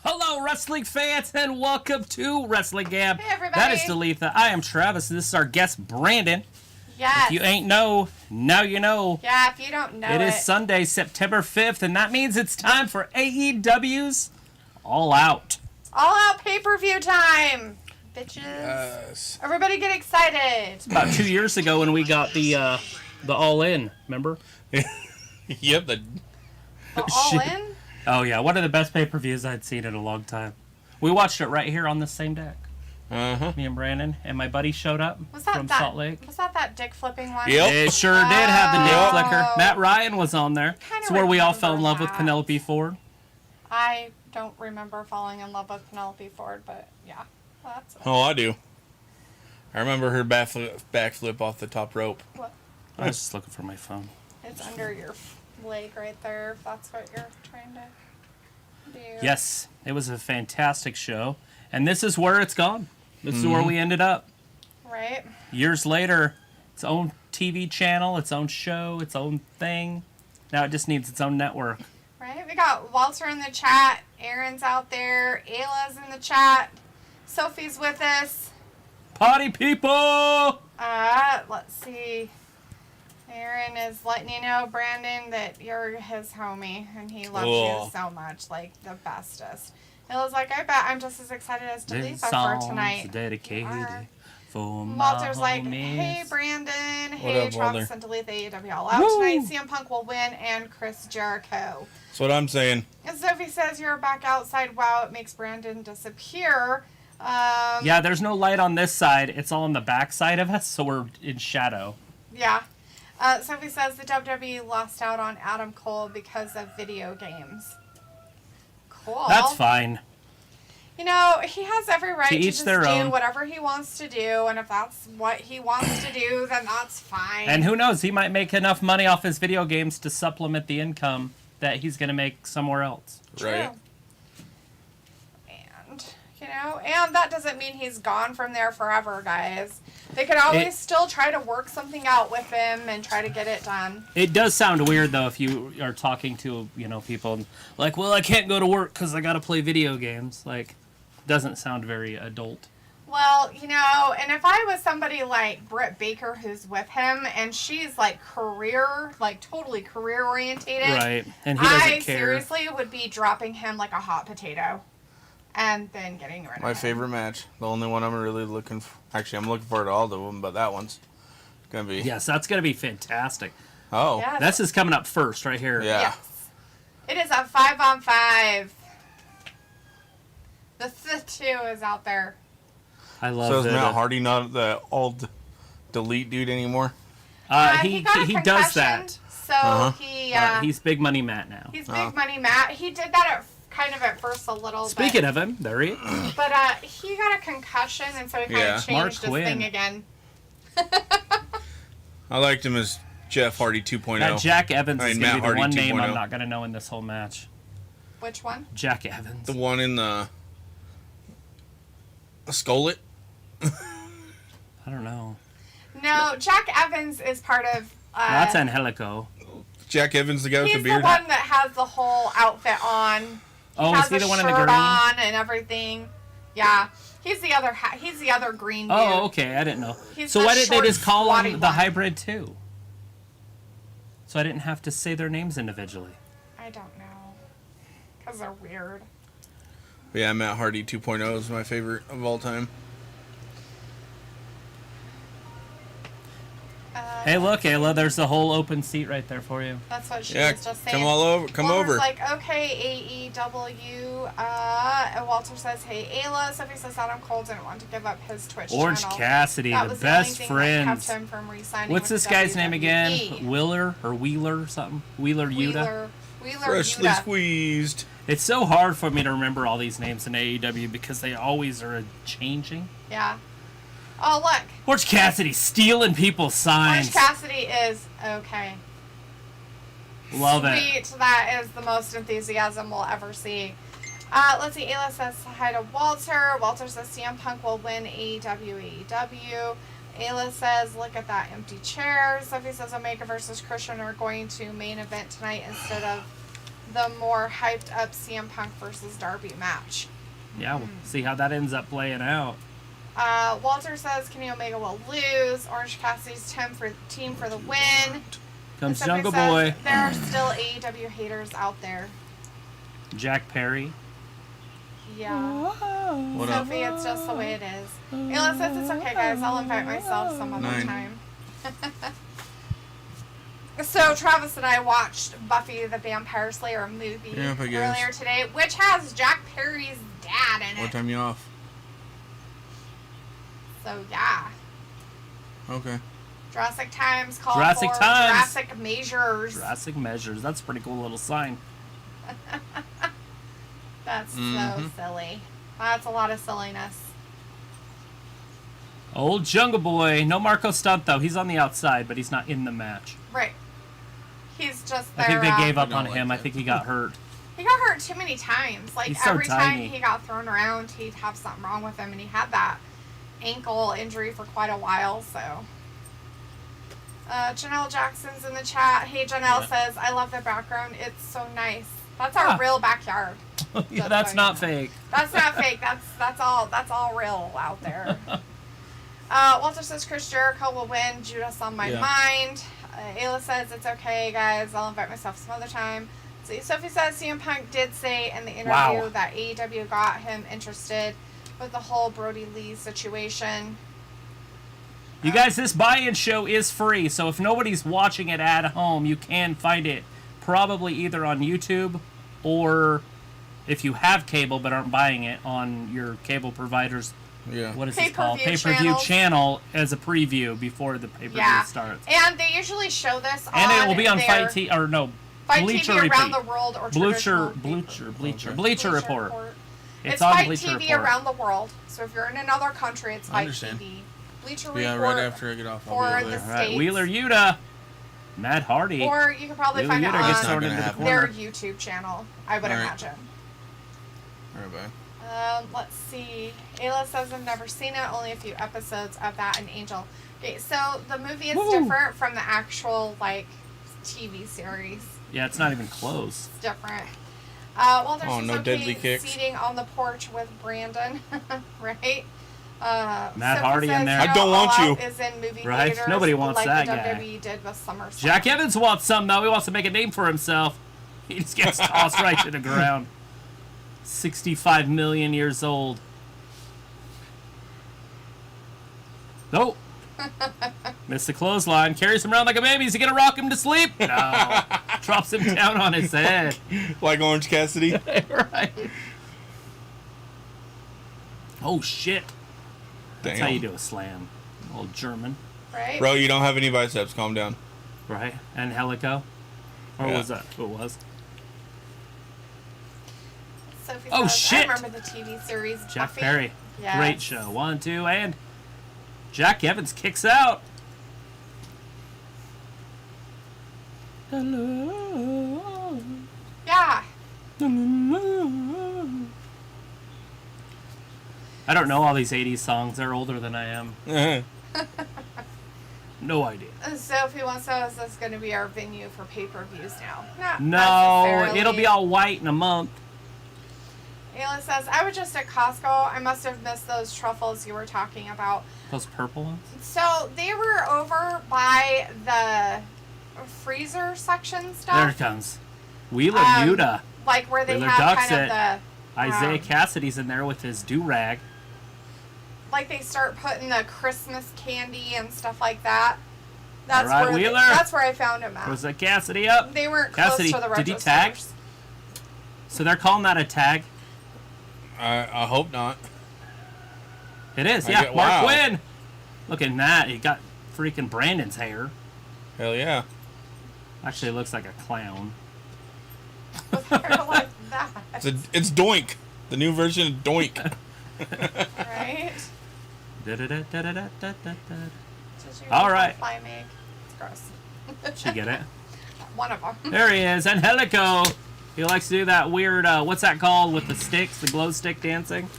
Hello, wrestling fans, and welcome to Wrestling Gab. Hey, everybody. That is Dalitha. I am Travis. This is our guest, Brandon. Yes. If you ain't know, now you know. Yeah, if you don't know It is Sunday, September 5th, and that means it's time for AEW's All Out. All Out pay-per-view time, bitches. Yes. Everybody get excited. About 2 years ago when we got the All In, remember? Yep. The All Shit. In? Oh, yeah, one of the best pay-per-views I'd seen in a long time. We watched it right here on the same deck. Uh-huh. Me and Brandon, and my buddy showed up from Salt Lake. Was that dick flipping one? Yep. It sure did have the dick Oh. flicker. Matt Ryan was on there. Kinda It's where we all fell in remember love with that. Penelope Ford. I don't remember falling in love with Penelope Ford, but yeah. Well, that's Oh, I do. I remember her backflip off the top rope. what? I was just looking for my phone. It's under your leg right there, if that's what you're trying to do. Yes, it was a fantastic show. And this is where it's gone. This is where we ended up. Right? Years later, its own TV channel, its own show, its own thing. Now it just needs its own network. Right? We got Walter in the chat. Aaron's out there. Ayla's in the chat. Sophie's with us. Party people! Let's see. Aaron is letting you know, Brandon, that you're his homie and he loves Cool. you so much, like the bestest. Ayla's like, I bet I'm just as excited as This Dalitha for song's tonight. dedicated Are. for my Walter's like, homies. hey, Brandon. Hey, up, Travis Walter? and Dalitha AEW All Out Woo. tonight. CM Punk will win and Chris Jericho. That's what I'm saying. And Sophie says you're back outside. Wow, it makes Brandon disappear. Yeah, there's no light on this side. It's all on the back side of us, so we're in shadow. Yeah. Sophie says the WWE lost out on Adam Cole because of video games. Cool. That's fine. You know, he has every right to each just their do own. whatever he wants to do, and if that's what he wants to do, then that's fine. And who knows, he might make enough money off his video games to supplement the income that he's going to make somewhere else. True. Right. And, you know, and that doesn't mean he's gone from there forever, guys. They could always still try to work something out with him and try to get it done. It does sound weird, though, if you are talking to, people like, well, I can't go to work because I got to play video games. Like, doesn't sound very adult. Well, you know, and if I was somebody like Britt Baker who's with him and she's like totally career orientated. Right. And he doesn't I care. seriously would be dropping him like a hot potato and then getting rid of My him. favorite match. The only one I'm really looking for. Actually, I'm looking forward to all of them, but that one's going to be... Yes, that's going to be fantastic. Oh. Yes. This is coming up first right here. Yeah. Yes. It is a 5-on-5. The 2 is out there. I love So is it. Matt Hardy not the old delete dude anymore? He got a does concussion, that. So He's Big Money Matt now. he's Big Money Matt. He did that at first a little Speaking bit. of him, there he is. But he got a concussion, and so he kind Yeah. of Mark changed his Quinn. thing again. I liked him as Jeff Hardy 2.0. That Jack Evans I mean, is going to Matt be the Hardy one name 2.0. I'm not going to know in this whole match. Which one? Jack Evans. The one in the... Skullet? I don't know. No, Jack Evans is part of... That's Angelico. Jack Evans, the guy with he's the the beard? one that has the whole outfit on. Oh, has is he the one in the shirt green? on and everything. Yeah. He's the other green dude. Oh, okay. I didn't know. He's So the why didn't they short, just call squatty him the one. hybrid too? So I didn't have to say their names individually. I don't know. Because they're weird. Yeah, Matt Hardy 2.0 is my favorite of all time. Hey, look, Ayla, there's the whole open seat right there for you. That's what she Yeah, was just saying. come over. Walter's like, okay, AEW. And Walter says, hey, Ayla. Sophie says Adam Cole didn't want to give up his Twitch Orange channel. Cassidy, That the was the only best thing friends. That kept him from re-signing What's with this guy's name WWE. again? Wheeler or Wheeler or something? Wheeler Yuta? Wheeler Freshly Yuta. squeezed. It's so hard for me to remember all these names in AEW because they always are changing. Yeah. Oh, look. Orange Cassidy stealing people's signs. Orange Cassidy is okay. Love it. Sweet. That is the most enthusiasm we'll ever see. Let's see. Ayla says hi to Walter. Walter says CM Punk will win AEW. Ayla says, look at that empty chair. Sophie says Omega versus Christian are going to main event tonight instead of the more hyped up CM Punk versus Darby match. Yeah, we'll see how that ends up playing out. Walter says Kenny Omega will lose. Orange Cassidy's team for the win. Comes And Sophie Jungle says Boy. There are still AEW haters out there. Jack Perry. Yeah. What up? Sophie, it's just the way it is. Ayla says it's okay, guys. I'll invite myself some other 9. time. So Travis and I watched Buffy the Vampire Slayer movie Yeah, I guess. earlier today, which has Jack Perry's dad in What it. time you off? So yeah. Okay. Jurassic Times call Jurassic for Times. Jurassic Measures. Jurassic Measures. That's a pretty cool little sign. That's so Mhm. silly. That's a lot of silliness. Old Jungle Boy. No Marco Stunt, though. He's on the outside, but he's not in the match. Right. He's just there. I think they gave up I on don't him. like I think he got hurt. He got hurt too many times. Like, He's so every tiny. time he got thrown around, he'd have something wrong with him, and he had that ankle injury for quite a while, so. Janelle Jackson's in the chat. Hey, Janelle says, I love the background. It's so nice. That's our real backyard. Yeah, that's not fake. That's not fake. That's all real out there. Walter says Chris Jericho will win. Judas on my mind. Ayla says it's okay, guys. I'll invite myself some other time. So Sophie says CM Punk did say in the interview that AEW got him interested with the whole Brody Lee situation. You guys, this buy-in show is free, so if nobody's watching it at home, you can find it probably either on YouTube or if you have cable but aren't buying it on your cable provider's, Yeah. what is this called? Pay-per-view Pay-per-view channel as a preview before the pay-per-view starts. And they usually show this on And it will be on their Fight Bleacher TV around Repeat. the world or Bleacher traditional Bleacher Report. It's on Fight Bleacher TV Report. around the world. So if you're in another country, it's I Fight understand. TV. Bleacher Yeah, Report. right after I get off, for I'll be the over All there. right, States. Wheeler Yuta, Matt Hardy. Or you could probably Wheeler find it Yuta gets not thrown gonna into the happen. their corner. YouTube channel, I would Alright. imagine. Alright, bye. Let's see. Ayla says I've never seen it, only a few episodes of that and Angel. Okay, so the movie is different from the actual, like, TV series. Yeah, it's not even close. It's different. Walter says no deadly okay, kicks. seating on the porch with Brandon, right? Matt Sophie Hardy in says there. I don't want All Out you. Is in movie Right? theaters, Nobody wants like that the guy. WWE did with SummerSlam. Jack Evans wants some, though. He wants to make a name for himself. He just gets tossed right to the ground. 65 million years old. Nope. Missed the clothesline. Carries him around like a baby. Is he going to rock him to sleep? No. Drops him down on his head. Like Orange Cassidy. Right. Oh, shit. That's how you do a slam. Old German. Right? Bro, you don't have any biceps. Calm down. Right? And Helico? Or Yeah. was that who it was? Sophie Oh, says, shit. I remember the TV series Jack Buffy. Perry. Yes. Great show. 1, 2, and Jack Evans kicks out. Hello. Yeah. I don't know all these 80s songs. They're older than I am. No idea. Sophie wants to know, is this going to be our venue for pay-per-views now? Not No, necessarily. it'll be all white in a month. Ayla says, I was just at Costco. I must have missed those truffles you were talking about. Those purple ones? So they were over by the freezer section stuff. There it comes. Wheeler Um, Yuta. Like where they Wheeler have ducks kind of it. the... Isaiah Cassidy's in there with his do-rag. Like they start putting the Christmas candy and stuff like that. That's All right, where Wheeler. that's where I found him at. Was that Cassidy up? They weren't Cassidy, close to the did he registers. tag? So they're calling that a tag? I hope not. It is, I yeah. get- Mark wow. Quinn. Look at that. He got freaking Brandon's hair. Hell yeah. Actually, it looks like a clown. With hair like that, It's Doink. The new version of Doink. right? Da-da-da-da-da-da-da-da. Just your All right. Fly make. It's gross. Did you get it? One of them. There he is. Angelico. He likes to do that weird, what's that called with the sticks, the glow stick dancing?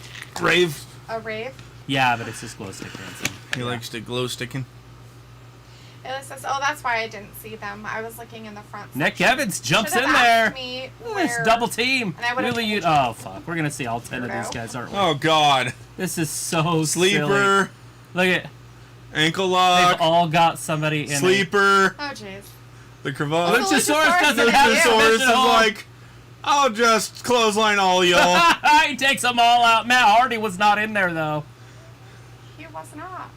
Rave. A rave. Yeah, but it's just glow stick dancing. He likes to glow sticking. Ayla says, oh, that's why I didn't see them. I was looking in the front Nick section. Evans jumps Should've in asked there. me Look at this where- double team. And I would've Really, told you. oh fuck, we're gonna see all 10 of these guys, aren't we? Oh God. This is so Sleeper. silly. Look at, Ankle they've lock. all got somebody in Sleeper. Oh, jeez. The cravat. Oh, Luchasaurus doesn't Luchasaurus have is his Luchasaurus mission is on. like, I'll just clothesline all y'all. He takes them all out. Matt Hardy was not in there though. He was not.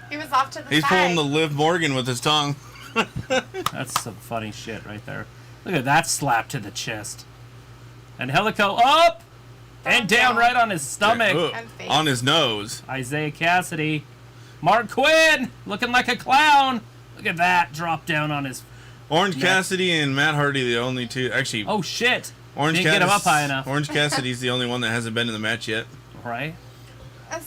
He was off to the He's side. pulling the Liv Morgan with his tongue. That's some funny shit right there. Look at that slap to the chest. And Helico up and down right on his stomach. Ugh, And face. on his nose. Isaiah Cassidy. Mark Quinn looking like a clown. Look at that drop down on his. Orange Yeah. Cassidy and Matt Hardy, the only two. Actually, Oh shit! Orange Didn't get him up Cass- high enough. Orange Cassidy's the only one that hasn't been in the match yet. Right?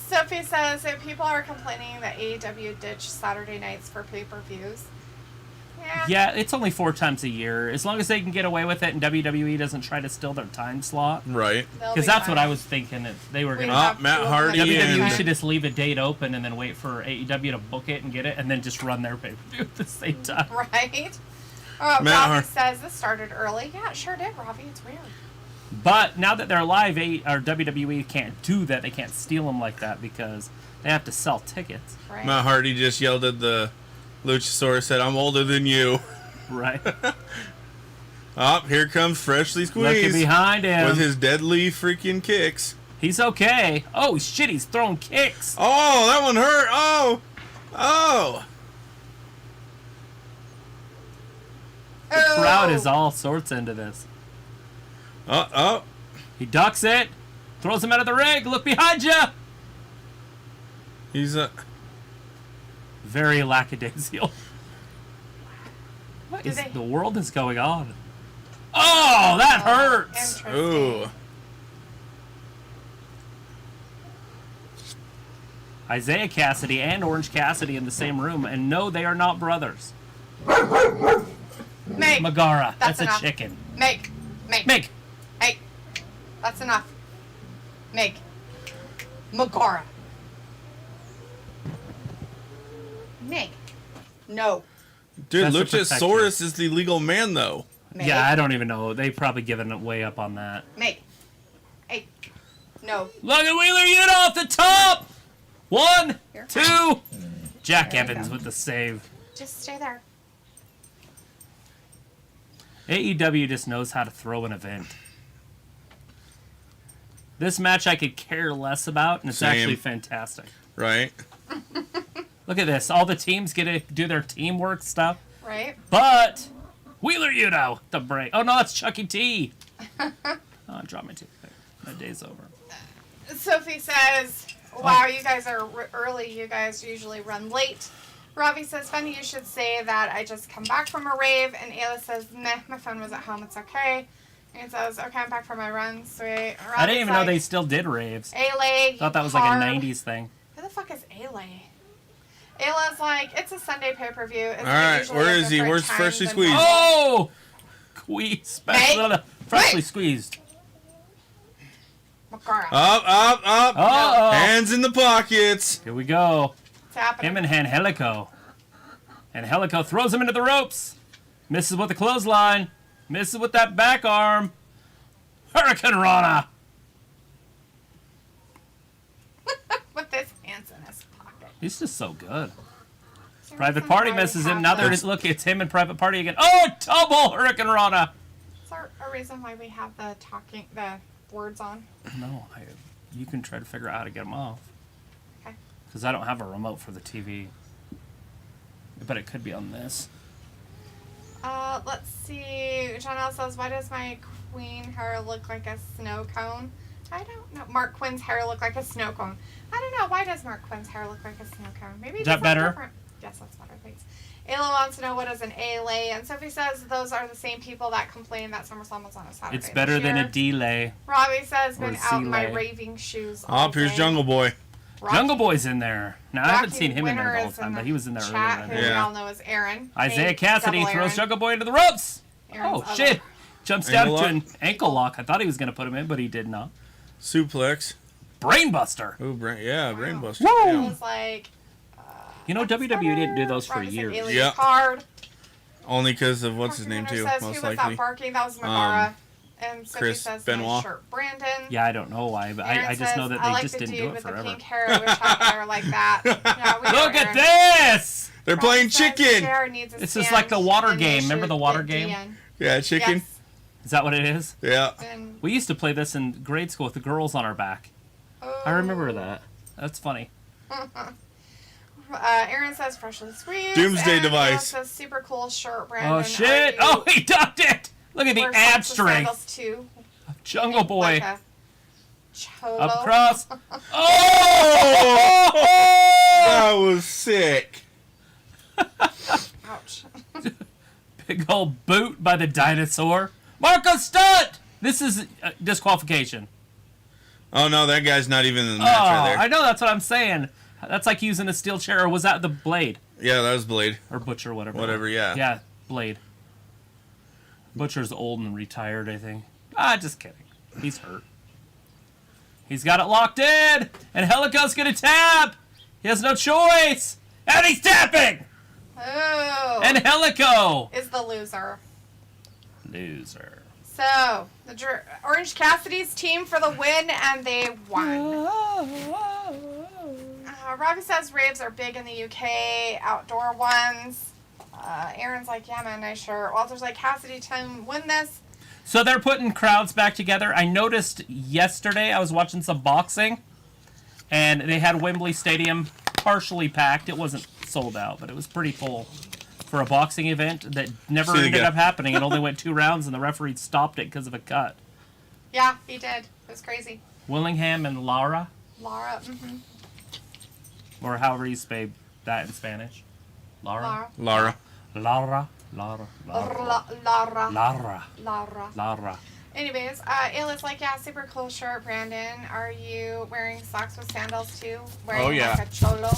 Sophie says that people are complaining that AEW ditched Saturday nights for pay-per-views. Yeah, it's only 4 times a year. As long as they can get away with it and WWE doesn't try to steal their time slot. Right. They'll Because be that's what fine. I was thinking. That they were We going to. have Matt two of Hardy them at the and- same WWE time. should just leave a date open and then wait for AEW to book it and get it and then just run their pay-per-view at the same time. Right? Oh, Matt Robbie Har- says this started early. Yeah, it sure did, Robbie. It's weird. But now that they're live, or WWE can't do that. They can't steal them like that because they have to sell tickets. Right? Matt Hardy just yelled at the Luchasaurus, said, I'm older than you. Right? Here comes Freshly Looking Squeezed. behind him. With his deadly freaking kicks. He's okay. Oh, shit, he's throwing kicks. Oh, that one hurt. Oh. Oh. Oh. Crowd is all sorts into this. Oh. He ducks it, throws him out of the ring. Look behind you. He's Very lackadaisical. What Do is they- the world is going on? Oh, that hurts. Interesting. Ooh. Isaiah Cassidy and Orange Cassidy in the same room, and no, they are not brothers. Meg. Megara, that's a enough. chicken. Meg. Meg, Hey. That's enough. Meg. Megara. Meg. No. Dude, That's a Luchasaurus is the legal man, though. Meg. yeah, I don't even know. They've probably given it way up on that. Meg. Hey. No. Look at Wheeler Yuta off the top. 1, Here. 2. Jack There you Evans go. with the save. Just stay there. AEW just knows how to throw an event. This match I could care less about, and it's Same. actually fantastic. Right? Look at this. All the teams get to do their teamwork stuff, Right? but Wheeler Yuta with the break. Oh, no, that's Chucky T. Oh, I dropped my toothpick. My day's over. Sophie says, wow, you guys are early. You guys usually run late. Robbie says, funny you should say that. I just come back from a rave. And Ayla says, meh, my phone was at home. It's okay. And he says, okay, I'm back from my run. Sweet. I didn't even know they still did raves. Ayla, Thought that was like a 90s thing. Who the fuck is Ayla? Ayla's like, it's a Sunday pay-per-view. All right, where is he? Where's Freshly Squeezed? Oh! Hey. Freshly Hey. squeezed. Megara. Up. Uh-oh. Hands in the pockets. Here we go. It's happening. Him and Angelico. Angelico throws him into the ropes. Misses with the clothesline. Misses with that back arm. Hurricane Rana. With his hands in his pocket. He's just so good. Is there a Private reason Party why we misses him. have Now the- they're just look. It's him and Private Party again. Oh, double Hurricane Rana. Is there a reason why we have the words on? No, you can try to figure out how to get them off. Okay. Because I don't have a remote for the TV. But it could be on this. Let's see. Janelle says, why does my queen hair look like a snow cone? I don't know. Mark Quinn's hair look like a snow cone. I don't know. Why does Mark Quinn's hair look like a snow cone? Maybe Is that better? Different. Yes, that's better. Thanks. Ayla wants to know what is an ALA, and Sophie says those are the same people that complain that SummerSlam was on a Saturday. It's better this than year. a delay. Robbie says, or been a out in my Zele. raving shoes. all Here's day. Jungle Boy. Rocky- Jungle Boy's in there. Now, I haven't Rocky seen him in there Winner the whole is in time, but he was in there chat, earlier. who in we there. Yeah. all know as Aaron. Isaiah Hey, Cassidy double throws Aaron. Jungle Boy into the ropes. Aaron's Oh, other- shit. Jumps down Ankle to lock? an ankle lock. I thought he was going to put him in, but he did not. Suplex. Brainbuster. Oh, Brainbuster. It Yeah. was like... You know, WWE didn't do those for Robbie said years. Alias Yeah. card. Only because of what's his name, Parker too, says, most who was likely. that barking? That was Megara. And Sophie Chris says, Benoit. nice shirt, Brandon. Yeah, I don't know why, but Aaron I just know says, that I they like just the didn't dude do it with forever. The pink hair. I wish I had hair like that. Yeah, we Look know, at Aaron. this! They're playing Says chicken. Jared needs a This is stand, like the water and they game. Remember should the water get game? Dean. Yeah, chicken. Yes. Is that what it is? Yeah. And, We used to play this in grade school with the girls on our back. I remember that. That's funny. Aaron says freshly squeezed. Doomsday and device. Aaron says super cool shirt, Brandon. Oh, shit! Oh, he ducked it! Look at the Wear ab socks with sandals, strength. too. Jungle Boy. Like a cholo. Up across. Oh! That was sick. Ouch. Big old boot by the dinosaur. Marco Stunt! This is disqualification. Oh, no, that guy's not even in the match right there. I know, that's what I'm saying. That's like using a steel chair, or was that the Blade? Yeah, that was Blade. Or Butcher, whatever. Whatever, yeah. Yeah, Blade. Butcher's old and retired, I think. Just kidding. He's hurt. He's got it locked in! And Helico's gonna tap! He has no choice! And he's tapping! Oh. And Helico! Is the loser. Loser. So, the Orange Cassidy's team for the win, and they won. Robbie says raves are big in the UK, outdoor ones. Aaron's like, yeah, man, nice shirt. Walter's like, Cassidy team win this. So they're putting crowds back together. I noticed yesterday, I was watching some boxing, and they had Wembley Stadium partially packed. It wasn't sold out, but it was pretty full for a boxing event that never ended up happening. It only went 2 rounds, and the referee stopped it because of a cut. Yeah, he did. It was crazy. Willingham and Lara, Laura, mm-hmm. or however you say that in Spanish. Laura. Lara. Lara. Lara. Lara. Lara. Lara. Lara. Lara. Anyways, Ayla's like, yeah, super cool shirt, Brandon. Are you wearing socks with sandals too? Wearing yeah. like a cholo?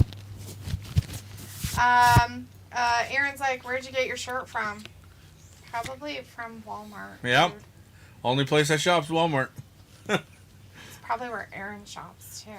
Aaron's like, where'd you get your shirt from? Probably from Walmart. Yep. Dude. Only place I shop's Walmart. It's probably where Aaron shops too.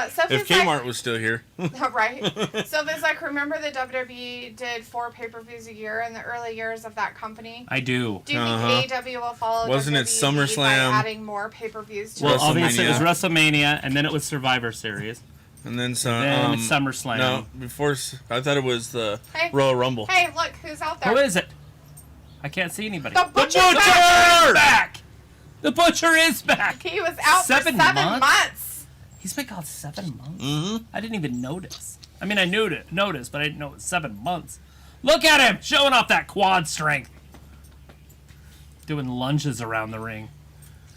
Sophie's If Kmart was still here. right. Sophie's like, remember the WWE did 4 pay-per-views a year in the early years of that company? I do. Do you think AEW will follow Wasn't it WWE SummerSlam? by adding more pay-per-views to Well, it? obviously it was WrestleMania, and then it was Survivor Series. And then some. Then it's SummerSlam. No, before I thought it was the Hey. Royal Rumble. Hey, look, who's out there? Who is it? I can't see anybody. The Butcher! is back! The Butcher is back! He was out for 7 months. He's been gone 7 months? Mm-hmm. I didn't even notice. I mean, I noticed, but I didn't know it was 7 months. Look at him! Showing off that quad strength. Doing lunges around the ring.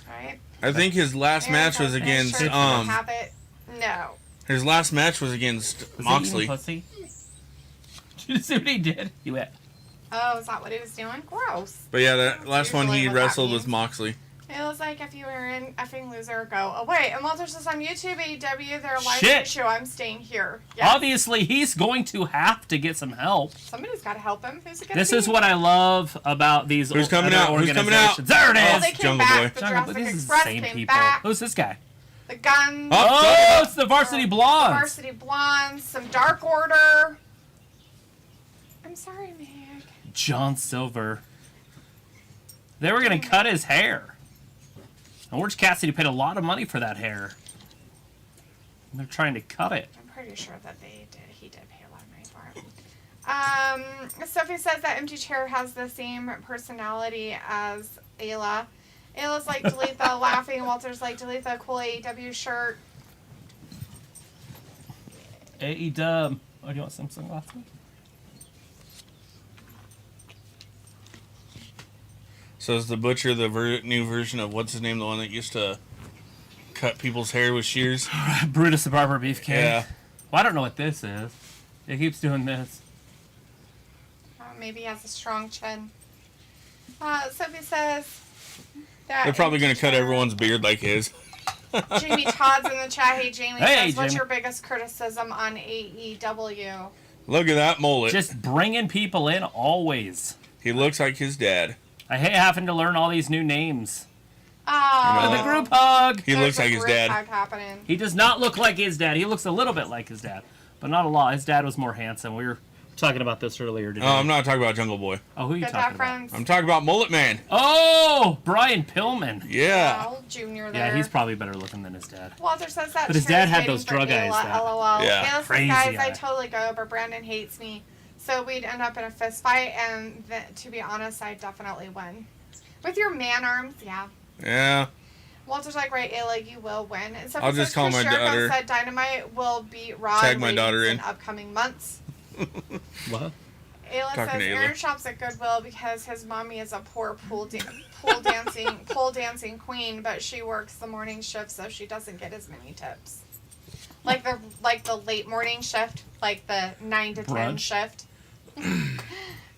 Right? I think his last match was against Sure, have it. No. his last match was against Was he Moxley. eating pussy? Did you see what he did? He went. Oh, is that what he was doing? Gross. But yeah, that last one Usually he what that wrestled means. with Moxley. It was like, if you were an effing loser, go away. And Walter says on YouTube, AEW, their live Shit. show, I'm staying here. Yes. Obviously, he's going to have to get some help. Somebody's got to help him. Who's it going to be? This is what I love about these Who's coming other out? Who's coming out? organizations. There it Oh, is! they came Jungle back. Boy. The Jungle Boy. Jurassic This is the Express same came people. back. Who's this guy? The Guns. Oh, it's the Varsity The Blondes. Varsity Blondes. Some Dark Order. I'm sorry, Meg. John Silver. They were going to cut his hair. And Orange Cassidy paid a lot of money for that hair. And they're trying to cut it. I'm pretty sure that he did pay a lot of money for it. Sophie says that empty chair has the same personality as Ayla. Ayla's like, delete the laughing. Walter's like, delete the cool AEW shirt. AEW. Oh, do you want some sunglasses? So is the Butcher the new version of what's his name, the one that used to cut people's hair with shears? Brutus the Barber Beefcake. Yeah. Well, I don't know what this is. It keeps doing this. Maybe he has a strong chin. Sophie says that They're probably going to cut chair- everyone's beard like his. Jamie Todd's in the chat. Hey, Jamie. Hey, says, what's Jamie. your biggest criticism on AEW? Look at that mullet. Just bringing people in always. He looks like his dad. I hate having to learn all these new names. Oh. The group hug. He looks like his dad. Happening. He does not look like his dad. He looks a little bit like his dad, but not a lot. His dad was more handsome. We were talking about this earlier today. Oh, I'm not talking about Jungle Boy. Oh, who are you Good talking about? friends. I'm talking about Mullet Man. Oh, Brian Pillman. Yeah. Old Junior there. Yeah, he's probably better looking than his dad. Walter says that. But his dad had those drug eyes, though. LOL. Yeah. Ayla says, Crazy guys, eye. I totally go, but Brandon hates me. So we'd end up in a fist fight, and to be honest, I'd definitely win. With your man arms, yeah. Yeah. Walter's like, right, Ayla, you will win. And so I'll just call my daughter. said Dynamite will beat Raw Tag my daughter in upcoming months. What? Ayla Talking says to Ayla. Aaron shops at Goodwill because his mommy is a poor pole dancing queen, but she works the morning shift, so she doesn't get as many tips. Like the late morning shift, like the 9 to 10 Brunch? shift.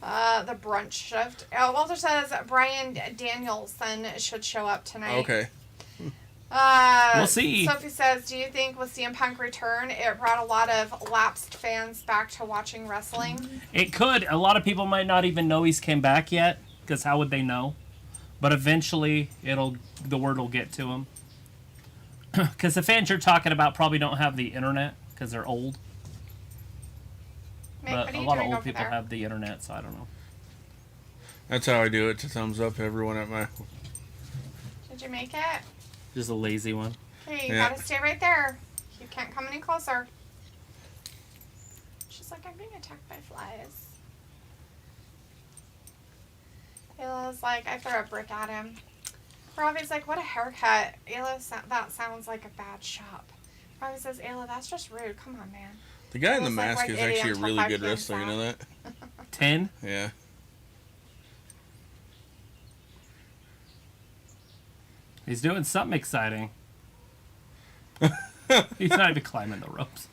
The brunch shift. Walter says Brian Danielson should show up tonight. Okay. We'll see. Sophie says, do you think with CM Punk return, it brought a lot of lapsed fans back to watching wrestling? It could. A lot of people might not even know he's came back yet, because how would they know? But eventually, the word will get to him. Because the fans you're talking about probably don't have the internet, because they're old. Mate, But what a are you lot of doing old over people there? have the internet, so I don't know. That's how I do it. To thumbs up everyone at my. Did you make it? Just a lazy one. Okay, you Yeah. gotta stay right there. You can't come any closer. She's like, I'm being attacked by flies. Ayla's like, I threw a brick at him. Ravi's like, what a haircut. Ayla, that sounds like a bad shop. Ravi says, Ayla, that's just rude. Come on, man. The guy in the Looks like mask White is Idiot actually a until really 5 good p.m. wrestler. You know that? 10? Yeah. He's doing something exciting. He's not even climbing the ropes.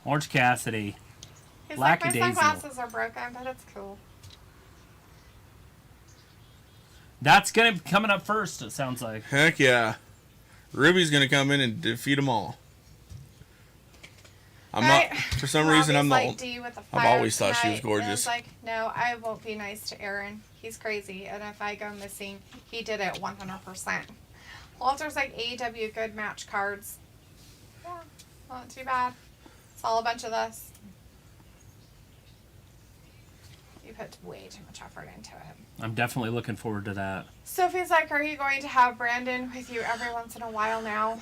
Orange Cassidy. He's like, my Lackadaisical. sunglasses are broken, but it's cool. That's gonna be coming up first, it sounds like. Heck yeah. Ruby's gonna come in and defeat them all. I'm Right. not. For some Robbie's reason, I'm like, not. "Do you with the I've fire always thought she was tonight?" And gorgeous. it's like, no, I won't be nice to Aaron. He's crazy, and if I go missing, he did it 100%. Walter's like, AEW good match cards. Yeah, not too bad. It's all a bunch of this. You put way too much effort into it. I'm definitely looking forward to that. Sophie's like, are you going to have Brandon with you every once in a while now?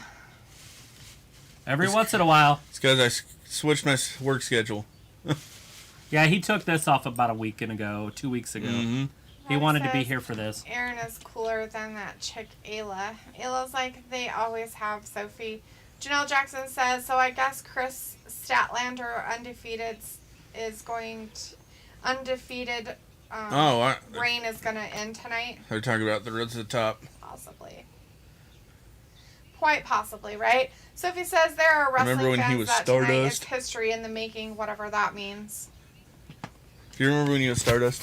Every once in a while. It's because I switched my work schedule. Yeah, he took this off about a week ago, 2 weeks ago. Mm-hmm. He Robbie wanted to be says, here for this. Aaron is cooler than that chick Ayla. Ayla's like, they always have Sophie. Janelle Jackson says, so I guess Chris Statlander undefeated is going to... Undefeated reign is going to end tonight. They're talking about the road to the top. Possibly. Quite possibly, right? Sophie says there are wrestling Remember when he fans was that tonight is Stardust? history in the making, whatever that means. Do you remember when he was Stardust?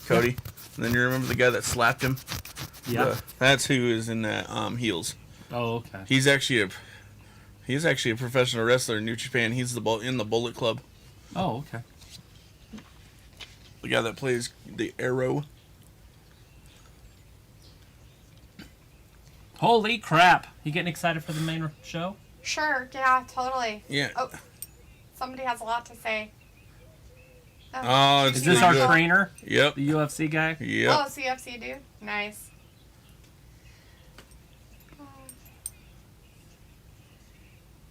Cody? And then you remember the guy that slapped him? Yeah. That's who is in that Heels. Oh, okay. He's actually a professional wrestler in New Japan. He's in the Bullet Club. Oh, okay. The guy that plays the Arrow. Holy crap. You getting excited for the main show? Sure, yeah, totally. Yeah. Oh, somebody has a lot to say. Oh, it's Is this the our U- trainer? Yep. The UFC guy? Yep. Oh, CFC dude? Nice.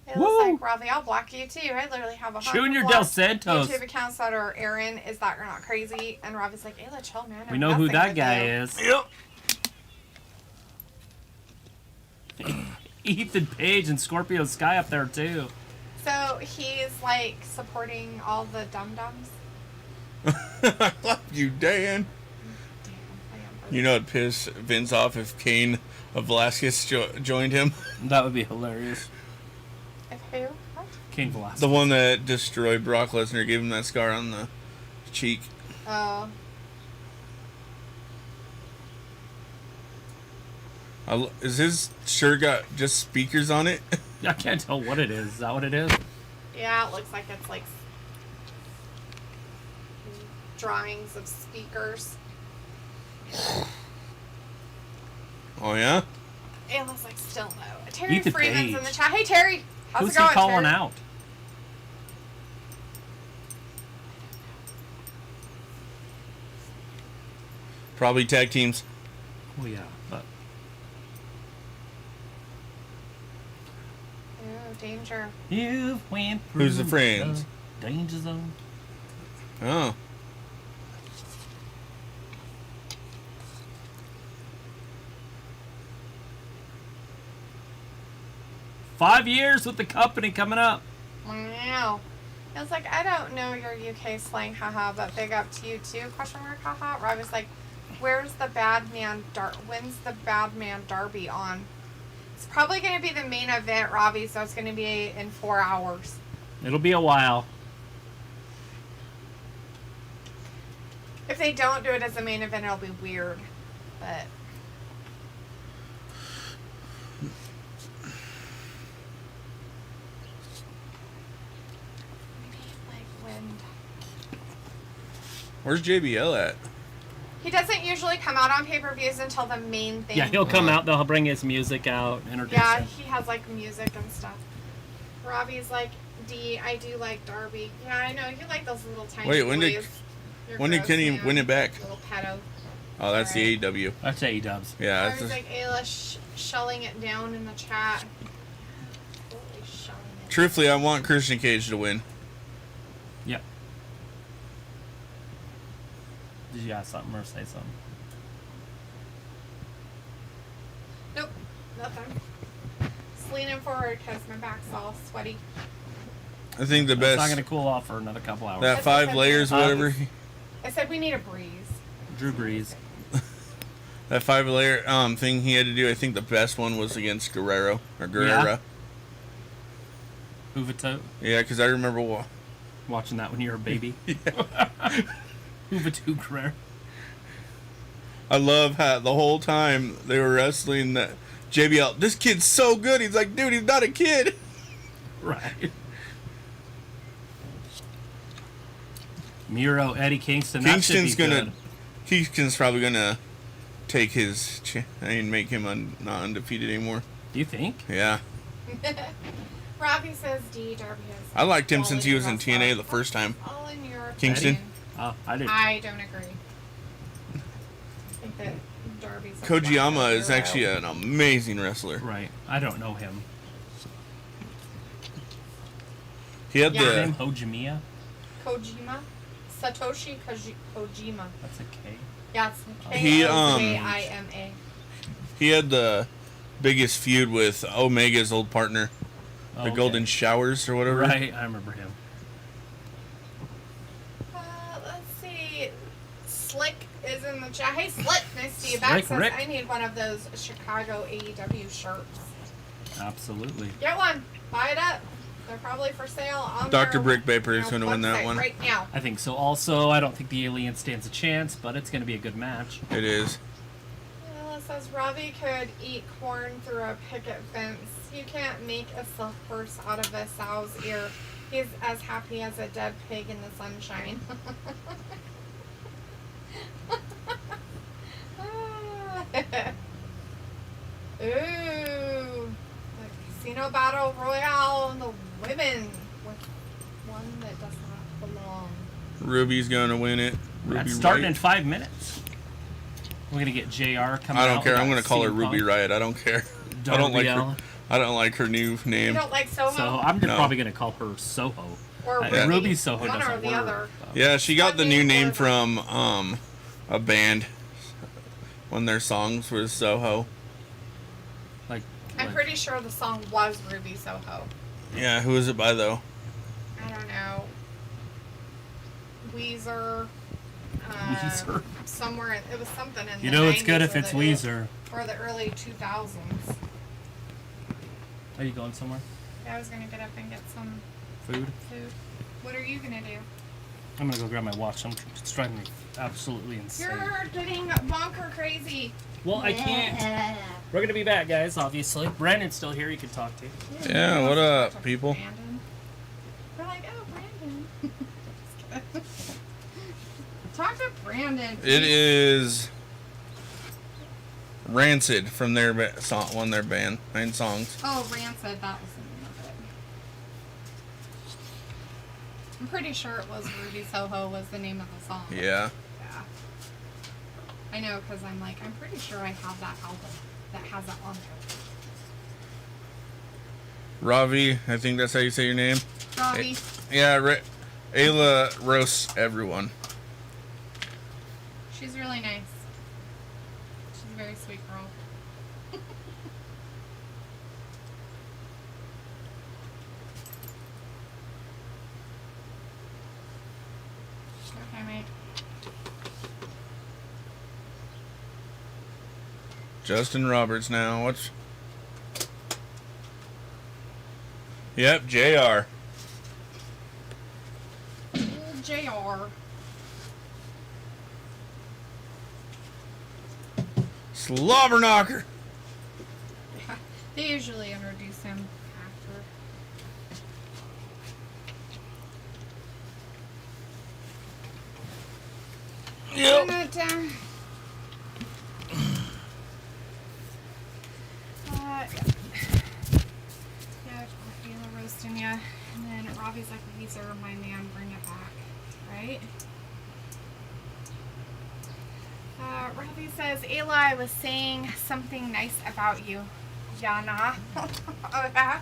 It Woo! looks like Ravi, I'll block you too. I literally have 100 Junior blocked Del Santos. YouTube accounts that are Aaron. Is that you're not crazy? And Ravi's like, Ayla, chill, man. We I'm know who messing that with guy you." is. Ethan Page and Scorpio Sky up there too. So he's like supporting all the dum dums. I love you, Dan. You know it'd piss Vince off if Kane of Velasquez joined him. That would be hilarious. If who? What? King Velasquez. The one that destroyed Brock Lesnar, gave him that scar on the cheek. Oh. Is his shirt got just speakers on it? I can't tell what it is. Is that what it is? Yeah, it looks like it's like drawings of speakers. Oh, yeah? Ayla's like, still no. Terry Eat the Freeman's page. in the chat. Hey, Terry. How's Who's it going, he calling Terry? out? Probably tag teams. Oh, yeah, but... Ooh, danger. You've went Who's the through friends? the danger zone. Oh. Five years with the company coming up. Wow. It was like, I don't know your UK slang, haha, but big up to you too, question mark, haha. Robbie's like, when's the bad man Darby on? It's probably going to be the main event, Robbie, so it's going to be in 4 hours. It'll be a while. If they don't do it as a main event, it'll be weird. But wind. Where's JBL at? He doesn't usually come out on pay-per-views until the main thing. Yeah, he'll come out. They'll bring his music out. Introduce Yeah, him. he has like music and stuff. Robbie's like, D, I do like Darby. Yeah, I know. You like those little tiny Wait, boys. You're when did gross, Kenny man. win it back? Little pedo. Oh, that's Alright. the AEW. That's AEW's. Yeah, Robbie's that's like, Ayla shelling it down in the chat. Holy shelling it. truthfully, I want Christian Cage to win. Yep. Did you got something or say something? Nope, nothing. Just leaning forward because my back's all sweaty. I think the It's best. not going to cool off for another couple hours. That That's what 5 I layers, said. whatever. I said we need a breeze. Drew Brees. That 5-layer thing he had to do. I think the best one was against Guerrero or Guerrera. Huvito. Yeah, because I remember. Watching that when you were a baby. Huvito Guerrero. I love how the whole time they were wrestling that JBL. This kid's so good. He's like, dude, he's not a kid. Right. Miro, Eddie Kingston. That Kingston's should be gonna. good. Kingston's probably gonna take his and make him not undefeated anymore. Do you think? Yeah, Robbie says D. Darby has. I liked him since he was in quality TNA the wrestler. first time. All in your Kingston? opinion. Oh, I did. I don't agree. I think that Darby's. a Kojima black is hero. actually an amazing wrestler. Right. I don't know him. He had Yeah. His the name Hojimiya? Kojima. Satoshi Kojima. That's a K. Yeah, it's He, Kojima. he had the biggest feud with Omega's old partner, Oh, the okay. Golden Showers or whatever. Right, I remember him. Let's see. Slick is in the chat. Hey, Slick, nice to see you back. Slick Says, Rick. I need one of those Chicago AEW shirts. Absolutely. Get one. Buy it up. They're probably for sale on Dr. their, Brick Baker is gonna win that website one. right now. I think so. Also, I don't think the Alien stands a chance, but it's going to be a good match. It is. Well, it says Robbie could eat corn through a picket fence. You can't make a silk purse out of a sow's ear. He's as happy as a dead pig in the sunshine. Ooh. The casino battle royale and the women with one that does not belong. Ruby's gonna win it. Ruby That's starting in Riot. 5 minutes. We're going to get JR coming I out. don't care. with I'm that gonna call her CM Ruby Punk. Riot. I don't care. I Darby don't like Allin. her. I don't like her new You name. don't like Soho? So I'm just No. probably going to call her Soho. Or Uh, Ruby. Ruby Soho One or doesn't the work. other. Yeah, she got the new One name name from a band. One of their songs was Soho. Like, I'm pretty sure the song was Ruby Soho. Yeah, who is it by though? I don't know. Weezer. Weezer. Somewhere. It was something in You the know it's 90s good if or it's the- Weezer. Or the early 2000s. Are you going somewhere? I was going to get up and get some Food? food. What are you going to do? I'm going to go grab my watch. It's driving me absolutely insane. You're getting bonker crazy. Well, I can't. We're going to be back, guys, obviously. Brandon's still here. You can talk to. Yeah, what up, people? Brandon. We're like, oh, Brandon. Just kidding. Talk to Brandon. It is Rancid from their one of their band main songs. Oh, Rancid, that was the name of it. I'm pretty sure it was Ruby Soho was the name of the song. Yeah. Yeah. I know, because I'm pretty sure I have that album that has it on there. Ravi, I think that's how you say your name. Ravi. Yeah, Ayla roasts everyone. She's really nice. She's a very sweet girl. Okay, mate. Justin Roberts now. What's... Yep, JR. Old JR. Slobber knocker. They usually introduce him after. Yep. Yeah, roasting ya. And then Robbie's like, these are my man, bring it back. Right? Robbie says, Ayla, I was saying something nice about you. Yana. Oh, yeah?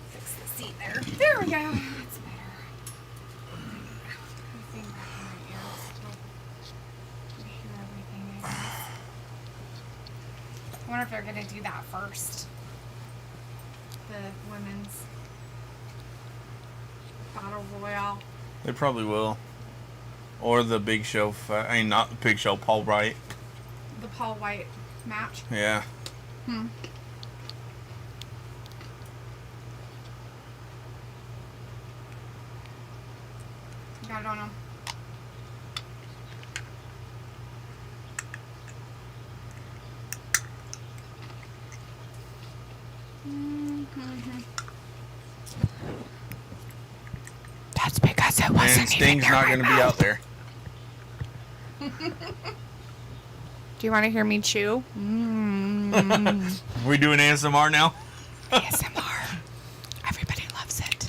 Fix the seat there. There we go. That's better. Everything back in my ears. I hear everything, I guess. I wonder if they're going to do that first. The women's battle royale. They probably will. Or the Big Show. Not the Big Show, Paul Wright. The Paul White match. Yeah. Got it on him. That's because it wasn't And Sting's not going to be out there. Do you want to hear me chew? We doing ASMR now? ASMR. Everybody loves it.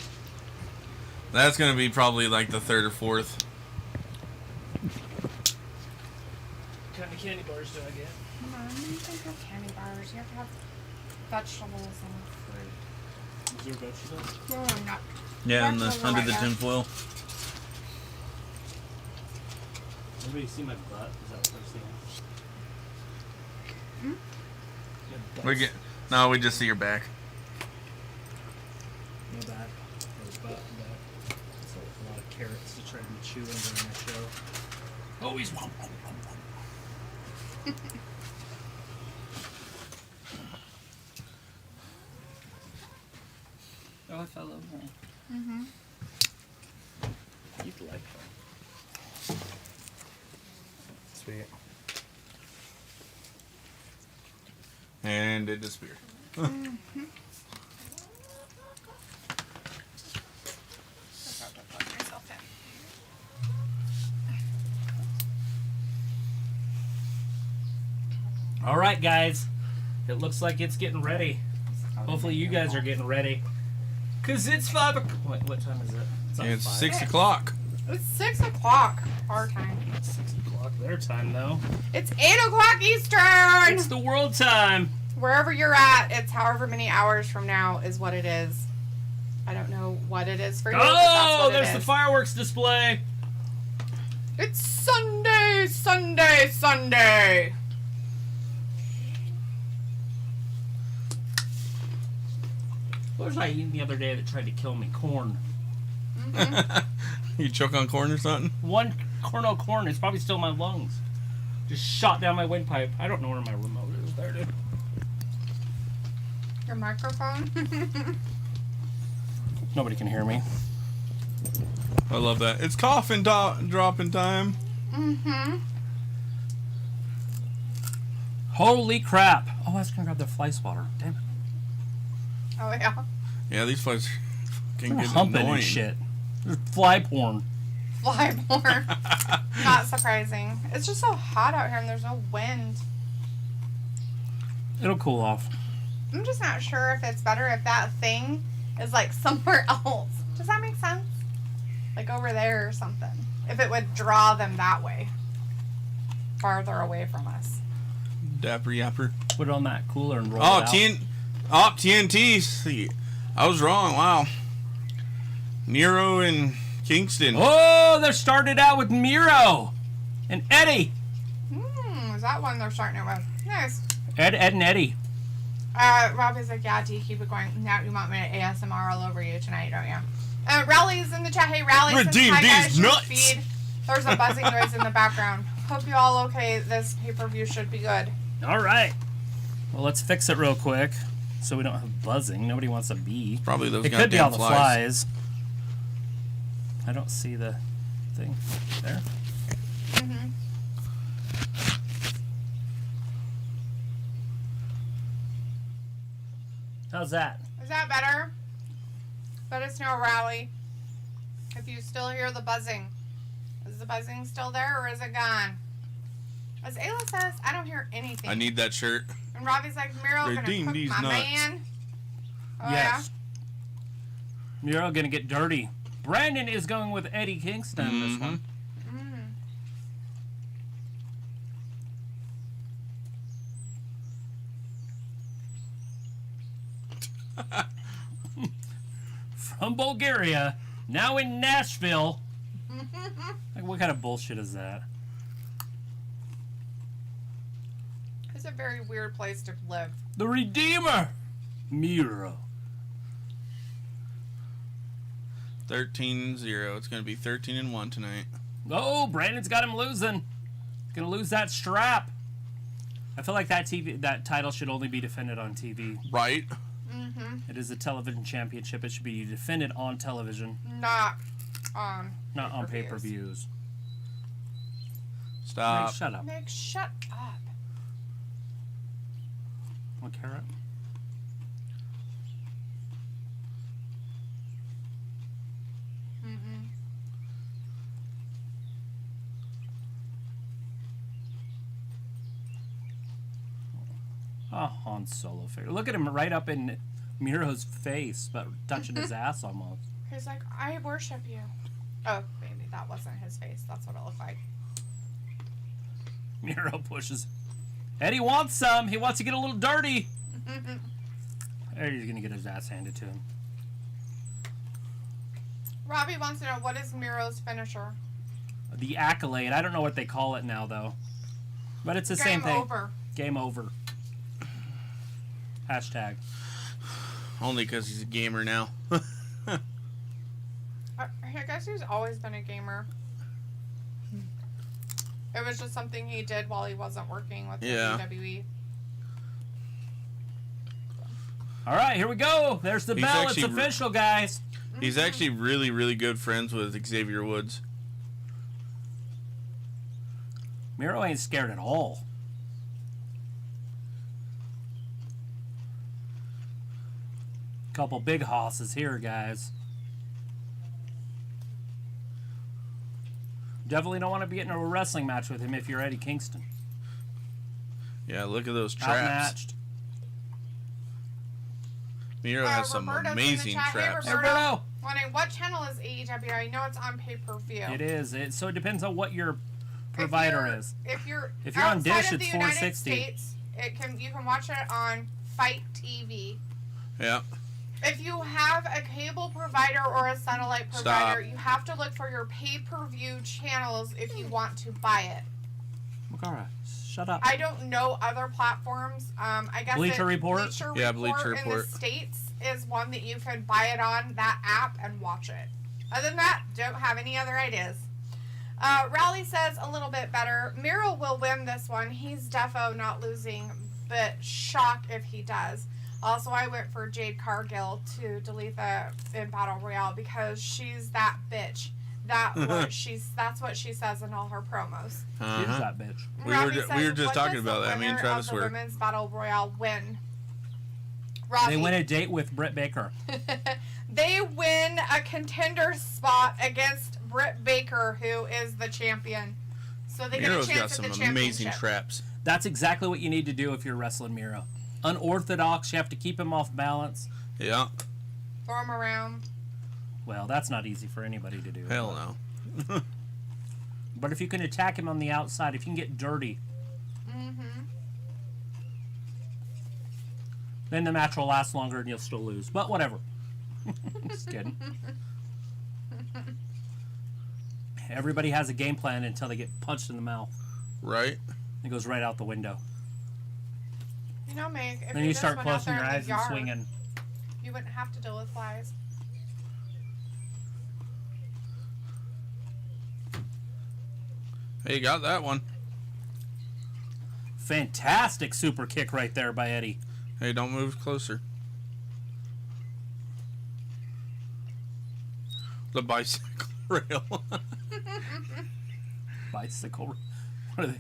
That's going to be probably like the third or fourth. What kind of candy bars do I get? Come on, you don't have candy bars. You have to have vegetables and fruit. Is there vegetables? No, not. Yeah, under the Right tinfoil. Everybody see my butt? Is that what they're seeing? No, we just see your back. No back. There's butt and back. So a lot of carrots to try to be chewing during my show. Always womp womp womp womp. Oh, I fell over. You'd like that. Sweet. And it disappeared. All right, guys. It looks like it's getting ready. Hopefully you guys are getting ready. Because it's 5 o'clock. Wait, what time is it? It's 5. 6 o'clock. It's 6 o'clock our time. It's 6 o'clock their time, though. It's 8 o'clock Eastern. It's the world time. Wherever you're at, it's however many hours from now is what it is. I don't know what it is for you. But that's what there's it the is. fireworks display. It's Sunday, Sunday, Sunday. What was I eating the other day that tried to kill me? Corn. You choke on corn or something? One kernel of corn is probably still in my lungs. Just shot down my windpipe. I don't know where my remote is. There it is. Your microphone? Nobody can hear me. I love that. It's coffin dropping time. Holy crap. Oh, I was going to grab the fly swatter. Damn it. Oh, yeah. Yeah, these flies can They're get humping annoying. and shit. There's fly porn. Fly porn. Not surprising. It's just so hot out here and there's no wind. It'll cool off. I'm just not sure if it's better if that thing is like somewhere else. Does that make sense? Like over there or something. If it would draw them that way. Farther away from us. Dapper yapper. Put it on that cooler and roll it out. TNT. See, I was wrong. Wow. Miro and Kingston. Oh, they're started out with Miro and Eddie. Is that one they're starting it with? Nice. Ed and Eddie. Robbie's like, yeah, D, keep it going. Now you want me to ASMR all over you tonight, don't you? Rally's in the chat. Hey, Rally. Redeem these nuts. Feed. There's a buzzing noise in the background. Hope you all okay. This pay-per-view should be good. All right. Well, let's fix it real quick so we don't have buzzing. Nobody wants a bee. Probably those It goddamn could be all the flies. flies. I don't see the thing there. Mm-hmm. How's that? Is that better? Let us know, Rally, if you still hear the buzzing. Is the buzzing still there or is it gone? As Ayla says, I don't hear anything. I need that shirt. And Robbie's like, Miro, gonna Redeem cook these my nuts. man. Oh, Yes. Miro gonna get dirty. Brandon is going with Eddie Kingston this one. From Bulgaria, now in Nashville. Like, what kind of bullshit is that? It's a very weird place to live. The Redeemer, Miro. 13-0. It's going to be 13-1 tonight. Oh, Brandon's got him losing. He's gonna lose that strap. I feel like that title should only be defended on TV. Right? Mm-hmm. It is a television championship. It should be defended on television, Not on pay-per-views. Stop. Nick, shut up. Nick, shut up. One carrot. Mm-mm. Oh, Han Solo figure. Look at him right up in Miro's face, but touching his ass almost. He's like, I worship you. Oh, maybe that wasn't his face. That's what it looked like. Miro pushes. Eddie wants some. He wants to get a little dirty. Eddie's gonna get his ass handed to him. Robbie wants to know, what is Miro's finisher? The accolade. I don't know what they call it now, though. But it's the same thing. Game over. Game over. Hashtag. Only because he's a gamer now. I guess he's always been a gamer. It was just something he did while he wasn't working with WWE. All right, here we go. There's the He's bell. It's actually official, guys. He's actually really, really good friends with Xavier Woods. Miro ain't scared at all. Couple big hosses here, guys. Definitely don't want to be getting a wrestling match with him if you're Eddie Kingston. Yeah, look at those traps. Outmatched. Miro has some Roberto's in the amazing chat. Hey, traps. Roberto. Roberto. Wondering, what channel is AEW? I know it's on pay-per-view. It is. So it depends on what your provider is. If you're on outside Dish, of it's the United 460. States, you can watch it on Fight TV. Yeah. If you have a cable provider or a satellite provider, you have to look for your pay-per-view channels if you want to buy it. Makara, shut up. I don't know other platforms. I guess Bleacher Report? Yeah, Bleacher in the Report. States is one that you can buy it on that app and watch it. Other than that, don't have any other ideas. Raleigh says a little bit better. Miro will win this one. He's defo not losing, but shock if he does. Also, I went for Jade Cargill to delete in Battle Royale because she's that bitch. That's what she says in all her promos. She's that bitch. We were just talking about that. Me and Travis were. Women's Battle Royale win. Robbie. They win a date with Britt Baker. They win a contender spot against Britt Baker, who is the champion. So they get a Miro's got chance at the some amazing championship. traps. That's exactly what you need to do if you're wrestling Miro. Unorthodox, you have to keep him off balance. Yeah. Throw him around. Well, that's not easy for anybody to do. Hell no. But if you can attack him on the outside, if you can get dirty, then the match will last longer and you'll still lose. But whatever. Just kidding. Everybody has a game plan until they get punched in the mouth. Right. It goes right out the window. You know, Meg, if Then you start just went out closing there your in the eyes and yard, swinging. You wouldn't have to deal with flies. Hey, you got that one. Fantastic super kick right there by Eddie. Hey, don't move closer. The bicycle rail. Bicycle. What are they?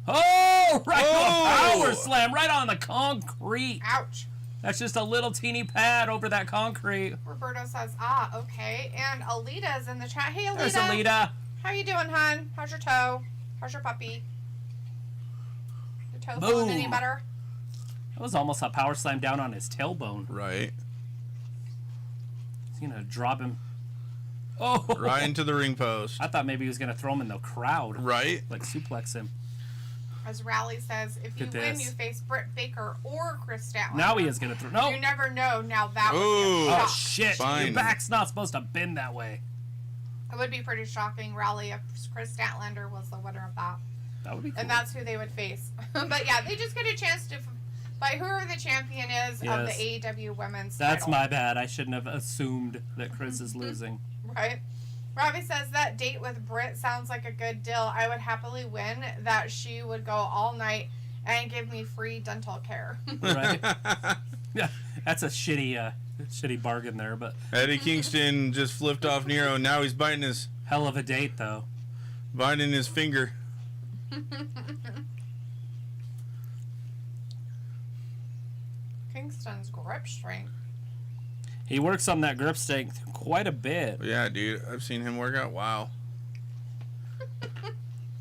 Oh, right on power slam, right on the concrete. Ouch. That's just a little teeny pad over that concrete. Roberto says, okay. And Alita's in the chat. Hey, Alita. There's Alita. How you doing, hon? How's your toe? How's your puppy? Your toe Boom. feeling any better? That was almost a power slam down on his tailbone. Right. He's going to drop him. Oh. Right into the ring post. I thought maybe he was going to throw him in the crowd. Right. Like suplex him. As Raleigh says, if you Look win, at this. you face Britt Baker or Chris Statlander. Now he is going to throw. No. You never know. Now that would Ooh. be a Oh, shock. shit. Fine. Your back's not supposed to bend that way. It would be pretty shocking, Raleigh, if Chris Statlander was the winner of that. That would be cool. And that's who they would face. But yeah, they just get a chance to fight whoever the champion is of Yes. the AEW women's That's title. my bad. I shouldn't have assumed that Chris is losing. Right? Robbie says that date with Britt sounds like a good deal. I would happily win that she would go all night and give me free dental care. Right? Yeah, that's a shitty bargain there, but Eddie Kingston just flipped off Miro, and now he's biting his date though. finger. Kingston's grip strength. He works on that grip strength quite a bit. Yeah, dude, I've seen him work out. Wow.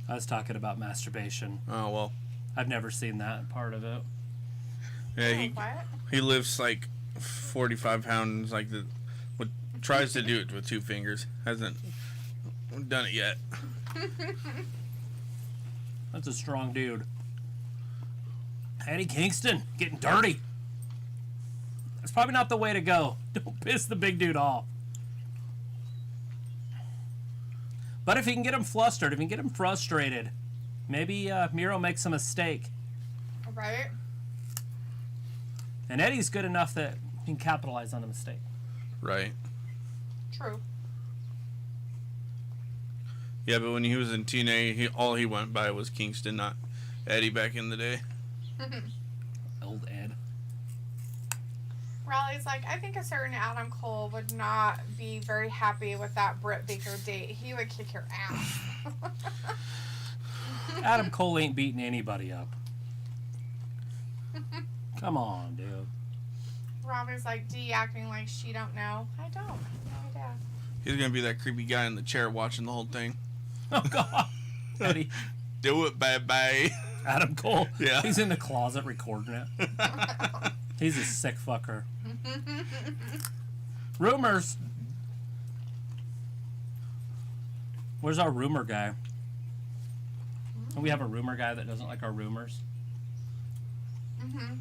I was talking about masturbation. Oh well. I've never seen that part of it. Yeah, What? he lifts like 45 pounds, like tries to do it with 2 fingers. Hasn't done it yet. That's a strong dude. Eddie Kingston getting dirty. That's probably not the way to go. Don't piss the big dude off. But if he can get him flustered, if he can get him frustrated, maybe Miro makes a mistake. Right? And Eddie's good enough that he can capitalize on the mistake. Right. True. Yeah, but when he was in TNA, all he went by was Kingston, not Eddie back in the day. Old Ed. Raleigh's like, I think a certain Adam Cole would not be very happy with that Britt Baker date. He would kick your ass. Adam Cole ain't beating anybody up. Come on, dude. Robbie's like, D acting like she don't know. I don't. No idea. He's gonna be that creepy guy in the chair watching the whole thing. Oh, God. Eddie. Do it, bye. Adam Cole. Yeah. He's in the closet recording it. He's a sick fucker. Rumors. Where's our rumor guy? We have a rumor guy that doesn't like our rumors.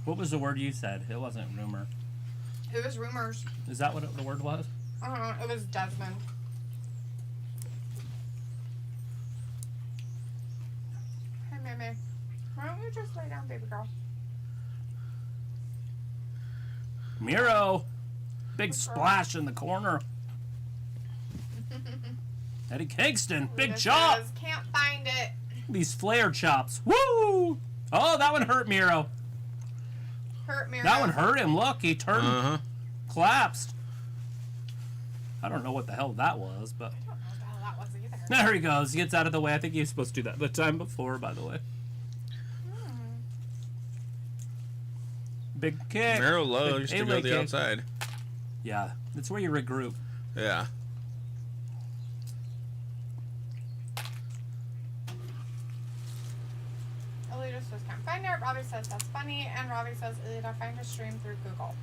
What was the word you said? It wasn't rumor. It was rumors. Is that what the word was? It was Desmond. Hey, Mimi. Why don't you just lay down, baby girl? Miro. Big splash in the corner. Eddie Kingston. Big This chop. says, can't find it. These flare chops. Woo! Oh, that one hurt Miro. Hurt Miro. That one hurt him. Look, he turned, Uh-huh. collapsed. I don't know what the hell that was, but I don't know what the hell that was either. there he goes. He gets out of the way. I think he was supposed to do that the time before, by the way. Big kick. Miro Big loves to go A-leg the kick. outside. Yeah, that's where you regroup. Yeah. Alita says can't find it. Robbie says that's funny. And Robbie says Alita find her stream through Google.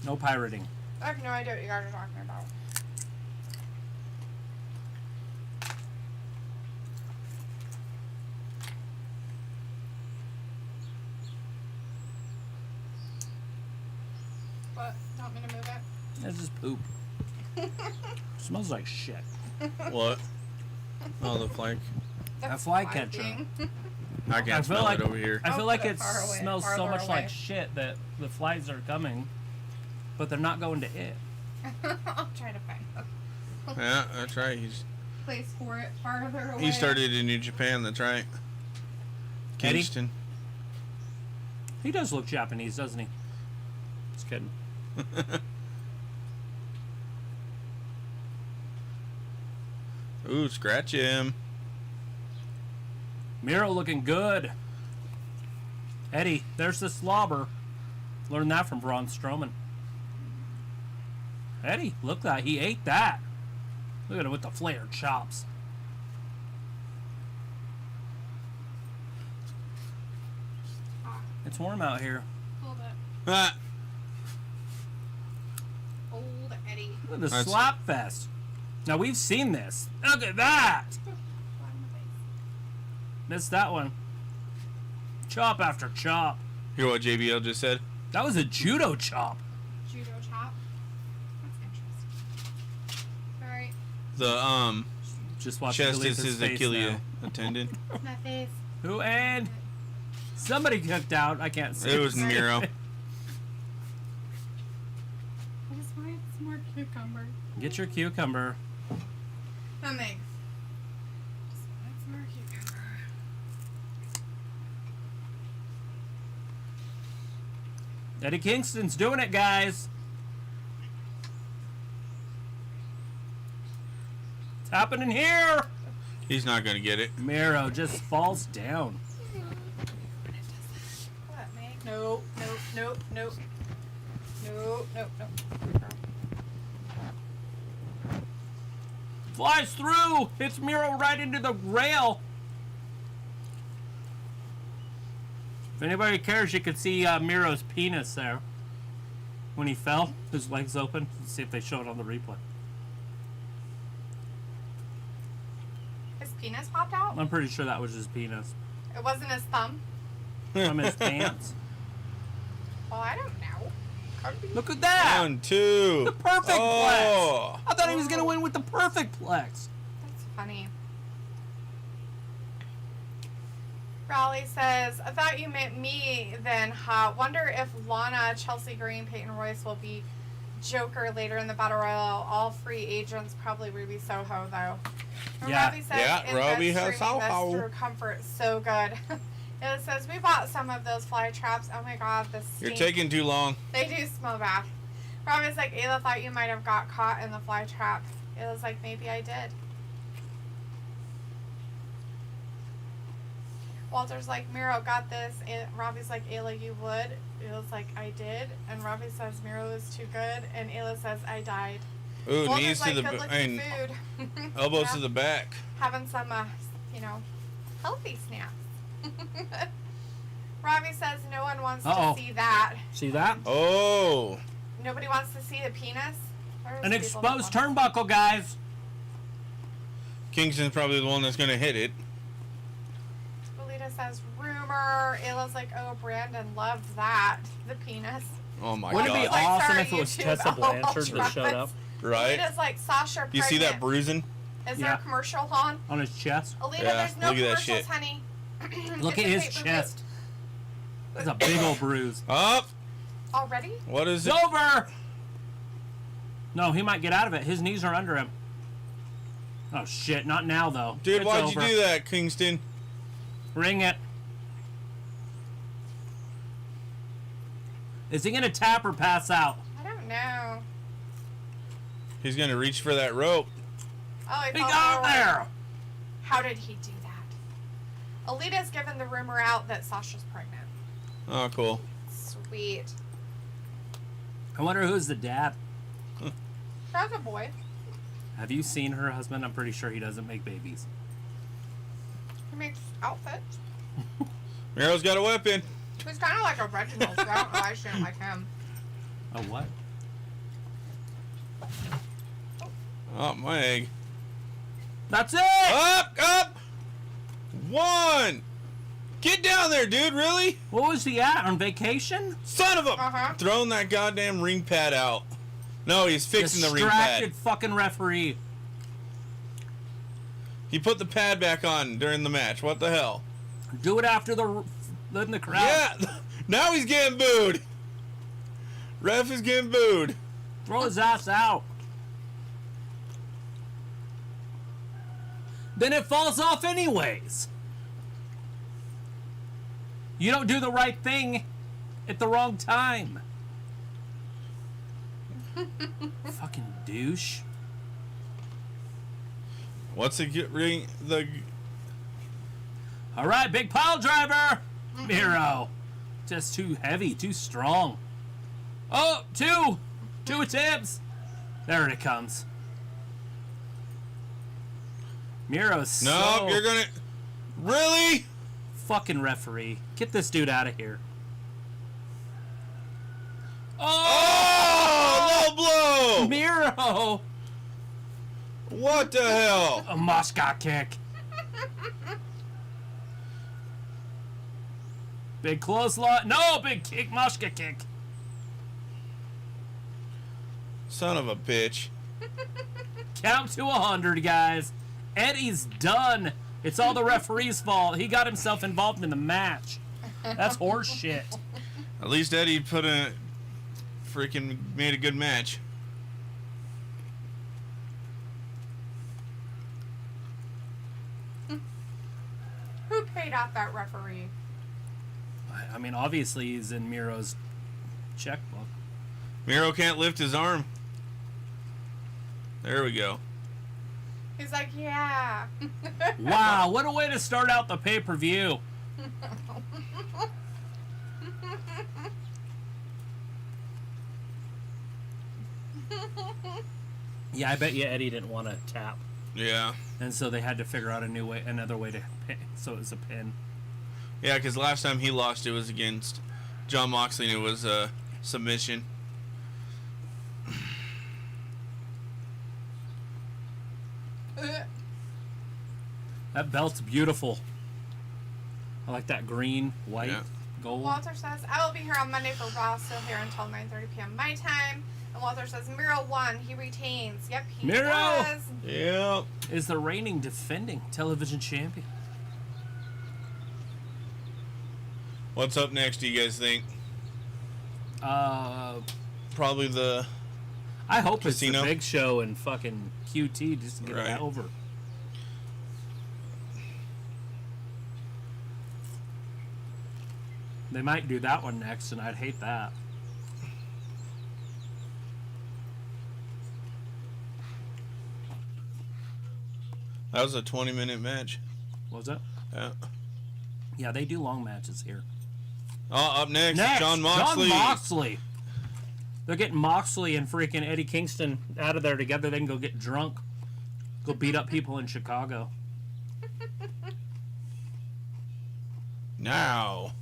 No pirating. I have no idea what you guys are talking about. What? Want me to move it? It's just poop. Smells like shit. What? Oh, the flank. A fly catcher. thing. I can't smell like, it over here. I feel I'll like put it it far away, smells so farther much away. like shit that the flies are coming, but they're not going to it. I'll try to find a Yeah, that's right. place for it farther away. He started in New Japan. That's right. Eddie? Kingston. He does look Japanese, doesn't he? Just kidding. Ooh, scratch him. Miro looking good. Eddie, there's the slobber. Learned that from Braun Strowman. Eddie, look that. He ate that. Look at him with the flared chops. It's warm out here. Hold it. Ah, Old Eddie. Look at the That's- slap fest. Now we've seen this. Look at that. Missed that one. Chop after chop. hear what JBL just said? That was a judo chop. Judo chop. That's interesting. Alright. The Just watch chest delete is his his face Achilles now. tendon. My face. Who and somebody cooked out. I can't see. It was Miro. I just wanted some more cucumber. Get your cucumber. That makes. Just wanted some more cucumber. Eddie Kingston's doing it, guys. It's happening here. He's not gonna get it. Miro just falls down. What, Meg? Nope, nope, nope, nope. Nope, nope, nope. Flies through. Hits Miro right into the rail. If anybody cares, you could see Miro's penis there. When he fell, his legs open. Let's see if they show it on the replay. His penis popped out? I'm pretty sure that was his penis. It wasn't his thumb? From his pants. Well, I don't know. Could be. Look at that. 1, 2. The perfect Oh. plex. I thought he was going to win with the perfect plex. That's funny. Raleigh says, I thought you meant me then, huh? Wonder if Lana, Chelsea Green, Peyton Royce will be Joker later in the Battle Royal. All free agents, probably Ruby Soho, though. And Yeah. Robbie says, Yeah, in Robbie bed has streaming this Soho. through comfort, so good. It says, we bought some of those fly traps. Oh my god, this You're stink. taking too long. They do smell bad. Robbie's like, Ayla thought you might have got caught in the fly trap. Ayla's like, maybe I did. Walter's like, Miro got this. And Robbie's like, Ayla, you would. Ayla's like, I did. And Robbie says, Miro is too good. And Ayla says, I died. Ooh, Walter's knees like, to the good looking food. elbows Yeah. to the back. Having some, healthy snacks. Robbie says, no one wants Uh-oh. to see that. See that? Oh. Nobody wants to see the penis? There's An people that exposed want- turnbuckle, guys. Kingston's probably the one that's gonna hit it. Lolita says, rumor. Ayla's like, oh, Brandon loved that. The penis. Oh my Wouldn't it be god. Like, awesome sorry, if it was YouTube. Tessa Oh, Blanchard that Travis. showed up Right? Alita's like, Sasha pregnant. You see that bruising? Is there Yeah. a commercial on? on his chest? Alita, Yeah, there's no look at that commercials, shit. honey. Look It's at a his pay-per-view. chest. That's a big old bruise. Up. Already? What is It's it? over. No, he might get out of it. His knees are under him. Oh shit! Not now though. Dude, It's why'd over. you do that, Kingston? Ring it. Is he gonna tap or pass out? I don't know. He's gonna reach for that rope. Oh, He fell got forward. there. How did he do that? Alita's given the rumor out that Sasha's pregnant. Oh, cool. Sweet. I wonder who's the dad. That's a boy. Have you seen her husband? I'm pretty sure he doesn't make babies. He makes outfits. Miro's got a weapon. He's kind of like a Reginald, so I don't know why I shouldn't like him. A what? Oh, my egg. That's it! Up! 1! Get down there, dude, really? What was he at? On vacation? Son of a... Uh-huh. Throwing that goddamn ring pad out. No, he's fixing the ring Distracted pad. fucking referee. He put the pad back on during the match. What the hell? Do it after in the crowd. Yeah, now he's getting booed. Ref is getting booed. Throw his ass out. Then it falls off anyways. You don't do the right thing at the wrong time. Fucking douche. What's the ring? All right, big pile driver. Miro. Just too heavy, too strong. Oh, two attempts. There it comes. Miro's No, you're gonna... Really? Fucking referee. Get this dude out of here. Oh, low blow! Miro! What the hell? A Mosca kick. Big clothesline. No, big kick. Mosca kick. Son of a bitch. Count to 100, guys. Eddie's done. It's all the referee's fault. He got himself involved in the match. That's horse shit. At least Eddie made a good match. Who paid out that referee? I mean, obviously he's in Miro's checkbook. Miro can't lift his arm. There we go. He's like, yeah. Wow, what a way to start out the pay-per-view. Yeah, I bet you Eddie didn't want to tap. Yeah. And so they had to figure out another way to pin. So it was a pin. Yeah, because last time he lost, it was against John Moxley, and it was a submission. That belt's beautiful. I like that green, white, gold. Walter says, I will be here on Monday for Raw, still here until 9:30 p.m. my time. And Walter says, Miro won. He retains. Yep, he Miro! does. Yep. Is the reigning defending television champion. What's up next, do you guys think? Probably the... I hope Casino. it's the Big Show and fucking QT just to get it over. They might do that one next, and I'd hate that. That was a 20-minute match. Was it? Yeah. Yeah, they do long matches here. Oh, up next, John Moxley. John Moxley. They're getting Moxley and freaking Eddie Kingston out of there together. They can go get drunk. Go beat up people in Chicago. Now.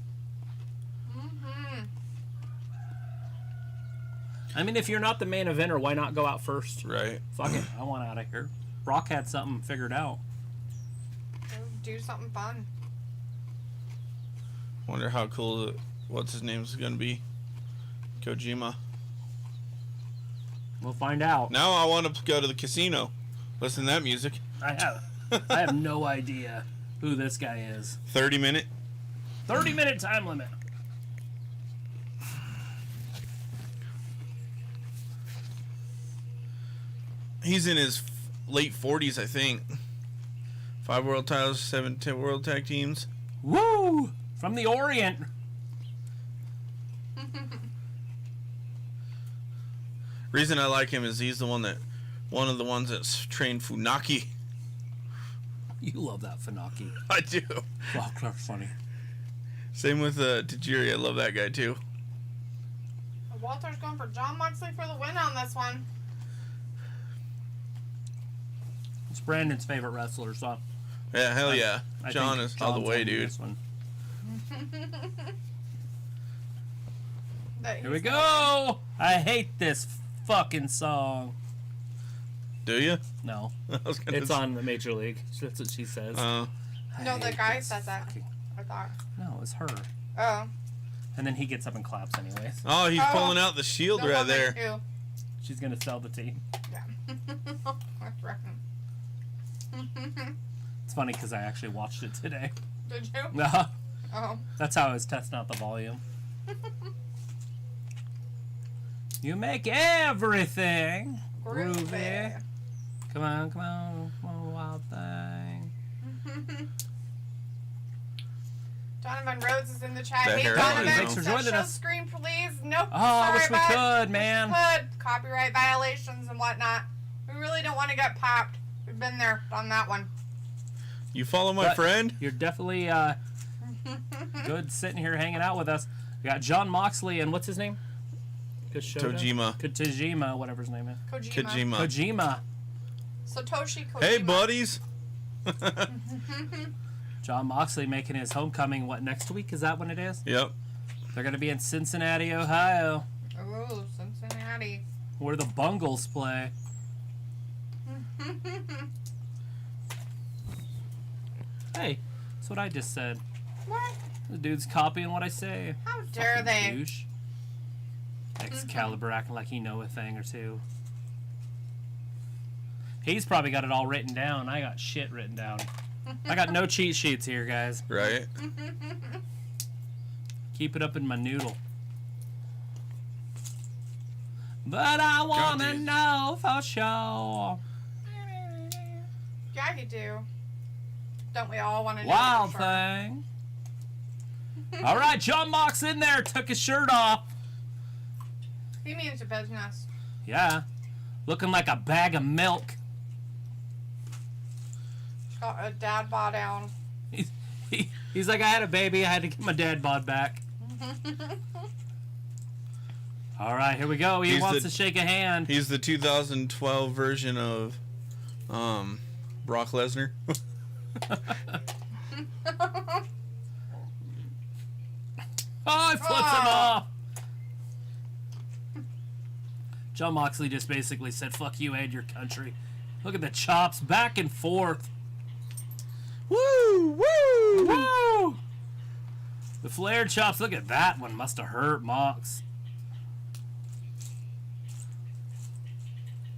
I mean, if you're not the main eventer, why not go out first? Right. Fuck it. I want out of here. Brock had something figured out. Do something fun. Wonder how cool what's his name's gonna be. Kojima. We'll find out. Now I want to go to the casino. Listen to that music. I have no idea who this guy is. 30-minute. 30-minute time limit. He's in his late 40s, I think. 5 world titles, 7 world tag teams. Woo! From the Orient. Reason I like him is he's one of the ones that's trained Funaki. You love that Funaki. I do. Wow, that's funny. Same with Tajiri. I love that guy too. Walter's going for John Moxley for the win on this one. It's Brandon's favorite wrestler, so Yeah, hell yeah. I John think is all the John's way, on dude. this one. That Here we he's go. I hate this fucking song. Do you? No, I was gonna it's on the Major League. That's what she says. No, I the hate guy this says that. fucking- I thought. No, it's her. Oh. And then he gets up and claps anyways. Oh, he's Oh. pulling out the shield The right woman there. who- She's gonna sell the team. Yeah. That's right. It's funny because I actually watched it today. Did you? No, Oh. that's how I was testing out the volume. You make everything groovy. Come on, wild thing. Donovan Rhodes is in the chat. The Hey, hair Donovan, on, thanks for joining show us. screen, please. Nope. Oh, I sorry, wish we bud. could, man. Could. Copyright violations and whatnot. We really don't want to get popped. We've been there, done that one. You follow my But friend? You're definitely good sitting here hanging out with us. We got John Moxley and what's his name? Kojima, whatever his name is. Kojima. Kojima. Satoshi Kojima. Hey, buddies. John Moxley making his homecoming, what, next week? Is that when it is? Yep. They're going to be in Cincinnati, Ohio, Oh, Cincinnati. where the Bungles play. Hey, that's what I just said. What? The dude's copying what I say. How dare Fucking they? douche. Excalibur acting like he know a thing or two. He's probably got it all written down. I got shit written down. I got no cheat sheets here, guys. Right? Keep it up in my noodle. But I wanna dude. know for sure. Yeah, you do. Don't we all want to know? Wild for sure? thing. All right, John Mox in there. Took his shirt off. He means your business. Yeah. Looking like a bag of milk. Got a dad bod down. He's like, I had a baby. I had to get my dad bod back. All right, here we go. He He's wants the- to shake a hand. He's the 2012 version of Brock Lesnar. Oh, he flips him off. John Moxley just basically said, fuck you and your country. Look at the chops back and forth. Woo! Woo! Woo! The flared chops, look at that one. Must have hurt Mox.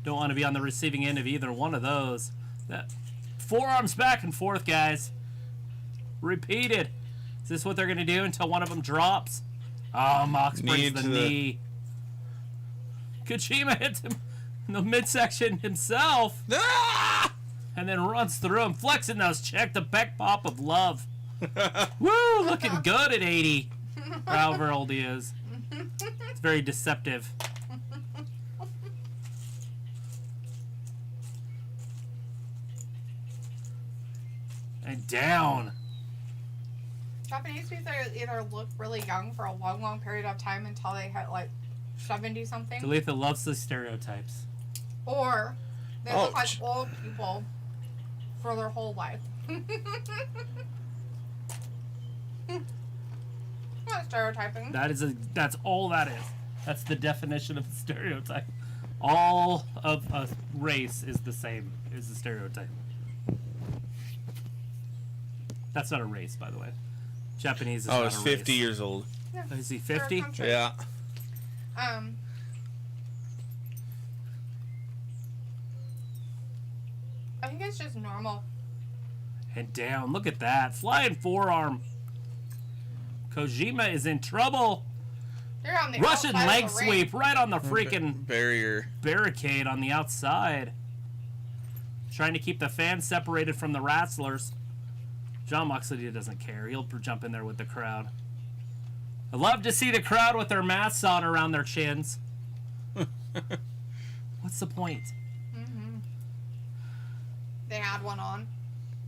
Don't want to be on the receiving end of either one of those. That forearms back and forth, guys. Repeated. Is this what they're going to do until one of them drops? Oh, Mox brings Knee the to the- knee. Kojima hits him in the midsection himself Ah! and then runs through him, flexing those check the back pop of love. Woo, looking good at 80. Or however old he is. It's very deceptive. And down. Japanese people either look really young for a long, long period of time until they hit like 70 something, Talitha loves the stereotypes. or they look like Ouch. old people for their whole life. Not stereotyping. That's all that is. That's the definition of a stereotype. All of a race is the same, is the stereotype. That's not a race, by the way. Japanese is Oh, not it's a 50 race. years old. Yeah. Is he They're a 50? country. Yeah. I think it's just normal. And down. Look at that. Flying forearm. Kojima is in trouble. They're on the Russian outside leg of the ring. sweep right on the freaking Barrier. barricade on the outside. Trying to keep the fans separated from the wrestlers. John Moxley doesn't care. He'll jump in there with the crowd. I love to see the crowd with their masks on around their chins. What's the point? They had one on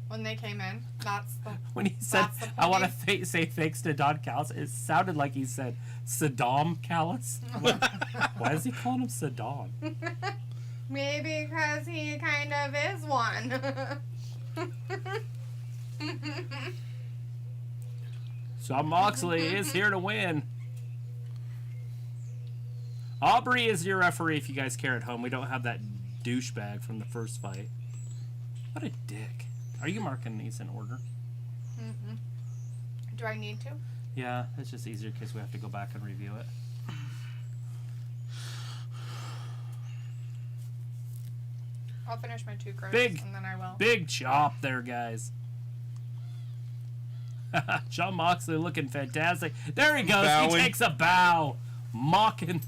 when they came in. That's the. When he said, That's the I want to point. say thanks to Don Callis, it sounded like he said Saddam Callis. Why is he calling him Saddam? Maybe because he kind of is one. Jon Moxley is here to win. Aubrey is your referee if you guys care at home. We don't have that douchebag from the first fight. What a dick. Are you marking these in order? Mm-mm. Do I need to? Yeah, it's just easier because we have to go back and review it. I'll finish my 2 gross and then I will. Big chop there, guys. Jon Moxley looking fantastic. There he goes. Bowing. He takes a bow. Mocking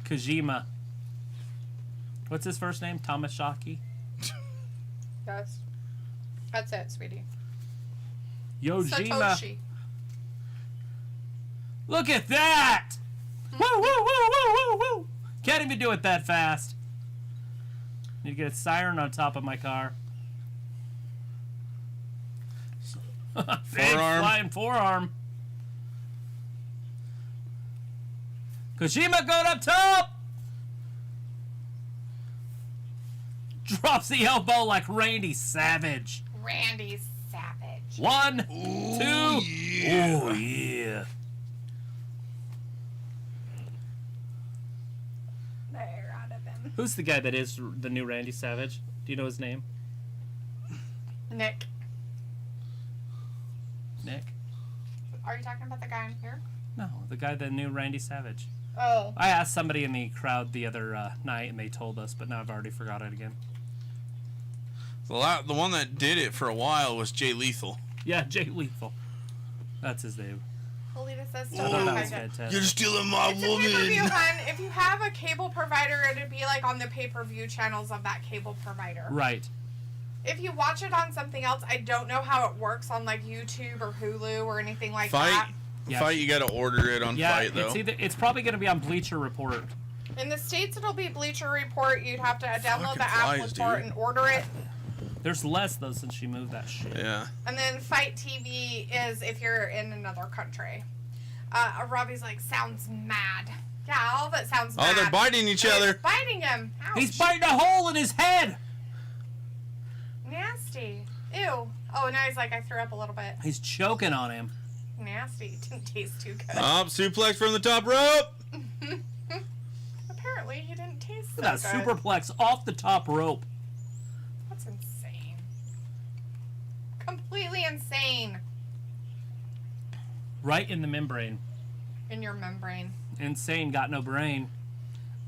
Kojima. What's his first name? Tamashaki? Yes. That's it, sweetie. Yojima. Satoshi. Look at that! Woo, woo, woo, woo, woo, woo! Can't even do it that fast. Need to get a siren on top of my car. Big Forearm. flying forearm. Kojima going up top! Drops the elbow like Randy Savage. Randy Savage. 1, 2. Yeah. Oh, yeah. They're out of him. Who's the guy that is the new Randy Savage? Do you know his name? Nick. Nick? Are you talking about the guy in here? No, the guy that knew Randy Savage. Oh. I asked somebody in the crowd the other night and they told us, but now I've already forgot it again. The one that did it for a while was Jay Lethal. Yeah, Jay Lethal. That's his name. Alita says I still thought don't that like was it. fantastic. You're stealing my It's a pay-per-view, woman. hun. If you have a cable provider, it'd be like on the pay-per-view channels of that cable provider. Right. If you watch it on something else, I don't know how it works on like YouTube or Hulu or anything like that. Fight. Yeah. Fight. You got to order it on Yeah, Fight though. it's probably going to be on Bleacher Report. In the States, it'll be Bleacher Report. You'd have to download the app flies, for it dude. and order it. There's less, though, since she moved that shit. Yeah. And then Fight TV is if you're in another country. Robbie's like, sounds mad. Yeah, all of it sounds mad. Oh, they're biting each It's other. biting him. Ouch. He's biting a hole in his head! Nasty. Ew. Oh, now he's like, I threw up a little bit. He's choking on him. Nasty. Didn't taste too good. Suplex from the top rope. Apparently, he didn't taste so Look at that good. superplex off the top rope. That's insane. Completely insane. Right in the membrane. In your membrane. Insane, got no brain.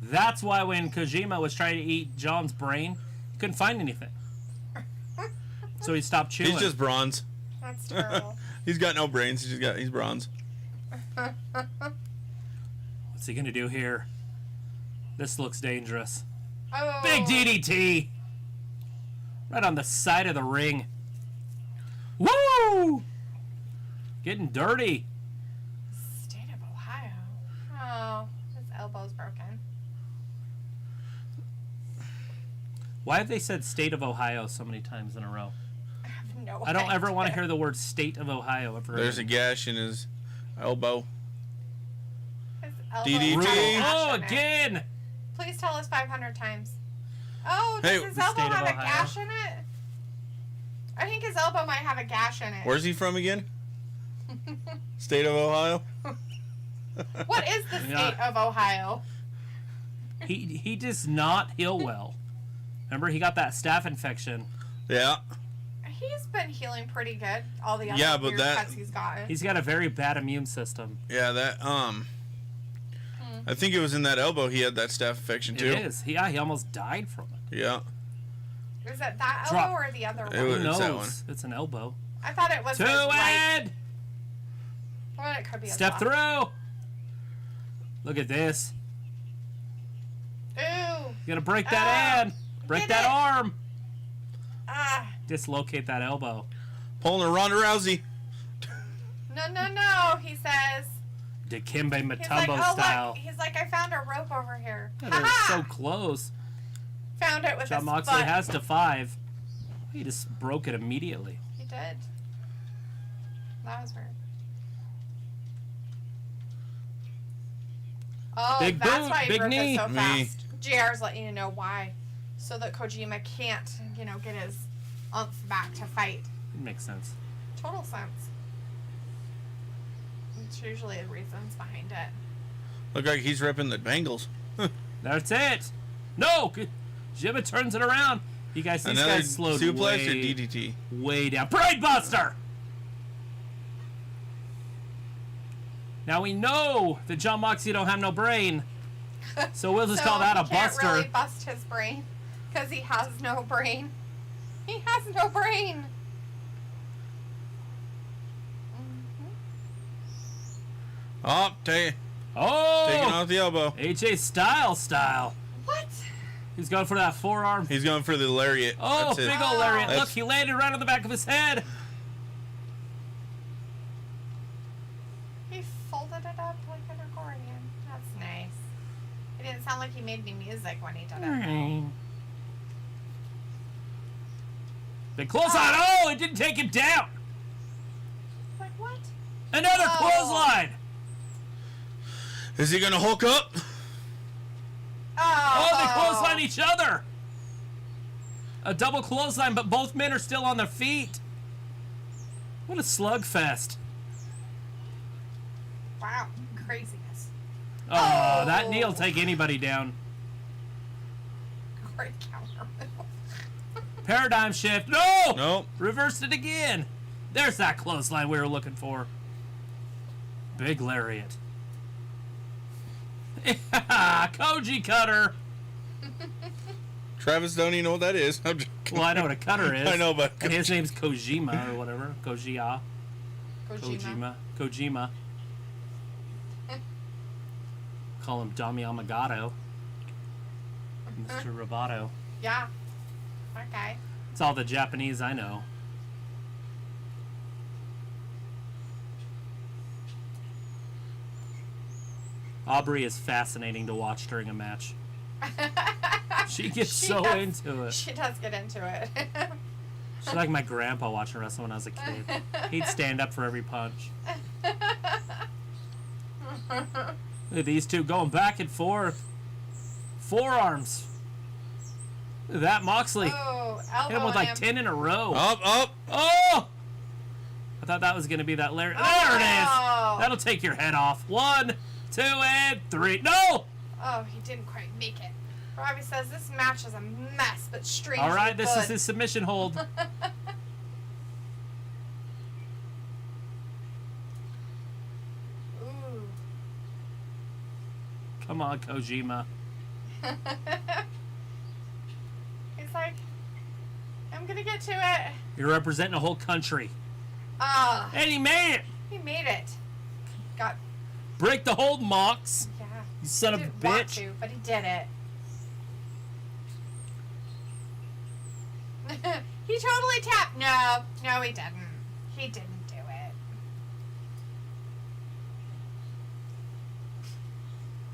That's why when Kojima was trying to eat John's brain, he couldn't find anything. So he stopped chewing. He's just bronze. That's terrible. He's got no brains. He's bronze. What's he gonna do here? This looks dangerous. Oh. Big DDT! Right on the side of the ring. Woo! Getting dirty. State of Ohio. Oh, his elbow's broken. Why have they said state of Ohio so many times in a row? I have no I don't ever idea. want to hear the word state of Ohio ever There's a again. gash in his elbow. His elbow DDT. has a gash Oh, in it. again! Please tell us 500 times. Oh, does Hey, his the elbow state of have a Ohio. gash in it? I think his elbow might have a gash in it. Where's he from again? State of Ohio. What is the state Yeah. of Ohio? He does not heal well. Remember, he got that staph infection. Yeah. He's been healing pretty good. All the other Yeah, but weird that- cuts he's gotten. He's got a very bad immune system. Yeah. That I think it was in that elbow. He had that staph infection too. It is. Yeah, he almost died from it. Yeah. Is it that Drop. elbow or the other one? It Who was- It's that knows? It's an elbow. I thought it was To his right. it! Well, it could be his Step left. through! Look at this. Ooh. You gotta break that hand. Break get that it. arm. Ah. Dislocate that elbow. Pulling a Ronda Rousey. No, no, no, he says. Dikembe He's like, Mutombo oh, style. look. He's like, I found a rope over here. They're Ha-ha! so close. Found it with Jon his Moxley foot. has to 5. He just broke it immediately. He did. That was weird. Oh, Big that's boot, why he big broke knee. it so Me. fast. JR's letting you know why. So that Kojima can't, get his oomph back to fight. It makes sense. Total sense. It's usually the reasons behind it. Look like he's ripping the Bengals. That's it. No! Kojima turns it around. You guys, these Another guys slowed suplex or DDT? way down. Brainbuster! Now we know that John Moxley don't have no brain. So we'll just call that a he can't buster. really bust his brain. Because he has no brain. He has no brain. Oh, taking off the elbow. AJ style. What? He's going for that forearm. He's going for the lariat. Oh, That's big it. old lariat. That's- Look, he landed right on the back of his head. He folded it up like an accordion. That's nice. It didn't sound like he made any music when he did it. Big clothesline. Oh, it didn't take him down. Like what? Another Oh. clothesline. Is he going to hook up? Oh, they clothesline each other. A double clothesline, but both men are still on their feet. What a slugfest. Wow. Craziness. Oh, that knee will take anybody down. Great counter move. Paradigm shift. No! Nope. Reversed it again. There's that clothesline we were looking for. Big lariat. Koji cutter. Travis don't even know what that is. I'm just Well, I know what a cutter is. I know, but And his name's Kojima or whatever. Kojima. Call him Dami Amagato. Mr. Roboto. Yeah. Okay. It's all the Japanese I know. Aubrey is fascinating to watch during a match. She gets so into it. She does get into it. She's like my grandpa watching wrestling when I was a kid. He'd stand up for every punch. Look at these two going back and forth. Forearms. Look at that, Moxley. Oh, Hit him with like 10 in a row. up. Oh! I thought that was going to be that Larry. There it is! That'll take your head off. 1, 2, and 3. No! Oh, he didn't quite make it. Robbie says this match is a mess, but strangely All right, this good. is his submission hold. Ooh. Come on, Kojima. He's like, I'm gonna get to it. You're representing a whole country. Ah, And he made it! he made it. Got, Break the hold, Mox. yeah. You son of a Didn't want bitch. to, but he did it. He totally tapped. No, he didn't. He didn't do it.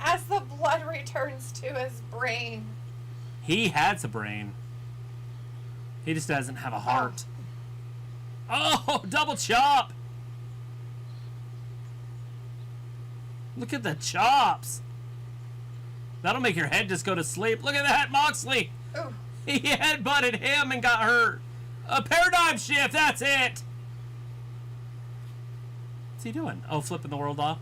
As the blood returns to his brain. He has a brain. He just doesn't have a heart. Oh, double chop. Look at the chops. That'll make your head just go to sleep. Look at that, Moxley. Ooh. He headbutted him and got hurt. A paradigm shift, that's it. What's he doing? Oh, flipping the world off.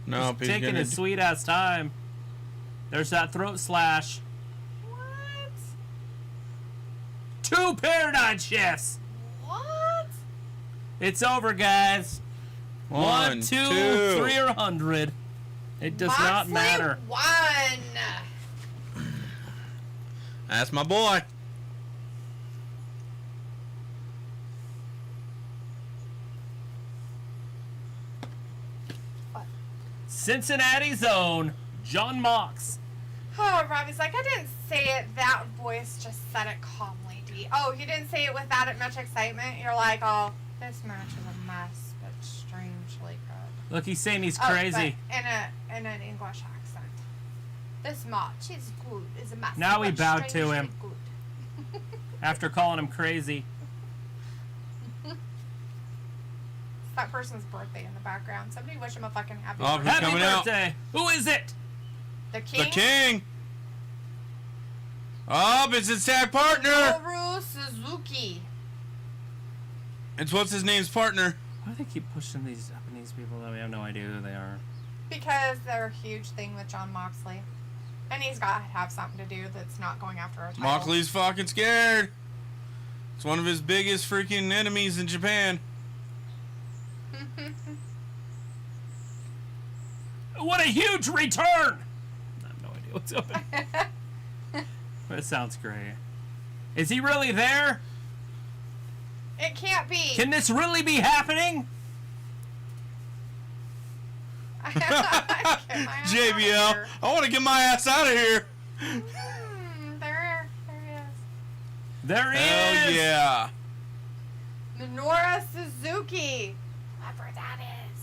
No, He's taking his sweet ass time. There's that throat slash. What? 2 paradigm shifts. What? It's over, guys. 1, 2, 3, or 100. It does not Moxley matter. won. That's my boy. Cincinnati's own John Mox. Oh, Robbie's like, I didn't say it. That voice just said it calmly, D. Oh, you didn't say it with that much excitement? You're like, oh, this match is a mess, but strangely good. Look, he's saying he's Oh, crazy. but in an English accent. This match is good. Is a mess. Now we but bow to strangely him. Good. After calling him crazy. It's that person's birthday in the background. Somebody wish him a fucking happy Oh, birthday. Happy coming out. birthday. Who is it? The king. The king. Oh, it's his tag partner. Toru Suzuki. It's what's his name's partner? Why do they keep pushing these Japanese people that we have no idea who they are? Because they're a huge thing with John Moxley. And he's got to have something to do that's not going after a title. Moxley's fucking scared. It's one of his biggest freaking enemies in Japan. What a huge return! I have no idea what's up. That sounds great. Is he really there? It can't be. Can this really be happening? JBL, I want to get my ass out of here. There he is. There he Hell is! yeah. Minoru Suzuki. Whoever that is.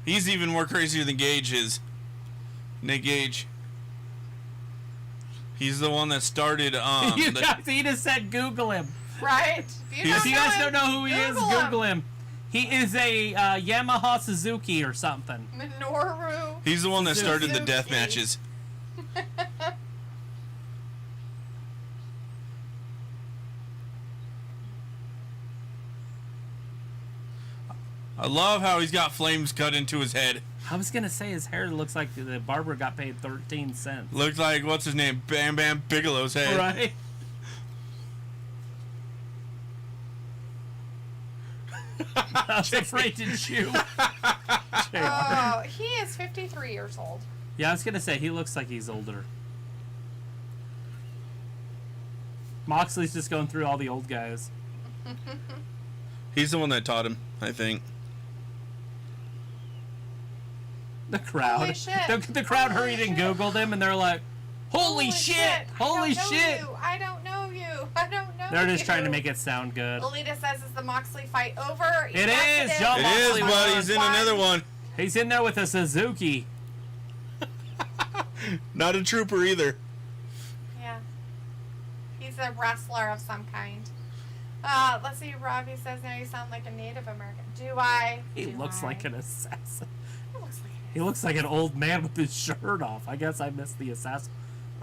He's even more crazier than Gage is. Nick Gage. He's the one that started. You guys, he just said Google him. Right? If you guys don't know who he is, Google him. He is a Yamaha Suzuki or something. Minoru. He's the one that started the Suzuki. death matches. I love how he's got flames cut into his head. I was gonna say his hair looks like the barber got paid 13 cents. Looks like, what's his name? Bam Bam Bigelow's head. Right? I was afraid to chew. Oh, he is 53 years old. Yeah, I was gonna say he looks like he's older. Moxley's just going through all the old guys. He's the one that taught him, I think. The crowd. Holy shit. The crowd Holy hurried and shit. Googled him, and they're like, "Holy shit! Holy shit!" I don't know you. I don't know They're just you. trying to make it sound good. Alita says, "Is the Moxley fight over?" It Yes, is, John It Moxley is, won. but he's in another one. He's in there with a Suzuki. Not a trooper either. Yeah. He's a wrestler of some kind. Let's see. Robbie says, "Now you sound like a Native American." Do I? He Do looks I? like an assassin. He looks like He looks like an old man with his shirt off. I guess I missed the assassin.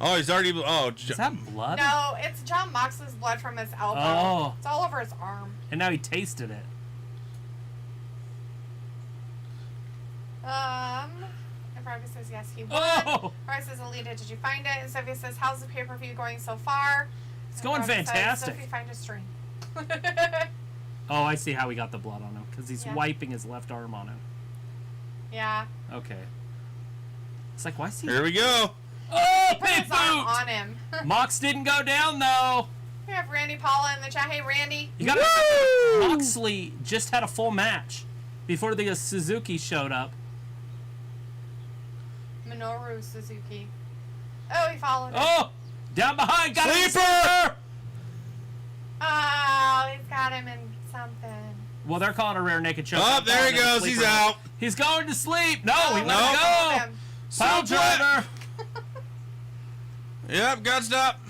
Oh, he's already. Oh, Is that blood? No, it's John Moxley's blood from his elbow. Oh. It's all over his arm. And now he tasted it. And Robbie says, yes, he won. Oh! Robbie says, Alita, did you find it? And Sophie says, how's the pay-per-view going so far? It's going Robbie says, fantastic. Sophie, find a string. Oh, I see how he got the blood on him. Because he's Yeah. wiping his left arm on him. Yeah. Okay. It's like, why is he... Here we go. Oh, Put big his arm boot! on him. Mox didn't go down, though. We have Randy Paula in the chat. Hey, Randy. You gotta Woo! remember, Moxley just had a full match before the Suzuki showed up. Minoru Suzuki. Oh, he followed him. Oh! Down behind! Got him in the Sleeper! center! Oh, he's got him in something. Well, they're calling a rear naked choke. Oh, there he goes. He's out. He's going to sleep. No, he let no. it go. Him. Pile driver. Yep, got stop.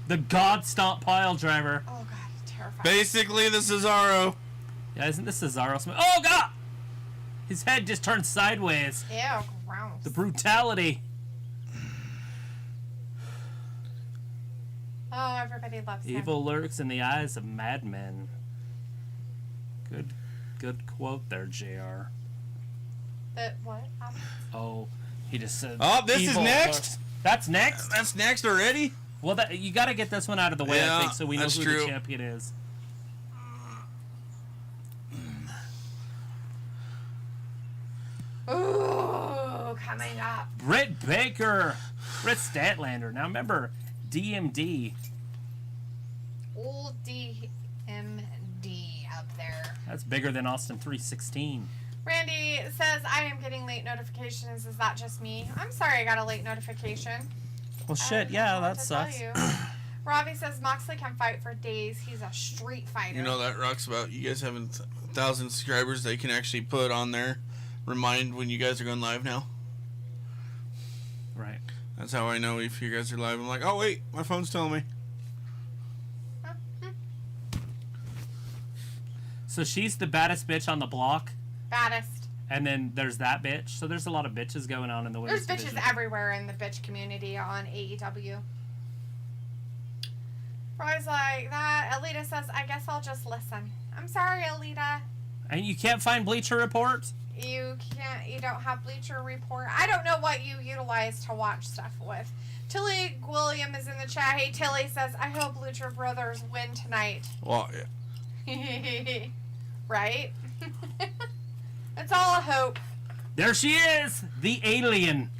The God Stomp pile driver. Oh, God, terrifying. Basically, the Cesaro. Yeah, isn't this Cesaro Smith? Oh, God! His head just turned sideways. Ew, gross. The brutality. Oh, everybody loves him. Evil lurks in the eyes of madmen. Good quote there, JR. What? Oh, he just said. Oh, this is evil next? lurks. That's next? That's next already? Well, you got to get this one out of the way, I Yeah, think, so we know that's who true. the champion is. Ooh, coming up. Britt Baker. Britt Statlander. Now, remember, DMD. Old DMD up there. That's bigger than Austin 316. Randy says, I am getting late notifications. Is that just me? I'm sorry I got a late notification. Well, I shit, don't yeah, know what that to tell sucks. you. Robbie says Moxley can fight for days. He's a street fighter. You know that rocks about you guys having 1,000 subscribers they can actually put on there. Remind when you guys are going live now. Right. That's how I know if you guys are live. I'm like, oh, wait, my phone's telling me. So she's the baddest bitch on the block, Baddest. and then there's that bitch. So there's a lot of bitches going on in the women's There's bitches division. everywhere in the bitch community on AEW. Roy's like, that. Alita says, I guess I'll just listen. I'm sorry, Alita. And you can't find Bleacher Report? You don't have Bleacher Report. I don't know what you utilize to watch stuff with. Tilly William is in the chat. Hey, Tilly says, I hope Lucha Brothers win tonight. Well, yeah. Right? It's all a hope. There she is! The alien.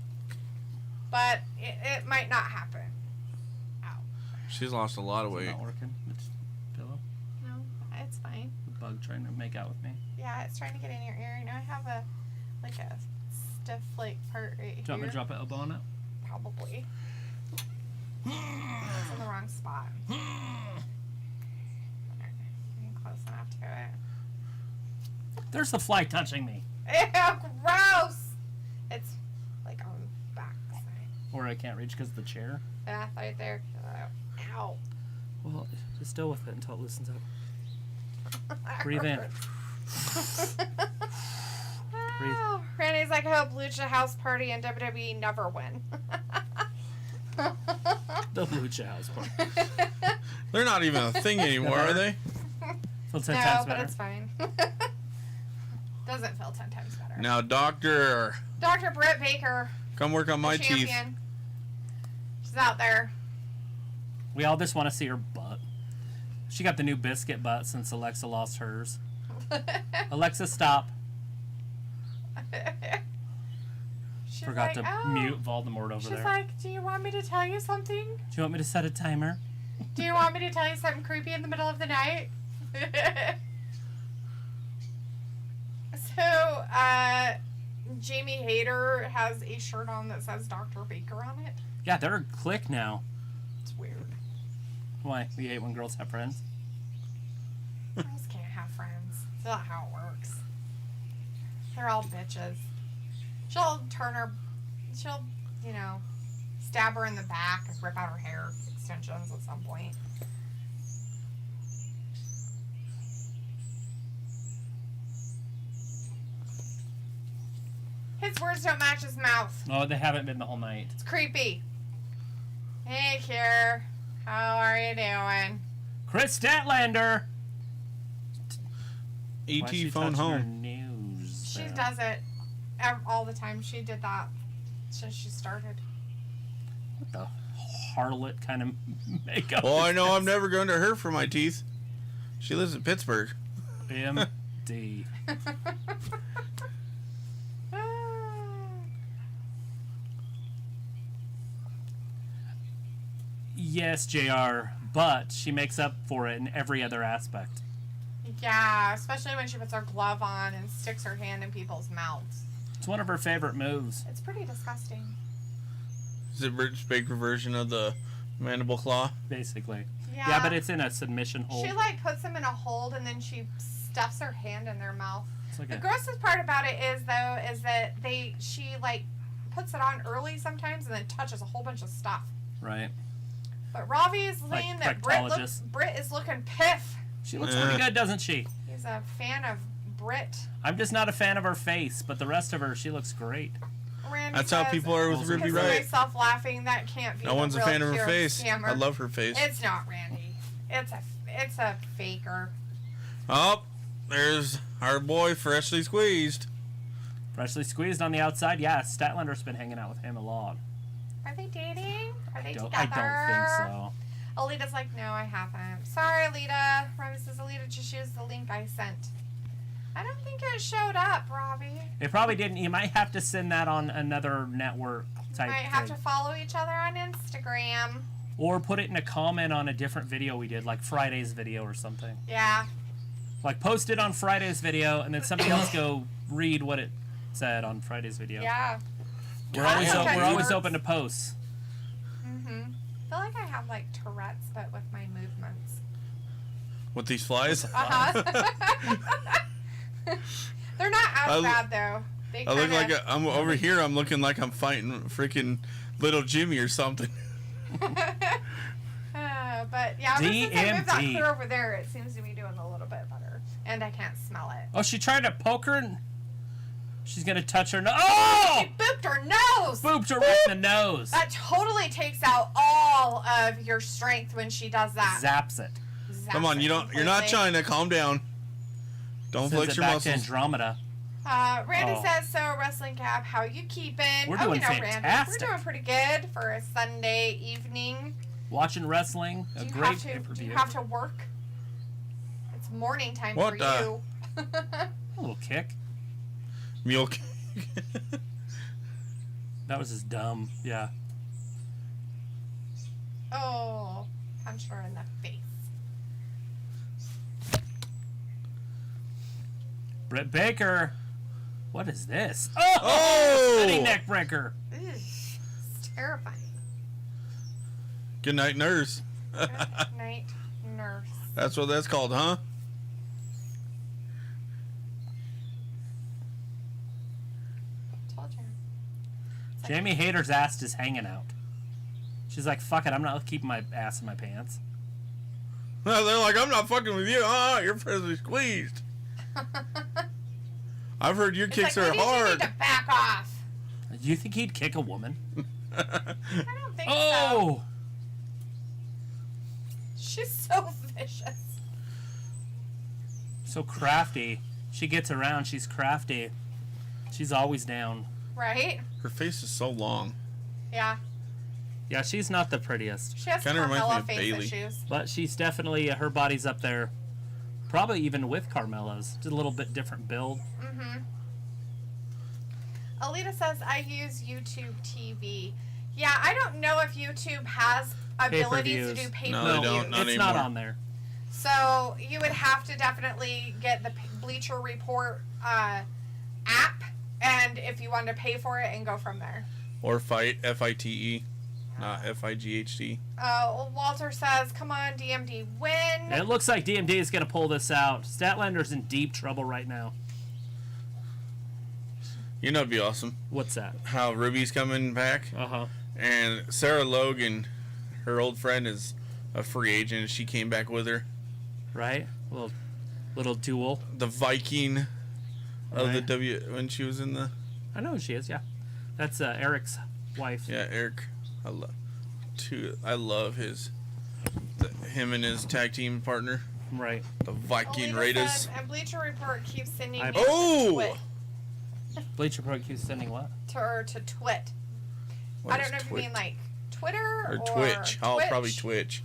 But it might not happen. Ow. She's lost a lot of weight. Not working. It's pillow. No, it's fine. The bug trying to make out with me. Yeah, it's trying to get in your ear. You know, I have a stiff part right here. Do you want me to drop an elbow on it? Probably. It's in the wrong spot. Getting close enough to it. There's the fly touching me. Ew, gross! It's like on the back side. Or I can't reach because of the chair. Yeah, right there. Ow. Well, just deal with it until it loosens up. Breathe in. Breathe. Oh, Randy's like, I hope Lucha House Party and WWE never win. The Lucha House Party. They're not even a thing anymore, are they? Feels 10 No, times but better. it's fine. Doesn't feel 10 times better. Now, Dr. Britt Baker, Come work on my the teeth. champion. She's out there. We all just want to see her butt. She got the new biscuit butt since Alexa lost hers. Alexa, stop. She's Forgot like, to oh. mute Voldemort over She's there. like, do you want me to tell you something? Do you want me to set a timer? Do you want me to tell you something creepy in the middle of the night? So, Jamie Hayter has a shirt on that says Dr. Baker on it. Yeah, they're a clique now. It's weird. Why? We hate when girls have friends? Girls can't have friends. It's not how it works. They're all bitches. She'll, stab her in the back and rip out her hair extensions at some point. His words don't match his mouth. Oh, they haven't been the whole night. It's creepy. Hey, Kier. How are you doing? Chris Statlander! Why is ET she phone touching her home. She news there? does it all the time. She did that since she started. What the harlot kind of makeup? Well, I is know I'm this? never going to her for my teeth. She lives in Pittsburgh. MD. Yes, JR, but she makes up for it in every other aspect. Yeah, especially when she puts her glove on and sticks her hand in people's mouths. It's one of her favorite moves. It's pretty disgusting. Is it British Baker version of the mandible claw? Basically. Yeah. Yeah, but it's in a submission hold. She puts them in a hold and then she stuffs her hand in their mouth. It's like The a- grossest part about it is that she puts it on early sometimes and then touches a whole bunch of stuff. Right. But Ravi's Like lean that proctologist. Britt is looking piff. She looks pretty good, doesn't she? He's a fan of Britt. I'm just not a fan of her face, but the rest of her, she looks great. Randy That's how says, people are with Also- Ruby "Pissing Wright. myself laughing. That can't be. No the one's a real fan of her Kier face. Scammer." I love her face. It's not Randy. It's a faker. Oh, there's our boy freshly squeezed. Freshly squeezed on the outside. Yeah, Statlander's been hanging out with him a lot. Are they dating? Are they I together? don't think so. Alita's like, no, I haven't. Sorry, Alita. Robbie says, Alita just used the link I sent. I don't think it showed up, Robbie. It probably didn't. You might have to send that on another network type Might have thing. to follow each other on Instagram. Or put it in a comment on a different video we did, like Friday's video or something. Yeah. Like post it on Friday's video, and then somebody else go read what it said on Friday's video. Yeah. We're always, Damn. we're always open to posts. I feel like I have Tourette's, but with my movements. With these flies? They're not as I- bad though. They I look kinda- like I'm over here. I'm looking like I'm fighting freaking little Jimmy or something. But yeah, ever since I moved that DMT. clear over there, it seems to be doing a little bit better, and I can't smell it. Oh, she tried to poke her. And... She's gonna touch her nose. Oh! She booped her nose! Booped her right in the nose. That totally takes out all of your strength when she does that. Zaps it. Come on, you're not China. Calm down. Don't Sends flex it your back muscles. to Andromeda. Randy says, so Wrestling Cap, how you keeping? We're doing Randy, fantastic. we're doing pretty good for a Sunday evening. Watching wrestling, a great pay-per-view. Do you have to work? It's morning time What for you. A little kick. Mule kick. That was just dumb. Yeah. Oh, punch her in the face. Britt Baker. What is this? Oh! Spinning neck breaker. Ugh, it's terrifying. Good night, nurse. Good night, nurse. That's what that's called, huh? Told you. Jamie Hayter's ass is hanging out. She's like, fuck it, I'm not keeping my ass in my pants. No, they're like, I'm not fucking with you. You're physically squeezed. I've heard your kicks are ladies, hard. You need to back off. Do you think he'd kick a woman? I don't think so. Oh! She's so vicious. So crafty. She gets around, she's crafty. She's always down. Right? Her face is so long. Yeah. Yeah, she's not the prettiest. She has Kinda reminds me Carmella of face Bailey. issues. But she's definitely, her body's up there. Probably even with Carmella's. Just a little bit different build. Mm-hmm. Alita says, I use YouTube TV. Yeah, I don't know if YouTube has abilities to do pay-per-views. No, they don't. Not it's anymore. not on there. So you would have to definitely get the Bleacher Report app, and if you wanted to pay for it, and go from there. Or fight, F-I-T-E, not F-I-G-H-T. Walter says, come on, DMD, win. It looks like DMD is going to pull this out. Statlander's in deep trouble right now. You know it'd be awesome. What's that? How Ruby's coming back. Uh-huh. And Sarah Logan, her old friend, is a free agent. She came back with her. Right? Little duel. The Viking of the Right. when she was in the... I know who she is, yeah. That's Eric's wife. Yeah, Eric. I love him and his tag team partner. Right. The Viking Alita Raiders. says, and Bleacher Report keeps sending me Oh! Bleacher Report keeps sending what? to Twit. What I don't is know if you Twit? mean like Twitter Or or Twitch. Oh, Twitch. probably Twitch.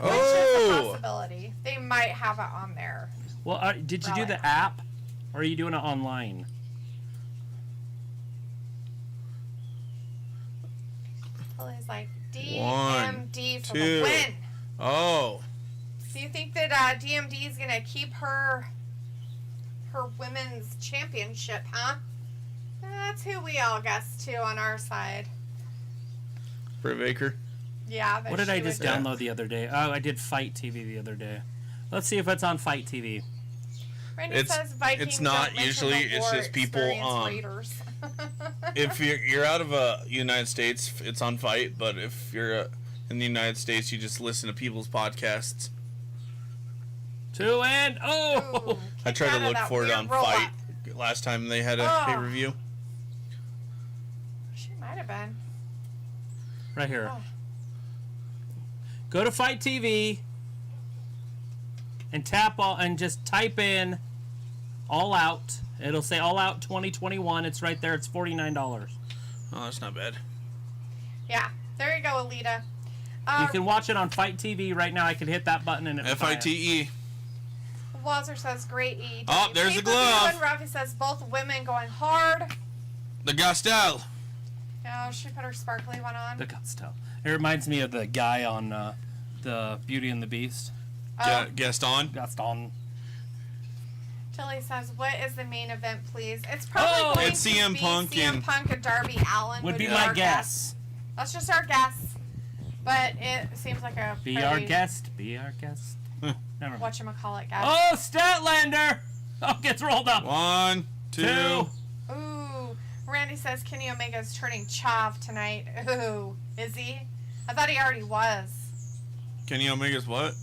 Which is a Oh! possibility. They might have it on there. Well, did you do Relic. the app? Or are you doing it online? Lily's like, One, DMD for two. the win. Oh. Do you think that DMD is going to keep her women's championship, huh? That's who we all guessed to on our side. Britt Baker. Yeah. What did I just download the other day? Oh, I did Fight TV the other day. Let's see if it's on Fight TV. Randy It's- says Vikings it's not don't mention usually, the it's war just people, experience Raiders. If you're out of United States, it's on Fight. But if you're in the United States, you just listen to people's podcasts. To and Ooh, I tried out to of look that for it weird on roll-up. Fight last time they had a Oh. pay-per-view. She might have been. Right here. Oh. Go to Fight TV and just type in All Out. It'll say All Out 2021. It's right there. It's $49. Oh, that's not bad. Yeah. There you go, Alita. You can watch it on Fight TV right now. I can hit that button and it F-I-T-E. Walter says great EW. Oh, there's the glove. And Rafi says both women going hard. The Gastel. Oh, she put her sparkly one on. The Gusto. It reminds me of the guy on the Beauty and the Beast. Gaston. Gaston. Tilly says, what is the main event, please? It's probably Oh, going it's to CM be Punk CM and- Punk and Darby Allin Would be our my guess. That's just our guess. But it seems like a Be our guest. Be our guest. Never mind. whatchamacallit guess. Oh, Statlander! Oh, gets rolled up. 1, 2. Ooh. Randy says Kenny Omega's turning Chav tonight. Ooh. Is he? I thought he already was. Kenny Omega's what?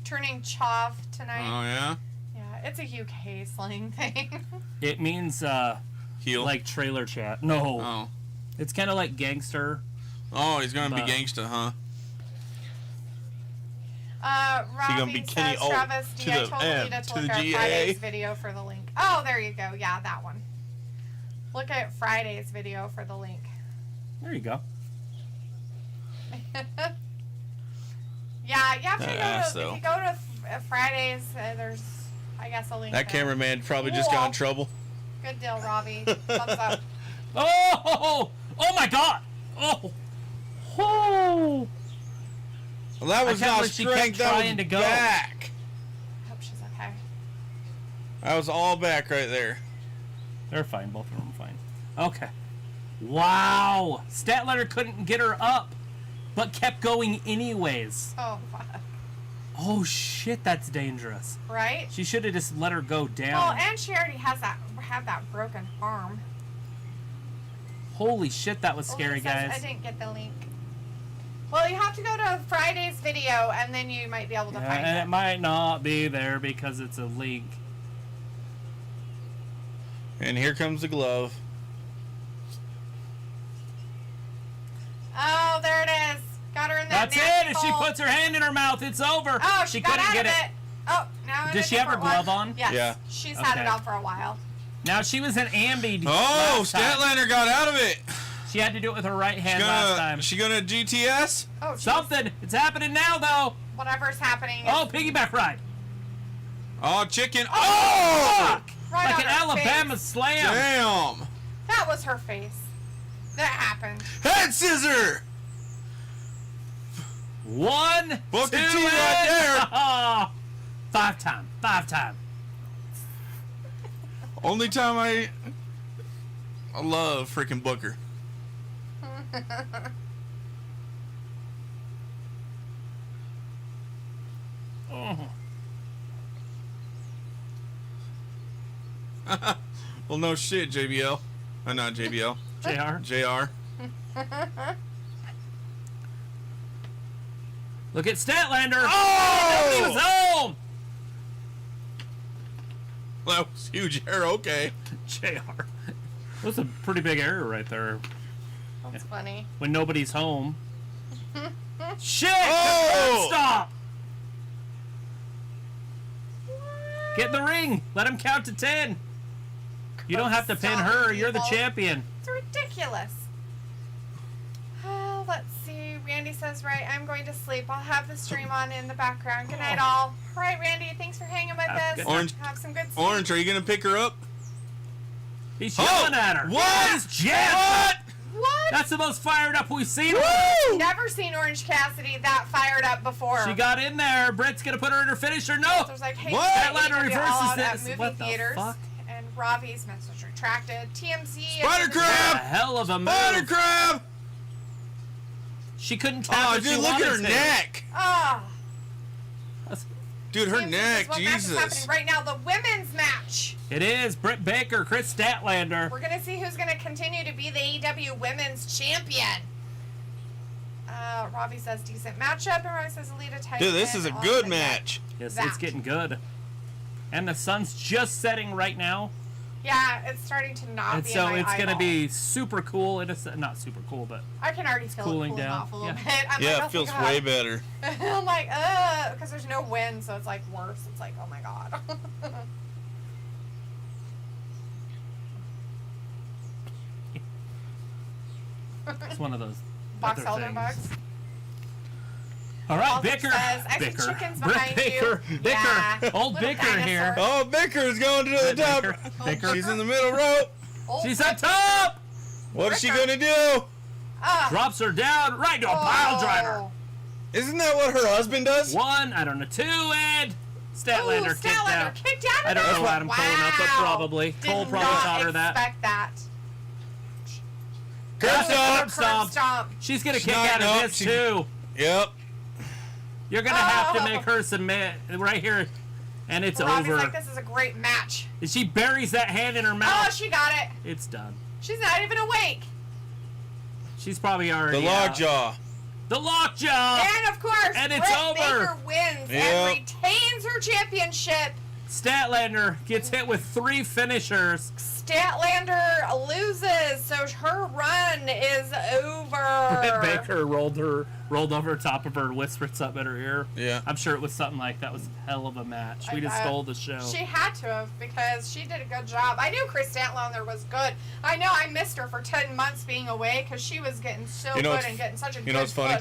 Turning Chav tonight. Oh, yeah? Yeah, It's a UK slang thing. It means Heel. like trailer chat. No. Oh. It's kind of like gangster. Oh, he's gonna be But- gangsta, huh? Robbie gonna be Kenny says, O Travis, to D, I the told M Lita to to look the at GA. Friday's video for the link. Oh, there you go. Yeah, that one. Look at Friday's video for the link. There you go. Yeah, you have to Ass, go to, though. if you go to Fridays, there's, I guess, a link That there. cameraman probably just got in trouble. Good deal, Robbie. Thumbs up. Oh! Oh my God! Oh! Oh! Well, that was I can't not believe she kept strength. That trying was to go. back. I hope she's okay. That was all back right there. They're fine. Both of them are fine. Okay. Wow! Statlander couldn't get her up, but kept going anyways. Oh, fuck. Oh shit, that's dangerous. Right? She should have just let her go down. Well, and she already had that broken arm. Holy shit, that was scary, Lisa says, guys. I didn't get the link. Well, you have to go to Friday's video, and then you might be able to find And it. it might not be there because it's a link. And here comes the glove. Oh, there it is. Got her in that That's it. nasty If she hole. puts her hand in her mouth, it's over. Oh, she got couldn't out get of it. it. Oh, now in Does a she have her different glove one. on? Yes. Yeah. She's had it Okay. on for a while. Now she was an ambi. Oh, last time. Statlander got out of it. She had to do it with her right hand last time. She gonna GTS? Oh, geez. Something. It's happening now, though. Whatever's happening. Oh, piggyback ride. Oh, chicken. Oh! Fuck. Right Like on an her Alabama face. slam. Damn. That was her face. That happened. Head scissor. 1, Booker 2, T right there. Oh, 5 time. 5 time. Only time I love freaking Booker. Oh. Well, no shit, JBL. Not JBL. JR. JR. Look at Statlander. Oh! He was home. That was huge error. Okay. JR. That's a pretty big error right there That's funny. when nobody's home. Shit! Oh! Stop! Get in the ring. Let him count to 10. You don't have to pin her. You're the People. champion. It's ridiculous. Let's see. Randy says, right, I'm going to sleep. I'll have the stream on in the background. Good night, all. All right, Randy, thanks for hanging with Have us. good Orange- Have some good sleep. Orange, are you gonna pick her up? He's Oh! yelling at her. What? He's jamming. What? That's the most fired up we've seen her. Woo! Never seen Orange Cassidy that fired up before. She got in there. Britt's gonna put her in her finisher. No. There's like, hey, What? tonight Statlander you can be all reverses out at this. movie What the theaters. fuck? And Robbie's message retracted. TMZ. Spider A crab! hell of a move. Spider crab! She couldn't tap Oh, if she dude, look at her wanted to. neck! Oh. Dude, her TMZ neck, says what match is Jesus. happening right now? The women's match. It is Britt Baker, Chris Statlander. We're gonna see who's gonna continue to be the AEW Women's Champion. Robbie says decent matchup, and Robbie says Alita Titan. Dude, this is a on good the match. Yes, That. it's getting good. And the sun's just setting right now. Yeah, it's starting to not And be so in my it's going to eyeball. be super cool. Not super cool, but I can already feel cooling it cooling down. off a little Yeah. bit. I'm Yeah, like, it oh feels my God. way better. I'm like, because there's no wind, so it's like worse. It's like, oh my God. it's one of those Box other elder things. bugs. All right, Walter Bicker. says, I see Bicker. chickens Britt behind Baker. you. Bicker. Yeah. Old Little Bicker dinosaur. here. Oh, Baker's going to the Britt top. Baker. Bicker. She's in the middle rope. Old She's on Bicker. top. What is she Bicker. gonna do? Drops her down right to a pile driver. Oh. Isn't that what her husband does? 1, I don't know, 2, and Statlander kicked Statlander out. kicked out of I don't know that? Adam Cole enough, but probably. Did Cole probably not taught her that. expect that. Curb Curb stomp. stomp. Stomp. She's going to She's kick not out of up. this, She- too. Yep. You're going to have to Oh. make her submit right here, and it's Robbie's over. like, this is a great match. If she buries that hand in her Oh, mouth, she got it. it's done. She's not even awake. She's probably already The lockjaw. The lockjaw. And of course, And it's Britt over. Baker wins Yep. and retains her championship. Statlander gets hit with 3 finishers. Statlander loses, so her run is over. Baker rolled over top of her and whispered something in her ear. Yeah. I'm sure it was something like that was a hell of a match. We just stole the show. She had to have, because she did a good job. I knew Chris Statlander was good. I know I missed her for 10 months being away because she was getting so good and getting such a good push. You know what's funny?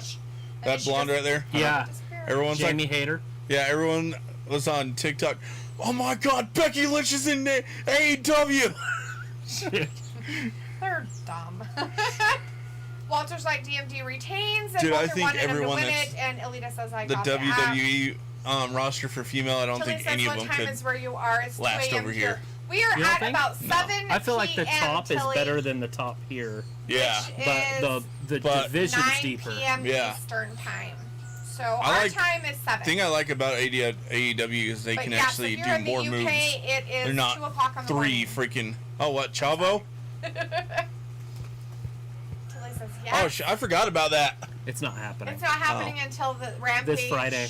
That blonde right there? Yeah. Everyone's Jamie like, Hayter. Yeah, everyone was on TikTok. Oh my God, Becky Lynch is in the AEW. They're dumb. Walter's like DMD retains, and Dude, Walter I think wanted him to everyone win that's it, and Elita says I the got WWE roster for female, I don't Tilly think says, any of what them time could is where you are? It's last 2 a.m. over here. We are You don't at think? about 7 I feel like the p.m., top is Tilly, better than the top here. Yeah. But the division's 9 deeper. p.m. Yeah. Eastern time. So our time is 7. The thing I like about AEW is they can actually if do you're in more the UK, moves. It is They're not 2 o'clock in the 3 morning. freaking... Oh, what? Chavo? Tilly says yes. Oh, I forgot about that. It's not happening. It's not happening until the Rampage. This Friday.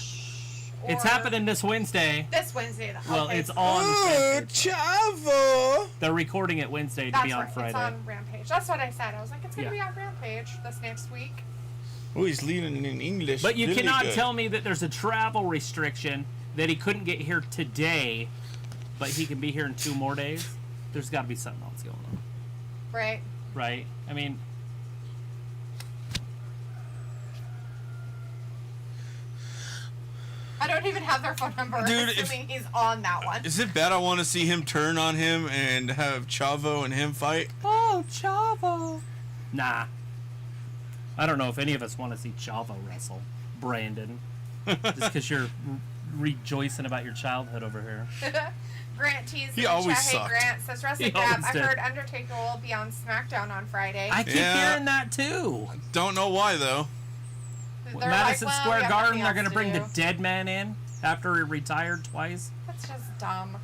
or It's happening this Wednesday. This Wednesday. Well, okay, it's so- on Rampage. Chavo! They're recording it Wednesday to That's be on right. Friday. It's on Rampage. That's what I said. I was like, it's going to Yeah. be on Rampage this next week. Oh, he's leading in English. But you really cannot good. tell me that there's a travel restriction that he couldn't get here today, but he can be here in 2 more days. There's got to be something else going on, Right. right? I mean, I don't even have their phone number. Dude, assuming he's on that one. Is it bad I want to see him turn on him and have Chavo and him fight? oh, Chavo. Nah. I don't know if any of us want to see Chavo wrestle, Brandon. Just because you're rejoicing about your childhood over here. Grant teased He in the always chat. Hey, sucked. Grant says, Wrestling He Grab, always I did. heard Undertaker will be on SmackDown on Friday. I keep Yeah. hearing that too. Don't know why, though. They're Madison like, well, Square we have Garden, nothing they're going to else bring do. the dead man in after he retired twice. That's just dumb.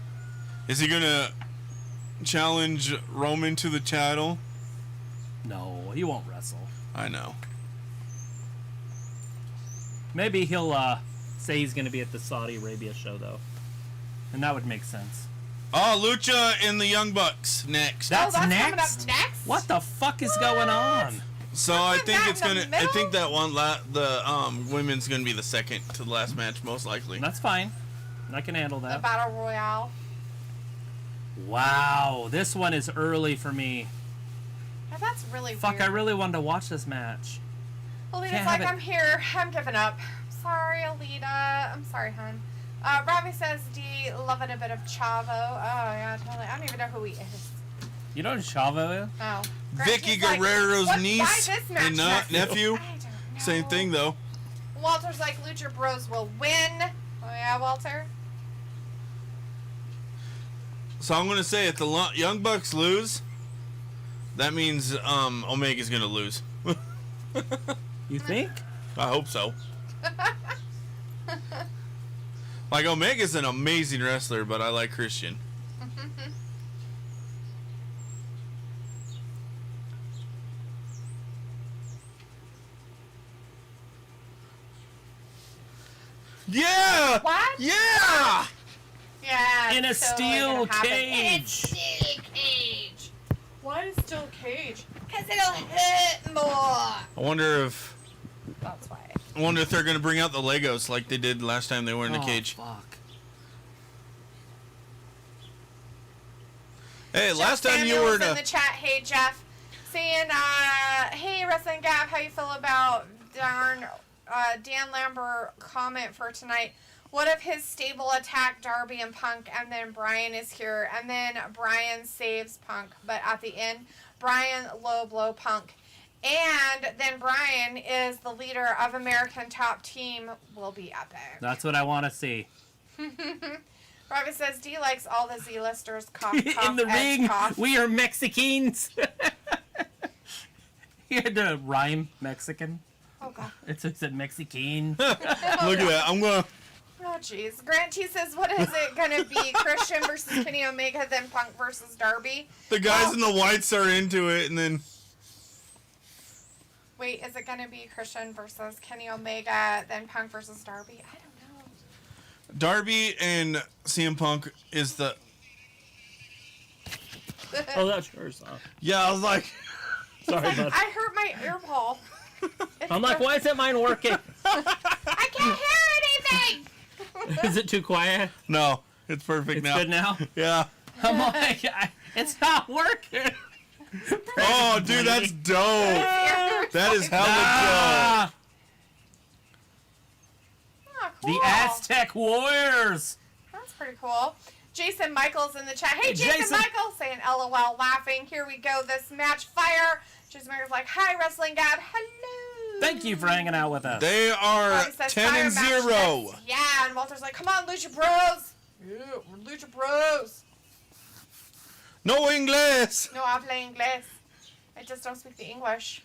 Is he going to challenge Roman to the title? No, he won't wrestle. I know. Maybe he'll say he's going to be at the Saudi Arabia show, though. And that would make sense. Oh, Lucha and the Young Bucks next. That's coming next? up next? What the fuck is going on? So I Isn't think that it's in the gonna. I middle? think that one, women's gonna be the second to the last match, most likely. That's fine. I can handle The that. Battle Royale. Wow, this one is early for me. Yeah, that's really Fuck, weird. I really wanted to watch this match. Alita's Can't like, have it. I'm here. I'm giving up. Sorry, Alita. I'm sorry, hon. Robbie says, D, loving a bit of Chavo. Oh, yeah, totally. I don't even know who he is. You know who Chavo is? Oh. Vicky She's like, Guerrero's why niece this match and next? nephew. I don't know. Same thing though. Walter's like, Lucha Bros will win. Oh, yeah, Walter? So I'm gonna say if the Young Bucks lose, that means Omega's gonna lose. You think? I hope so. Like Omega's an amazing wrestler, but I like Christian. Yeah! What? Yeah! Yeah. In a it's totally steel gonna happen. cage. In a steel cage. Why is steel cage? Because it'll hit more. I wonder if That's why. they're gonna bring out the Legos like they did last time they were in the Oh, cage. fuck. Hey, Jeff last time you Samuels were in the chat. Hey Jeff, saying, hey Wrestling Gap, how you feel about Dan Lambert comment for tonight? What if his stable attack Darby and Punk, and then Brian is here, and then Brian saves Punk, but at the end, Brian low blow Punk, and then Brian is the leader of American Top Team, will be epic. That's what I want to see. Robbie says D likes all the Z-listers. Cough, cough, In the edge, ring, cough. we are Mexicans. He had to rhyme Mexican. Oh god. It said Mexican. Look at that. I'm gonna. Oh, jeez. Grant T says, what is it going to be? Christian versus Kenny Omega, then Punk versus Darby? The guys in the whites are into it, and then Wait, is it going to be Christian versus Kenny Omega, then Punk versus Darby? I don't know. Darby and CM Punk is the... Oh, that's yours. Yeah, I was like... Sorry, bud. I hurt my ear ball. I'm like, why isn't mine working? I can't hear anything! Is it too quiet? No, it's perfect It's now. good now? Yeah. I'm like, it's not working. Oh, dude, that's dope. That is hella Ah, Oh, cool. the Aztec Warriors. That's pretty cool. Jason Michaels in the chat. Hey, Jason Michaels saying LOL laughing. Here we go. This match fire. Jason Michaels like, hi, Wrestling Gab. Hello. Thank you for hanging out with us. They are Bobby says, 10 and fire 0. match. Yeah, and Walter's like, come on, Lucha Bros. Yeah, we're Lucha Bros. No English. No habla inglés. I just don't speak the English.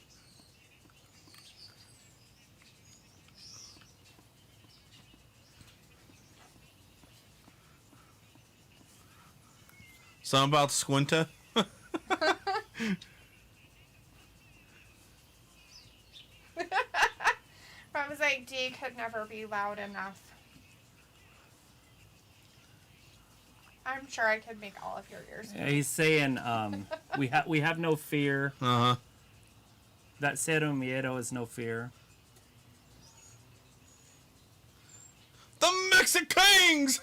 Something about Squinta. I was like, D could never be loud enough. I'm sure I could make all of your ears. Yeah, he's saying we have no fear. Uh-huh. That Cero Miedo is no fear. The Mexicans!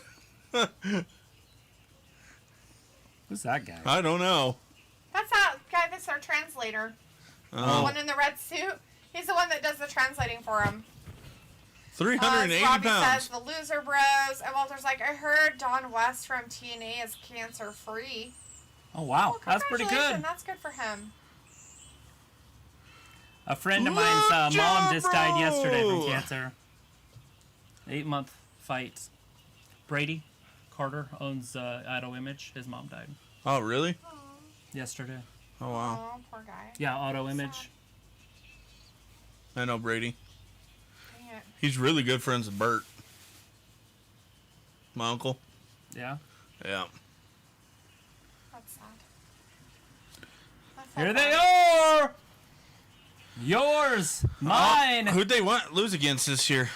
Who's that guy? I don't know. That's that guy that's our translator. The Oh. one in the red suit. He's the one that does the translating for him. 380 Robbie pounds. says the loser bros. And Walter's like, I heard Don West from TNA is cancer free. Oh wow, Well, that's pretty congratulations. good. That's good for him. A friend of mine's mom just died yesterday from Bro. cancer. 8-month fight. Brady Carter owns Auto Image. His mom died Oh, really? yesterday. Oh, wow. Oh, poor guy. Yeah, Auto Image. I know Brady. Dang it. He's really good friends with Bert. My uncle. Yeah. Yeah. That's sad. That's so Here they bad. are. Yours, mine. Who'd they lose against this year?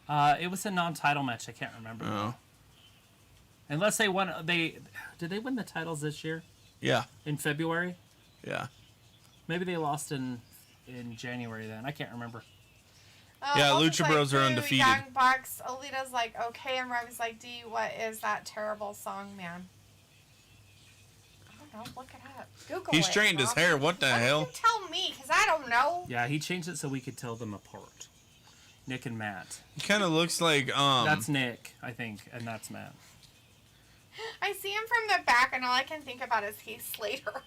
It was a non-title match. I can't remember. Oh. Unless they won. Did they win the titles this year Yeah. in February? Yeah. Maybe they lost in January then. I can't remember. Yeah, Walter's Lucha Bros are "Boo, undefeated." Young Bucks. Alita's like, okay, and Robbie's like, D, what is that terrible song, man? I don't know. Look it up. Google He it. straightened his Robbie. hair. What the Why don't hell? you tell me? Because I don't know. Yeah, he changed it so we could tell them apart. Nick and Matt. He kind of looks like That's Nick, I think, and that's Matt. I see him from the back, and all I can think about is Heath Slater.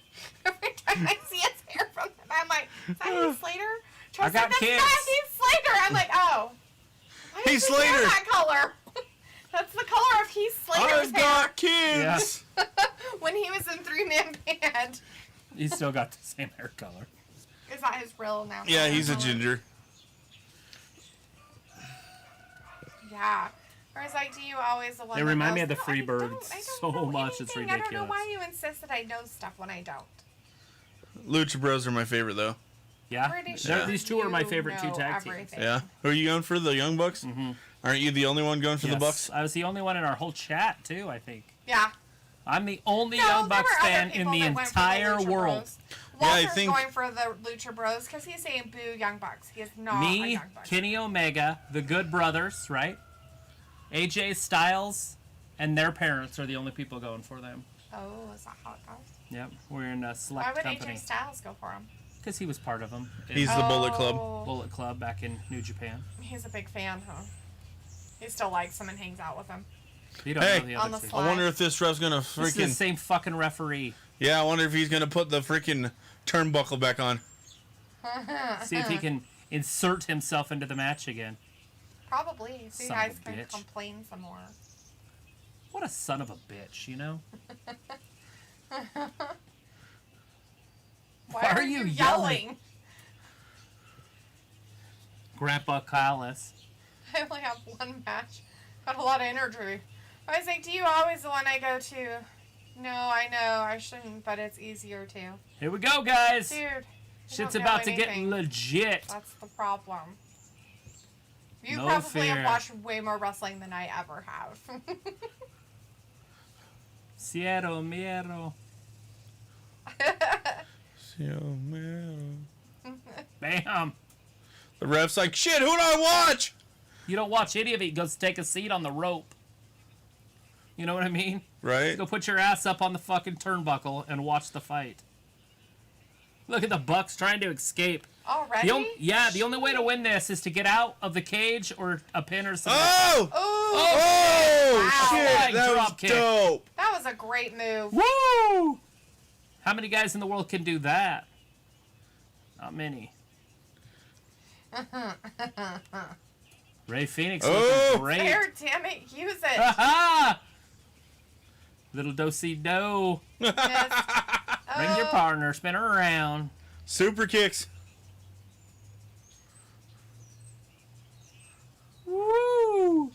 Every time I see his hair from the back, I'm like, is that Heath Slater? I got That's kids. not Heath Slater. I'm like, oh. Why does Heath his hair Slater. that color? That's the color of Heath Slater's I've hair. got kids. When he was in 3-Man Band. He's still got the same hair color. Is that his real now? Yeah, he's a ginger. Yeah. Or is like, do you always the one They that remind me knows? of the No, I Freebirds don't so know much, it's anything. I don't know ridiculous. why you insist that I know stuff when I don't. Lucha Bros are my favorite, though. Yeah? Pretty They're- sure These two are my you favorite two know tag teams. everything. Yeah. Who are you going for? The Young Bucks? Mm-hmm. Aren't you the only one going for the Yes. Bucks? I was the only one in our whole chat, too, I think. Yeah. I'm the only No, Young there Bucks were other fan in people the that went for the entire Lucha world. Bros. Yeah, I Walter's think- going for the Lucha Bros because he's saying boo Young Bucks. He is not a Me, Young Bucks. Kenny Omega, the Good Brothers, right? AJ Styles, and their parents are the only people going for them. Oh, is that how it goes? Yep, we're in a Why select would company. AJ Styles go for him? Because he was part of them. in He's the Bullet Club. Bullet Club back in New Japan. He's a big fan, huh? He still likes him and hangs out with him. You don't Hey, know the on other the two. I wonder if this ref's going to This is the freaking... same fucking referee. Yeah, I wonder if he's going to put the freaking turnbuckle back on. See if he can insert himself into the match again. Probably. So you Son of guys a can bitch. complain some more. What a son of a bitch, you know? Why are you yelling? Grandpa Callis. I only have one match. Got a lot of energy. I was like, do you always the one I go to? No, I know. I shouldn't, but it's easier to. Here we go, guys. Dude. Shit's don't know about to get anything. legit. That's the problem. You No probably fear. have watched way more wrestling than I ever have. Cielo Miro. Bam. The ref's like, shit, who do I watch? You don't watch any of it. He goes take a seat on the rope. You know what I mean? Right? Go put your ass up on the fucking turnbuckle and watch the fight. Look at the Bucks trying to escape. Already? The only way to win this is to get out of the cage or a pin or something. Oh! Oh! Wow. Shit, that Drop was kick. dope. That was a great move. Woo! How many guys in the world can do that? Not many. Ray Phoenix looking great. There, damn it, use it. Ha Little do-si-do. Miss. Bring your partner, spin her around. Super kicks. Woo!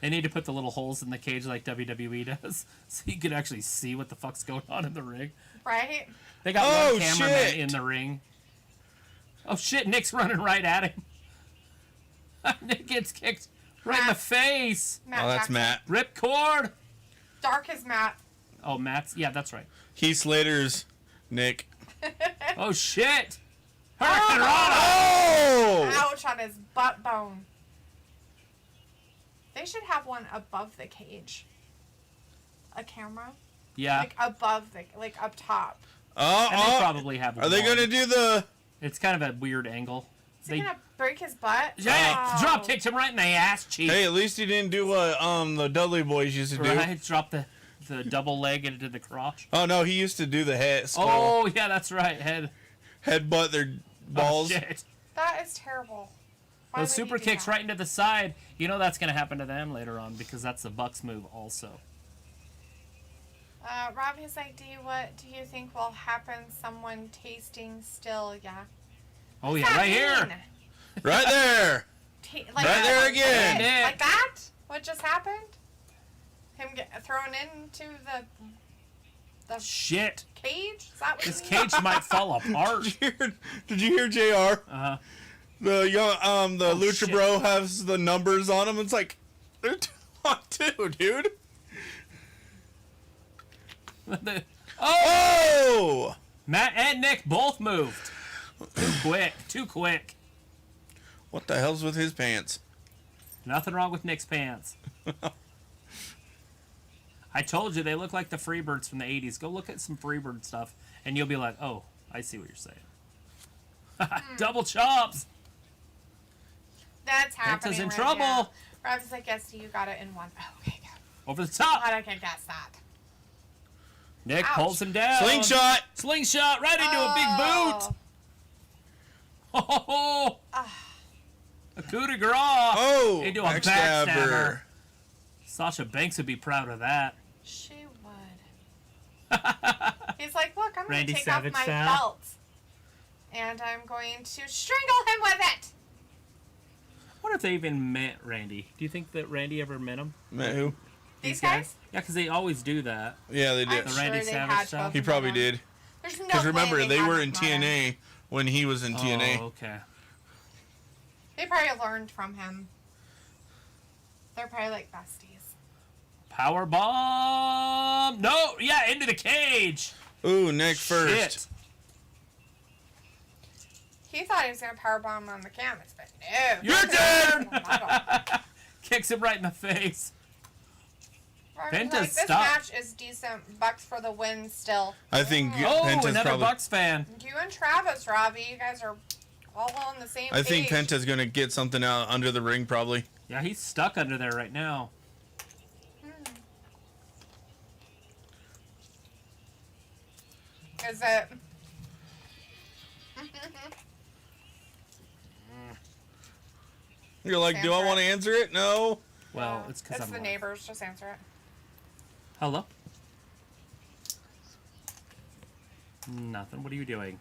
They need to put the little holes in the cage like WWE does, so you can actually see what the fuck's going on in the ring. Right? They got one cameraman shit. in the ring. Oh shit, Nick's running right at him. Nick gets kicked right in the face. Matt Oh, that's Jackson. Matt. Ripcord. Dark is Matt. Oh, Matt's. Yeah, that's right. Heath Slater's Nick. Oh shit. Hurricane Rana. Oh! Ouch on his butt bone. They should have one above the cage. A camera. Yeah. Like above the, like up top. Oh, And they probably have. Are they one. going to do the... It's kind of a weird angle. Is he gonna break his butt? Yeah, Oh. drop kicked him right in the ass cheek. Hey, at least he didn't do what the Dudley Boys used to do. Right, drop the double leg into the crotch. Oh, no, he used to do the head skull. Oh yeah, that's right. Headbutt their balls. Oh, shit. That is terrible. Why Those would super he do kicks that? right into the side. You know that's going to happen to them later on because that's the Bucks move also. Rob is like, what do you think will happen? Someone tasting still, yeah. Oh yeah, right here. Right there. Like Right there like again. that? Like that? What just happened? Him get thrown into the Shit. cage? Is that what This you mean? cage might fall apart. Did you hear JR? Uh-huh. The young the Lucha shit. Bro has the numbers on him. It's like they're on two, dude. Oh! Matt and Nick both moved. Too quick. What the hell's with his pants? Nothing wrong with Nick's pants. I told you they look like the Freebirds from the 80s. Go look at some Freebird stuff, and you'll be like, oh, I see what you're saying. Double chops. That's happening Penta's in right trouble. now. Rob's like, yes, you got it in one. Oh, okay, go. Over the top. Glad I can guess that. Nick Ouch. pulls him down. Slingshot! Slingshot right into a big boot. Oh, a coup de grace. Oh! Into a backstabber. Sasha Banks would be proud of that. She would. He's like, look, I'm going Randy to take Savage off my style. belt. And I'm going to strangle him with it. I wonder if they even met Randy. Do you think that Randy ever met him? Man, who? These guys? Yeah, because they always do that. Yeah, they did. I'm The Randy sure they Savage had stuff? both He of probably them. did. There's no Because remember, way they were in haven't met him. TNA when he was in TNA. Oh, okay. They probably learned from him. They're probably like besties. Power bomb. No, yeah, into the cage. Ooh, Nick first. Shit. He thought he was going to powerbomb him on the canvas, but no. You're dead. Model. Kicks him right in the face. Rob's Penta's like, this stuck. match is decent. Bucks for the win still. I think Oh, Penta's another probably. Bucks fan. You and Travis, Robbie, you guys are all on the same I think page. Penta's gonna get something out under the ring, probably. Yeah, he's stuck under there right now. Is it? You're like, do I Answer want to it. answer it? No. Well, No, it's because I'm the live. neighbors. Just answer it. Hello? Nothing. What are you doing?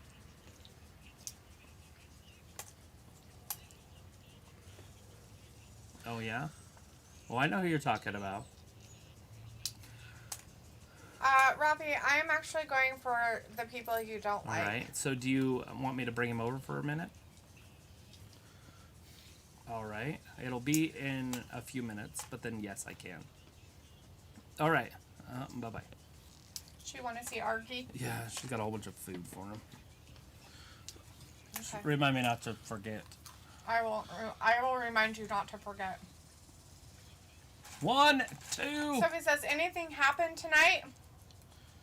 Oh, yeah? Well, I know who you're talking about. Robbie, I am actually going for the people you don't All like. right. So do you want me to bring him over for a minute? All right. It'll be in a few minutes, but then yes, I can. All right. Bye-bye. Do you want to see Argy? Yeah, she's got a whole bunch of food for him. Okay. Remind me not to forget. I will remind you not to forget. 1, 2. Sophie says, anything happened tonight?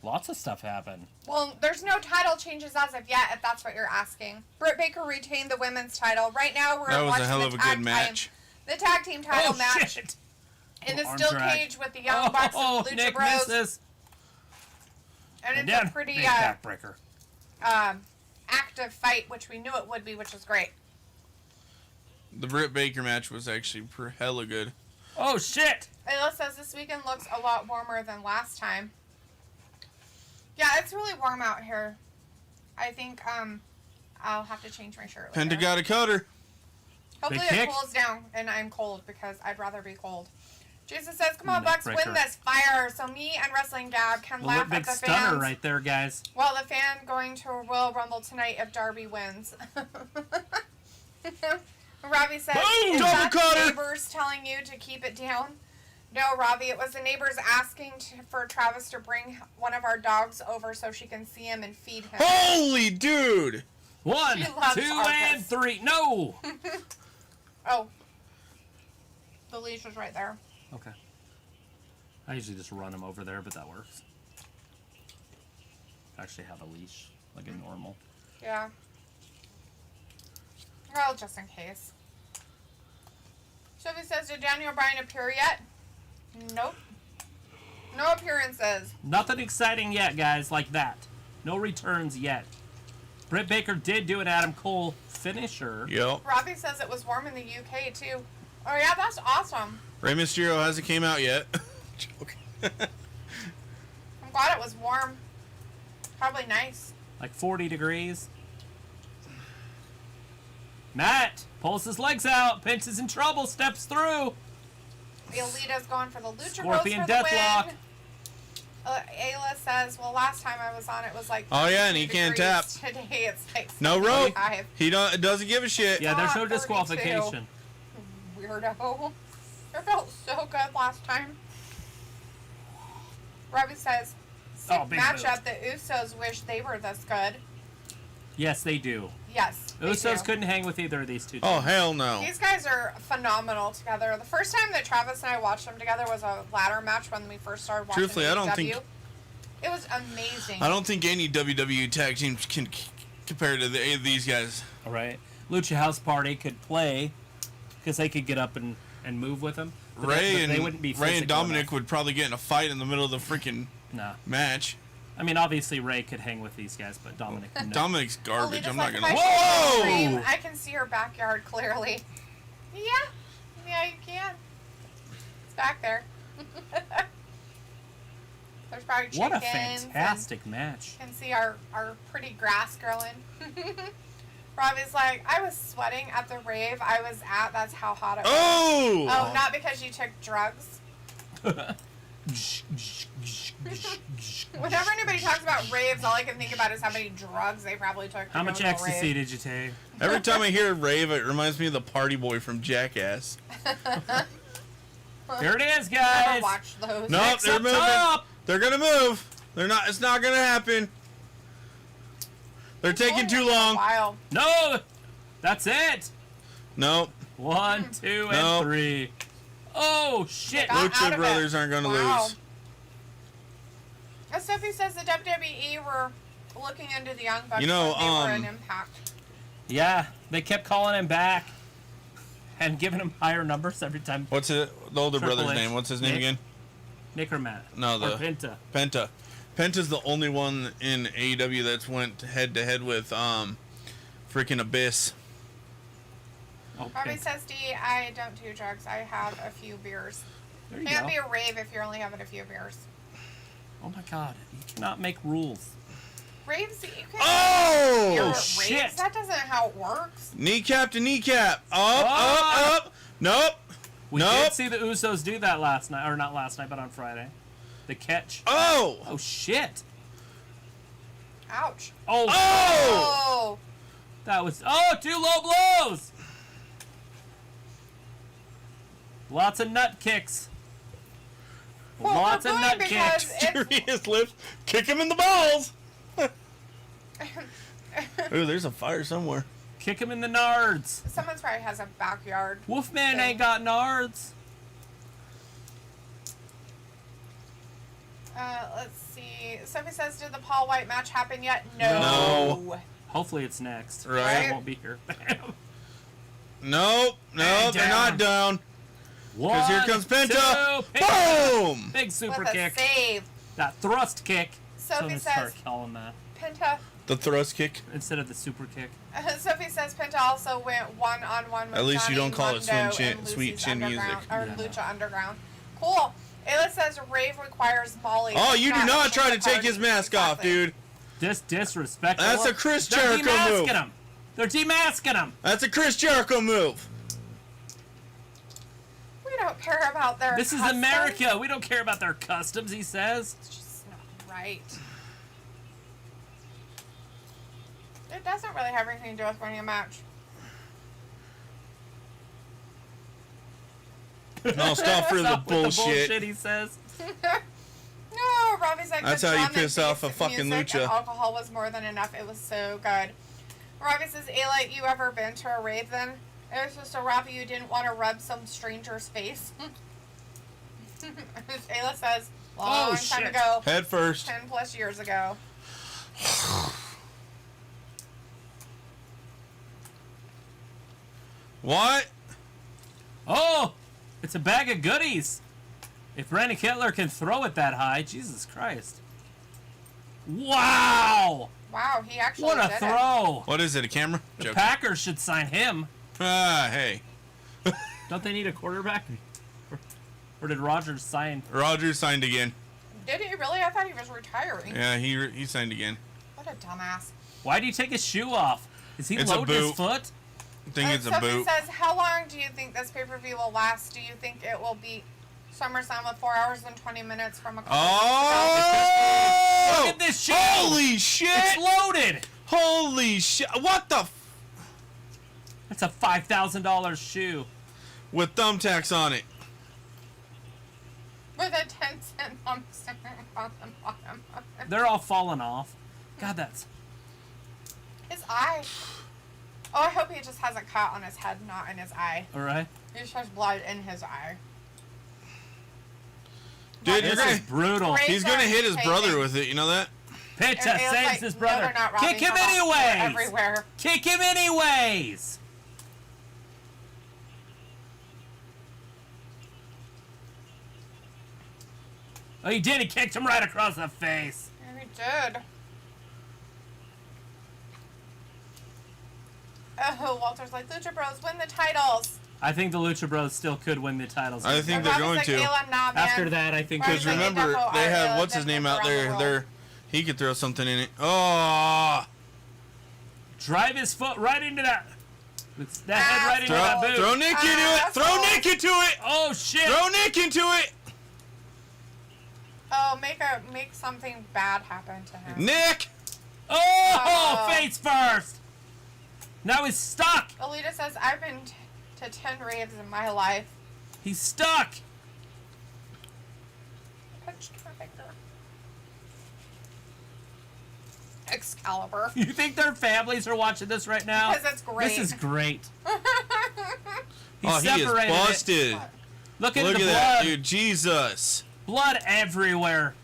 Lots of stuff happened. Well, there's no title changes as of yet, if that's what you're asking. Britt Baker retained the women's title. Right now, we're That was watching a hell the of a tag good match. The tag team title match Shit. in the Arm steel drag. cage with the Young Bucks and Lucha Nick Bros. misses. And Down. it's a pretty Big backbreaker. active fight, which we knew it would be, which is great. The Britt Baker match was actually hella good. Oh, shit. Ayla says this weekend looks a lot warmer than last time. Yeah, it's really warm out here. I think I'll have to change my shirt later. Penta got a cutter. Hopefully Big it kick. cools down and I'm cold because I'd rather be cold. Jason says, come on, Neck Bucks, breaker. win this fire so me and Wrestling Gab can Well, laugh big at the stunner fans. right there, guys. Well, the fan going to Royal Rumble tonight if Darby wins. Robbie says, Boom! is Double that the cutter! neighbors telling you to keep it down? No, Robbie, it was the neighbors asking for Travis to bring one of our dogs over so she can see him and feed him. Holy dude! 1, She 2, loves and Arcus. 3. No. Oh. The leash was right there. Okay. I usually just run him over there, but that works. Actually have a leash, like a normal. Yeah. Well, just in case. Sophie says, did Daniel Bryan appear yet? Nope. No appearances. Nothing exciting yet, guys, like that. No returns yet. Britt Baker did do an Adam Cole finisher. Yep. Robbie says it was warm in the UK, too. Oh, yeah, that's awesome. Rey Mysterio hasn't came out yet. Joke. I'm glad it was warm. Probably nice. Like 40 degrees. Matt pulls his legs out, pinches in trouble, steps through. The Elita's going for the Lucha Scorpion Bros for the Deathlock. win. Ayla says, well, last time I was on, it was like Oh, yeah, and he 32 can't degrees. tap. Today it's like No rope. 75. He doesn't give a shit. Yeah, there's no 32. disqualification. Weirdo. It felt so good last time. Robbie says, sick Oh, big matchup. The Usos wish they were this good. Yes, they do. Yes, they Usos do. couldn't hang with either of these two. Oh, teams. hell no. These guys are phenomenal together. The first time that Travis and I watched them together was a ladder match when we first started watching Truthfully, I don't AEW. think- It was amazing. I don't think any WWE tag teams can compare to these guys. All right. Lucha House Party could play because they could get up and move with them. But Ray they wouldn't be and physical Dominic enough. would probably get in a fight in the middle of the freaking Nah. match. I mean, obviously Ray could hang with these guys, but Dominic no. Dominic's garbage. Alita's I'm not like, gonna. if I see Whoa! her I can see her backyard clearly. Yeah, you can. It's back there. There's probably chickens. What a fantastic match. And can see our pretty grass growing. Robbie's like, I was sweating at the rave I was at. That's how hot it was. Oh! Oh, not because you took drugs. Whenever anybody talks about raves, all I can think about is how many drugs they probably took. How much ecstasy did you take? Every time I hear rave, it reminds me of the party boy from Jackass. There it is, Never guys. watched those. No. Next they're up moving. top. They're gonna move. They're not. It's not gonna happen. They're taking too long. Wow. No, that's it. Nope. 1, 2, and No. 3. Oh shit! Got out Lucha of Brothers it. aren't gonna Wow. lose. As Sophie says, the WWE were looking into the Young Bucks. You know, when they were an Impact. Yeah, they kept calling him back and giving him higher numbers every time. What's it? The older Triple brother's H. name? What's his name Nick? again? Nick or Matt? No, or the- Penta. Penta. Penta's the only one in AEW that's went head to head with freaking Abyss. Oh, Robbie Penta. says, D, I don't do drugs. I have a few beers. There you Can't go. be a rave if you're only having a few beers. Oh my god, you cannot make rules. Raves, you can beer Oh! at Oh, raves. shit. That doesn't how it works. Kneecap to kneecap. Up, Oh! up, up. Nope. We Nope. did see the Usos do that last night, or not last night, but on Friday. The catch. Oh! Oh shit! Ouch. Oh, Oh! Oh. that was 2 low blows. Lots of nut kicks. Well, Lots we're of good nut because kicks. it's- Cheery his lips. Kick him in the balls. Ooh, there's a fire somewhere. Kick him in the nards. Someone's probably has a backyard. Wolfman thing. ain't got nards. Let's see. Sophie says, did the Paul White match happen yet? No. Hopefully it's next. Right. I won't be here. Nope. And They're not down. Because here comes Penta. Boom! Big super With a kick. save. That thrust kick. So I'm Sophie gonna says, start calling that Penta. The thrust kick. instead of the super kick. Sophie says Penta also went one-on-one with At least you Johnny don't call it Mundo sweet and chin Lucy's music. Underground- Or Yeah. Lucha Underground. Cool. Ayla says Rave requires Molly. Oh, you do not a try to change of take his party. mask off, Exactly. dude. Disrespectful. That's a Chris They're Jericho demasking move. him. They're demasking him. That's a Chris Jericho move. We don't care about their This is customs. America. We don't care about their customs, he says. It's just not right. It doesn't really have anything to do with winning a match. No, stop for the Stop with bullshit. bullshit, he says. No, Robbie's like, That's the how you drum and piss off a bass fucking music lucha. and alcohol was more than enough. It was so good. Robbie says, Ayla, you ever been to a rave then? It was just a Robbie, you didn't want to rub some stranger's face. Ayla says, long time shit. ago. Head first. 10 plus years ago. What? Oh, it's a bag of goodies. If Brandon Kettler can throw it that high, Jesus Christ. Wow. Wow, he actually What a did it. throw. What is it, a camera? The Joking. Packers should sign him. Ah, hey. Don't they need a quarterback? Or did Rodgers sign? Rogers signed again. Did he really? I thought he was retiring. Yeah, he signed again. What a dumbass. Why did he take his shoe off? Is he It's a loading his boot. foot? I think it's a Sophie boot. says, how long do you think this pay-per-view will last? Do you think it will be SummerSlam with 4 hours and 20 minutes from a couple weeks Oh! Look at this shoe. Holy shit! It's loaded. Holy shit! What the? That's a $5,000 shoe. With thumbtacks on it. ago? With a 10-cent thumbstick on the bottom of it. They're all falling off. God, that's... His eye. Oh, I hope he just has a cut on his head, not in his eye. All right. He just has blood in his eye. Dude, you're This is gonna, brutal. Great. he's gonna hit his brother with it, you know that? Penta And Ayla's saves like, his no, brother. they're not, Robbie. Kick him Come on, they're anyways. everywhere. Kick him anyways. Oh, he did. He kicked him right across the face. Yeah, he did. Oh, Walter's like, Lucha Bros, win the titles. I think the Lucha Bros still could win the titles. I think And they're Robbie's going like, to. Ayla, nah, man. After that, I think Because Right. they're remember, Like, they have, Ayla what's his name out around the there? world. There, he could throw something in it. Oh! drive his foot right into that. That head right into Throw, that boot. throw Nick into it! Throw Asshole. Nick into it! Oh shit! Throw Nick into it! Oh, make something bad happen to him. Nick! Oh, face first. Now he's stuck. Alita says, I've been to 10 raves in my life. He's stuck. Punched my finger. Excalibur. You think their families are watching this right now? Because it's great. This is great. Oh, he is separated it. busted. Look at Look the at blood. that, dude. Jesus. Blood everywhere.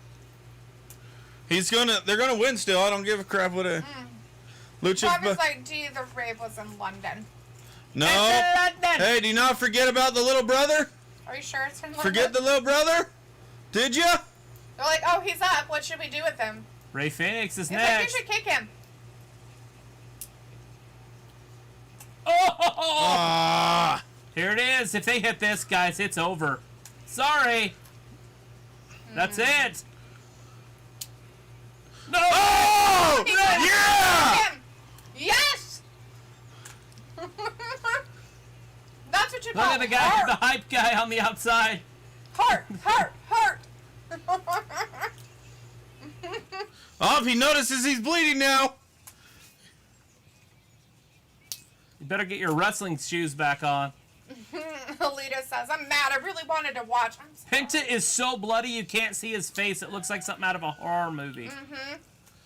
They're gonna win still. I don't give a crap what a Lucha's. Robbie's like, gee, the rave was in London. No. It's in London. Hey, do you not forget about the little brother? Are you sure it's in London? Forget the little brother? Did ya? They're like, oh, he's up. What should we do with him? Ray Phoenix is He's like, you next. should kick him. Oh! Ah. Here it is. If they hit this, guys, it's over. Sorry. That's it. No! Oh! He's like, Yeah! kick him. Yes! That's what you Look call at the guy, heart. the hype guy on the outside. Heart, heart, heart. Oh, if he notices he's bleeding now. You better get your wrestling shoes back on. Alita Margarita says, I'm mad. I really wanted to watch. I'm sorry. Penta is so bloody you can't see his face. It looks like something out of a horror movie. Mm-hmm.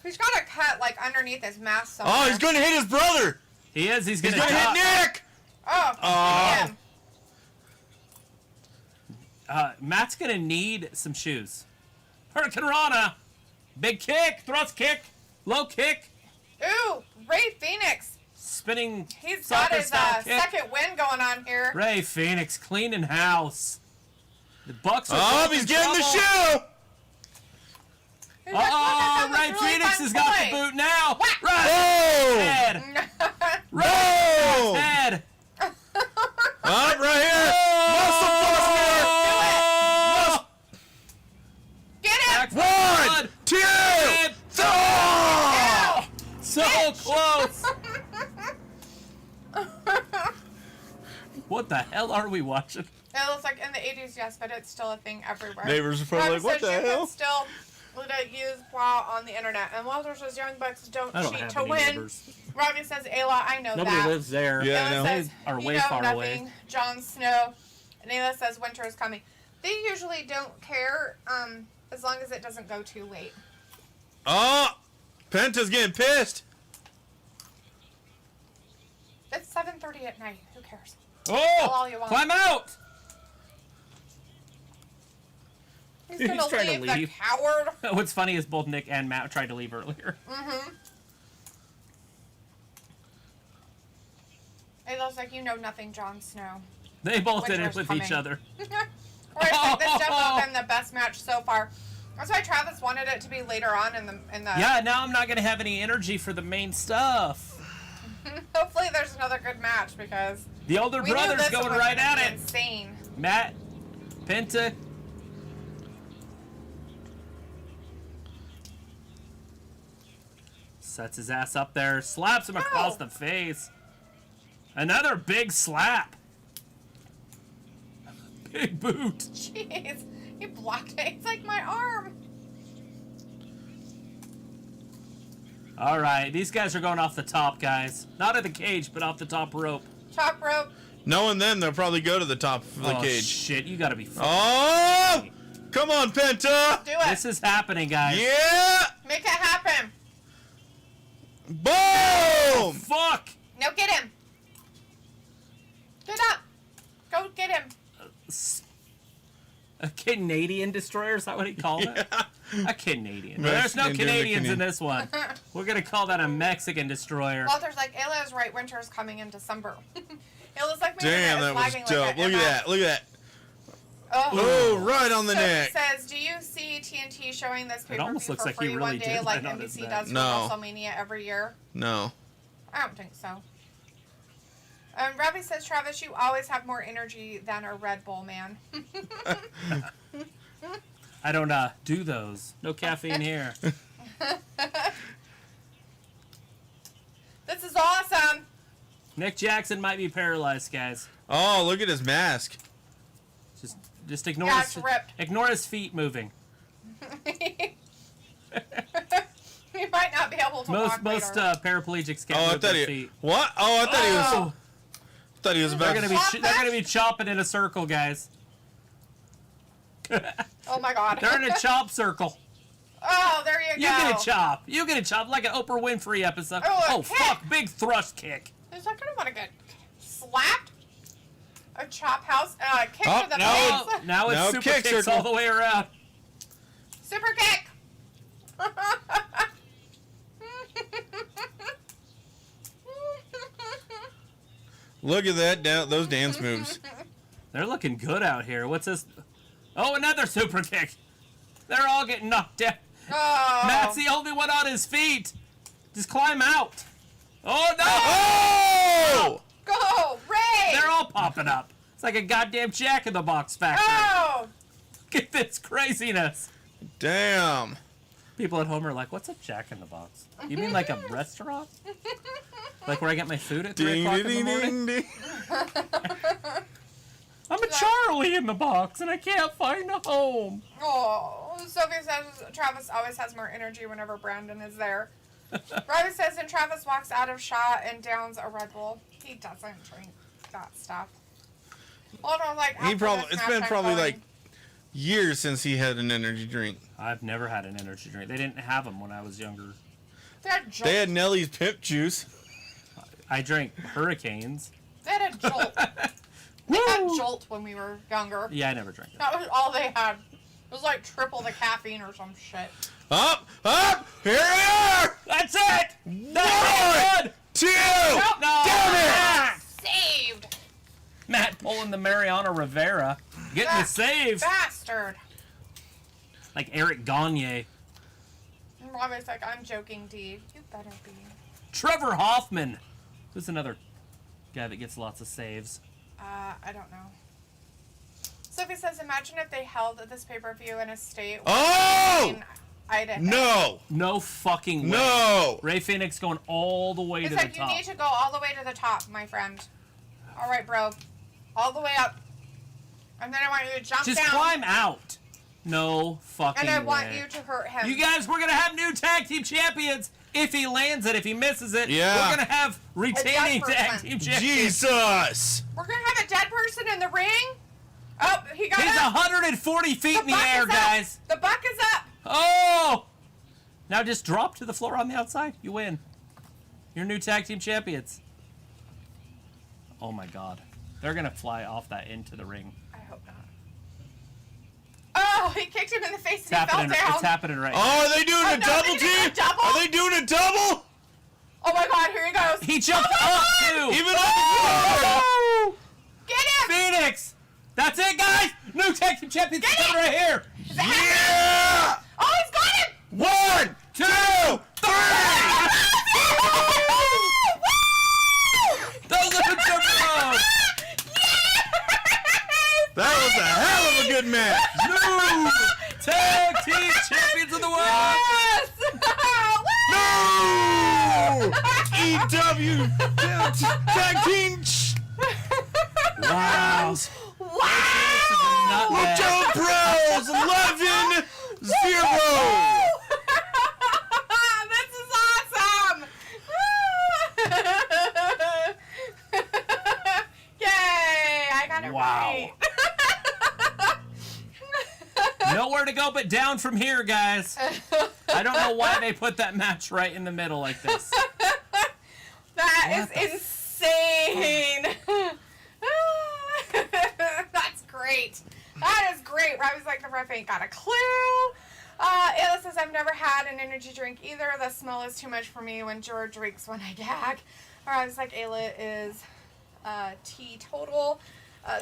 He's got a cut, like, underneath his mask somewhere. Oh, he's going to hit his brother. He is. He's going to hit Nick. Oh, damn. Matt's going to need some shoes. Hurricane Rana. Big kick. Thrust kick. Low kick. Ooh, Ray Phoenix. Spinning He's got soccer his style kick. second win going on here. Ray Phoenix cleaning house. The Bucks are Oh, he's getting the shoe. Ray Phoenix has got the boot now. Right. Oh. Head. Whoa. Head. Up right here. Muscle Get him! One, two, three. So close. What the hell are we watching? It looks like in the 80s, yes, but it's still a thing everywhere. Neighbors are probably like, what the you hell? can still use WoW on the internet. And Walter says Young Bucks don't cheat to win. Neighbors. Robbie says, Ayla, I know Nobody that. lives there. Yeah, I know. Ayla says, Are you way know far nothing. away. Jon Snow. And Ayla says, winter is coming. They usually don't care as long as it doesn't go too late. Oh, Penta's getting pissed. It's 7:30 at night. Who cares? Oh! You want. Climb out! He's He's gonna trying to leave, the leave. coward. What's funny is both Nick and Matt tried to leave earlier. Mm-hmm. It looks like you know nothing, Jon Snow. They both did it Winter's with coming. each other. Or it's like, this definitely been the best match so far. That's why Travis wanted it to be later on in the. Yeah, now I'm not going to have any energy for the main stuff. Hopefully, there's another good match because The older we knew brother's this going was right gonna at be it. Insane. Matt, Penta. Sets his ass up there, slaps him across the face. Another big slap. Big boot. Jeez, he blocked it. It's like my arm. All right, these guys are going off the top, guys. Not at the cage, but off the top rope. Top rope. Knowing them, they'll probably go to the top of the cage. Shit, you gotta be fucking Oh! kidding me. Come on, Penta! Do it. This is happening, guys. Yeah! Make it happen. Boom! Fuck! No, get him. Get up. Go get him. A Canadian destroyer, is that what he called it? A Canadian. There's no Mexican Canadians doing in the this one. We're gonna call that a Mexican destroyer. Walter's like, Ayla is right. Winter is coming in December. It looks like my Damn, internet that is was lagging dope. like Look at that. Look at that. Oh. Oh, right on the So neck. it says, do you see TNT showing this pay-per-view almost looks for like he free really one day did like right on his NBC neck. does for No. WrestleMania every year? No. I don't think so. Robbie says, Travis, you always have more energy than a Red Bull, man. I don't do those. No caffeine here. This is awesome. Nick Jackson might be paralyzed, guys. Oh, look at his mask. Just ignore Yeah, his it's ripped. ignore his feet moving. He might not be able to walk Most later. paraplegics can't Oh, I move thought their he. feet. What? Oh, I thought he was. Oh, Thought he was they're about. gonna be Chop they're that? gonna be chopping in a circle, guys. Oh my god. They're in a chop circle. Oh, there you go. You get a chop. You get a chop like an Oprah Winfrey episode. Oh, a kick. Fuck! Big thrust kick. He's not gonna want to get slapped. A chop house. Kick Oh, to the no. face. Now it's No, super kick kicks circle. all the way around. Super kick. Look at that. Those dance moves. They're looking good out here. What's this? Oh, another super kick. They're all getting knocked down. Oh. Matt's the only one on his feet. Just climb out. Oh no! Oh! Go, Ray. They're all popping up. It's like a goddamn Jack in the Box factory. Oh. Look at this craziness. Damn. People at home are like, "What's a Jack in the Box? You mean like a restaurant? Like where I get my food at 3 Ding, o'clock in the ding, morning? ding, ding. I'm a Charlie in the box and I can't find a home." Oh. Sophie says Travis always has more energy whenever Brandon is there. Robbie says, and Travis walks out of shot and downs a Red Bull. He doesn't drink that stuff. Walter was like, It's been probably like years since he had an energy drink. I've never had an energy drink. They didn't have them when I was younger. They had Nellie's Pimp Juice. I drank Hurricanes. They had a Jolt. They had Jolt when we were younger. Yeah, I never drank it. That was all they had. It was like triple the caffeine or some shit. Up! Here we are! That's it! One! Two! Nope. No! Damn it! Saved! Matt pulling the Mariano Rivera. Getting the save. Bastard! Like Eric Gagne. And Robbie's like, I'm joking, D. You better be. Trevor Hoffman. Who's another guy that gets lots of saves? I don't know. Sophie says, imagine if they held this pay-per-view in a state Oh! Idaho. No! No fucking way. No! Ray Phoenix going all the way to the like, top. you need to go all the way to the top, my friend. All right, bro. All the way up. And then I want you to jump Just down. climb out. No fucking way. And I want you to hurt him. You guys, we're going to have new tag team champions. If he lands it, if he misses it, Yeah. we're going to have retaining person. tag team champions. Jesus! We're going to have a dead person in the ring? Oh, he got He's up. 140 feet in the buck air, is up. guys. The buck is up. Oh! Now just drop to the floor on the outside. You win. You're new tag team champions. Oh my god. They're going to fly off that into the ring. I hope not. Oh, he kicked him in the face and he fell down. It's happening right now. Oh, are they doing a no, double they're doing team? a double? Are they doing a double? Oh my god, here he goes. He jumped up, too. Even on the floor! Get him! Phoenix! That's it, guys! New tag team champions Get coming it! right here! Yeah! Oh, he's got him! 1, 2, 3! The Lucha Bros! That was a hell of a good match! New tag team champions of the world! Yes! EW Tag Team Wow. Wow! Lucha Bros 11-0! This is awesome! Yay! I got it Wow. right. Nowhere to go but down from here, guys. I don't know why they put that match right in the middle like this. That What is the insane. That's great. That is great. Robbie's like, the ref ain't got a clue. Ayla says, I've never had an energy drink either. The smell is too much for me when George drinks when I gag. Robbie's like, Ayla is teetotal.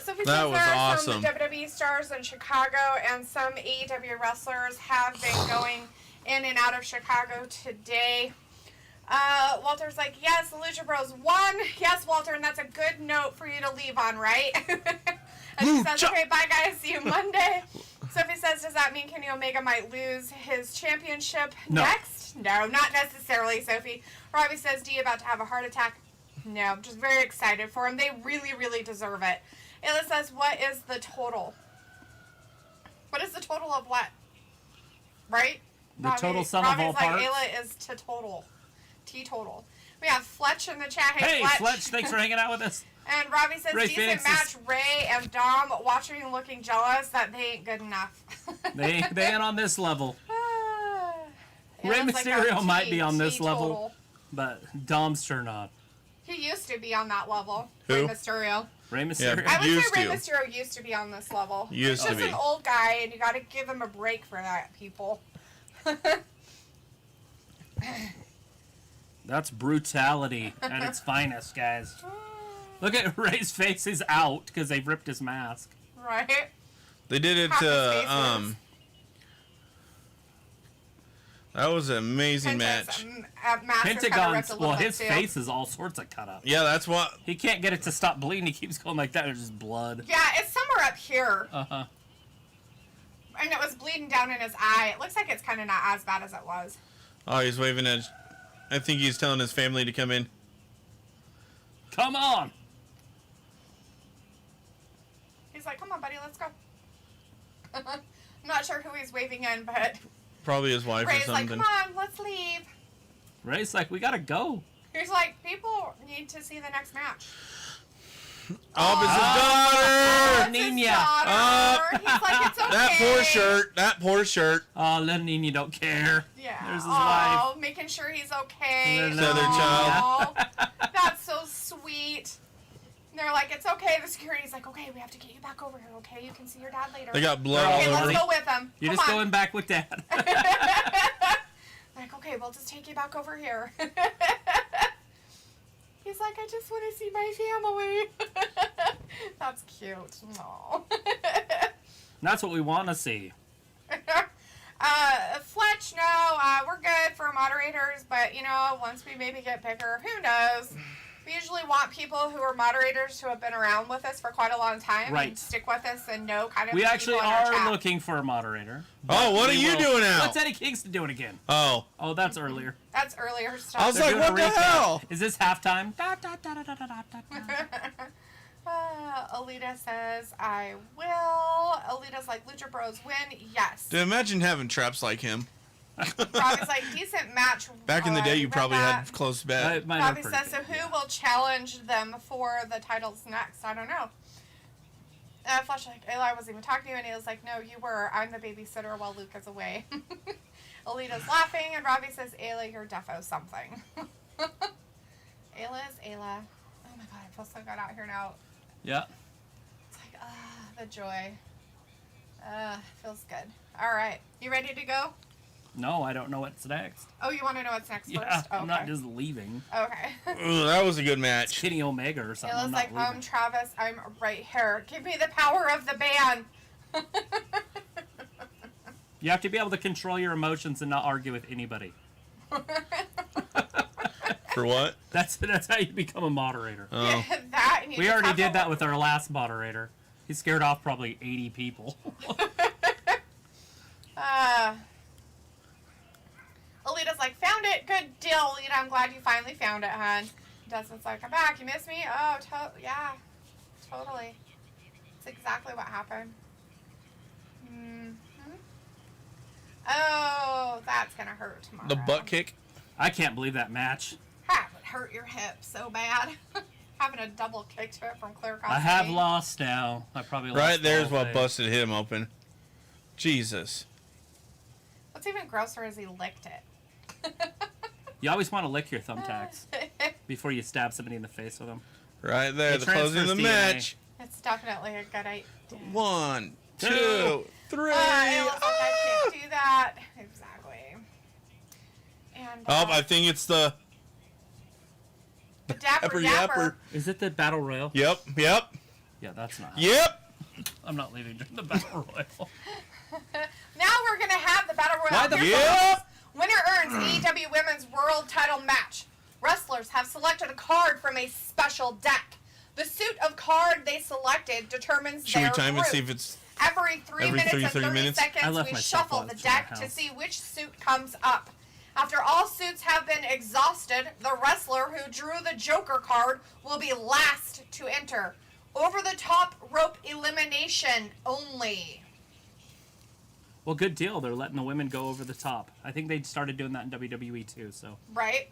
Sophie That says was there are awesome. some WWE stars in Chicago and some AEW wrestlers have been going in and out of Chicago today. Walter's like, yes, the Lucha Bros won. Yes, Walter, and that's a good note for you to leave on, right? And she says, okay, bye, guys. See you Monday. Sophie says, does that mean Kenny Omega might lose his championship next? No, not necessarily, Sophie. Robbie says, D about to have a heart attack? No, I'm just very excited for him. They really, really deserve it. Ayla says, what is the total? What is the total of what? Right? The total sum of all Robbie's like, parts? Ayla is teetotal. Teetotal. We have Fletch in the chat. Hey, Fletch, thanks for hanging out with us. And Robbie says, Ray decent Phoenix match. Ray and Dom watching and looking jealous that they ain't good enough. They ain't on this level. Rey Ayla's like, Mysterio oh, might be on this teetotal. level, but Dom's sure not. He used to be on that level. Who? Rey Mysterio. Rey Mysterio. Yeah. I would Used say Rey to. Mysterio used to be on this level. Used He's to just be. an old guy, and you got to give him a break for that, people. That's brutality at its finest, guys. Look at Ray's face is out because they've ripped his mask. Right? They did it, Half his face is. that was an amazing match. Pentagon's, well, his face is all sorts of cut up. Yeah, that's what. He can't get it to stop bleeding. He keeps going like that. There's just blood. Yeah, it's somewhere up here. Uh-huh. And it was bleeding down in his eye. It looks like it's kind of not as bad as it was. Oh, he's waving at. I think he's telling his family to come in. Come on. He's like, come on, buddy, let's go. I'm not sure who he's waving in, but Probably his wife Ray's or like, something. come on, let's leave. Ray's like, we gotta go. He's like, people need to see the next match. Opposite daughter! La That's his Nina. daughter. He's like, it's okay. That poor shirt. Oh, La Nina don't care. Yeah. There's his Oh, wife. making sure he's okay. There's another child. That's so sweet. And they're like, it's okay. The security's like, okay, we have to get you back over here, okay? You can see your dad later. They got blood Okay, all Okay, over. let's go with him. You're Come just on. going back with Dad. Like, okay, we'll just take you back over here. He's like, I just want to see my family. That's cute. Aww. That's what we want to see. Fletch, no, we're good for moderators, but, once we maybe get bigger, who knows? We usually want people who are moderators who have been around with us for quite a long time Right. and stick with us and know kind of We the actually people in our are chat. looking for a moderator. Oh, what are We you will- doing now? What's Eddie Kingston doing again? Oh. Oh, that's earlier. That's earlier stuff. I was They're like, doing a what the recap. hell? Is this halftime? Da, da, da, da, da, da, da, da. Alita says, I will. Alita's like, Lucha Bros win? Yes. Dude, imagine having traps like him. Robbie's like, decent match. Back in the day, you read probably that. had close bet. Mine are Robbie pretty says, so good, who yeah. will challenge them for the titles next? I don't know. Flash like, Eli wasn't even talking to you, and he was like, no, you were. I'm the babysitter while Luke is away. Alita's laughing, and Robbie says, Ayla, you're defo something. Ayla is Ayla. Oh my god, I feel so good out here now. Yeah. It's like, the joy. Feels good. All right, you ready to go? No, I don't know what's next. Oh, you want to know what's next Yeah, first? I'm not Okay. just leaving. Okay. Ooh, that was a good match. Kenny Omega or something. I'm Ayla's not like, leaving. Travis, I'm right here. Give me the power of the band. You have to be able to control your emotions and not argue with anybody. For what? That's how you become a moderator. Oh. That and you We just already have did to- that with our last moderator. He scared off probably 80 people. Alita's like, found it. Good deal, Alita. I'm glad you finally found it, hon. Desmond's like, I'm back. You miss me? Oh, yeah. Totally. That's exactly what happened. Mm-hmm. Oh, that's going to hurt tomorrow. The butt kick? I can't believe that match. That would hurt your hip so bad. Having a double kick to it from clear across I the have knee. lost now. I probably lost. Right there's the whole what thing. busted him open. Jesus. What's even grosser is he licked it. You always want to lick your thumbtacks before you stab somebody in the face with them. Right there, It the closing of the transfers DNA. match. It's definitely a good idea. 1, 2, 3. It looks like I can't do that. Exactly. And Oh, I think it's the the Dapper Yapper. Yapper. Is it the Battle Royal? Yep. Yeah, that's not. Yep. I'm not leaving during the Battle Royal. Now we're going to have the Battle Royale. Why the Here's fuck? what it is. Winner earns AEW Women's World Title Match. Wrestlers have selected a card from a special deck. The suit of card they selected determines Should we their time group. and see if it's Every 3 Every minutes and 30 30 minutes? I seconds, left we my shuffle stopwatch the in my deck to house. see which suit comes up. After all suits have been exhausted, the wrestler who drew the Joker card will be last to enter. Over the top rope elimination only. Well, good deal. They're letting the women go over the top. I think they started doing that in WWE too. So Right?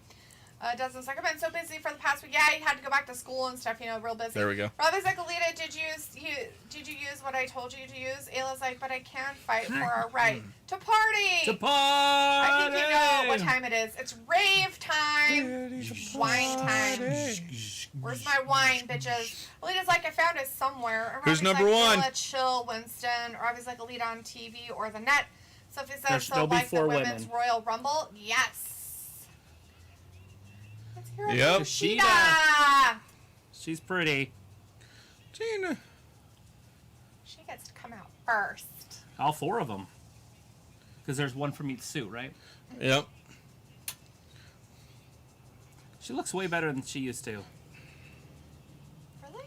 Doesn't like, I've been so busy for the past week. Yeah, you had to go back to school and stuff, real busy. There we go. Robbie's like, Alita, did you use what I told you to use? Ayla's like, but I can fight for our right to party. to party. I think you know what time it is. It's rave time. Wine time. Where's my wine, bitches? Alita's like, I found it somewhere. Who's Robbie's number like, one? Ayla, chill, Winston. Robbie's like, Alita on TV or the net. Sophie says, There's so still be like the 4 Women's women. Royal Rumble? Yes. Let's hear it. Yep. Kushida. She's pretty. Gina. She gets to come out first. All 4 of them. Because there's one from each suit, right? Yep. She looks way better than she used to. Really?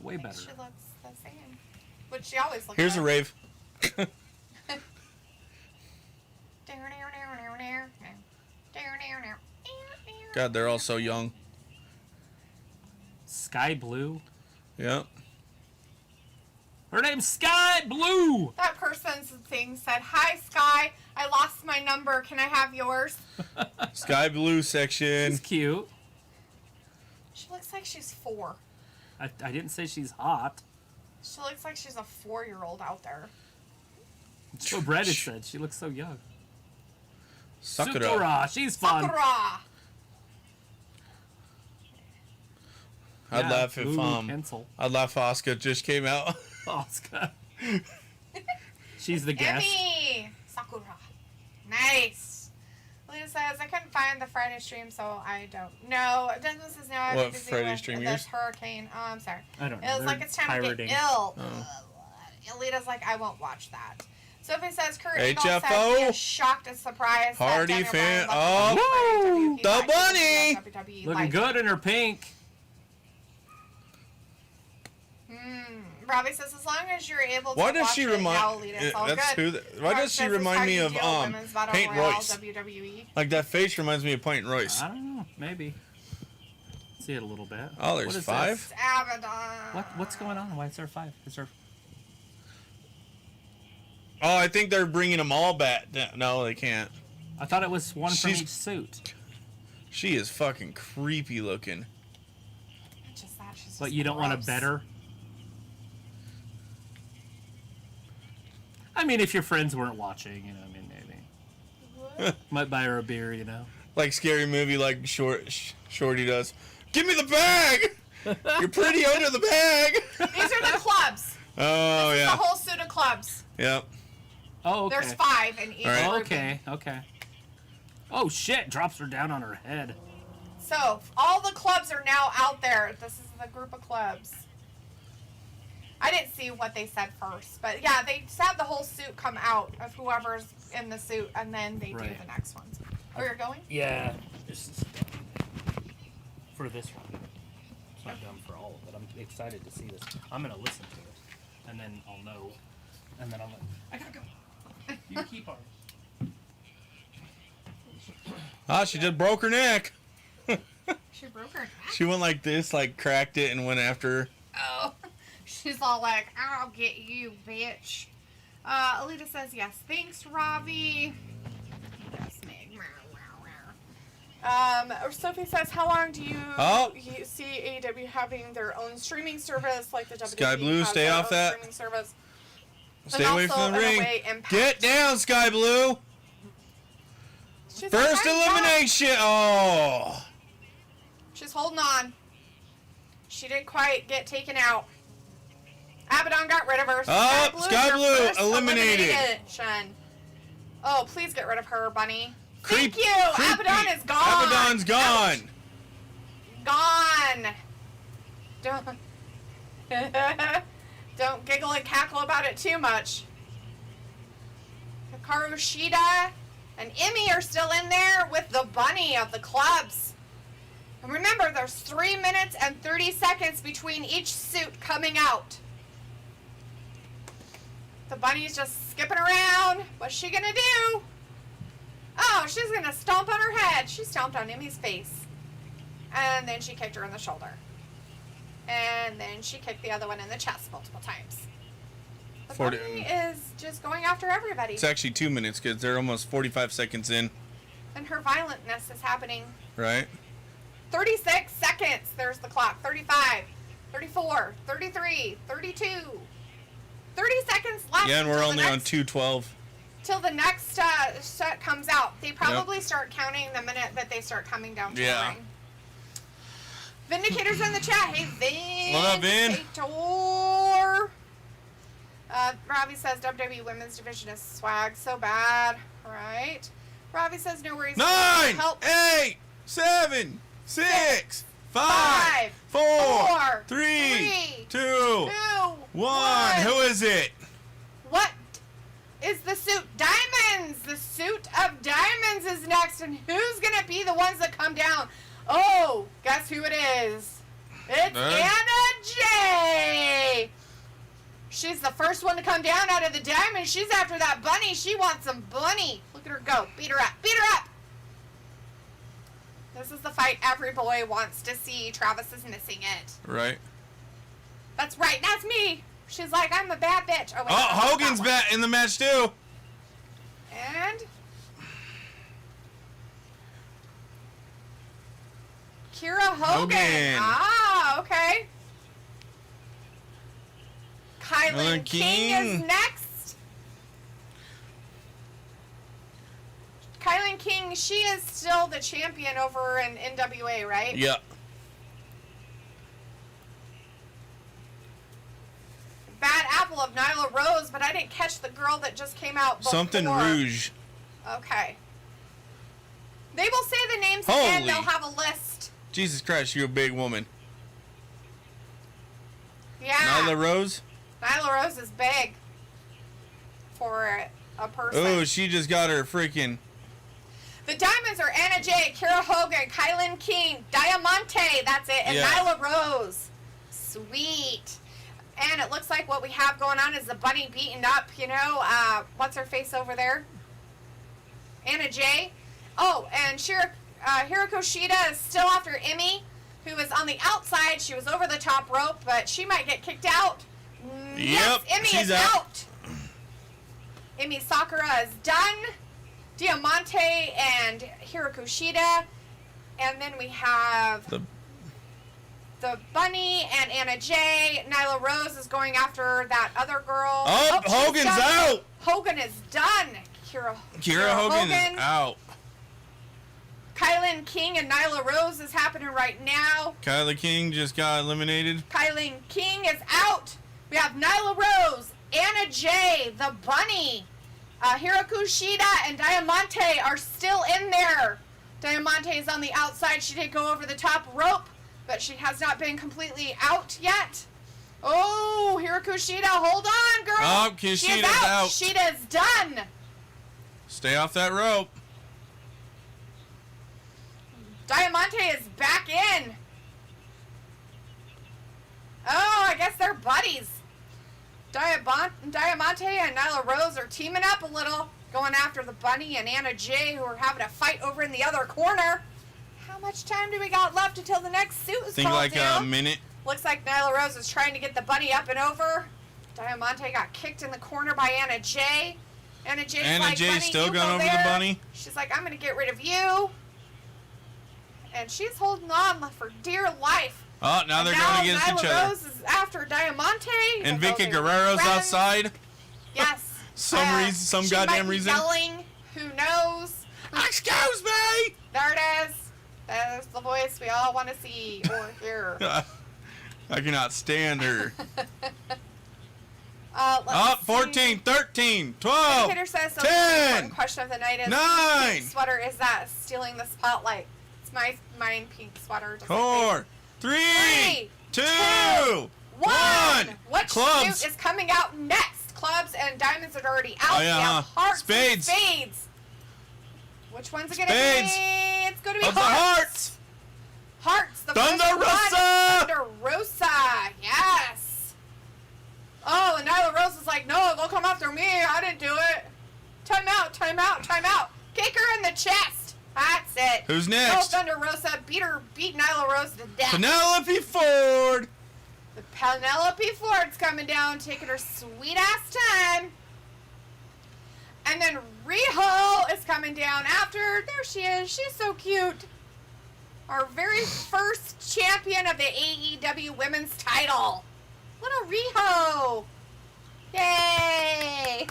Way I think better. she looks the same. But she always looks Here's a rave. God, they're all so young. Sky Blue. Yep. Her name's Sky Blue. That person's thing said, "Hi, Sky. I lost my number. Can I have yours?" Sky blue section. She's cute. She looks like she's 4. I didn't say she's hot. She looks like she's a 4-year-old out there. That's what Brett said. She looks so young. Sakura. She's fun. Sakura! I'd laugh if Pencil. I'd laugh if Asuka just came out. Asuka. She's the guest. Emmy! Sakura. Nice. Lisa says, I couldn't find the Friday stream, so I don't know. Dennis says, no, I've been busy Friday with stream this yours? hurricane. Oh, I'm sorry. I don't know. It was like it's time to get ill. Oh. Alita's like, I won't watch that. Sophie says, Kurt Angle HFO. said he is shocked and surprised. Hardy fan. Woo! The bunny! WWE Looking life. good in her pink. Robbie says, as long as you're able to Why does watch she it, remind? yeah, Alita, it's all That's good. who. Why does she remind me of Paint Royale, Royce? WWE. Like that face reminds me of Paint Royce. I don't know. Maybe. See it a little bit. Oh, What there's is 5. this? Abaddon. What's going on? Why is there 5? Is there? Oh, I think they're bringing them all back. No, they can't. I thought it was one from She's- each suit. She is fucking creepy looking. Just that, she's But just you don't want gross. a better. I mean, if your friends weren't watching, you know, I mean, maybe What? might buy her a beer, you know. Like Scary Movie, like Shorty does. Give me the bag. You're pretty under the bag. These are the clubs. Oh The yeah. whole suit of clubs. Yep. Oh, okay. There's 5 in each All right. grouping. Okay. Oh shit! Drops her down on her head. So, all the clubs are now out there. This is the group of clubs. I didn't see what they said first, but yeah, they had the whole suit come out of whoever's in the suit, and then they do Right. the next ones. Oh, you're going? Yeah. This is for this one. It's not done for all of it. I'm excited to see this. I'm gonna listen to it, and then I'll know. And then I'm like, I gotta go. You keep on. Ah, she just broke her neck. She broke her neck. She went like this, like cracked it, and went after her. Oh. She's all like, I'll get you, bitch. Alita says, yes, thanks, Ravi. Yes, Meg. Sophie says, how long do you see AEW having their own streaming service like the WWE Sky Blue, has stay their off own that. streaming service? Stay And away also, from the in a ring. way, Impact. Get down, Sky Blue. She's First like, "I'm elimination. Oh. done." She's holding on. She didn't quite get taken out. Abaddon got rid of her. Oh, Sky your Blue first eliminated. elimination. Oh, please get rid of her, Bunny. Creep- Thank you. creepy. Abaddon is gone. Abaddon's gone. Gone. Don't giggle and cackle about it too much. Hikaru Shida and Emmy are still in there with the bunny of the clubs. And remember, there's 3 minutes and 30 seconds between each suit coming out. The bunny's just skipping around. What's she gonna do? Oh, she's gonna stomp on her head. She stomped on Emmy's face. And then she kicked her in the shoulder. And then she kicked the other one in the chest multiple times. The 40 bunny is just going after everybody. It's actually 2 minutes, kids. They're almost 45 seconds in. And her violentness is happening. Right? 36 seconds. There's the clock. 35, 34, 33, 32. 30 seconds left. Yeah, and we're until only the on next, 2:12. till the next set comes out. They probably start counting the minute that they start coming down to the ring. Vindicator's in the chat. Hey, Vin. What up, Vin? Vindicator. Robbie says WWE Women's Division is swag so bad. Right. Robbie says no worries. 9, Help. 8, 7, 6, 5, 4, 3, 2, 1. Who is it? What is the suit? Diamonds! The suit of diamonds is next, and who's gonna be the ones that come down? Oh, guess who it is? It's Anna Jay! She's the first one to come down out of the diamond. She's after that bunny. She wants some bunny. Look at her go. Beat her up. Beat her up! This is the fight every boy wants to see. Travis is missing it. Right. That's right. That's me. She's like, I'm a bad bitch. Oh, wait, Hogan's back in the match too. And Kira Hogan. Hogan. Ah, okay. Kylan King is next. Kylan King, she is still the champion over in NWA, right? Yeah. Bad apple of Nyla Rose, but I didn't catch the girl that just came out before. Something Rouge. Okay. They will say the names again. They'll have a list. Jesus Christ, you're a big woman. Yeah. Nyla Rose? Nyla Rose is big for a person. Oh, she just got her freaking... The Diamonds are Anna Jay, Kira Hogan, Kylan King, Diamante, that's it, and Nyla Rose. Sweet. And it looks like what we have going on is the bunny beaten up, you know. What's her face over there? Anna Jay. Oh, and Hiroko Shida is still after Emmy, who is on the outside. She was over the top rope, but she might get kicked out. Yes, Emmy is out. Emmy Sakura is done. Diamante and Hiroko Shida. And then we have the Bunny and Anna Jay. Nyla Rose is going after that other girl. Oh, Hogan's out. Hogan is done. Kira Hogan is out. Kylan King and Nyla Rose is happening right now. Kylan King just got eliminated. Kylan King is out. We have Nyla Rose, Anna Jay, the Bunny, Hiroko Shida, and Diamante are still in there. Diamante is on the outside. She did go over the top rope, but she has not been completely out yet. Oh, Hiroko Shida, hold on, girl. Oh, She's out. Shida's done. Stay off that rope. Diamante is back in. Oh, I guess they're buddies. Diamante and Nyla Rose are teaming up a little, going after the Bunny and Anna Jay, who are having a fight over in the other corner. How much time do we got left until the next suit is called down? A minute. Looks like Nyla Rose is trying to get the Bunny up and over. Diamante got kicked in the corner by Anna Jay. Anna Jay's still going over the Bunny. She's like, I'm going to get rid of you. And she's holding on for dear life. Oh, now they're going against each other. Nyla Rose is after Diamante. And Vicky Guerrero's outside. Yes. Some goddamn reason. Yelling. Who knows? Excuse me. There it is. There's the voice we all want to see or hear. I cannot stand her. Let's 14, 13, 12, Indicator says, 10, question of the night is 9. Pink sweater is that stealing the spotlight? It's mine pink sweater. 4, 3, 2, 1. What Clubs. suit is coming out next? Clubs and diamonds are already out. Oh, yeah, We have hearts Spades. and spades. Which one's it going to Spades. be? It's going to be Of the hearts. Hearts. The Thunder first one. Rosa. Thunder Rosa. Yes. Oh, and Nyla Rose is like, no, don't come after me. I didn't do it. Time out, time out, time out. Kick her in the chest. That's it. Who's next? Oh, Thunder Rosa beat Nyla Rose to death. Penelope Ford. The Penelope Ford's coming down, taking her sweet ass time. And then Riho is coming down after. There she is. She's so cute. Our very first champion of the AEW Women's title. Little Riho. Yay.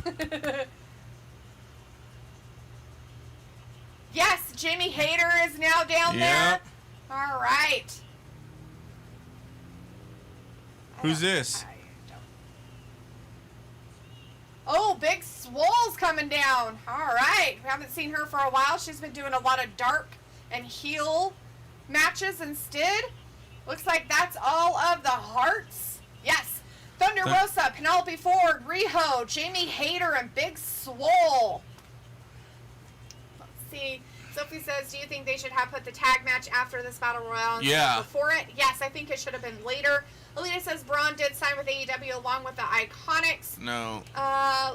Yes, Jamie Hayter is now down there. All right. Who's this? Oh, Big Swole's coming down. All right. We haven't seen her for a while. She's been doing a lot of dark and heel matches instead. Looks like that's all of the hearts. Yes. Thunder Rosa, Penelope Ford, Riho, Jamie Hayter, and Big Swole. Let's see. Sophie says, do you think they should have put the tag match after this Battle Royale instead of before it? Yes, I think it should have been later. Alita says Braun did sign with AEW along with the Iconics. No.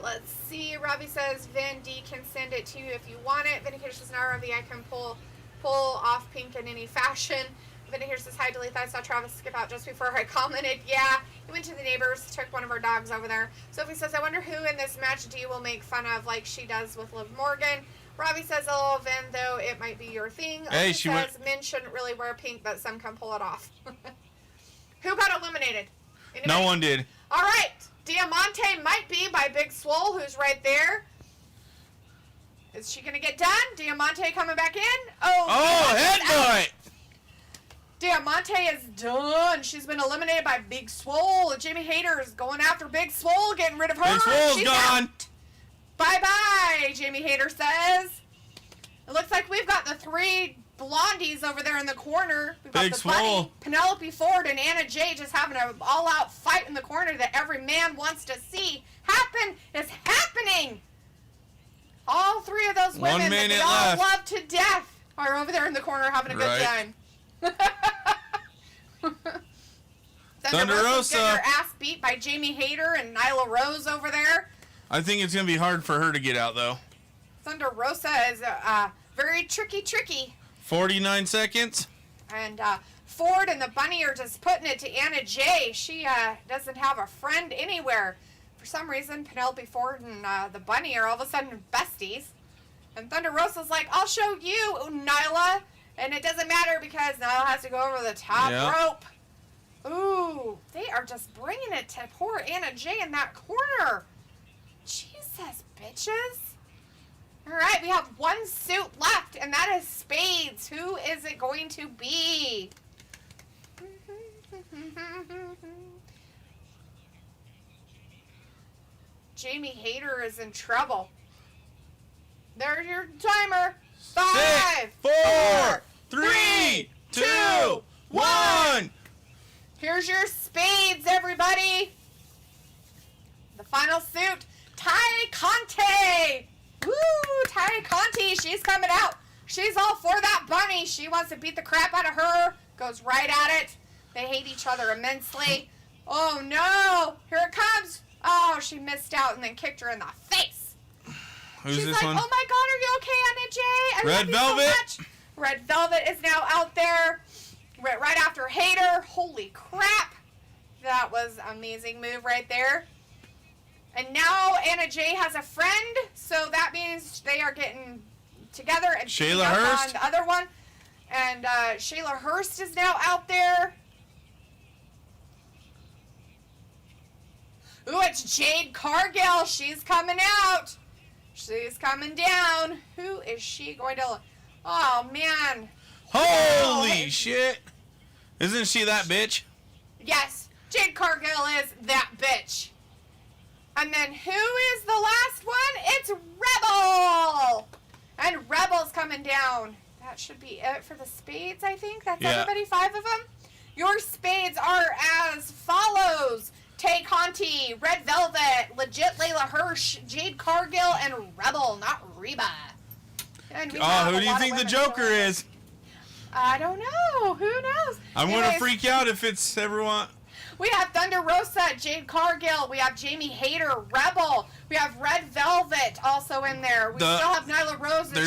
Let's see. Robbie says Vin D can send it to you if you want it. Vindicator says an hour of the I can pull off Pink in any fashion. Vindicator says hi, delete. I saw Travis skip out just before I commented. Yeah, he went to the neighbors, took one of our dogs over there. Sophie says, I wonder who in this match Dee will make fun of like she does with Liv Morgan. Robbie says, oh, Vin, though it might be your thing. Hey, she says men shouldn't really wear pink, but some can pull it off. Who got eliminated? Anybody? No one did. All right. Diamante might be by Big Swole, who's right there. Is she going to get done? Diamante coming back in? Oh, headbutt! Diamante is done. She's been eliminated by Big Swole. Jamie Hayter is going after Big Swole, getting rid of her. Big Swole's She's gone. out. Bye-bye, Jamie Hayter says. It looks like we've got the 3 blondies over there in the corner. We've got Big the Swole. Bunny, Penelope Ford, and Anna Jay just having an all-out fight in the corner that every man wants to see happen. Is happening. All 3 of those 1 women that minute we all left. love to death are over there in the corner having a good Right. time. Thunder Rosa's getting Rosa. her ass beat by Jamie Hayter and Nyla Rose over there. I think it's going to be hard for her to get out, though. Thunder Rosa is very tricky. 49 seconds. And Ford and the Bunny are just putting it to Anna Jay. She doesn't have a friend anywhere. For some reason, Penelope Ford and the Bunny are all of a sudden besties. And Thunder Rosa's like, I'll show you, Nyla. And it doesn't matter because Nyla has to go over the top rope. Ooh, they are just bringing it to poor Anna Jay in that corner. Jesus, bitches. All right, we have 1 suit left, and that is Spades. Who is it going to be? Jamie Hayter is in trouble. There's your timer. 5, 6, 4, 3, 2, 1. Here's your Spades, everybody. The final suit, Ty Conte. Woo, Ty Conte, she's coming out. She's all for that Bunny. She wants to beat the crap out of her. Goes right at it. They hate each other immensely. Oh, no. Here it comes. Oh, she missed out and then kicked her in the face. Who's She's this like, one? oh my God, are you okay, Anna Jay? I Red love you Velvet. so much. Red Velvet is now out there. Right after Hayter. Holy crap. That was an amazing move right there. And now Anna Jay has a friend, so that means they are getting together and Shayla beating up Hurst. on the other one. And Shayla Hurst is now out there. Ooh, it's Jade Cargill. She's coming out. She's coming down. Who is she going to... Oh, man. Holy Oh, shit. Isn't she that bitch? Yes, Jade Cargill is that bitch. And then who is the last one? It's Rebel. And Rebel's coming down. That should be it for the Spades, I think. That's everybody, 5 of them. Your Spades are as follows. Tay Conti, Red Velvet, Legit Layla Hirsch, Jade Cargill, and Rebel, not Reba. And we have who a do you lot of think the women Joker still in. is? I don't know. Who knows? I'm going to Anyways, freak out if it's everyone. We have Thunder Rosa, Jade Cargill. We have Jamie Hayter, Rebel. We have Red Velvet also in there. We still have Nyla Rose and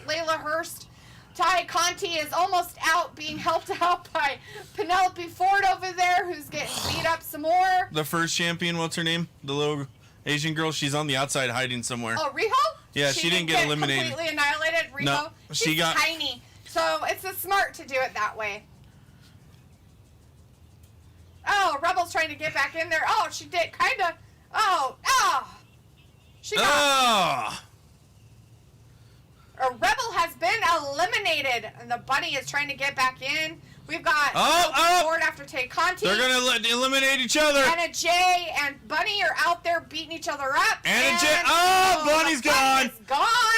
Layla Hurst. Ty Conti is almost out, being helped out by Penelope Ford over there, who's getting beat up some more. The first champion, what's her name? The little Asian girl. She's on the outside hiding somewhere. Oh, Riho? Yeah, she didn't get eliminated. Completely annihilated, Riho. No, she She's got tiny, so it's smart to do it that way. Oh, Rebel's trying to get back in there. Oh, she did kind of. She got. A Rebel has been eliminated, and the Bunny is trying to get back in. We've got Ford after Tay Conti. They're going to eliminate each other. Anna Jay and Bunny are out there beating each other up. Anna Jay. Bunny's gone.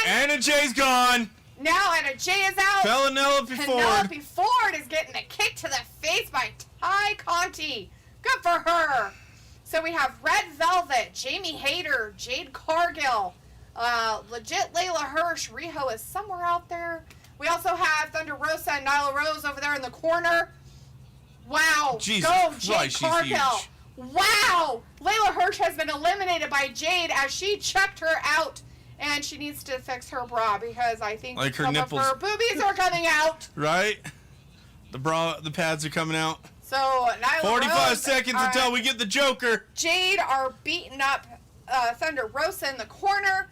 Anna Jay's gone. Now Anna Jay is out. Penelope Ford is getting a kick to the face by Ty Conti. Good for her. So we have Red Velvet, Jamie Hayter, Jade Cargill, Legit Layla Hirsch. Riho is somewhere out there. We also have Thunder Rosa and Nyla Rose over there in the corner. Wow. Jesus Go, Jade Christ, she's Cargill. huge. Wow. Layla Hirsch has been eliminated by Jade as she checked her out. And she needs to fix her bra because I think like her some nipples. of her boobies are coming out. Right? The pads are coming out. So Nyla 45 Rose, seconds until we get the Joker. Jade are beating up Thunder Rosa in the corner.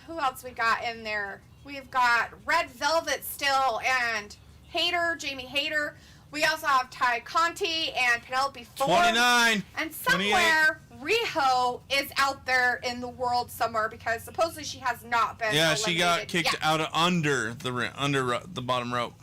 Who else we got in there? We've got Red Velvet still and Hayter, Jamie Hayter. We also have Ty Conti and Penelope Ford. 29. And somewhere, Riho is out there in the world somewhere because supposedly she has not been eliminated. She got kicked out of under the bottom rope.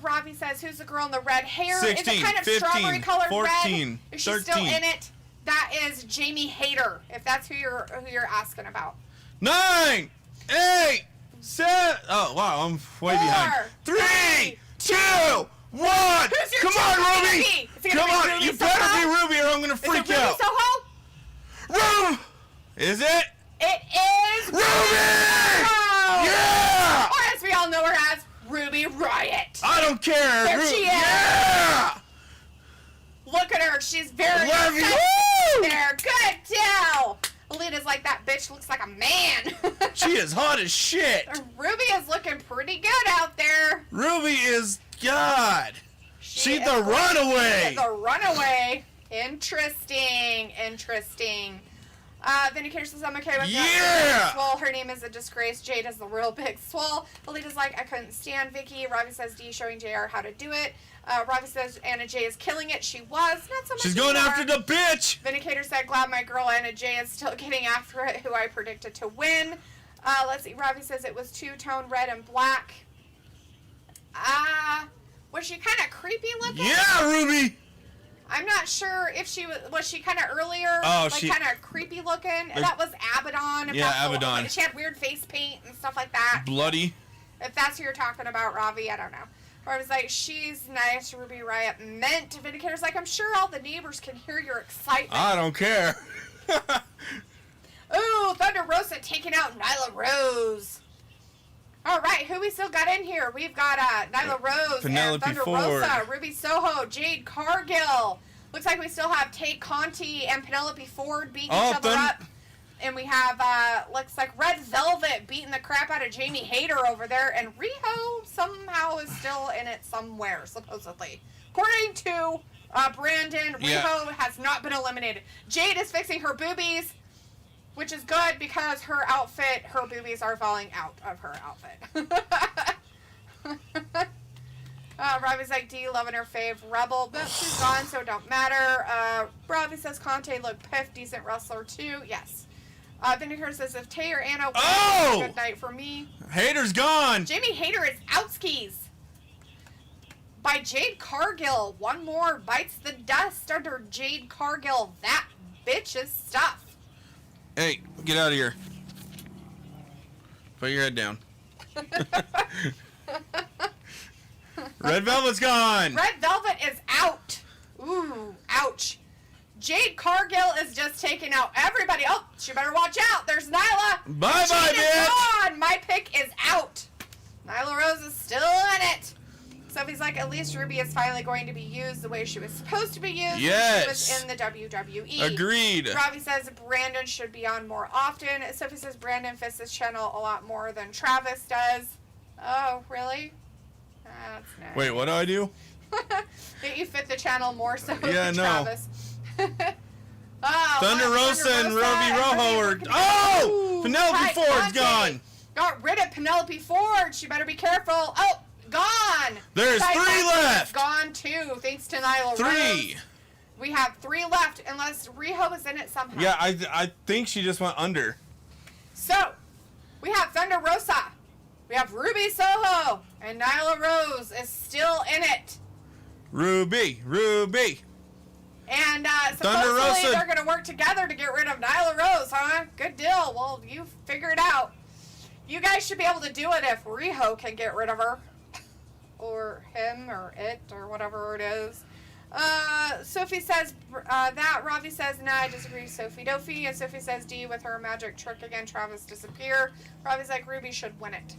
Robbie says, who's the girl in the red hair? 16, is it kind of 15, strawberry colored 14, red? Is she 13. still in it? That is Jamie Hayter, if that's who you're asking about. 9, 8, 7. Oh wow, I'm way behind. 3, 2, 1. Who's your Come on, champion Ruby. gonna be? Come on, Ruby you Soho? better be Ruby or I'm gonna freak Is it Ruby out. Soho? Ruby. Is it? It is Ruby! Soho! Yeah! Or as we all know her as, Ruby Riott. I don't care. There she is. Yeah! Look at her. She's very Love you. sexy there. Good deal. Alita's like, that bitch looks like a man. She is hot as shit. Ruby is looking pretty good out there. Ruby is God. She's is the runaway. The runaway. Interesting. Vindicator says, I'm okay with that. Swole, her name is a disgrace. Jade is the real big swole. Alita's like, I couldn't stand Vicky. Robbie says, D showing JR how to do it. Robbie says, Anna J is killing it. She was. Not so much She's going anymore. after the bitch. Vindicator said, glad my girl Anna J is still getting after it, who I predicted to win. Let's see. Robbie says it was two-tone red and black. Was she kind of creepy looking? Yeah, Ruby. I'm not sure if she was she kind of earlier, she kind of creepy looking. That was Abaddon. Abaddon. She had weird face paint and stuff like that. Bloody. If that's who you're talking about, Ravi, I don't know. Or I was like, she's nice, Ruby Riott meant. Vindicator's like, I'm sure all the neighbors can hear your excitement. I don't care. Ooh, Thunder Rosa taking out Nyla Rose. All right, who we still got in here? We've got Nyla Rose Penelope and Thunder Ford. Rosa, Ruby Soho, Jade Cargill. Looks like we still have Tay Conti and Penelope Ford beating each other up. And we have, looks like Red Velvet beating the crap out of Jamie Hayter over there. And Riho somehow is still in it somewhere, supposedly. According to Brandon, Riho has not been eliminated. Jade is fixing her boobies, which is good because her outfit, her boobies are falling out of her outfit. Robbie's like, D loving her fave Rebel, but she's gone, so it don't matter. Robbie says Conte looked piff, decent wrestler too. Yes. Vindicator says if Tay or Anna wins, it's a good night for me. Hayter's gone. Jamie Hayter is outskis by Jade Cargill. One more bites the dust under Jade Cargill. That bitch's stuff. Hey, get out of here. Put your head down. Red Velvet's gone. Red Velvet is out. Ooh, ouch. Jade Cargill is just taking out everybody. Oh, she better watch out. There's Nyla. Bye-bye, bitch. Gone. My pick is out. Nyla Rose is still in it. Sophie's like, at least Ruby is finally going to be used the way she was supposed to be used. Yes. When she was in the WWE. Agreed. Robbie says Brandon should be on more often. Sophie says Brandon fits his channel a lot more than Travis does. Oh, really? That's nice. Wait, what do I do? That you fit the channel more so Yeah, than no. Travis. Thunder Rosa and Ruby Rojo are... Oh! Penelope Ford's gone. Got rid of Penelope Ford. She better be careful. Oh, gone. There's Ty 3 Conti left. is gone too, thanks to Nyla 3. Rose. We have 3 left, unless Riho is in it somehow. Yeah, I think she just went under. So, we have Thunder Rosa. We have Ruby Soho. And Nyla Rose is still in it. Ruby. And Thunder supposedly Rosa. they're going to work together to get rid of Nyla Rose, huh? Good deal. Well, you figure it out. You guys should be able to do it if Riho can get rid of her. Or him, or it, or whatever it is. Sophie says that. Robbie says, nah, I disagree. Sophie Dophie. And Sophie says D with her magic trick again. Travis disappear. Robbie's like, Ruby should win it.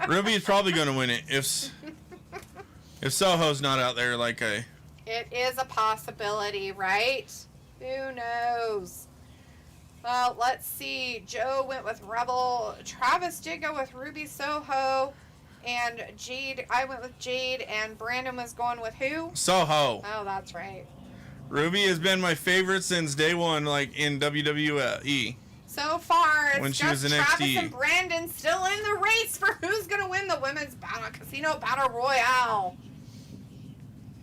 Ruby is probably going to win it if Soho's not out there like a... It is a possibility, right? Who knows? Well, let's see. Joe went with Rebel. Travis did go with Ruby Soho. And Jade, I went with Jade. And Brandon was going with who? Soho. Oh, that's right. Ruby has been my favorite since day one, like in WWE. So far, it's When she just was in Travis NXT. and Brandon still in the race for who's going to win the Women's Battle Casino Battle Royale.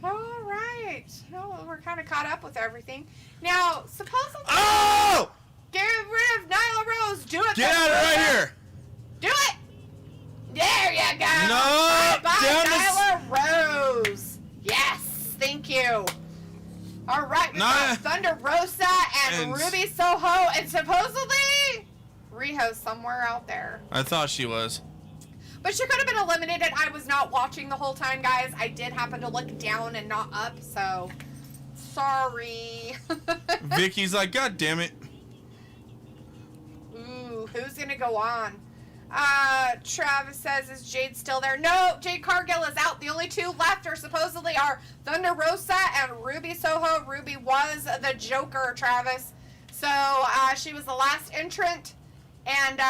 All right. Well, we're kind of caught up with everything. Now, supposedly... Oh! Get rid of Nyla Rose. Do it. Get out of right here. Do it. There you go. No. Bye, Nyla Rose. Yes. Thank you. All right. We got Thunder Rosa and Ruby Soho. And supposedly, Riho's somewhere out there. I thought she was. But she could have been eliminated. I was not watching the whole time, guys. I did happen to look down and not up, so sorry. Vicky's like, God damn it. Ooh, who's gonna go on? Travis says, is Jade still there? No, Jade Cargill is out. The only two left are supposedly are Thunder Rosa and Ruby Soho. Ruby was the Joker, Travis. So, she was the last entrant. And,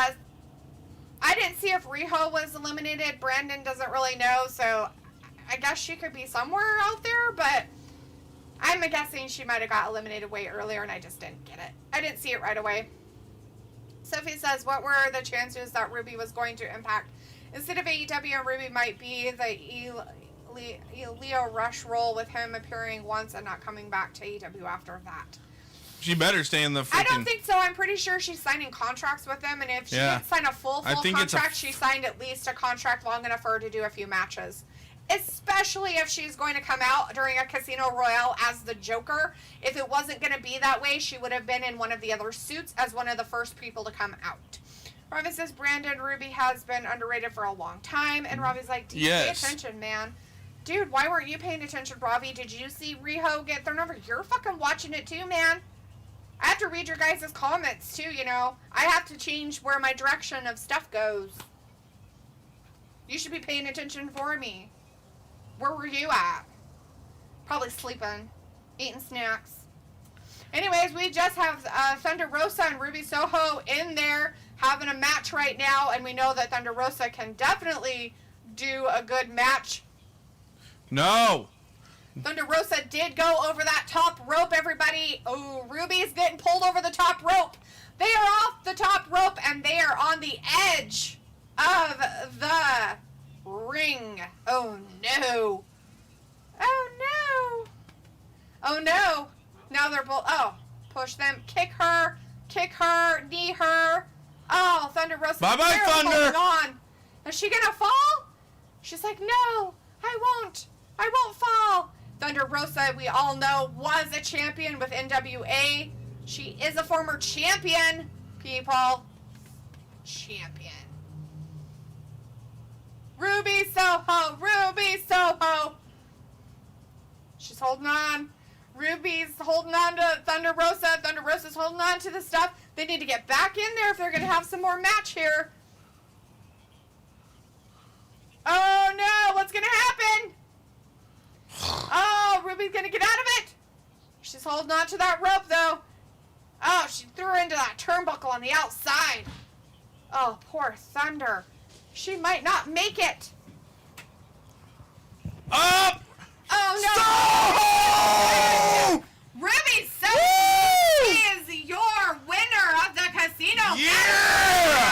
I didn't see if Riho was eliminated. Brandon doesn't really know, so I guess she could be somewhere out there, but I'm guessing she might have got eliminated way earlier and I just didn't get it. I didn't see it right away. Sophie says, what were the chances that Ruby was going to Impact? Instead of AEW, Ruby might be the Leo Rush role with him appearing once and not coming back to AEW after that. She better stay in the freaking... I don't think so. I'm pretty sure she's signing contracts with them, and if she didn't sign a full contract, she signed at least a contract long enough for her to do a few matches. Especially if she's going to come out during a Casino Royale as the Joker. If it wasn't going to be that way, she would have been in one of the other suits as one of the first people to come out. Ravi says, Brandon, Ruby has been underrated for a long time, and Ravi's like, dude, pay attention, man. Dude, why weren't you paying attention, Ravi? Did you see Riho get thrown over? You're fucking watching it too, man. I have to read your guys' comments, too, you know. I have to change where my direction of stuff goes. You should be paying attention for me. Where were you at? Probably sleeping. Eating snacks. Anyways, we just have Thunder Rosa and Ruby Soho in there having a match right now, and we know that Thunder Rosa can definitely do a good match. No! Thunder Rosa did go over that top rope, everybody. Oh, Ruby's getting pulled over the top rope. They are off the top rope, and they are on the edge of the ring. Oh, no. Oh, no. Oh, no. Now they're both... Oh, push them. Kick her, knee her. Oh, Thunder Rosa. Bye-bye, Thunder. On. Is she going to fall? She's like, no, I won't fall. Thunder Rosa, we all know, was a champion with NWA. She is a former champion, people. Champion. Ruby Soho. She's holding on. Ruby's holding on to Thunder Rosa. Thunder Rosa's holding on to the stuff. They need to get back in there if they're going to have some more match here. Oh, no. What's going to happen? Oh, Ruby's going to get out of it. She's holding on to that rope, though. Oh, she threw her into that turnbuckle on the outside. Oh, poor Thunder. She might not make it. Up! Oh, no. Stop! Ruby Soho is your winner of the casino. Yeah!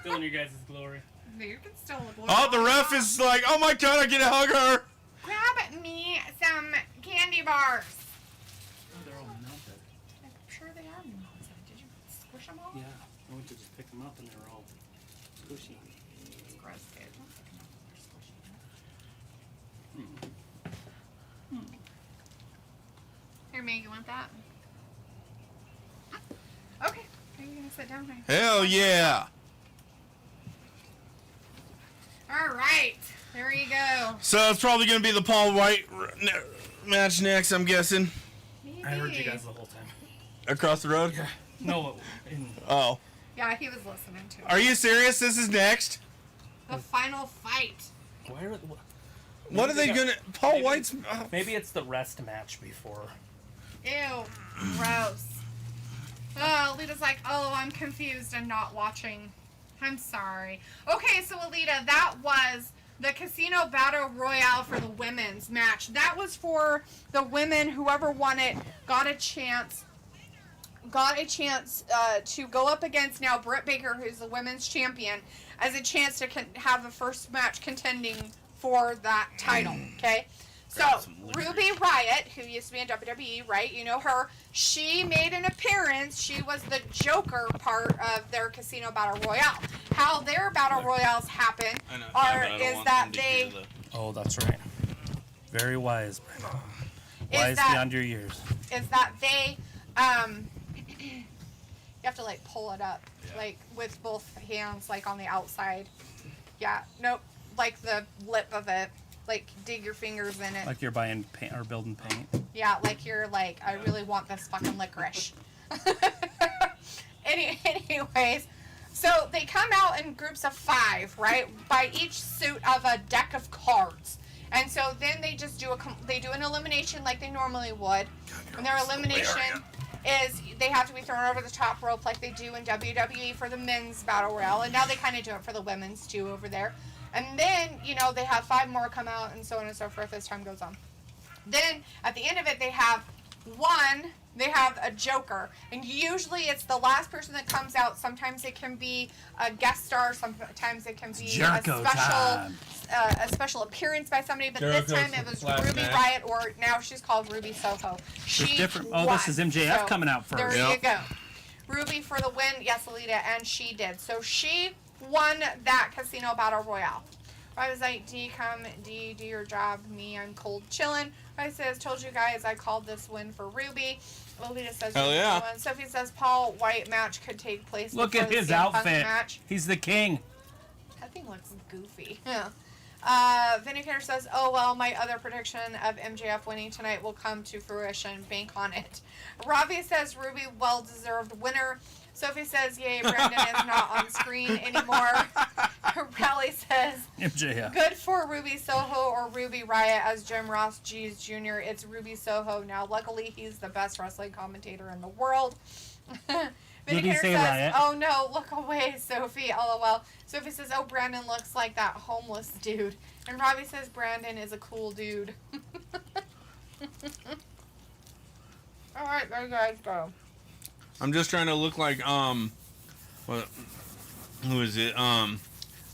Still in your guys' glory. You can still look. Oh, the ref is like, oh my god, I get to hug her. Grab me some candy bars. Oh, they're all melted. I'm sure they are melted. Did you squish them all? Yeah, I went to just pick them up and they were all squishy. Gross, dude. Don't pick them up when they're squishy. Here, Meg, you want that? Okay. Are you gonna sit down here? Hell yeah. All right. There you go. So it's probably going to be the Paul White match next, I'm guessing. Maybe. I heard you guys the whole time. Across the road? Yeah. No. Oh. Yeah, he was listening to it. Are you serious? This is next? The final fight. Why are What are they going to... Paul White's... Maybe it's the rest match before. Ew. Gross. Oh, Alita's like, oh, I'm confused and not watching. I'm sorry. Okay, so Alita, that was the Casino Battle Royale for the women's match. That was for the women. Whoever won it got a chance to go up against now Britt Baker, who's the women's champion, as a chance to have the first match contending for that title, okay? So, Ruby Riott, who used to be in WWE, right? You know her. She made an appearance. She was the Joker part of their Casino Battle Royale. How their Battle Royales happen is that they... Oh, that's right. Very wise. Wise beyond your years. Is that they... you have to, like, pull it up. Yeah. Like, with both hands, like, on the outside. Yeah. Nope. Like, the lip of it. Like, dig your fingers in it. Like you're buying paint or building paint. Yeah, like you're like, I really want this fucking licorice. Anyways, so they come out in groups of 5, right? By each suit of a deck of cards. And so then they just do an elimination like they normally would. And their elimination is they have to be thrown over the top rope like they do in WWE for the men's battle royale. And now they kind of do it for the women's too over there. And then, you know, they have 5 more come out and so on and so forth as time goes on. Then, at the end of it, they have a Joker. And usually it's the last person that comes out. Sometimes it can be a guest star. Sometimes it can be a special appearance by somebody. But this time it was Ruby Riott, or now she's called Ruby Soho. This is MJF coming out first. There you go. Ruby for the win. Yes, Alita, and she did. So she won that Casino Battle Royale. I was like, D, come, D, do your job. Me, I'm cold chilling. I says, told you guys I called this win for Ruby. Lolita says, hell yeah. Sophie says, Paul White match could take place. Look at his outfit. He's the king. That thing looks goofy. Yeah. Vindicator says, oh, well, my other prediction of MJF winning tonight will come to fruition. Bank on it. Ravi says, Ruby, well-deserved winner. Sophie says, yay, Brandon is not on screen anymore. Rally says, MJF. Good for Ruby Soho or Ruby Riott as Jim Ross G's Jr. It's Ruby Soho now. Luckily, he's the best wrestling commentator in the world. Vindicator says, Riot? Oh no, look away, Sophie. LOL. Sophie says, oh, Brandon looks like that homeless dude. And Robbie says, Brandon is a cool dude. Alright, there you guys go. I'm just trying to look like, who is it?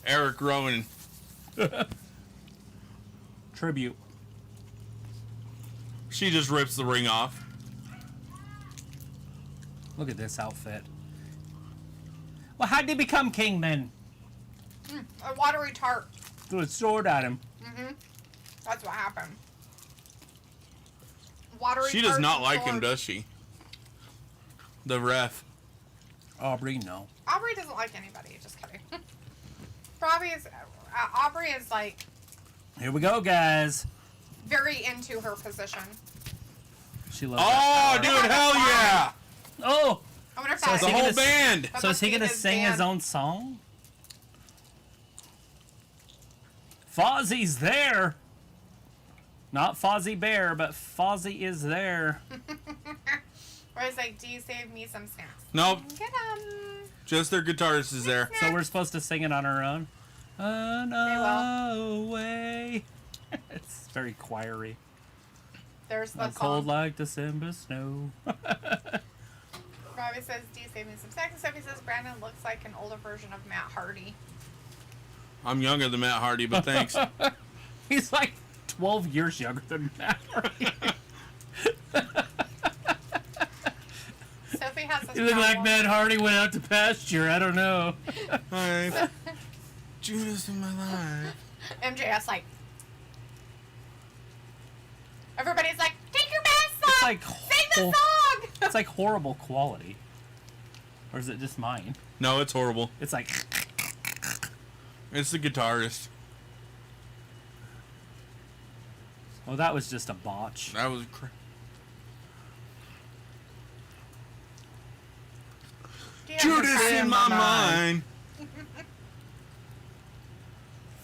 Eric Rowan. Tribute. She just rips the ring off. Look at this outfit. Well, how'd he become king then? A watery tart. Threw a sword at him. Mm-hmm. That's what happened. Watery She does not like him, does she? The ref. Aubrey, no. Aubrey doesn't like anybody. Just kidding. Aubrey is like... Here we go, guys. Very into her position. She loves that dude, hell yeah! Oh! I wonder if that's the whole band. So is he going to sing his own song? Fozzie's there. Not Fozzie Bear, but Fozzie is there. Or it's like, do you save me some snacks? Nope. Get 'em. Just their guitarist is there. So we're supposed to sing it on our own? No way. It's very choiry. There's the song. Cold like December snow. Robbie says, do you save me some snacks? Sophie says, Brandon looks like an older version of Matt Hardy. I'm younger than Matt Hardy, but thanks. He's like 12 years younger than Matt Hardy. Sophie has this You look like Matt Hardy went out to pasture. I don't know. Hi. Judas in my life. MJF's like... Everybody's like, take your mask off! It's like sing the song! It's like horrible quality. Or is it just mine? No, it's horrible. It's like... It's the guitarist. Oh, that was just a botch. That was... Judas in my mind.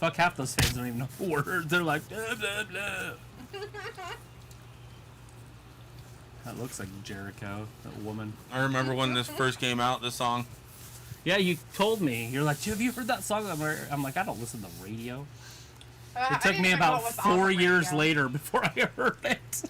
Fuck, half those fans don't even know words. They're like, blah, blah, blah. That looks like Jericho, that woman. I remember when this first came out, this song. Yeah, you told me. You're like, have you heard that song? I'm like, I don't listen to the radio. It took me about 4 years later before I heard it.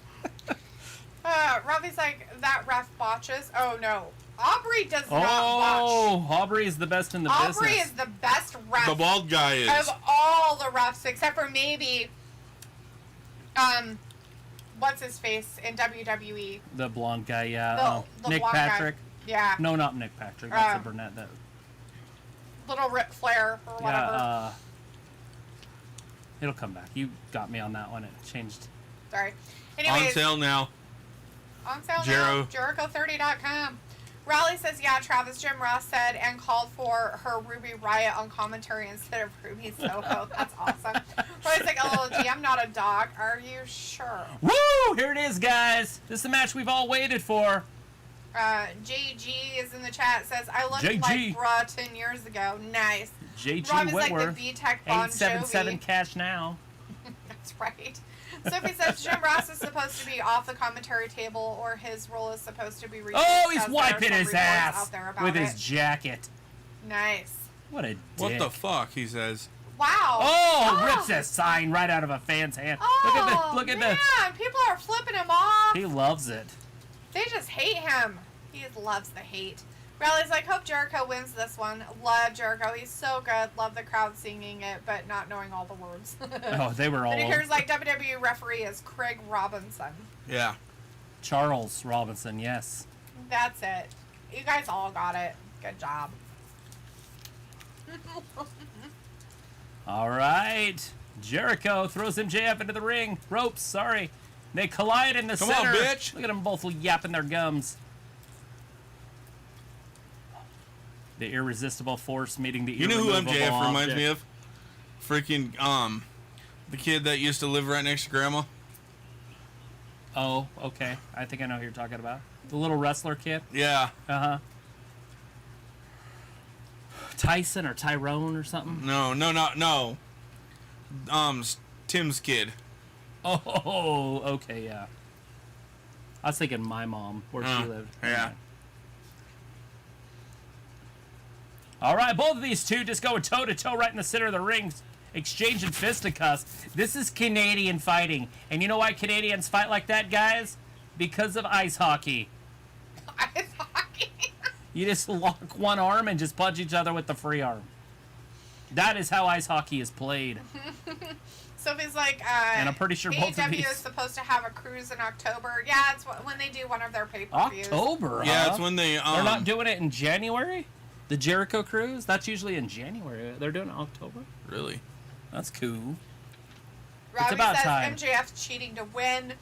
Robbie's like, that ref botches. Oh, no. Aubrey does not Oh, watch. Aubrey is the best in the Aubrey business. is the best ref The bald guy is. of all the refs, except for maybe, what's his face in WWE? The blonde guy, yeah. The Nick blonde Patrick. Guy. Yeah. No, not Nick Patrick. That's the brunette. That, Little Ric Flair or whatever. yeah, it'll come back. You got me on that one. It changed. Sorry. On Anyways, sale now. on sale Jero. now. Jericho30.com. Raleigh says, yeah, Travis Jim Ross said and called for her Ruby Riot on commentary instead of Ruby Soho. That's awesome. Roy's like, LLG, I'm not a dog. Are you sure? Woo! Here it is, guys. This is the match we've all waited for. JG is in the chat, says, I looked JG. like bruh 10 years ago. Nice. JG Rob is like Whitworth. the B-Tech Bon 877 Jovi. cash now. That's right. Sophie says Jim Ross is supposed to be off the commentary table, or his role is supposed to be reduced. Oh, he's as there are wiping some his reports ass out there about with his it. jacket. Nice. What a dick. What the fuck? He says. Wow. Oh, rips a sign right out of a fan's hand. Oh, Look at man, the. people are flipping him off. He loves it. They just hate him. He just loves the hate. Riley's like, hope Jericho wins this one. Love Jericho. He's so good. Love the crowd singing it, but not knowing all the words. Oh, they were all. And here's like WWE referee is Craig Robinson. Yeah. Charles Robinson, yes. That's it. You guys all got it. Good job. All right. Jericho throws MJF into the ring. Ropes, sorry. They collide in the Come on, center. bitch. Look at them both yapping their gums. The irresistible force meeting the You know who irremovable MJF reminds me object. of? Freaking, the kid that used to live right next to Grandma. Oh, okay. I think I know who you're talking about. The little wrestler kid? Yeah. Uh-huh. Tyson or Tyrone or something? No. Tim's kid. Oh, okay, yeah. I was thinking my mom, where she lived. Yeah. All right, both of these two just going toe-to-toe right in the center of the ring, exchanging fisticuffs. This is Canadian fighting. And you know why Canadians fight like that, guys? Because of ice hockey. Ice hockey. You just lock one arm and just punch each other with the free arm. That is how ice hockey is played. Sophie's like, And I'm pretty sure both of AEW these- is supposed to have a cruise in October. Yeah, it's when they do one of their pay-per-views. October, Yeah, huh? it's when they, They're not doing it in January? The Jericho Cruise? That's usually in January. They're doing it in October? Really? That's cool. Robbie about says time. MJF's cheating to win.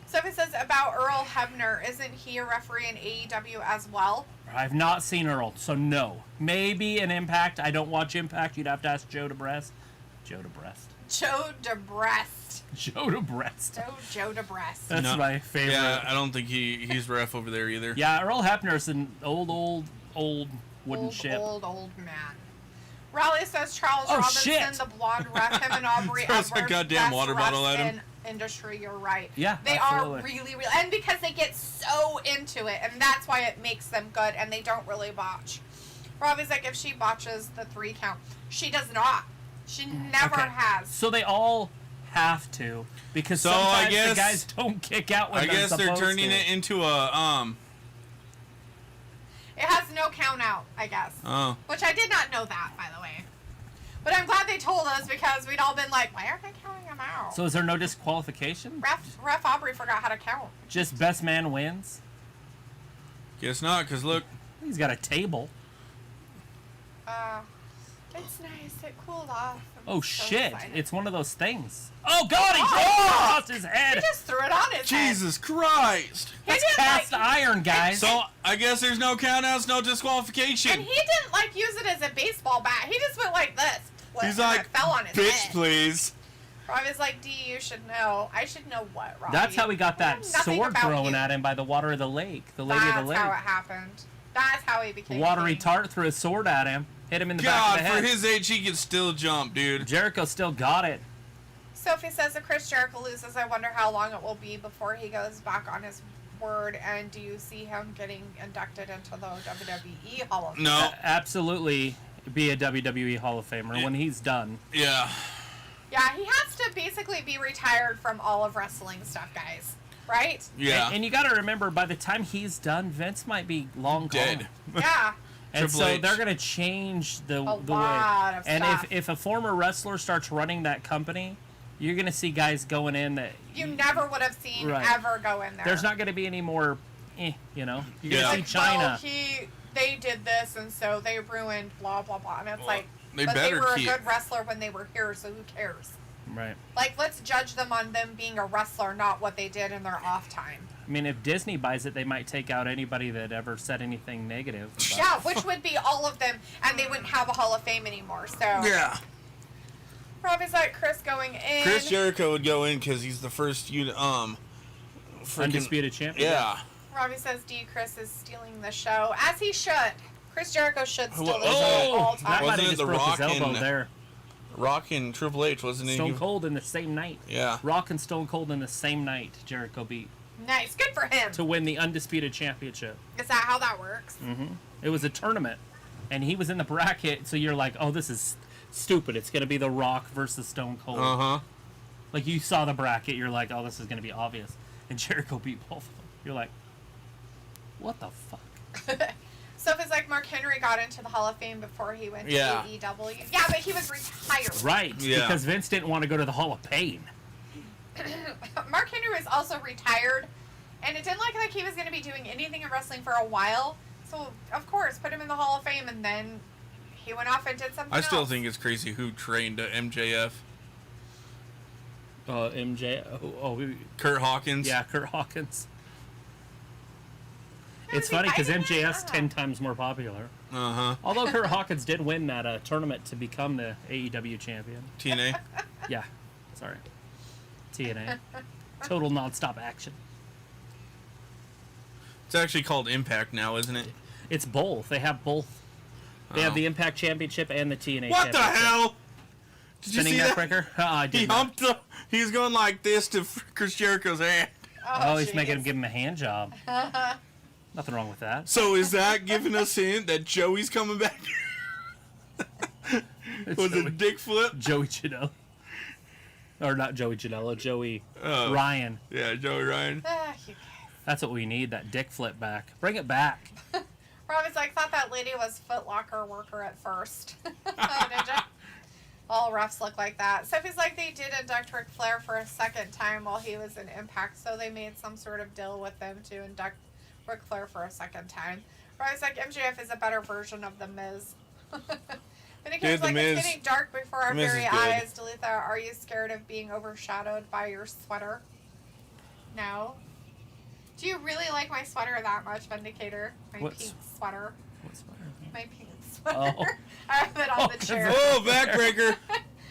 Sophie says about Earl Hebner. Isn't he a referee in AEW as well? I've not seen Earl, so no. Maybe an Impact. I don't watch Impact. You'd have to ask Joe DeBreast. Joe DeBreast. Joe DeBreast. Joe DeBreast. Joe DeBreast. That's No. my favorite. Yeah, I don't think he's ref over there either. Yeah, Earl Hebner's an old wooden ship. Old man. Raleigh says Charles Oh, Robinson, shit. the blonde ref, him and Aubrey Throws a Edwards, goddamn best water bottle refs at him. in industry. You're right. Yeah, they absolutely. are really, and because they get so into it, and that's why it makes them good, and they don't really botch. Robbie's like, if she botches the 3 count, she does not. She never Okay. has. So they all have to, because So, sometimes I guess- the guys don't kick out when I guess they're supposed turning to. it into a, It has no count out, I guess. oh. Which I did not know that, by the way. But I'm glad they told us, because we'd all been like, why aren't they counting them out? So is there no disqualification? Ref Aubrey forgot how to count. Just best man wins? Guess not, because look. He's got a table. It's nice. It cooled off. I'm Oh so shit! excited. It's one of those things. Oh god, he Oh! lost his head. He just threw it on his head. Jesus Christ. He That's didn't, cast like, iron, guys. So, I guess there's no countouts, no and disqualification. he didn't like use it as a baseball bat. He just went like this. He's and like, it fell on his bitch, head. please. Robbie's like, D, you should know. I should know what, Robbie? That's how he got I that know nothing sword about thrown you. at him by the water of the lake. The lady That's of the lake. how it happened. That's how he became Watery king. tart threw a sword at him, hit him in the God, back of for the head. his age, he can still jump, dude. Jericho still got it. Sophie says if Chris Jericho loses, I wonder how long it will be before he goes back on his word. And do you see him getting inducted into the WWE Hall of Fame? No. Absolutely be a WWE Hall of Famer Yeah. when he's done. Yeah. Yeah, he has to basically be retired from all of wrestling stuff, guys. right? Yeah. And you got to remember, by the time he's done, Vince might be long Dead. gone. Yeah. And Triple so H. they're going to change the lot way. of And stuff. if a former wrestler starts running that company, you're going to see guys going in that You never would have seen Right. ever go in there. there's not going to be any more, you know. You're Yeah. going like, to see China. well, they did this, and so they ruined blah, blah, blah. And it's like, they but they better were keep- a good wrestler when they were here, so who cares? Right. Like, let's judge them on them being a wrestler, not what they did in their off time. I mean, if Disney buys it, they might take out anybody that ever said anything negative. about Yeah, it. which would be all of them, and they wouldn't have a Hall of Fame anymore. So Yeah. Robbie's like Chris going in. Chris Jericho would go in because he's the first freaking, Undisputed champion. Yeah. Robbie says D. Chris is stealing the show, as he should. Chris Jericho should steal the Oh, show all That time. might Wasn't have it just the broke his Rock elbow and- there. Rock and Triple H, wasn't he? Stone Cold in the same night. Yeah. Rock and Stone Cold in the same night. Jericho beat Nice, good for him. to win the Undisputed Championship. Is that how that works? It was a tournament, and he was in the bracket. So you're like, oh, this is stupid. It's going to be The Rock versus Stone Cold. Uh-huh. Like, you saw the bracket. You're like, oh, this is going to be obvious. And Jericho beat both of them. You're like, what the fuck? So if it's like Mark Henry got into the Hall of Fame before he went to Yeah. AEW. Yeah, but he was retired. Right. Yeah. Because Vince didn't want to go to the Hall of Pain. Mark Henry was also retired, and it didn't look like he was going to be doing anything in wrestling for a while. So, of course, put him in the Hall of Fame, and then he went off and did something I still else. think it's crazy who trained MJF. MJ. Kurt Hawkins. Yeah, Kurt Hawkins. How It's is he funny because fighting him? MJF's 10 times more popular. Uh-huh. Although Kurt Hawkins did win that tournament to become the AEW champion. TNA. Yeah, sorry. TNA. Total nonstop action. It's actually called Impact now, isn't it? It's both. They have both. They have Oh. the Impact Championship and the TNA What the Championship. hell? Did you Spinning see that that? quicker? I He did not. humped the, he's going like this to Chris Jericho's hand. Oh, he's jeez. making him give him a hand job. Nothing wrong with that. So is that giving us a hint that Joey's coming back? Was Joey- it dick flip? Joey Janela. Or not Joey Janela, Joey Oh. Ryan. Yeah, Joey Ryan. Ah, you guys. That's what we need, that dick flip back. Bring it back. Robbie's like, thought that lady was Foot Locker worker at first. Oh, did ya? All refs look like that. Sophie's like, they did induct Ric Flair for a second time while he was in Impact, so they made some sort of deal with them to induct Ric Flair for a second time. Robbie's like, MJF is a better version of The Miz. Then he Dude, comes The like, Miz- it's getting dark before our The Miz very is good. eyes. Dalitha, are you scared of being overshadowed by your sweater? No. Do you really like my sweater that much, Vindicator? My What's- pink sweater. What's the matter? My pink sweater. Oh. I have it on the 'cause chair. Oh, backbreaker.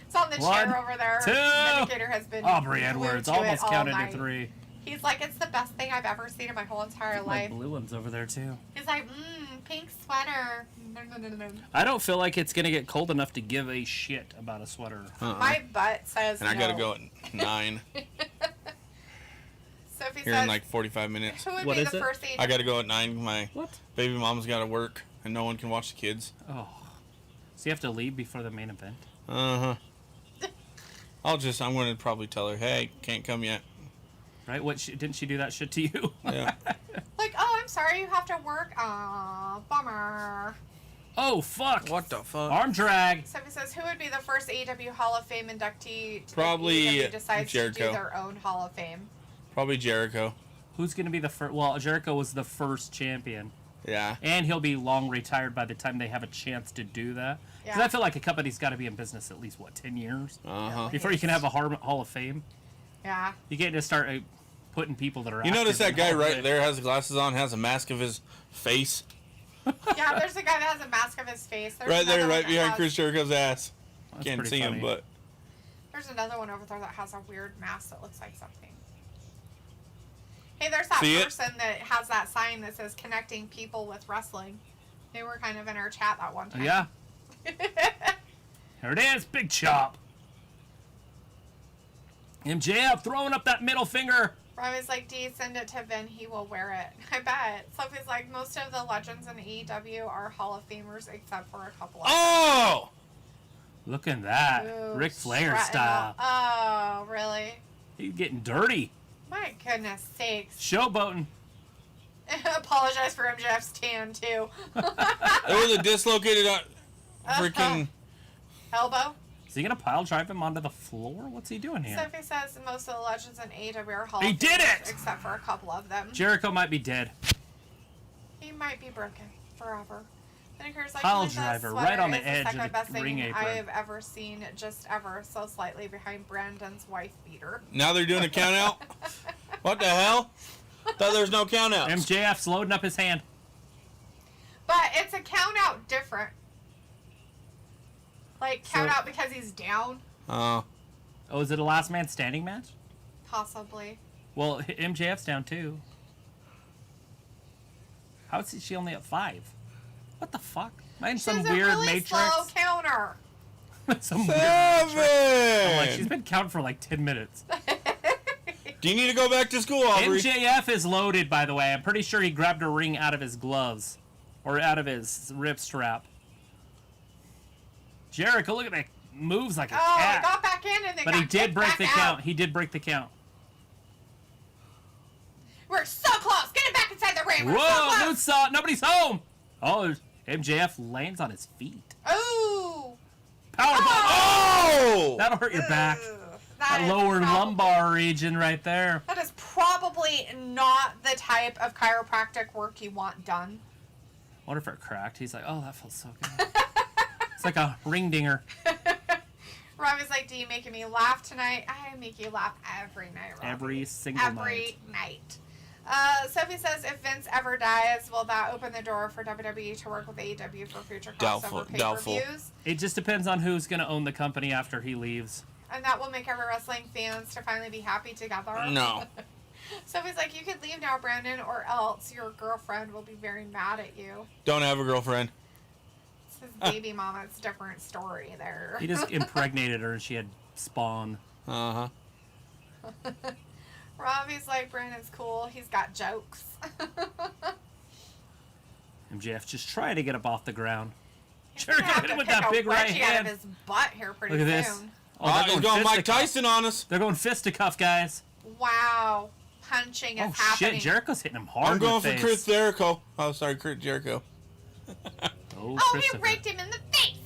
It's on the One, chair over there. two. Vindicator has been Aubrey glued Edwards to it almost all counted night. to 3. He's like, it's the best thing I've ever seen in my whole entire My life. blue one's over there too. He's like, pink sweater. No. I don't feel like it's gonna get cold enough to give a shit about a sweater. My butt says And I gotta no. go at 9 Sophie here says, in like 45 minutes. who would What be is the it? first age? I gotta go at 9. My What? baby mom's gotta work, and no one can watch the kids. Oh. So you have to leave before the main event? Uh-huh. I'm gonna probably tell her, hey, can't come yet. Right? Didn't she do that shit to you? Yeah. Like, oh, I'm sorry, you have to work. Aw, bummer. Oh, fuck. What the fuck? Arm drag. Sophie says, who would be the first AEW Hall of Fame inductee if Probably AEW decides to Jericho. do their own Hall of Fame? Probably Jericho. Who's gonna be the first? Well, Jericho was the first champion. Yeah. And he'll be long retired by the time they have a chance to do that. Because Yeah. I feel like a company's got to be in business at least, 10 years? Uh-huh. Before you can have a Hall of Fame. Yeah. You can't just start putting people that are You notice active that in guy Hall of right Fame. there has glasses on, has a mask of his face. Yeah, there's a guy that has a mask of his face. There's Right there, another right one that behind has- Chris Jericho's ass. That's Can't pretty see funny. him, but There's another one over there that has a weird mask that looks like something. Hey, there's that See it? person that has that sign that says connecting people with wrestling. They were kind of in our chat that one time. Yeah. There it is, big chop. MJF throwing up that middle finger. Robbie's like, D, send it to Vin, he will wear it. I bet. Sophie's like, most of the legends in AEW are Hall of Famers except for a couple of oh, Look at that. Ooh, Ric Flair strutting style. Oh, really? He's getting dirty. My goodness sakes. Showboating. Apologize for MJF's tan, too. It was a dislocated freaking... Elbow? Is he going to pile drive him onto the floor? What's he doing here? Sophie says most of the legends in AEW are Hall He of did Famers, it! except for a couple of them. Jericho might be dead. He might be broken forever. Then occurs like Pile this driver, sweater right on the is edge of second the best ring thing apron. I have ever seen, just ever, so slightly behind Brandon's wife beater. Now they're doing a count out? What the hell? Thought there was no count out. MJF's loading up his hand. But it's a count out different. Like, count So- out because he's down? Oh. Oh, is it a last man standing match? Possibly. Well, MJF's down too. How is she only at 5? What the fuck? Am I in some She's a weird really matrix? slow counter. Some weird matrix. 7! I'm like, she's been counting for like 10 minutes. Do you need to go back to school, Aubrey? MJF is loaded, by the way. I'm pretty sure he grabbed a ring out of his gloves. Or out of his rip strap. Jericho, look at that. Moves like a Oh, he cat. got back in and then But got he did kicked break back the out. count. He did break the count. We're so close. Get him back inside the ring. We're so Whoa, close. moonsault. Nobody's home. Oh, MJF lands on his feet. Ooh. Powerbomb. Oh! That'll hurt your back. Ugh. That is lower probably- lumbar region right there. That is probably not the type of chiropractic work you want done. I wonder if it cracked. He's like, oh, that feels so good. It's like a ring dinger. Robbie's like, do you making me laugh tonight? I make you laugh every night, Robbie. Every single night. night. Sophie says, if Vince ever dies, will that open the door for WWE to work with AEW for future crossover pay-per-views? It just depends on who's going to own the company after he leaves. And that will make every wrestling fans to finally be happy together? No. Sophie's like, you could leave now, Brandon, or else your girlfriend will be very mad at you. Don't have a girlfriend. It's his baby mama. It's a different story there. He just impregnated her and she had spawn. Uh-huh. Robbie's like, Brandon's cool. He's got jokes. MJF just trying to get up off the ground. He's gonna Jericho have hit to him with pick that a big right wedgie hand. out of his butt here pretty Look at this. soon. Oh, He's going Mike fisticuff. Tyson on us. They're going fisticuff, guys. Wow. Punching is Oh, happening. shit. Jericho's hitting him hard I'm in the going for face. Chris Jericho. Oh, sorry, Chris Jericho. Oh, Oh, he Christopher. raked him in the face.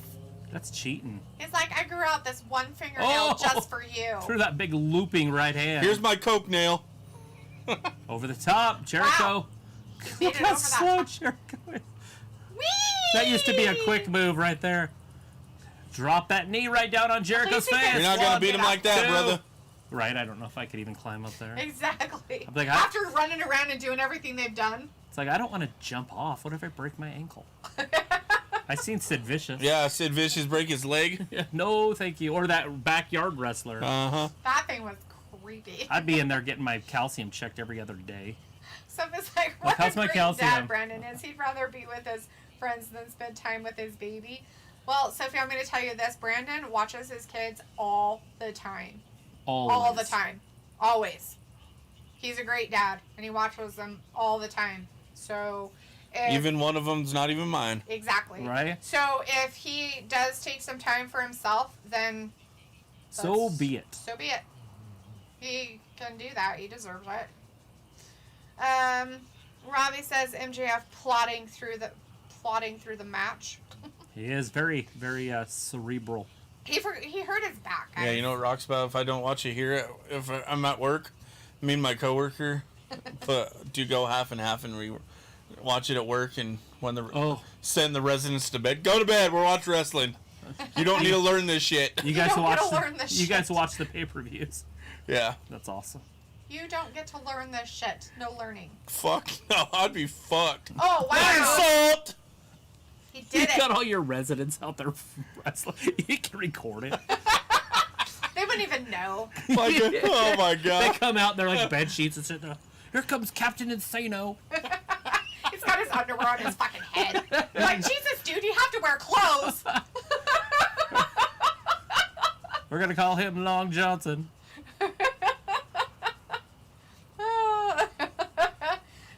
That's cheating. He's like, I grew out this one fingernail Oh! just for you. Through that big looping right hand. Here's my coke nail. Over the top. Jericho. Wow. He Look made it how over slow that. Jericho is. Whee! That used to be a quick move right there. Drop that knee right down on Jericho's least he face. did. You're not going to beat him like that, Two. brother. Right, I don't know if I could even climb up there. Exactly. I'm like, After running around and doing everything they've done. It's like, I don't want to jump off. What if I break my ankle? I seen Sid Vicious. Yeah, Sid Vicious break his leg. Yeah, no, thank you. Or that backyard wrestler. Uh-huh. That thing was creepy. I'd be in there getting my calcium checked every other day. So it's like, Like, what how's a my great calcium? dad Brandon is. He'd rather be with his friends than spend time with his baby. Well, Sophie, I'm going to tell you this. Brandon watches his kids all the time. Always. All the time. Always. He's a great dad, and he watches them all the time. So, if, Even one of them's not even mine. exactly. Right? So, if he does take some time for himself, then So be it. so be it. He can do that. He deserves it. Robbie says MJF plotting through the match. Mm-hmm. He is very, very cerebral. He hurt his back. Guys. Yeah, you know what rocks about if I don't watch it here, if I'm at work, me and my coworker do go half and half and we watch it at work, and when send the residents to bed, go to bed, we're watching wrestling. You don't need to learn this shit. You guys don't watch get to learn this you guys shit. watch the pay-per-views. Yeah. That's awesome. You don't get to learn this shit. No learning. Fuck no, I'd be fucked. Oh wow! Insult! He You did got it. all your residents out there wrestling. You can record it. They wouldn't even know. Oh my They god. come out, they're like bed sheets and shit. They're like, here comes Captain Insano. He's got his underwear on his fucking head. Like, Jesus, dude, you have to wear clothes. We're gonna call him Long Johnson.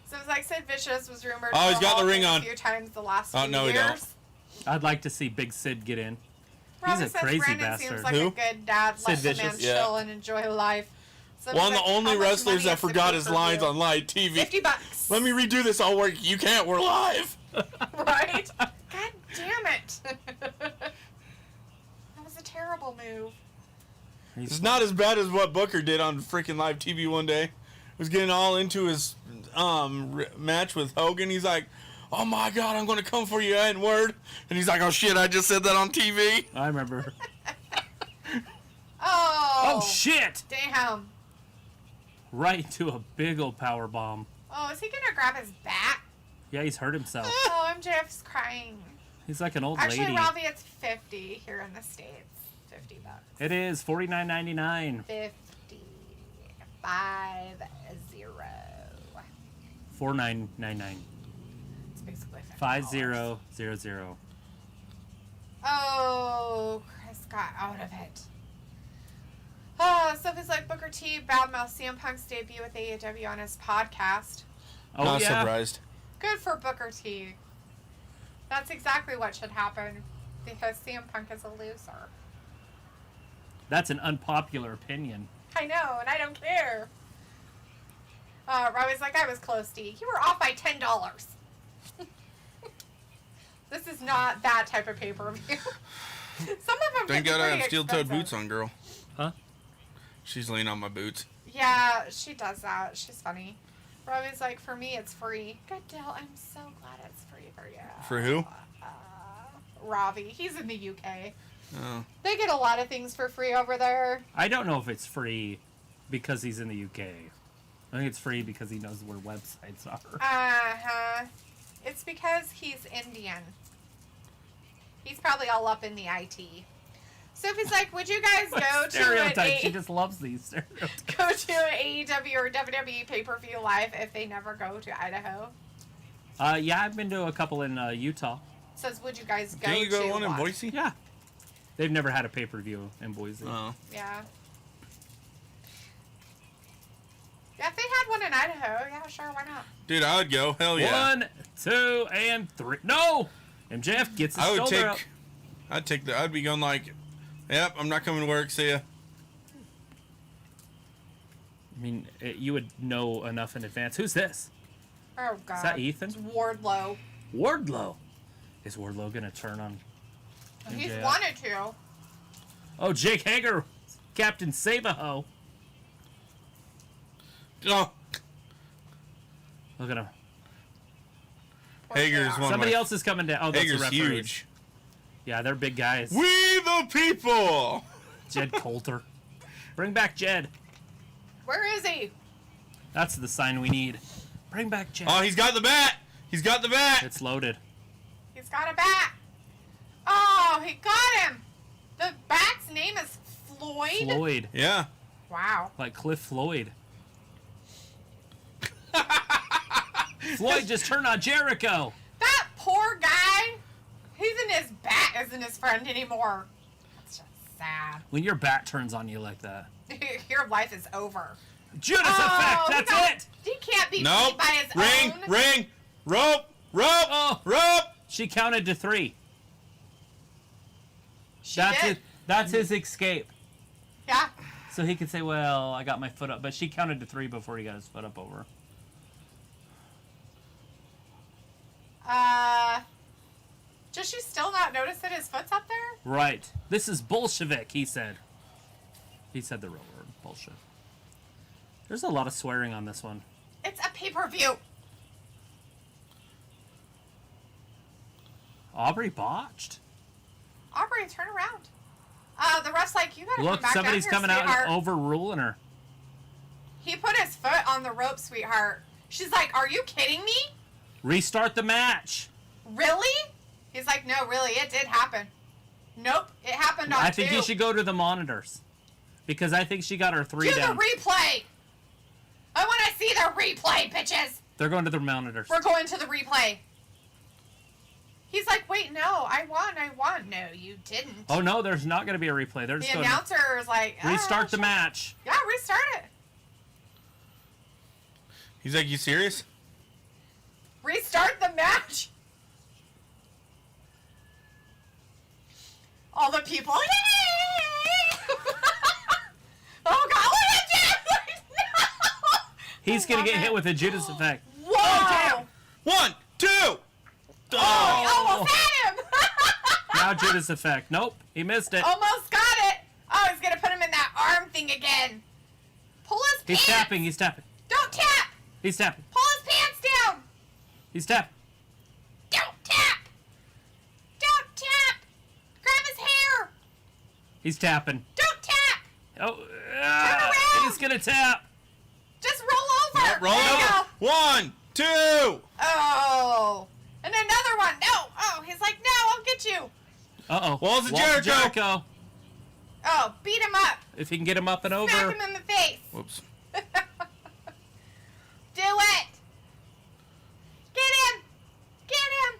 So it's like Sid Vicious was rumored. Oh, he's to got the walk ring in on. a few times the last Oh, few no, he years. I'd like to see Big Sid get in. Robbie He's a says crazy Brandon bastard. seems like Who? a good dad. Sid Let the man Vicious. chill and enjoy life. So One of he's the like, only "How much wrestlers money that is the forgot his lines pay-per-view?" on live TV. $50. Let me redo this. I'll work. You can't. We're live. Right? God damn it. That was a terrible move. It's not as bad as what Booker did on freaking live TV one day. He was getting all into his match with Hogan. He's like, "Oh my God, I'm going to come for you, N-word." And he's like, "Oh shit, I just said that on TV." I remember. Oh. Oh, shit! Damn. Right into a big old power bomb. Oh, is he going to grab his bat? Yeah, he's hurt himself. Oh, MJF's crying. He's like an old Actually, lady. Robbie, it's 50 here in the States. $50. It is $49.99. 50. 50. $49.99. It's basically $50. 5000. Oh, Chris got out of it. Oh, Sophie's like Booker T badmouth CM Punk's debut with AEW on his podcast. Oh, Not yeah. surprised. Good for Booker T. That's exactly what should happen because CM Punk is a loser. That's an unpopular opinion. I know, and I don't care. Robbie's like, I was close, D. You were off by $10. This is not that type of pay-per-view. Some of them Thank can God be I pretty have steel-toed expensive. boots on, girl. Huh? She's laying on my boots. Yeah, she does that. She's funny. Robbie's like, for me, it's free. Good deal. I'm so glad it's free for you. For who? Robbie. He's in the UK. Oh. They get a lot of things for free over there. I don't know if it's free because he's in the UK. I think it's free because he knows where websites are. Uh-huh. It's because he's Indian. He's probably all up in the IT. Sophie's like, would you guys go to Stereotypes. She just loves these stereotypes. go to an AEW or WWE pay-per-view live if they never go to Idaho? Yeah, I've been to a couple in Utah. Says, would you guys go Didn't you go to to one in one? Boise? Yeah. They've never had a pay-per-view in Boise. Oh. Yeah. Yeah, if they had one in Idaho, yeah, sure, why not? Dude, I would go. Hell yeah. 1, 2, and 3. No! MJF gets his I would shoulder up. I'd be going like, yep, I'm not coming to work. See ya. I mean, you would know enough in advance. Who's this? Oh, God. Is that Ethan? It's Wardlow. Wardlow. Is Wardlow going to turn on He's MJF? wanted to. Oh, Jake Hager. Captain Save-A-Ho. Oh, Look at him. Hager's one. Somebody else is coming down. Oh, that's the Hager's referees. huge. Yeah, they're big guys. We the people. Jed Coulter. Bring back Jed. Where is he? That's the sign we need. Bring back Jed. Oh, he's got the bat. He's got the bat. It's loaded. He's got a bat. Oh, he got him. The bat's name is Floyd? Floyd. Yeah. Wow. Like Cliff Floyd. Floyd just turned on Jericho. That poor guy. He's in his bat isn't his friend anymore. It's just sad. When your bat turns on you like that. Your life is over. Judas Oh, effect. That's it. He can't be Nope. beat by his Ring, own. ring, rope, Oh. rope. She counted to 3. She That's did. it. That's his escape. Yeah. So he could say, "Well, I got my foot up," but she counted to 3 before he got his foot up over. Does she still not notice that his foot's up there? Right. This is Bolshevik, he said. He said the real word, bullshit. There's a lot of swearing on this one. It's a pay-per-view. Aubrey botched. Aubrey, turn around. The ref's like, you gotta come Look, back somebody's down here, coming out sweetheart. and overruling her. He put his foot on the rope, sweetheart. She's like, are you kidding me? Restart the match. Really? He's like, no, really, it did happen. Nope, it happened on I think 2. you should go to the monitors. Because I think she got her 3 Do down. the replay. I want to see the replay, bitches. They're going to the monitors. We're going to the replay. He's like, wait, no, I won. No, you didn't. Oh, no, there's not going to be a replay. They're just The going to announcer is like, restart the sure. match. Yeah, restart it. He's like, you serious? Restart the match. All the people. Yay! Oh God! Look at Jed! He's going to get hit with a Judas effect. Whoa! Oh, damn! 1, 2. Oh, almost had him! Now Judas effect. Nope, he missed it. Almost got it. Oh, he's gonna put him in that arm thing again. Pull his pants. He's tapping. He's tapping. Don't tap. He's tapping. Pull his pants down. He's tapping. Don't tap. Don't tap. Grab his hair. He's tapping. Don't tap. Oh, around. he's gonna tap. Just roll over. Roll There you over. go. 1, 2. Oh. And another one. No. Oh, he's like, no, I'll get you. Uh-oh. Walls of Jericho. Oh, beat him up. If he can get him up and over. Smack him in the face. Whoops. Do it. Get him. Get him.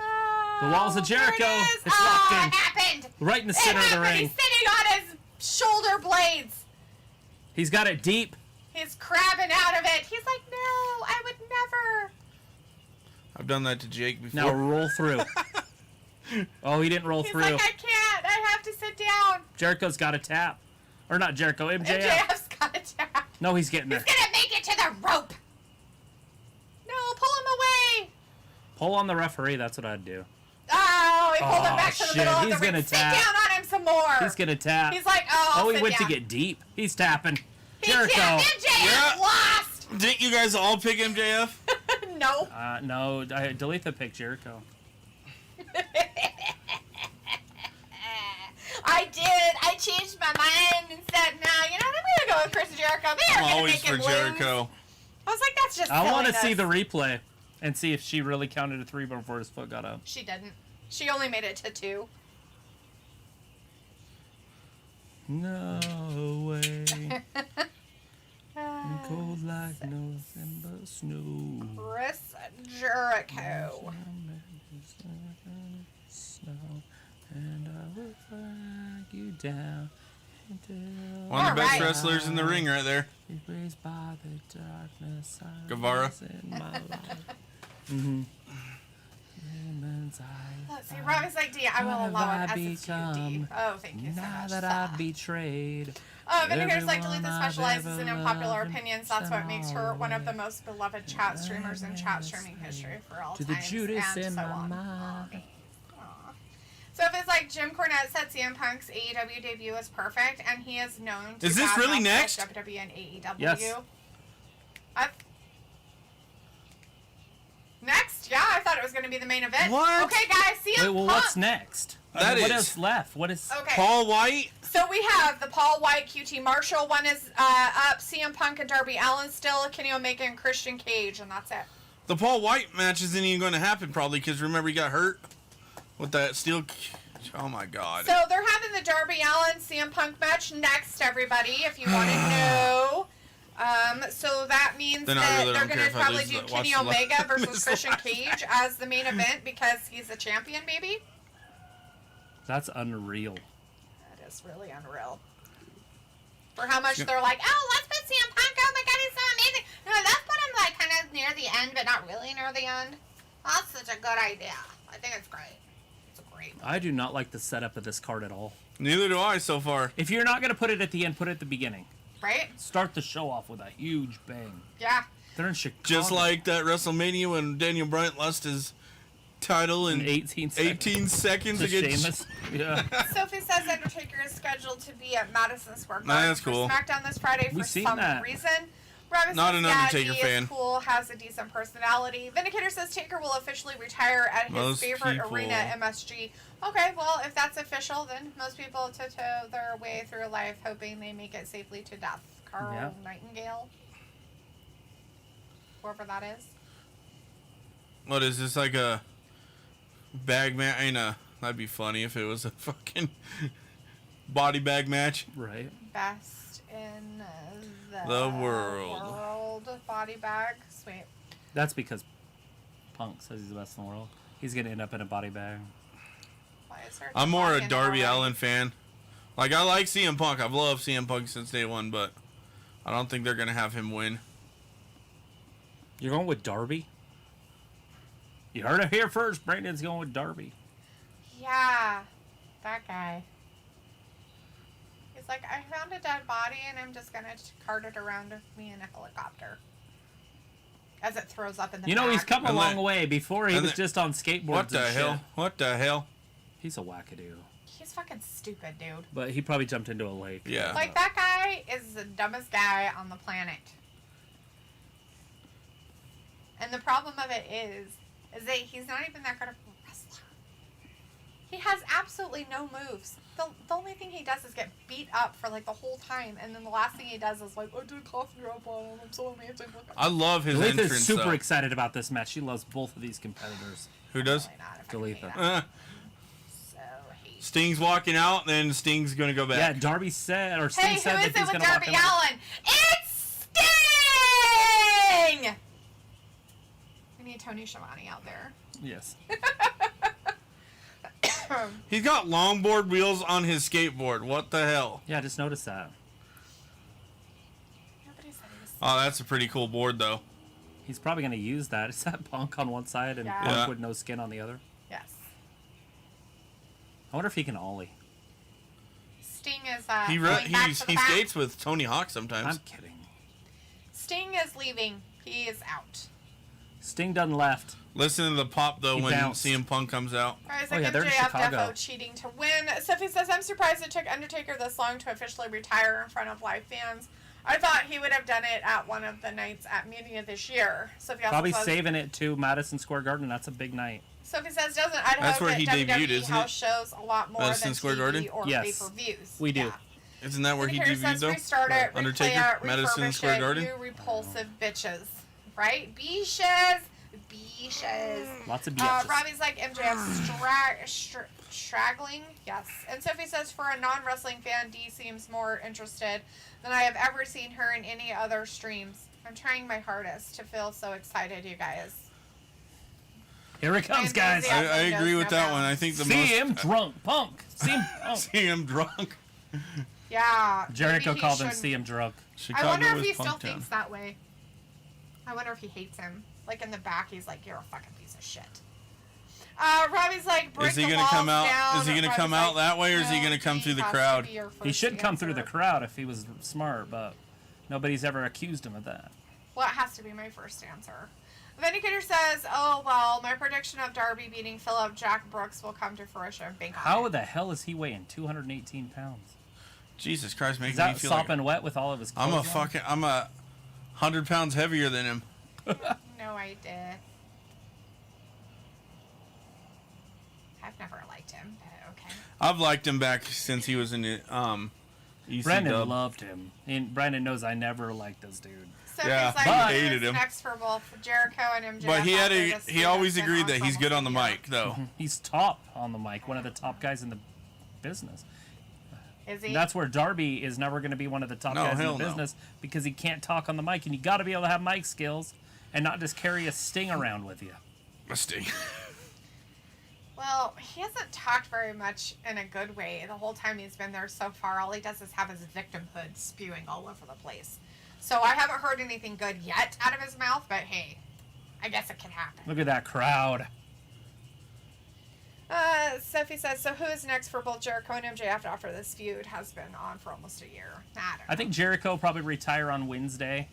Oh, The walls of Jericho. there it is. It's Oh, locked in. it happened. Right in the It center of the happened. ring. He's sitting on his shoulder blades. He's got it deep. He's crabbing out of it. He's like, no, I would never. I've done that to Jake before. Now roll through. Oh, he didn't roll He's through. like, I can't. I have to sit down. Jericho's got a tap. Or not Jericho, MJF. MJF's got a tap. No, he's getting there. He's gonna make it to the rope. No, pull him away. Pull on the referee, that's what I'd do. Oh, he pulled him Oh, back to the shit, middle of he's the ring. gonna Sit tap. down on him some more. He's gonna tap. He's like, oh, I'll he sit went down. to get deep. He's tapping. He Jericho. tapped. MJF Yeah. lost. Didn't you guys all pick MJF? No. No, I delete the pic, Jericho. I did. I changed my mind and said, no, you know what? I'm going to go with Chris Jericho. They're I'm going to always make for him lose. Jericho. I was like, that's just I want to silliness. see the replay and see if she really counted to 3 before his foot got up. She didn't. She only made it to 2. No way. Cold like nothing but snow. Chris Jericho. And I will flag you down. One of the best Alright. wrestlers in the ring right there. Erased by the darkness. Guevara. In my life. Mm-hmm. Let's see. Robbie's like, D, I will allow it as it's you, D. Oh, thank you so Now much. that I've betrayed. Vinegar's like, Delete everyone that specializes I've in ever unpopular loved opinions. That's what makes her one of the most beloved chat streamers in chat streaming history for all To the times, Judas and in so my on. mind. Aw. So if it's like Jim Cornette said CM Punk's AEW debut was perfect, and he is known to Is this really badmouth next? both WWE and AEW. Yes. Next? Yeah, I thought it was going to be the main event. What? Okay, guys, CM Wait, well, Punk. what's next? That What is- else left? What is? Okay. Paul White. So we have the Paul White, QT Marshall. One is up. CM Punk and Darby Allin still. Kenny Omega and Christian Cage, and that's it. The Paul White match isn't even going to happen probably because remember he got hurt with that steel. Oh my God. So they're having the Darby Allin CM Punk match next, everybody, if you want to know. So that means Then I that really they're don't care going if to I probably lose do the- Kenny watch the Omega last- versus miss the Christian last Cage as the main event because he's the champion, maybe? That's unreal. That is really unreal. For how much they're like, oh, let's put CM Punk. Oh my God, he's so amazing. No, let's put him like kind of near the end, but not really near the end. That's such a good idea. I think it's great. It's great. I do not like the setup of this card at all. Neither do I so far. If you're not going to put it at the end, put it at the beginning. Right? Start the show off with a huge bang. Yeah. They're in Chicago. Just like that WrestleMania when Daniel Bryan lost his title in 18 seconds. 18 seconds To against. Sheamus. Yeah. Sophie says Undertaker is scheduled to be at Madison Square Nah, Garden that's for cool. SmackDown this Friday for We've seen some that. reason. Robin Not says, an Undertaker he fan. is cool, has a decent personality. Vindicator says Taker will officially retire at his Most favorite people- arena, MSG. Okay, well, if that's official, then most people tiptoe their way through life hoping they make it safely to death. Carl Yeah. Nightingale. Whoever that is. What is this, like a bag match? That'd be funny if it was a fucking body bag match. Right. Best in The world. world body bag. Sweet. That's because Punk says he's the best in the world. He's going to end up in a body bag. Why is there I'm more a talking Darby already? Allin fan. Like, I like CM Punk. I've loved CM Punk since day one, but I don't think they're going to have him win. You're going with Darby? You heard it here first. Brandon's going with Darby. Yeah, that guy. He's like, I found a dead body and I'm just going to cart it around with me in a helicopter. As it throws up in the back. He's come a long way. Before he was just on skateboards. What the hell? Shit. What the hell? He's a wackadoo. He's fucking stupid, dude. But he probably jumped into a lake. Yeah. Like, that guy is the dumbest guy on the planet. And the problem of it is that he's not even that good of a wrestler. He has absolutely no moves. The only thing he does is get beat up for like the whole time, and then the last thing he does is like, I did cough drop on him. I'm so romantic. I love his Dalitha's entrance. super excited about this match. She loves both of these competitors. Who does? Dalitha. Sting's walking out, then Sting's gonna go back. Yeah, Darby said, or Sting said that he's who is it gonna with walk Darby him out. Allin? It's Sting! We need Tony Schiavone out there. Yes. He's got longboard wheels on his skateboard. What the hell? Yeah, I just noticed that. Nobody said he was. Oh, that's a pretty cool board, though. He's probably going to use that. Is that Punk on one side and Yeah. Punk with no skin on the other? Yes. I wonder if he can ollie. Sting is He going back to the back. skates with Tony Hawk sometimes. I'm kidding. Sting is leaving. He is out. Sting done left. Listen to the pop, though, He when bounced. CM Punk comes out. Alright, Oh, yeah, they're in MJF Chicago. defo cheating to win. Sophie says, I'm surprised it took Undertaker this long to officially retire in front of live fans. I thought he would have done it at one of the nights at Mania this year. Sophie also Probably says, saving it to Madison Square Garden. That's a big night. Sophie says, doesn't Idaho That's where get he WWE debuted, isn't house it? shows a lot more Madison than Square TV Garden? or Yes, pay-per-views? we do. Yeah. Isn't that where he Indicator debuted, says, though? restart it, Undertaker, replay it, Madison refurbish Square it, Garden? You repulsive bitches. Right? Beaches. Lots of bitches. Robbie's like MJF straggling. Yes. And Sophie says, for a non-wrestling fan, Dee seems more interested than I have ever seen her in any other streams. I'm trying my hardest to feel so excited, you guys. Here it comes, guys. enthusiasm. I agree with that one. I think the See him drunk. Punk. See him punk. See him drunk. Yeah. Jericho maybe he called him shouldn't. See him drunk. Chicago I wonder if is he still Punk Town. thinks that way. I wonder if he hates him. Like in the back, he's like, you're a fucking piece of shit. Robbie's like, break Is he the gonna walls come out? down. Is he gonna Robbie's come out like, that way, or is he no, gonna come Dee through the has to crowd? be your He first should come through the answer. crowd if he was smart, but nobody's ever accused him of that. Well, it has to be my first answer. Vindicator says, oh, well, my prediction of Darby beating Philip Jack Brooks will come to fruition. Bank on How it. the hell is he weighing 218 pounds? Jesus Christ, Is making me that feel like sopping wet with all of his clothes on? I'm a 100 pounds heavier than him. No idea. I've never liked him, but okay. I've liked him back since he was in the EC Brandon dub. loved him. And Brandon knows I never liked this dude. So Yeah, he's like, but- who's hated him. next for both Jericho and MJF. But he had after this he feud always has been agreed on that for he's good on almost the a year? mic, though. He's top on the mic, one of the top guys in the business. Is he? That's where Darby is never going to be one of the top No, guys in hell the no. business because he can't talk on the mic, and you got to be able to have mic skills and not just carry a sting around with you. A sting. Well, he hasn't talked very much in a good way the whole time he's been there so far. All he does is have his victimhood spewing all over the place. So I haven't heard anything good yet out of his mouth, but hey, I guess it can happen. Look at that crowd. Sophie says, so who is next for both Jericho and MJF after this feud has been on for almost a year? I don't know. I think Jericho will probably retire on Wednesday.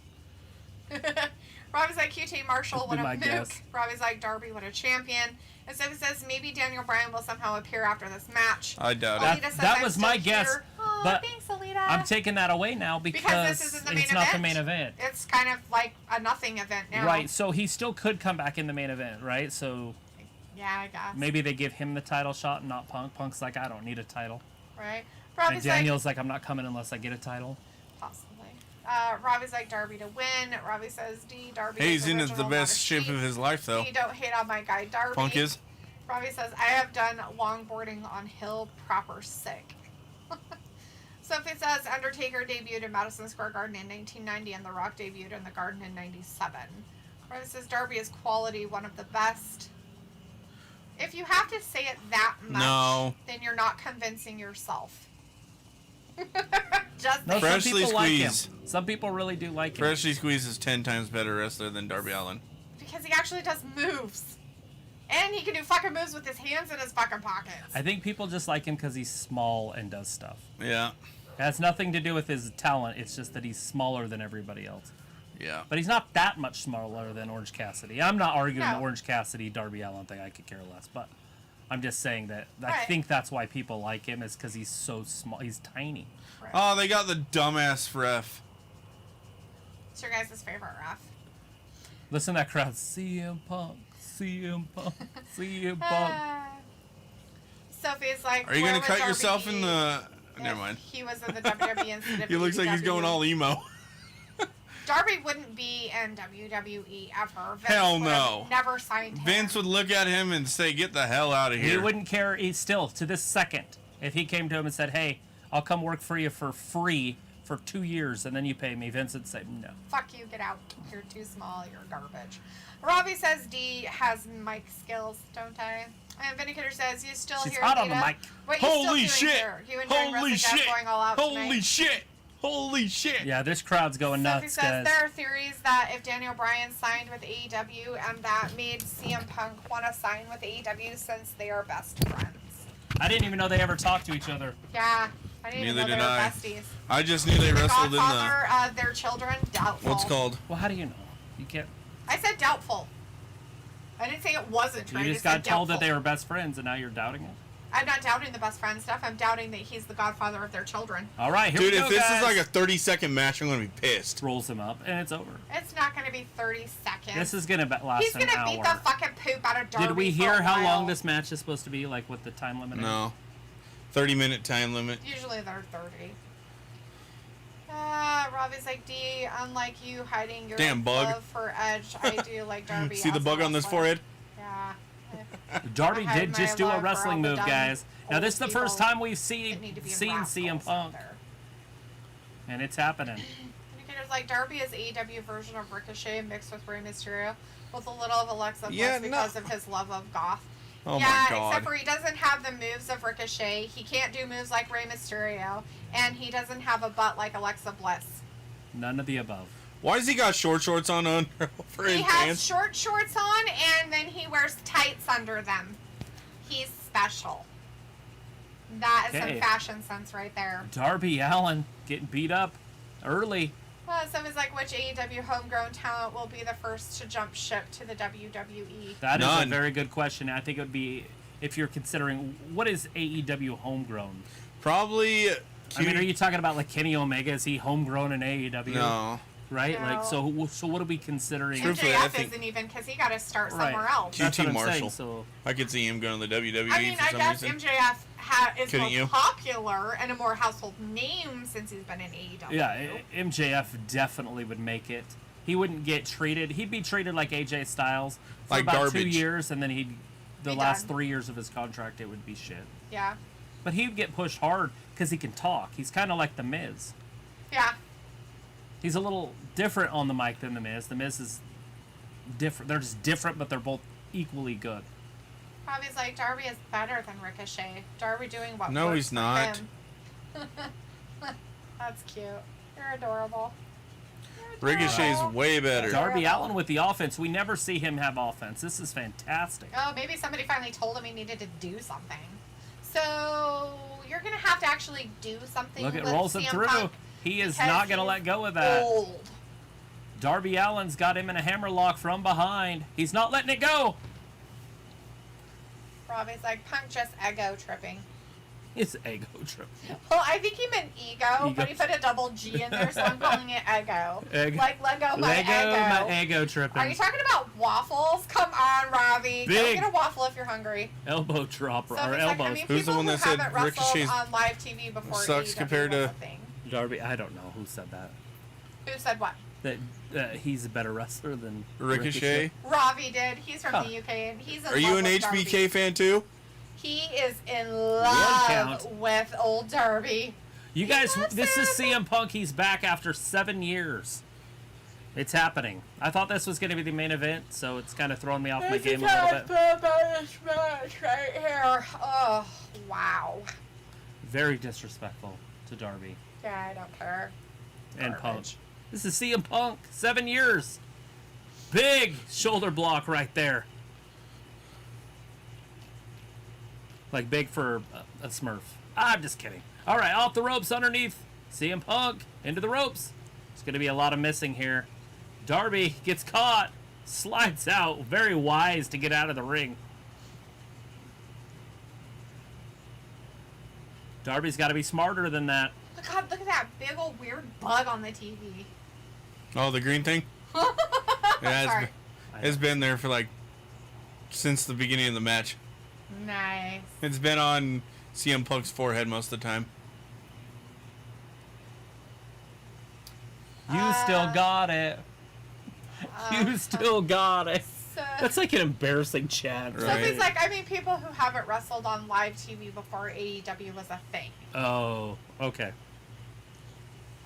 Robbie's like, QT Marshall, Would what be a my mook. guess. Robbie's like, Darby, what a champion. And Sophie says, maybe Daniel Bryan will somehow appear after this match. I doubt That- it. Alita says, that I'm was still my guess, here. Oh, but thanks, Alita. I'm taking that away now because this isn't the main it's event. not the main event. It's kind of like a nothing event now. Right, so he still could come back in the main event, right? So Yeah, I guess. maybe they give him the title shot and not Punk. Punk's like, I don't need a title. Right? And Robbie's Daniel's like, I'm not coming unless I get a title. like, possibly. Robbie's like, Darby to win. Robbie says, D, Darby Hey, is he's in the original, best not a shape cheat. of his life, though. D, don't hate on my guy, Darby. Punk is. Robbie says, I have done longboarding on hill proper sick. Sophie says, Undertaker debuted in Madison Square Garden in 1990 and The Rock debuted in the Garden in 97. Robbie says, Darby is quality, one of the best. If you have to say it that much, No. then you're not convincing yourself. Just No, saying. Freshly some people like him. squeezed. Some people really do like him. Freshly Squeezed is 10 times better wrestler than Darby Allin. Because he actually does moves. And he can do fucking moves with his hands in his fucking pockets. I think people just like him because he's small and does stuff. Yeah. It has nothing to do with his talent. It's just that he's smaller than everybody else. Yeah. But he's not that much smaller than Orange Cassidy. I'm not arguing the No. Orange Cassidy Darby Allin thing. I could care less. But I'm just saying that I Right. think that's why people like him is because he's so small. He's tiny. Right. Oh, they got the dumbass ref. What's your guys' favorite ref? Listen to that crowd. CM Punk. CM Punk. CM Punk. Sophie's like, Are you where going to was cut yourself Darby in the... if Never mind. He was in the WWE instead of He looks like he's going all emo. Darby wouldn't be in WWE ever. Vince Hell would no. have never signed him. Vince would look at him and say, get the hell out of here. He wouldn't care. He still, to this second, if he came to him and said, hey, I'll come work for you for free for 2 years and then you pay me, Vince would say no. Fuck you, get out. You're too small, you're garbage. Robbie says D has mic skills, don't I? And Vindicator says, you still She's hear hot on the Anita? mic. What you Holy still doing shit! here? You enjoying Holy Wrestling Guys shit! going all out Holy tonight? shit! Holy shit! Yeah, this crowd's going Sophie nuts, says guys. there are theories that if Daniel Bryan signed with AEW and that made CM Punk want to sign with AEW since they are best friends. I didn't even know they ever talked to each other. Yeah, I didn't even Neither know they did were I. besties. I just knew they The wrestled in the... godfather of their children, doubtful. What's called? Well, how do you know? You can't. I said doubtful. I didn't say it wasn't true. You I just said got told that doubtful. they were best friends, and now you're doubting it. I'm not doubting the best friend stuff. I'm doubting that he's the godfather of their children. All right, here Dude, we go, if this guys. is like a 30-second match, I'm going to be pissed. Rolls him up, and it's over. It's not going to be 30 seconds. This is gonna last He's an going to hour. beat the fucking poop out of Darby. Did we for hear a how long while. this match is supposed to be? Like what the time limit is? No. 30-minute time limit. Usually they're 30. Robbie's like, D, unlike you hiding your Damn bug. love for Edge, I do like Darby. See the as a bug on this wrestler. forehead? Yeah. Darby I hide did my just do a love for wrestling all the move, dumb guys. Now old this is the first people time we've that need to be in seen CM rascals Punk, out there. and it's happening. Indicator's like Darby is AEW version of Ricochet mixed with Rey Mysterio, with a little of Alexa Bliss Yeah, because of his love of goth. Oh yeah, my god. except for he doesn't have the moves of Ricochet. He can't do moves like Rey Mysterio, and he doesn't have a butt like Alexa Bliss. None of the above. Why does he got short shorts on over his He has pants? short shorts on, and then he wears tights under them. He's special. That is Okay. some fashion sense right there. Darby Allin getting beat up early. So it's like, which AEW homegrown talent will be the first to jump ship to the WWE? That is a None. very good question. I think it would be, if you're considering, what is AEW homegrown? Probably... I mean, are you talking about like Kenny Omega? Is he homegrown in AEW? No. Right? No. Like, so what are we considering? Truthfully, I MJF think- isn't even, because he got to start Right. somewhere else. That's what QT I'm Marshall. saying, so I could see him going to the WWE I mean, for I some guess reason. MJF is Couldn't more you? popular and a more household name since he's been in AEW. yeah, MJF definitely would make it. He wouldn't get treated. He'd be treated like AJ Styles for Like about 2 garbage. years, and then the Be last done. 3 years of his contract, it would be shit. Yeah. But he'd get pushed hard because he can talk. He's kind of like The Miz. Yeah. He's a little different on the mic than The Miz. The Miz is different. They're just different, but they're both equally good. Robbie's like, Darby is better than Ricochet. Darby doing what No, works he's for not. him. That's cute. You're adorable. Ricochet's way better. Darby Allin with the offense. We never see him have offense. This is fantastic. Oh, maybe somebody finally told him he needed to do something. So you're gonna have to actually do something. Look, it with rolls it CM through. Punk He is because not going to he's let go of that. Old. Darby Allin's got him in a hammerlock from behind. He's not letting it go. Robbie's like, Punk just ego tripping. It's ego trip. Well, I think he meant ego, but he Ego. put a double G in there, so I'm calling it ego. Ego. Like Lego, my Lego, ego. my ego Are you tripping. talking about waffles? Come on, Robbie. Go Big. get a waffle if you're hungry. Elbow drop So or it's like, elbows. I mean, Who's the people one who that said haven't wrestled Ricochet's on live TV before sucks AEW compared was to- a thing. Darby, I don't know who said that. Who said what? That he's a better wrestler than Ricochet. Robbie did. He's from Huh. the UK, and he's in Are you love an with HBK Darby. fan too? He is in count. love with old Darby. You He guys, loves this is him. CM Punk. He's back after 7 years. It's happening. I thought this was going to be the main event, so it's kind of throwing me off my game a little bit. This match right here. Oh, wow. Very disrespectful to Darby Yeah, I don't care. and Punk. Garbage. This is CM Punk. 7 years. Big shoulder block right there. Like big for a Smurf. I'm just kidding. All right, off the ropes underneath. CM Punk into the ropes. There's going to be a lot of missing here. Darby gets caught, slides out. Very wise to get out of the ring. Darby's got to be smarter than that. God, look at that big old weird bug on the TV. Oh, the green thing? Yeah, it's been there for like since the beginning of the match. Nice. It's been on CM Punk's forehead most of the time. You still got it. You still got it. That's like an embarrassing chant, right? So he's like, I mean, people who haven't wrestled on live TV before AEW was a thing. Oh, okay.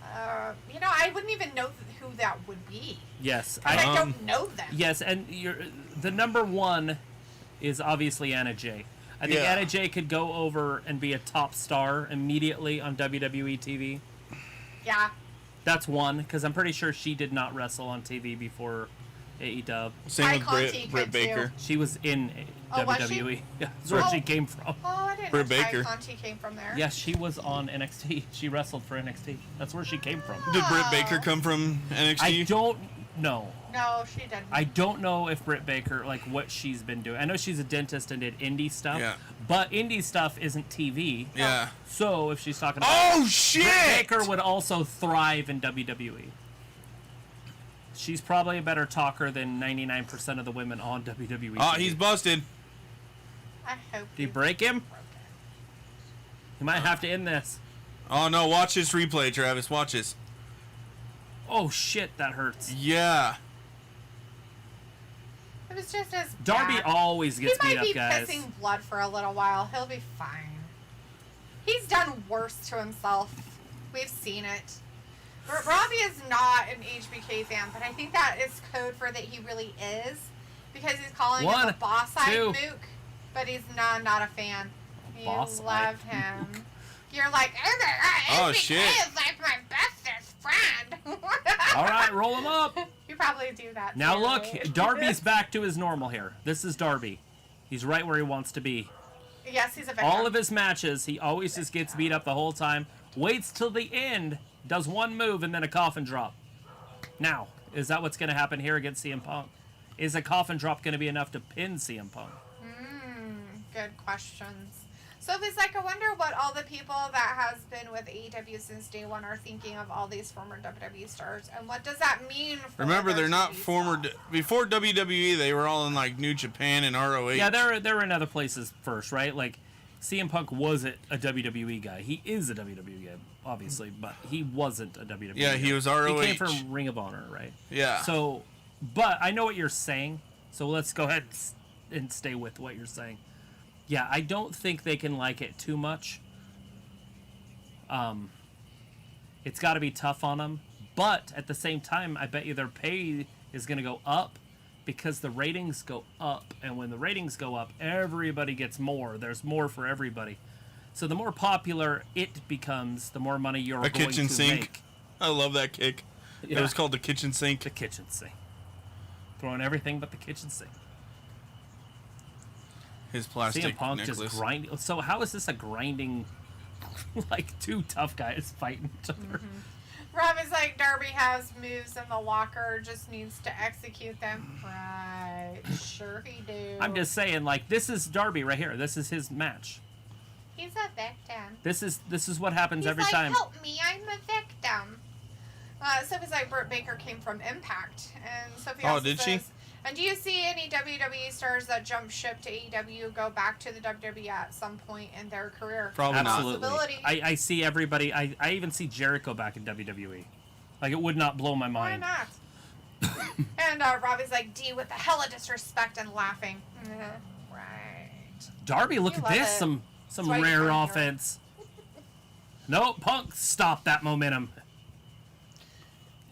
I wouldn't even know who that would be. Yes. I don't know them. Yes, and the number one is obviously Anna Jay. I think Anna Jay could go over and be a top star immediately on WWE TV. Yeah. That's one, because I'm pretty sure she did not wrestle on TV before AEW. Same with Britt Baker. She was in WWE. Yeah, that's where she came from. Oh, I didn't Britt know Baker. Conti came from there. Yes, she was on NXT. She wrestled for NXT. That's where she came from. Did Britt Baker come from NXT? I don't know. No, she didn't. I don't know if Britt Baker, like, what she's been doing. I know she's a dentist and did indie stuff. Yeah. But indie stuff isn't TV. Yeah. So if she's talking about... Oh, shit! Britt Baker would also thrive in WWE. She's probably a better talker than 99% of the women on WWE. Oh, he's busted. I hope. Did you break him? You might have to end this. Oh, no, watch this replay, Travis. Watch this. Oh, shit, that hurts. Yeah. It was just as Darby bad. always gets beat up, He might be guys. pissing blood for a little while. He'll be fine. He's done worse to himself. We've seen it. Robbie is not an HBK fan, but I think that is code for that he really is. Because he's calling him a boss-eyed mook, but he's not a fan. You love him. You're like, HBK shit. is like my bestest friend. All right, roll him up. You probably do that. Now too. look, Darby's back to his normal here. This is Darby. He's right where he wants to be. Yes, he's a victim. All of his matches, he always just gets beat up the whole time. Waits till the end, does one move, and then a coffin drop. Now, is that what's going to happen here against CM Punk? Is a coffin drop going to be enough to pin CM Punk? Good questions. So it's like, I wonder what all the people that has been with AEW since day one are thinking of all these former WWE stars, and what does that mean for Remember, they're not TV former... stuff? Before WWE, they were all in, like, New Japan and ROH. Yeah, they were in other places first, right? Like, CM Punk wasn't a WWE guy. He is a WWE guy, obviously, but he wasn't a WWE guy. Yeah, he was ROH. He came from Ring of Honor, right? Yeah. So, but I know what you're saying, so let's go ahead and stay with what you're saying. Yeah, I don't think they can like it too much. It's got to be tough on them. But at the same time, I bet you their pay is going to go up because the ratings go up. And when the ratings go up, everybody gets more. There's more for everybody. So the more popular it becomes, the more money you're going kitchen to sink. make. I love that kick. Yeah. It was called the kitchen sink. The kitchen sink. Throwing everything but the kitchen sink. His plastic CM Punk necklace. just grinding. So how is this a grinding, like two tough guys fighting each other? Robbie's like, Darby has moves in the locker, just needs to execute them. Right. Sure he do. I'm just saying, like, this is Darby right here. This is his match. He's a victim. This is what happens every He's like, time. help me, I'm a victim. Sophie's like, Britt Baker came from Impact. And Sophie also did she? says, and do you see any WWE stars that jump ship to AEW go back to the WWE at some point in their career? Probably Absolutely. Possibility. I see everybody. I even see Jericho back in WWE. Like, it would not blow my Why mind. not? And Robbie's like, D with the hella disrespect and laughing. Right. Darby, look You at love this. it. Some That's why you're rare on here. offense. No, Punk, stop that momentum.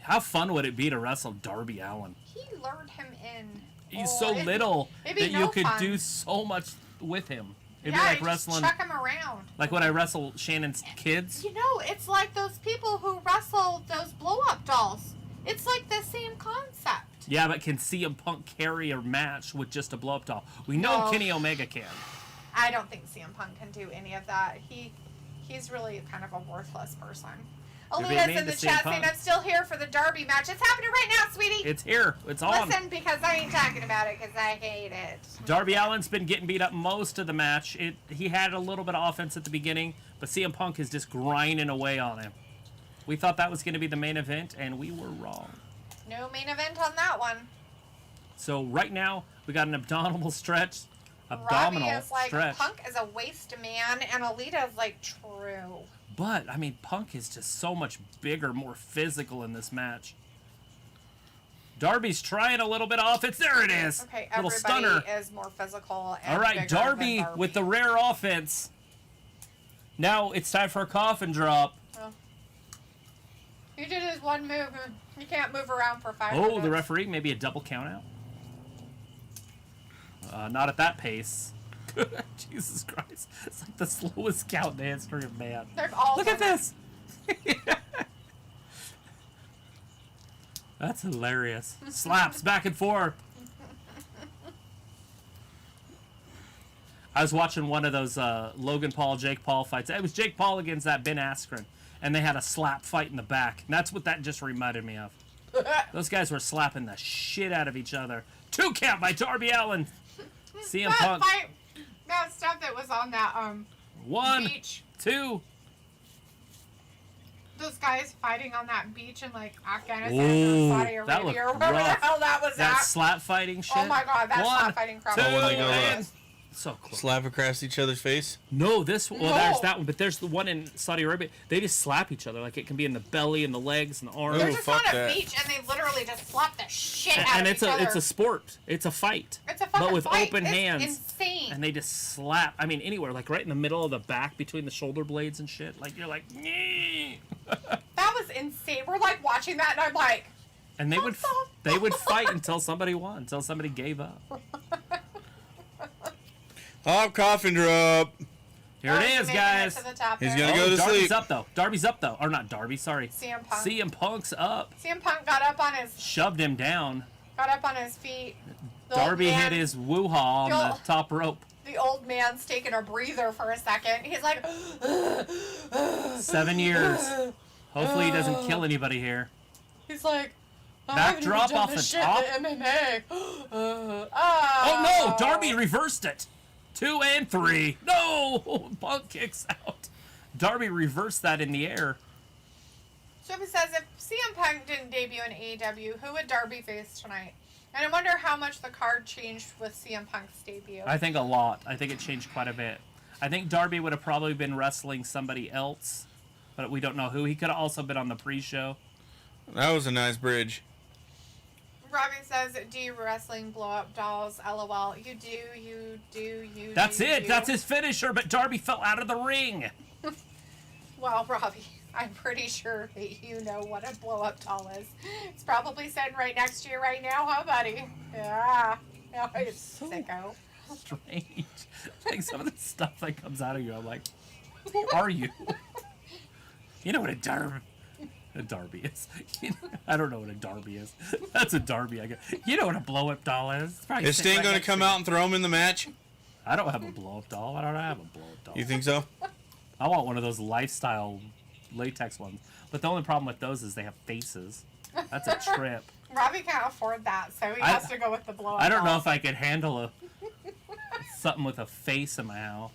How fun would it be to wrestle Darby Allin? He lured him in. He's so little it'd be that no you could fun. do so much with him. It'd Yeah, be like you just wrestling, chuck him around. like when I wrestle Shannon's kids. You know, it's like those people who wrestle those blow-up dolls. It's like the same concept. Yeah, but can CM Punk carry a match with just a blow-up doll? We know No. Kenny Omega can. I don't think CM Punk can do any of that. He He's really kind of a worthless person. You're being Alita's mean in to the CM chat Punk. saying, I'm still here for the Darby match. It's happening right now, sweetie. It's here. It's on. Listen, because I ain't talking about it, because I hate it. Darby Allin's been getting beat up most of the match. He had a little bit of offense at the beginning, but CM Punk is just grinding away on him. We thought that was going to be the main event, and we were wrong. No main event on that one. So right now, we got an abdominal stretch. Robbie is like, Stretch. Punk is a waste man, and Alita is like, true. But, I mean, Punk is just so much bigger, more physical in this match. Darby's trying a little bit of offense. There it is. Okay, little everybody stunner. is more physical and All right, bigger Darby than Darby with the rare offense. Now it's time for a coffin drop. Oh. He did his one move. You can't move around for 5 minutes. Oh, the referee, maybe a double count out. Not at that pace. Jesus Christ. It's like the slowest count in the history of man. They've all Look at done this. That's hilarious. Slaps back and forth. I was watching one of those Logan Paul, Jake Paul fights. It was Jake Paul against that Ben Askren. And they had a slap fight in the back. And that's what that just reminded me of. Those guys were slapping the shit out of each other. 2 count by Darby Allin. CM Punk. That stuff that was on that 1, beach. 2. Those guys fighting on that beach in like Afghanistan Ooh, or Saudi that Arabia looked or whatever rough. the hell that was That at. slap fighting shit. Oh my god, that 1, slap fighting crap. 2, when they go and so close. Slap across each other's face. No, this well, No. there's that one, but there's the one in Saudi Arabia. They just slap each other, like it can be in the belly and the legs and the arms. They're Ooh, just fuck on a that. beach and they literally just slap the shit out And of it's each other. it's a sport. It's a fight. It's a fucking but with fight. open It's hands. insane. And they just slap. I mean, anywhere, like right in the middle of the back between the shoulder blades and shit. Like you're like, "Nyeh." That was insane. We're like watching that and I'm like, And they would fight until somebody won, until somebody gave up. Oh, coffin drop. Here it is, guys. He's gonna go to Darby's sleep. up though. Darby's up though, or not Darby. Sorry. CM Punk. CM Punk's up. CM Punk got up on his Shoved him down. feet. The Darby old man- hit his woo-haw on the top rope. The old man's taking a breather for a second. He's like, 7 years. Hopefully he doesn't kill anybody here. he's like, Backdrop off the top. MMA. Oh no! Darby reversed it. 2 and 3. No! Punk kicks out. Darby reversed that in the air. Sophie says, if CM Punk didn't debut in AEW, who would Darby face tonight? And I wonder how much the card changed with CM Punk's debut. I think a lot. I think it changed quite a bit. I think Darby would have probably been wrestling somebody else, but we don't know who. He could have also been on the pre-show. That was a nice bridge. Robbie says, do you wrestling blow-up dolls? LOL. You do. That's do, it. you. That's his finisher, but Darby fell out of the ring. Well, Robbie, I'm pretty sure that you know what a blow-up doll is. It's probably sitting right next to you right now, huh, buddy? Yeah. No, it's sicko. Strange. Like some of the stuff that comes out of you, I'm like, who are you? You know what a Darby is. I don't know what a Darby is. That's a Darby, I guess. You know what a blow-up doll is. It's probably Is sitting Sting right going to next come you. out and throw him in the match? I don't have a blow-up doll. I don't have a blow-up doll. You think so? I want one of those lifestyle latex ones. But the only problem with those is they have faces. That's a trip. Robbie can't afford that, so he has to go with the blow-up I don't know dolls. if I could handle something with a face in my house.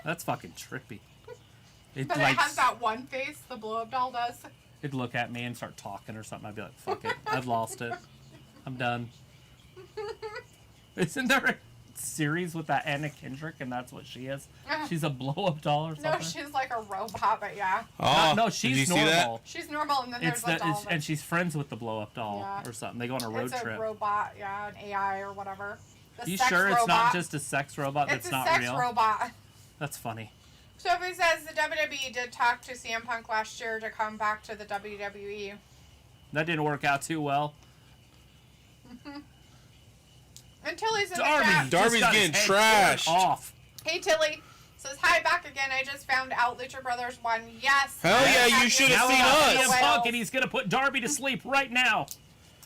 That's fucking trippy. It But like it has that one face, the blow-up doll does. it'd look at me and start talking or something. I'd be like, fuck it. I've lost it. I'm done. Isn't there a series with that Anna Kendrick and that's what she is? She's a blow-up doll or something? No, she's like a robot, but yeah. Oh, no, did she's you see that? normal. She's normal, and then It's there's a doll. and she's friends with the blow-up doll Yeah. or something. They go on a road it's trip. a robot, yeah, an AI or whatever. The You sex sure robot. it's not just a sex robot that's It's a not sex real? robot. That's funny. Sophie says the WWE did talk to CM Punk last year to come back to the WWE. That didn't work out too well. And Tilly's in Darby, the chat. Darby's just got his getting head trashed. off. Hey Tilly says hi back again. I just found out Lucha Brothers won. Yes. Hell yeah, Happy you should have Now we seen got us. CM Punk, and he's gonna put Darby to sleep right now.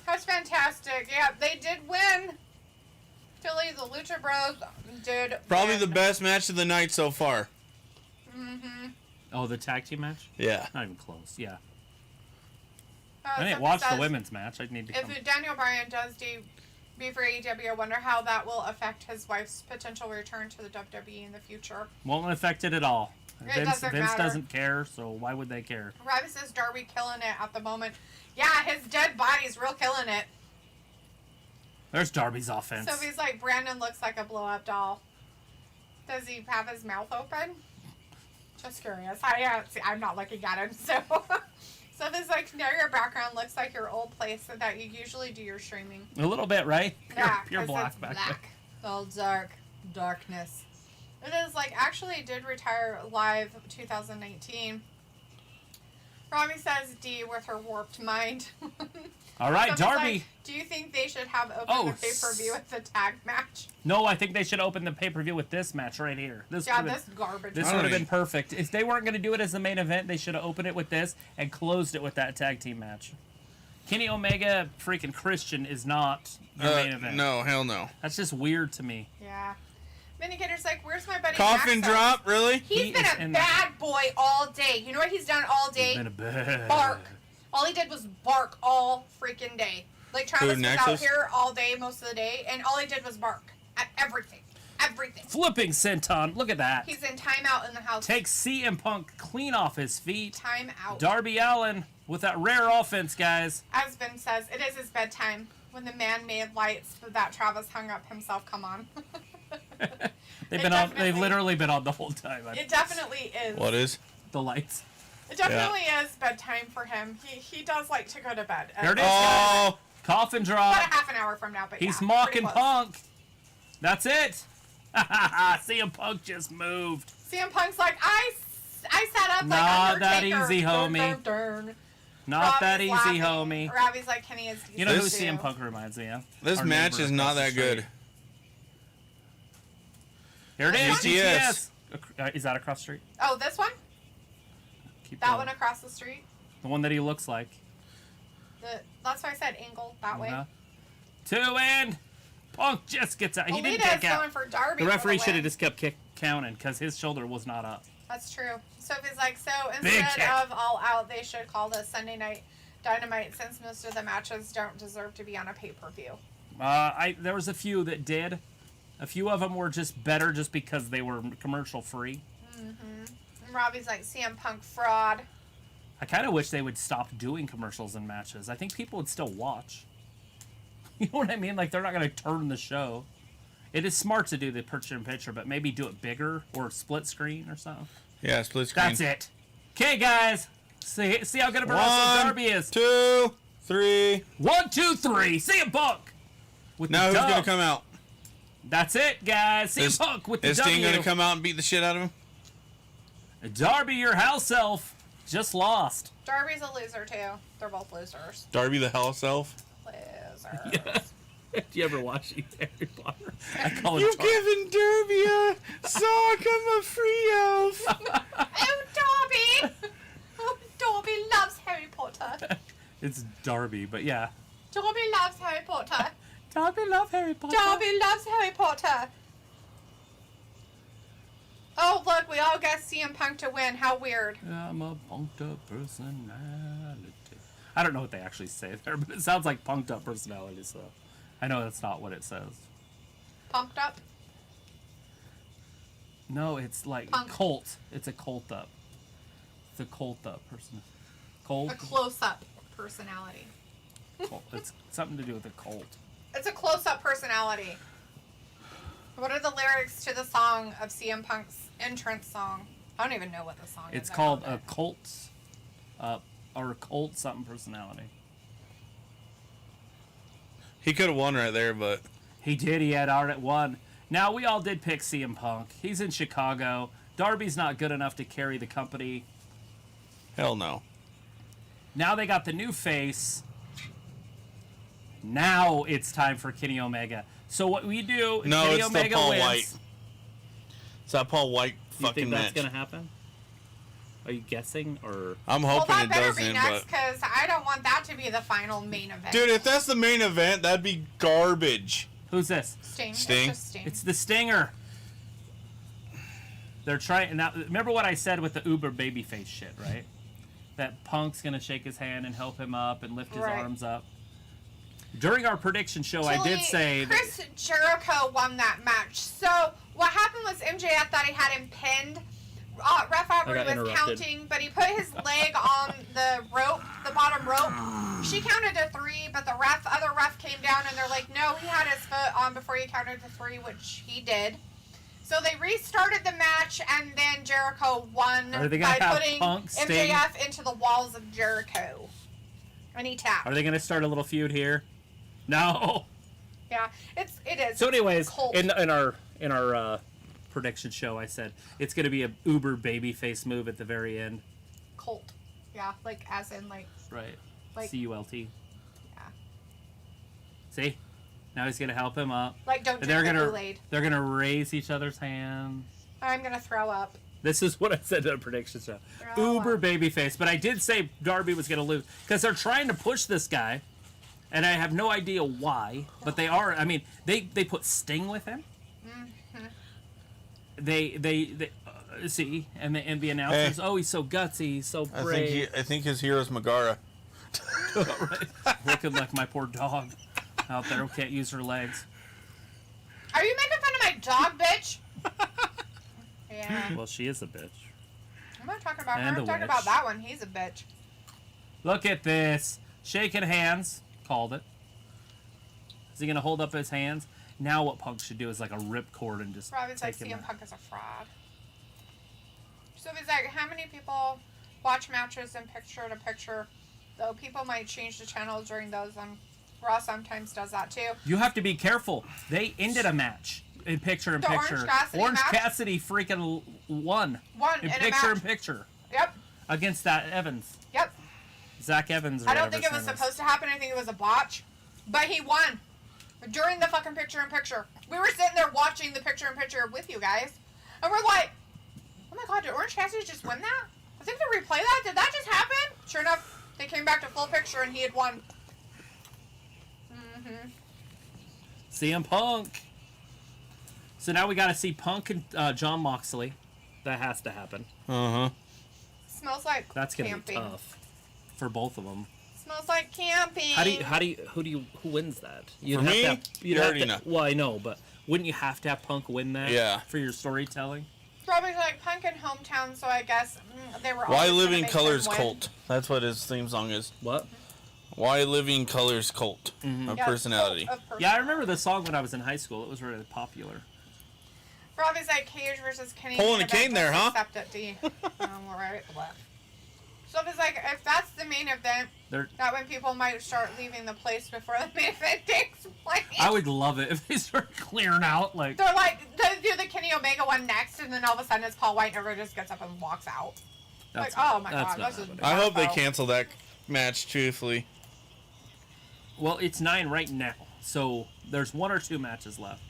That's fantastic. Yeah, they did win. Tilly, the Lucha Bros did Probably win. the best match of the night so far. Mm-hmm. Oh, the tag team match? Yeah. Not even close. Yeah. I didn't watch the women's match. I need to. If Daniel Bryan does debut for AEW, I wonder how that will affect his wife's potential return to the WWE in the future. Won't affect it at all. Vince matter. doesn't care, so why would they care? Robbie says Darby killing it at the moment. Yeah, his dead body's real killing it. There's Darby's offense. Sophie's like, Brandon looks like a blow-up doll. Does he have his mouth open? Just curious. I'm not looking at him, so... Sophie's like, no, your background looks like your old place that you usually do your streaming. A little bit, right? Yeah, Pure black it's back black. All dark. Darkness. It is like, actually did retire live 2019. Robbie says D with her warped mind. All right, Darby. Like, do you think they should have opened the pay-per-view with the tag match? No, I think they should open the pay-per-view with this match right here. This garbage. This would have been perfect. If they weren't going to do it as the main event, they should have opened it with this and closed it with that tag team match. Kenny Omega, freaking Christian, is not the main event. No, hell no. That's just weird to me. Yeah. Minigator's like, where's my buddy Coffin Maxo? drop, really? He's been a bad boy all day. You know what he's done all day? He's been a bad... Bark. All he did was bark all freaking day. Like, Travis was out here all day, most of the day, and all he did was bark at everything. Everything. Flipping senton. Look at that. He's in timeout in the house. Takes CM Punk clean off his feet. Timeout. Darby Allin with that rare offense, guys. As Ben says, it is his bedtime. When the man-made lights that Travis hung up himself come on. They've literally been on the whole time. It definitely is. What is? The lights. It definitely is bedtime for him. He does like to go to bed. There it is. Oh, coffin drop. About a half an hour from now, but he's mocking Punk. That's it. CM Punk just moved. CM Punk's like, I sat up like Not Undertaker. that easy, homie. Dun. Not Robbie's that easy, laughing. homie. Robbie's like, Kenny is decent. You know who CM Punk reminds me of? This match is not that good. Here it is, GTS. Is that across the street? Oh, this one? Keep that going. one across the street? The one that he looks like. That's why I said angle that way. 2 and Punk just gets out. He didn't kick out. Going for Darby. The referee should have just kept counting because his shoulder was not up. That's true. Sophie's like, so instead of All Out, they should call this Sunday Night Dynamite since most of the matches don't deserve to be on a pay-per-view. There was a few that did. A few of them were just better just because they were commercial free. Mm-hmm. And Robbie's like, CM Punk fraud. I kind of wish they would stop doing commercials in matches. I think people would still watch. You know what I mean? Like, they're not going to turn the show. It is smart to do the picture-in-picture, but maybe do it bigger or split screen or something. Yeah, split screen. That's it. Okay, guys. See how good of a wrestler Darby is. 2, 3. 1, 2, 3. CM Punk. Now who's going to come out? That's it, guys. CM Punk with the W. Is Sting going to come out and beat the shit out of him? Darby, your house elf, just lost. Darby's a loser, too. They're both losers. Darby the house elf? Losers. Yeah. Do you ever watch Harry Potter? I call him You've given Darby a sock. I'm a free elf. Oh, Darby! Oh, Darby loves Harry Potter. It's Darby, but yeah. Darby loves Harry Potter. Darby loves Harry Potter. Darby loves Harry Potter. Oh, look, we all got CM Punk to win. How weird. I'm a punked up personality. I don't know what they actually say there, but it sounds like punked up personality, so I know that's not what it says. Pumped up? No, it's like Punk. cult. It's a cult up. It's a cult up person. Cult? A close-up personality. Cult. It's something to do with a cult. It's a close-up personality. What are the lyrics to the song of CM Punk's entrance song? I don't even know what the song is. It's called a cult or a cult something personality. He could have won right there, but... He did. He had already won. Now, we all did pick CM Punk. He's in Chicago. Darby's not good enough to carry the company. Hell no. Now they got the new face. Now it's time for Kenny Omega. So what we do... No, Kenny it's Omega the Paul wins. White. It's that Paul White You fucking think match. that's going to happen? Are you guessing, or... I'm Well, hoping that it better doesn't, be next, but... because I don't want that to be the final main event. Dude, if that's the main event, that'd be garbage. Who's this? Sting. Sting? It's just Sting. It's the Stinger. they're trying now. Remember what I said with the Uber babyface shit, right? That Punk's gonna shake his hand and help him up and lift his arms up. During our prediction show, I did say Chris Jericho won that match. So what happened was MJF thought he had him pinned. Ref Aubrey was counting, but he put his leg on the rope, the bottom rope. She counted to 3, but the other ref came down and they're like, no, he had his foot on before he counted to 3, which he did. So they restarted the match, and then Jericho won by putting MJF into the walls of Jericho. And he tapped. Are they going to start a little feud here? No. Yeah, it is. So, anyways, in our prediction show, I said it's going to be a Uber babyface move at the very end. Cult. Yeah, like as in like. Right. Like CULT. Yeah. See? Now he's going to help him up. Like, don't drink the Kool-Aid. They're going to raise each other's hands. I'm going to throw up. This is what I said to the prediction show. Uber babyface. But I did say Darby was going to lose. Because they're trying to push this guy. And I have no idea why. But they are. I mean, they put Sting with him. Mm-hmm. They see. And the announcers, oh, he's so gutsy. He's so brave. I think his hero's Megara. Right. Looking like my poor dog out there who can't use her legs. Are you making fun of my dog, bitch? Yeah. Well, she is a bitch. I'm not talking about her. I'm talking about that one. He's a bitch. Look at this. Shaking hands. Called it. Is he going to hold up his hands? Now what Punk should do is like a ripcord and just Robbie's like, CM Punk is a fraud. So he's like, how many people watch matches in picture-to-picture? Though people might change the channel during those. Raw sometimes does that too. You have to be careful. They ended a match in picture-in-picture. Orange Cassidy freaking won. In picture-in-picture. Yep. Against that Evans. Yep. Zach Evans. I don't think it was supposed to happen. I think it was a botch. But he won. During the fucking picture-in-picture. We were sitting there watching the picture-in-picture with you guys. And we're like, oh my god, did Orange Cassidy just win that? I think they replay that. Did that just happen? Sure enough, they came back to full picture and he had won. Mm-hmm. CM Punk. So now we got to see Punk and John Moxley. That has to happen. Uh-huh. Smells like that's gonna camping. Be tough for both of them. Smells like camping. Who wins that? You already know. Well, I know, but wouldn't you have to have Punk win that? Yeah. For your storytelling. Probably like Punk in hometown, so I guess they were. Why Living Colors Cult? That's what his theme song is. What? Why Living Colors Cult of personality. Yeah, I remember the song when I was in high school. It was really popular. Robbie's like Cage versus Kenny. Pulling a cane there, huh? Except at D. Right, left. So if it's like, if that's the main event, that when people might start leaving the place before the main event takes place. I would love it if they start clearing out. Like they're like, they do the Kenny Omega one next, and then all of a sudden it's Paul White, and everyone just gets up and walks out. Like, oh my god, that's just. I hope they cancel that match, truthfully. Well, it's 9 right now, so there's 1 or 2 matches left.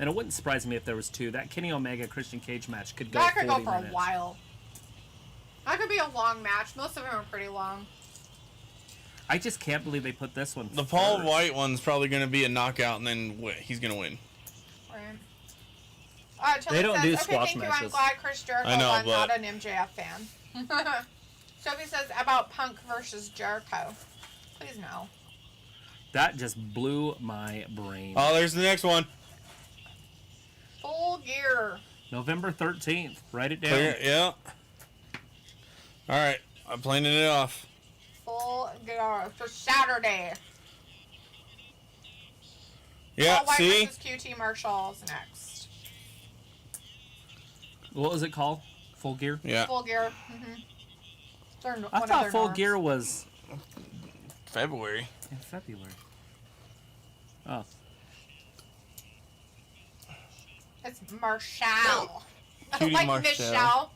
And it wouldn't surprise me if there was 2. That Kenny Omega Christian Cage match could go. That could go for a while. That could be a long match. Most of them are pretty long. I just can't believe they put this one. The Paul White one's probably going to be a knockout, and then he's going to win. Right. They don't do squash matches. matches. I'm glad Chris Jericho won, not an MJF fan. Sophie says about Punk versus Jericho. Please no. That just blew my brain. Oh, there's the next one. Full Gear. November 13th. Write it down. Yeah. All right. I'm playing it off. Full Gear for Saturday. Yeah, White see? versus QT Marshall's next. What was it called? Full Gear? Yeah. Full Gear. Mm-hmm. I thought Full Gear was... February. In February. Oh. It's Marshall. Cutie like Marshall.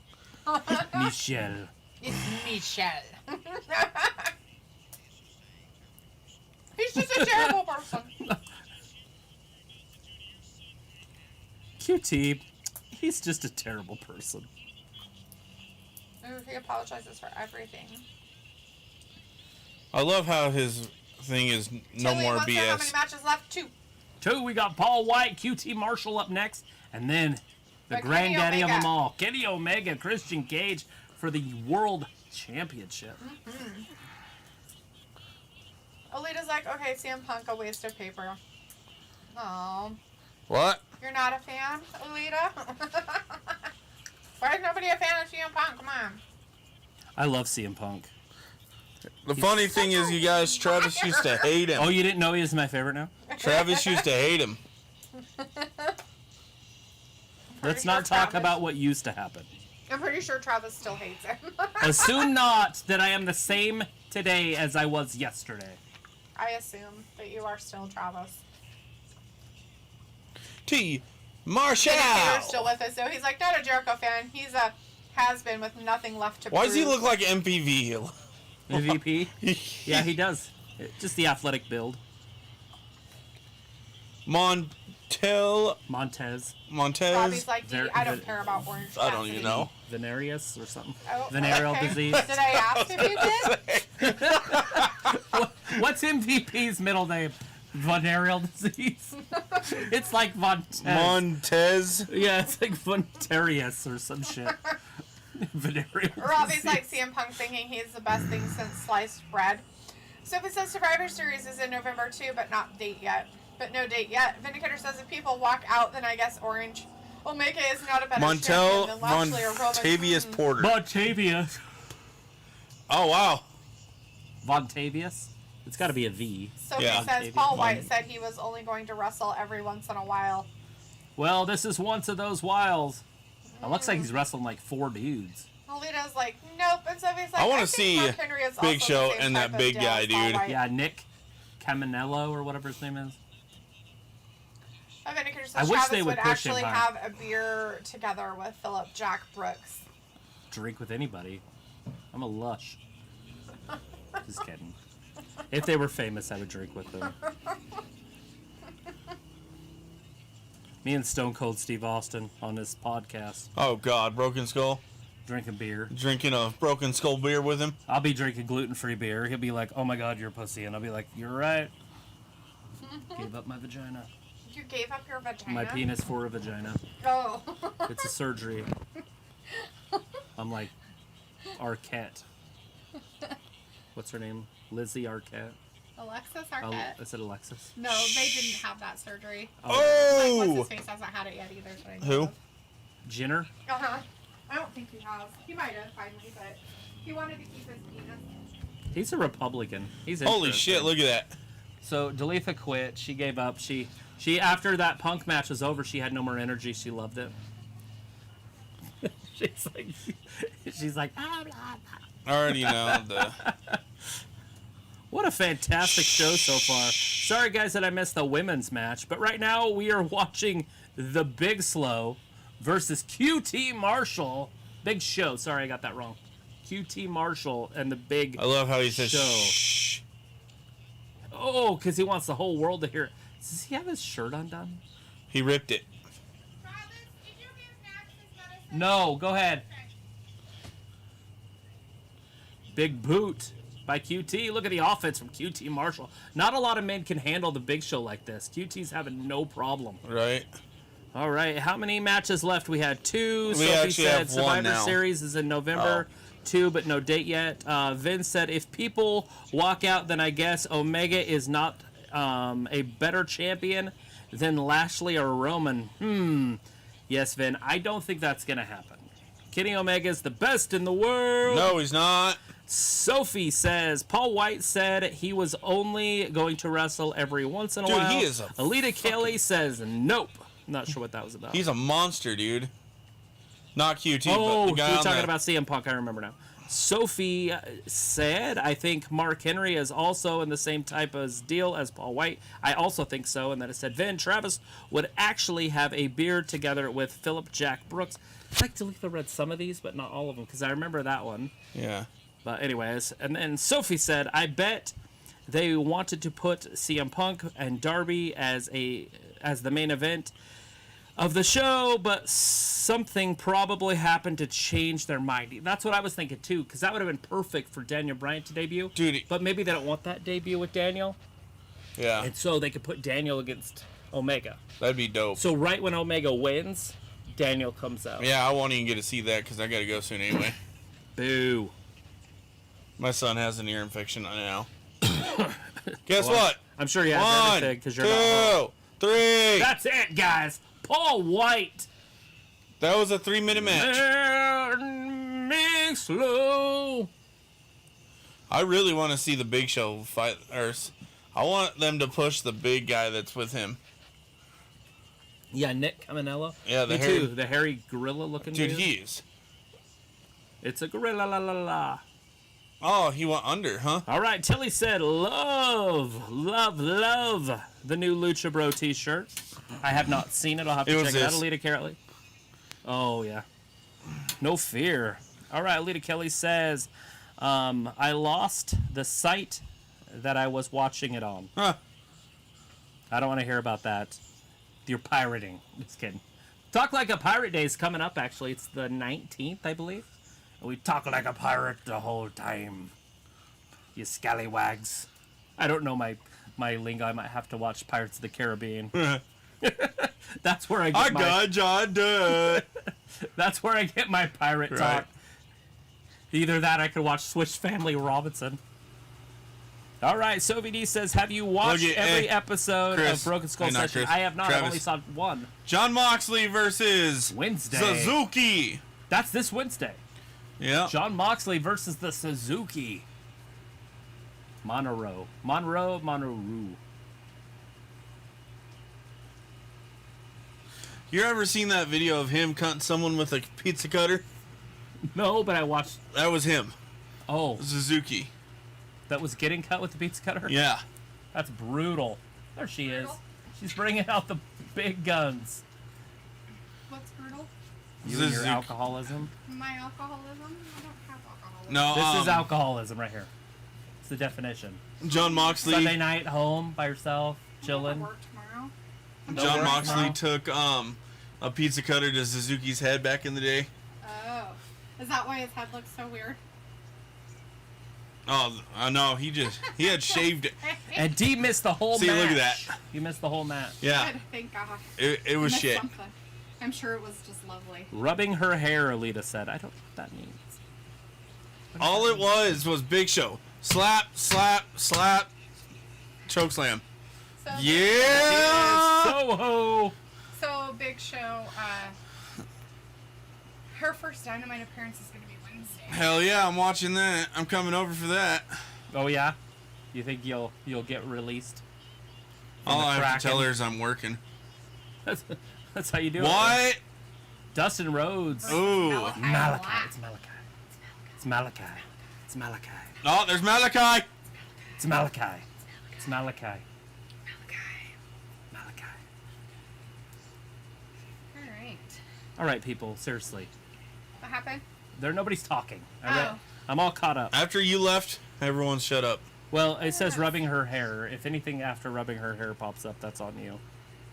Michelle. It's Michelle. He's just a terrible person. QT, he's just a terrible person. Ooh, he apologizes for everything. I love how his thing is no more BS. How many matches left? 2. 2. We got Paul White, QT Marshall up next, and then The granddaddy of them all. Kenny Omega, Christian Cage for the World Championship. Mm-hmm. Alita's like, okay, CM Punk, a waste of paper. Oh. What? You're not a fan, Alita? Why is nobody a fan of CM Punk? Come on. I love CM Punk. The funny thing is, you guys, Travis used to hate him. Oh, you didn't know he was my favorite now? Travis used to hate him. Let's not talk about what used to happen. I'm pretty sure Travis still hates him. Assume not that I am the same today as I was yesterday. I assume that you are still Travis. T. Marshall! Taylor's still with us, so he's like, not a Jericho fan. He's a has-been with nothing left to prove. Why does he look like MPV? MVP? Yeah, he does. Just the athletic build. Montez. Bobby's like, I don't care about Orange Cassidy. I don't even know. Venereal or something. Oh, Venereal okay. disease. Did I ask if you did? What's MVP's middle name? Venereal disease. It's like Montez. Yeah, it's like Vonterius or some shit. Venereal Robbie's disease. like CM Punk thinking he's the best thing since sliced bread. So if it says Survivor Series is in November too, but not date yet. But no date yet. Vindicator says if people walk out, then I guess Orange Omega is not a better champion than Lashley or Roman. Montavious Porter. Montavious. Oh, wow. Vontavious? It's got to be a V. So he says Paul White said he was only going to wrestle every once in a while. Well, this is once of those whiles. It looks like he's wrestling like 4 dudes. Alita's like, nope. And Sophie's like, I want to see Big Show and that big guy, dude. Yeah, Nick Caminello or whatever his name is. Vindicator says I wish Travis they would would push him actually hard. have a beer together with Philip Jack Brooks. Drink with anybody. I'm a lush. Just kidding. If they were famous, I would drink with them. Me and Stone Cold Steve Austin on this podcast. Oh, God. Broken Skull. Drinking beer. Drinking a Broken Skull beer with him. I'll be drinking gluten-free beer. He'll be like, oh my God, you're a pussy. And I'll be like, you're right. Gave up my vagina. You gave up your vagina? My penis for a vagina. Oh. It's a surgery. I'm like Arquette. What's her name? Lizzie Arquette. Alexis Arquette? I said Alexis. No, they didn't have that surgery. Oh! Like, what's his face hasn't had it yet either. So I know Who? of. Jenner? Uh-huh. I don't think he has. He might have finally, but he wanted to keep his penis. He's a Republican. He's Holy interesting. shit, look at that. So Dalitha quit. She gave up. She after that Punk match was over, she had no more energy. She loved it. she's like, ah, blah, blah. I already know the... What a fantastic show so far. Sorry, guys, that I missed the women's match, but right now we are watching the Big Slow versus QT Marshall. Big Show. Sorry, I got that wrong. QT Marshall and the Big I love how he says Show. shh. Oh, because he wants the whole world to hear it. Does he have his shirt undone? He ripped it. Travis, did you give Max his medicine? No, go ahead. Big boot by QT. Look at the offense from QT Marshall. Not a lot of men can handle the Big Show like this. QT's having no problem. Right. All right, how many matches left? We had 2. We Sophie actually said have one Survivor now. Series is in November. 2, but no date yet. Vince said if people walk out, then I guess Omega is not a better champion than Lashley or Roman. Yes, Vin, I don't think that's going to happen. Kenny Omega is the best in the world. No, he's not. Sophie says Paul White said he was only going to wrestle every once in a while. He is a Alita Kelly says nope. Not sure what that was about. He's a monster, dude. Not QT, Oh, but the guy we're on talking the... about CM Punk. I remember now. Sophie said, I think Mark Henry is also in the same type of deal as Paul White. I also think so. And then it said, Vin Travis would actually have a beer together with Philip Jack Brooks. I like Dalitha read some of these, but not all of them, because I remember that one. Yeah. But anyways, and then Sophie said, I bet they wanted to put CM Punk and Darby as the main event of the show, but something probably happened to change their mind. That's what I was thinking too, because that would have been perfect for Daniel Bryan to debut. Dude. But maybe they don't want that debut with Daniel. Yeah. And so they could put Daniel against Omega. That'd be dope. So right when Omega wins, Daniel comes out. Yeah, I won't even get to see that because I got to go soon anyway. Boo. My son has an ear infection now. Guess what? I'm sure he has 1, everything because you're not home. 2, 3. That's it, guys. Paul White. That was a 3-minute match. Me slow. I really want to see the Big Show fight. I want them to push the big guy that's with him. Yeah, Nick Caminello. Yeah, Me too. The hairy gorilla looking dude. He is. It's a gorilla, la la la. Oh, he went under, huh? All right, Tilly said, love the new Lucha Bro t-shirt. I have not seen it. I'll have to check it out. Alita Kelly. Oh, yeah. No fear. All right, Alita Kelly says, I lost the site that I was watching it on. Huh. I don't want to hear about that. You're pirating. Just kidding. Talk Like a Pirate Day is coming up, actually. It's the 19th, I believe. We talk like a pirate the whole time. You scallywags. I don't know my lingo. I might have to watch Pirates of the Caribbean. That's where I get got John Dutt. That's where I get my pirate talk. Either that or I could watch Swiss Family Robinson. All right, SoVD says, have you watched every episode of Broken Skull Session? I have not. Travis. I only saw one. John Moxley versus Wednesday. Suzuki. That's this Wednesday. Yeah. John Moxley versus the Suzuki. Monroe. You ever seen that video of him cutting someone with a pizza cutter? No, but I watched. That was him. Oh. Suzuki. That was getting cut with the pizza cutter? Yeah. That's brutal. There she is. She's bringing out the big guns. What's brutal? You and your alcoholism? My alcoholism? I don't have alcoholism. No, this is alcoholism right here. It's the definition. John Moxley. Sunday night, home, by yourself, chilling. Work tomorrow. John Moxley took a pizza cutter to Suzuki's head back in the day. Oh. Is that why his head looks so weird? Oh, no, he had shaved it. And D missed the whole match. See, look at that. You missed the whole match. Yeah. Good, thank God. It was shit. Something. I'm sure it was just lovely. Rubbing her hair, Alita said. I don't know what that means. All it was Big Show. Slap, slap, slap. Chokeslam. So Yeah! Soho! So, Big Show, her first Dynamite appearance is going to be Wednesday. Hell yeah, I'm watching that. I'm coming over for that. Oh, yeah? You think you'll get released? All I have to tell her is I'm working. That's how you do it. What? Right? Dustin Rhodes. Ooh. Malachi. It's Malachi. Oh, there's Malachi. It's Malachi. All right, people. Seriously. What happened? Nobody's talking. I'm all caught up. After you left, everyone shut up. Well, it says rubbing her hair. If anything after rubbing her hair pops up, that's on you.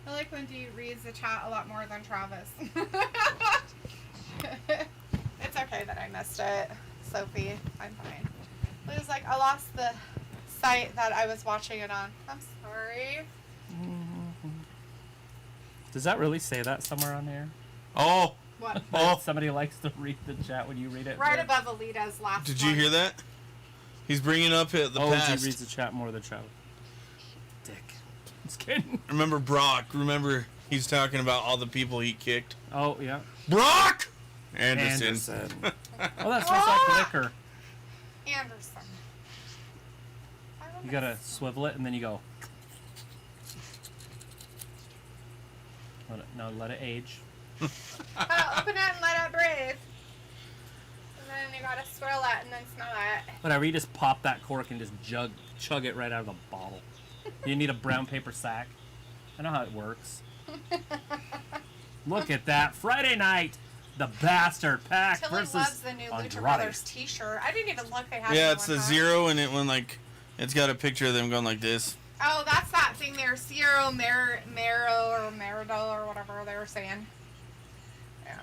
I like when Dee reads the chat a lot more than Travis. It's okay that I missed it, Sophie. I'm fine. It was like I lost the site that I was watching it on. I'm sorry. Does that really say that somewhere on here? Oh. What? Oh. Somebody likes to read the chat when you read it. Right above Alita's last Did you hear that? He's bringing up the past. He reads the chat more than Travis. Dick. Just kidding. Remember Brock. Remember he's talking about all the people he kicked. Oh, yeah. Brock! Anderson. Oh, that smells like liquor. Anderson. You gotta swivel it and then you go. Let it age. Open it and let it breathe. And then you gotta swirl it and then smell it. Whatever, you just pop that cork and just chug it right out of the bottle. You need a brown paper sack. I know how it works. Look at that. Friday night, the Bastard Pack Tilly versus loves the new Lucha Brothers t-shirt. I didn't even look. They had it's the zero and it went like, it's got a picture of them going like this. Oh, that's that thing there. Zero, Miro, or Merida, or whatever they were saying. Yeah.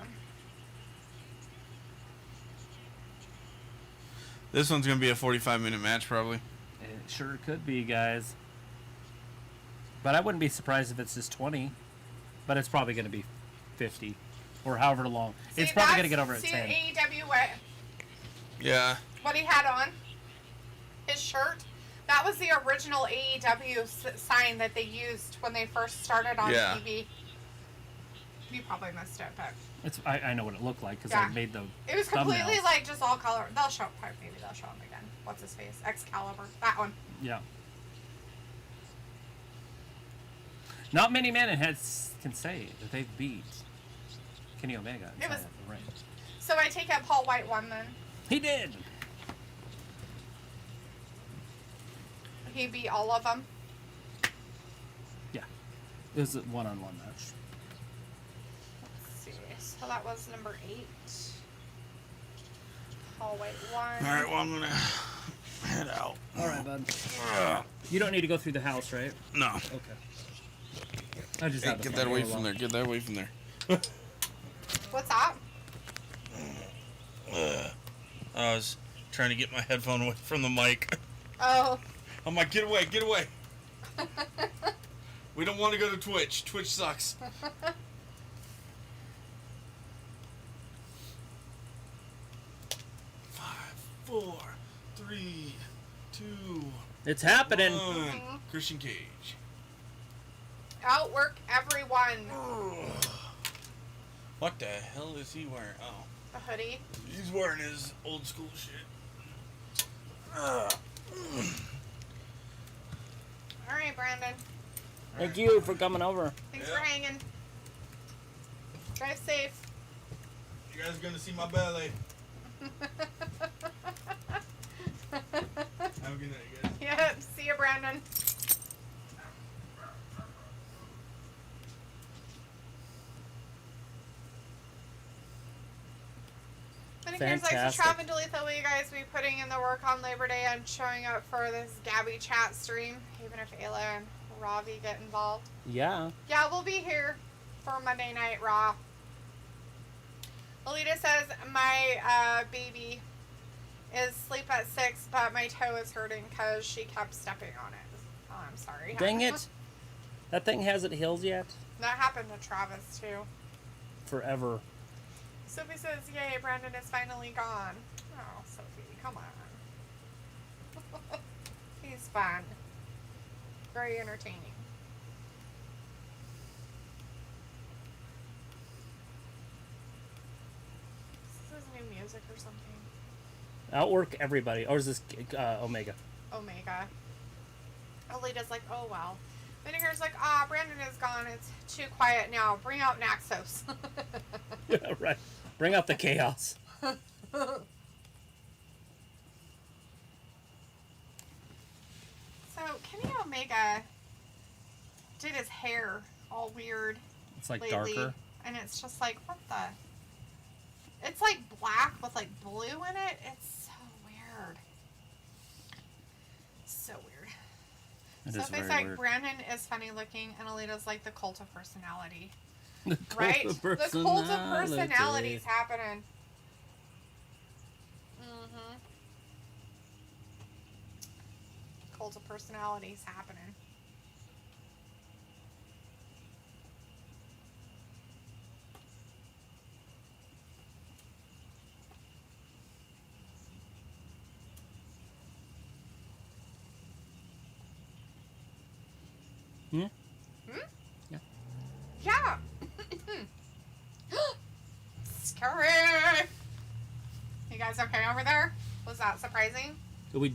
This one's going to be a 45-minute match, probably. It sure could be, guys. But I wouldn't be surprised if it's just 20. But it's probably going to be 50. or however long. See, it's probably going to get over at 10. See AEW what? Yeah. What he had on? His shirt? That was the original AEW sign that they used when they first started on TV. You probably missed it, but... I know what it looked like, because I made the It was completely, thumbnails. like, just all color. Maybe they'll show him again. What's his face? Excalibur. That one. Yeah. Not many men can say that they've beat Kenny Omega inside of the ring. So I take it Paul White won then? He did. He beat all of them? Yeah. It was a one-on-one match. Let's see. So that was number 8. Paul White won. Alright, well, I'm gonna head out. Alright, bud. You don't need to go through the house, right? No. Okay. I just Hey, get that away from there. Get that away from there. What's that? I was trying to get my headphone away from the mic. Oh. I'm like, get away, get away. We don't want to go to Twitch. Twitch sucks. 5, 4, 3, 2, It's happening. 1. Christian Cage. Outwork everyone. What the hell is he wearing? Oh. A hoodie. He's wearing his old school shit. Alright, Brandon. Thank you for coming over. Thanks for hanging. Drive safe. You guys are gonna see my belly. Have a good night, guys. Yep. See you, Brandon. But here's like Fantastic. Trav and Delitha, will you guys be putting in the work on Labor Day and showing up for this Gabby chat stream, even if Ayla and Ravi get involved? Yeah. Yeah, we'll be here for Monday Night Raw. Alita says, my baby is asleep at 6, but my toe is hurting because she kept stepping on it. Oh, I'm sorry. Dang it. That thing hasn't healed yet? That happened to Travis, too. Forever. Sophie says, yay, Brandon is finally gone. Oh, Sophie, come on. He's fun. Very entertaining. Is this new music or something? Outwork everybody. Or is this Omega? Omega. Alita's like, oh well. Vinegar's like, Brandon is gone. It's too quiet now. Bring out Naxos. Yeah, right. Bring out the chaos. So, Kenny Omega did his hair all weird. It's like lately, darker. And it's just like, what the? It's like black with like blue in it. It's so weird. So weird. It So is if it's very like weird. Brandon is funny looking and Alita's like the cult of personality. The cult Right? of The cult of personalities happening. Mm-hmm. Cult of personalities happening. Hmm? Hmm? Yeah. Yeah. Scary. You guys okay over there? Was that surprising? We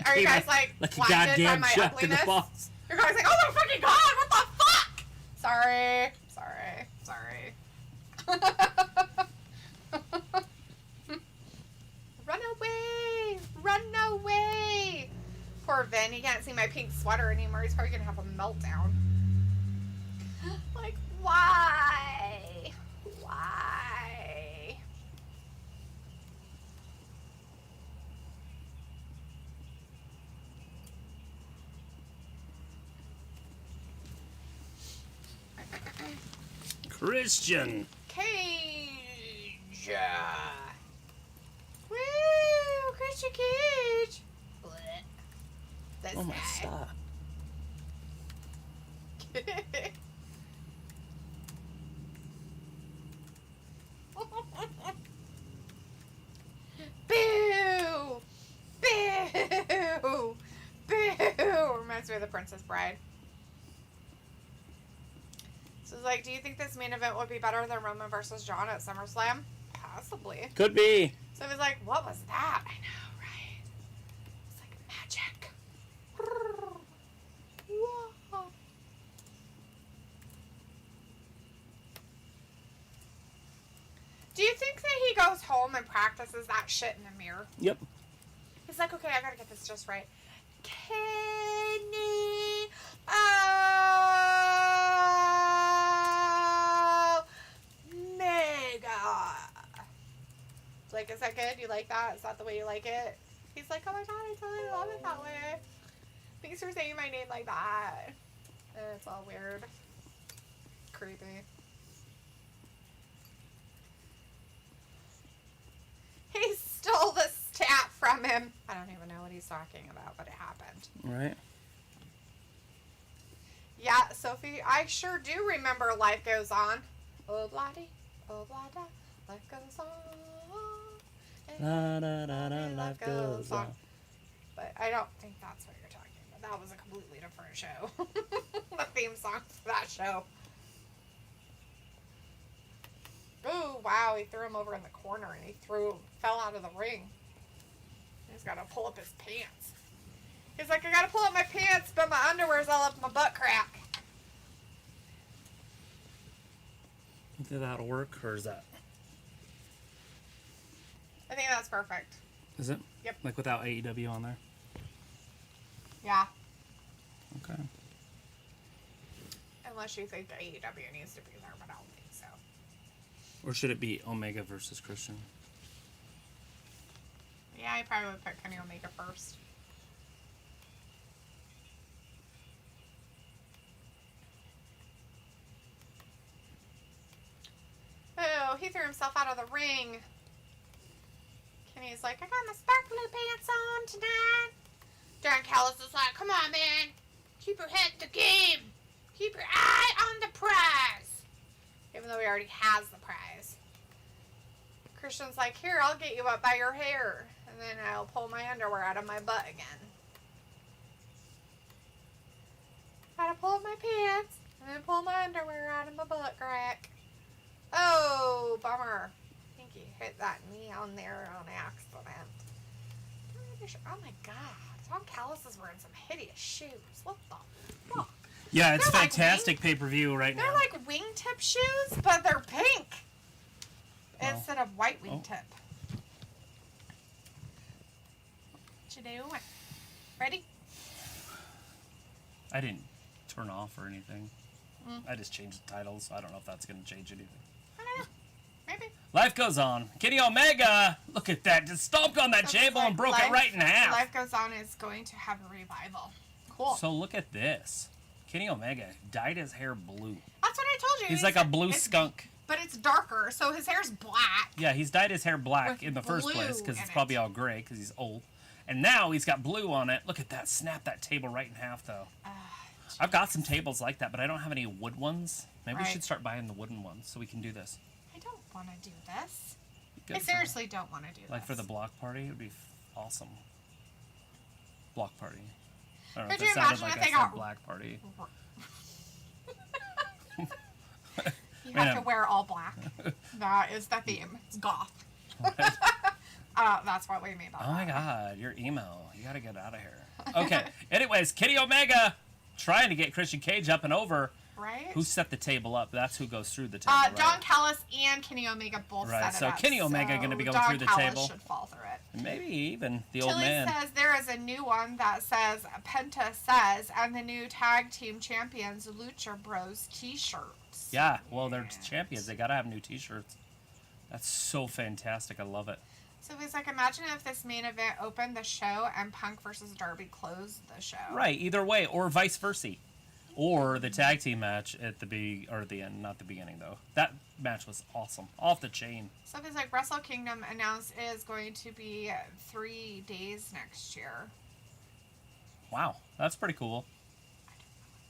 Are you guys like a blinded by goddamn my jack in the ugliness? box? You're guys like, oh my fucking god, what the fuck? Sorry. Run away. Poor Vin, he can't see my pink sweater anymore. He's probably gonna have a meltdown. Like, why? Christian. Cage. Woo! Christian Cage. Blech. This Oh my, guy. stop. to be the Princess Bride. So it's like, do you think this main event would be better than Roman versus John at SummerSlam? Possibly. Could be. So it was like, what was that? I know, right? It's like magic. Whoa. Do you think that he goes home and practices that shit in the mirror? Yep. He's like, okay, I gotta get this just right. Kenny Omega. Like, is that good? You like that? Is that the way you like it? He's like, oh my god, I totally love it that way. Thanks for saying my name like that. And it's all weird. Creepy. He stole the stat from him. I don't even know what he's talking about, but it happened. Right. Yeah, Sophie, I sure do remember Life Goes On. Oh, bloody, oh, blada, life goes on. La, da, da, da, life goes on. But I don't think that's what you're talking about. That was a completely different show. The theme song for that show. Oh, wow, he threw him over in the corner and he fell out of the ring. He's got to pull up his pants. He's like, I got to pull up my pants, but my underwear's all up my butt crack. You think that'll work, or is that? I think that's perfect. Is it? Yep. Like without AEW on there? Yeah. Okay. Unless you think the AEW needs to be there, but I don't think so. Or should it be Omega versus Christian? Yeah, I probably would put Kenny Omega first. Oh, he threw himself out of the ring. Kenny's like, I got my sparkly pants on tonight. Darren Callis is like, come on, man. Keep your head in the game. Keep your eye on the prize. Even though he already has the prize. Christian's like, here, I'll get you up by your hair. And then I'll pull my underwear out of my butt again. Gotta pull up my pants. And then pull my underwear out of my butt crack. Oh, bummer. I think he hit that knee on there on accident. Oh my god. Tom Callis is wearing some hideous shoes. What the fuck? Yeah, it's They're fantastic like pay-per-view right now. They're like wingtip shoes, but they're pink. Oh. Instead of white wingtip. What you doing? Ready? I didn't turn off or anything. Mm. I just changed the titles. I don't know if that's going to change anything. I don't know. Maybe. Life goes on. Kenny Omega, look at that. Just stomped on that So table it's and broke it right in half. Life Goes On is going to have a revival. Cool. So look at this. Kenny Omega dyed his hair blue. That's what I told you. He's like a blue skunk. But it's darker, so his hair's black. Yeah, he's dyed his hair black With in the first blue place because in it's it. probably all gray because he's old. And now he's got blue on it. Look at that. Snap that table right in half, though. I've got some tables like that, but I don't have any wood ones. Maybe we Right. should start buying the wooden ones so we can do this. I don't want to do this. Good I for- seriously don't want to do Like this. for the block party, it would be awesome. Block party. I don't know Could if you that sounded imagine like if I they said got- black party. You Man. have to wear all black. That is the theme. It's goth. That's what we mean by Oh my that. god, your email. You gotta get out of here. Okay. Anyways, Kenny Omega trying to get Christian Cage up and over. Right? Who set the table up? That's who goes through the table. Don right? Callis and Kenny Omega both Right, set it so up. Kenny Omega gonna be going Don through the Callis table. should fall through it. And maybe even the old Tilly man. says there is a new one that says Penta says and the new tag team champions Lucha Bros t-shirts. Yeah, well, they're champions. They gotta have new T-shirts. That's so fantastic. I love it. So he's like, imagine if this main event opened the show and Punk versus Darby closed the show. Right, either way, or vice versa. Or the tag team match at the end, not the beginning though. That match was awesome, off the chain. So he's like, Wrestle Kingdom announced is going to be 3 days next year. Wow, that's pretty cool. I don't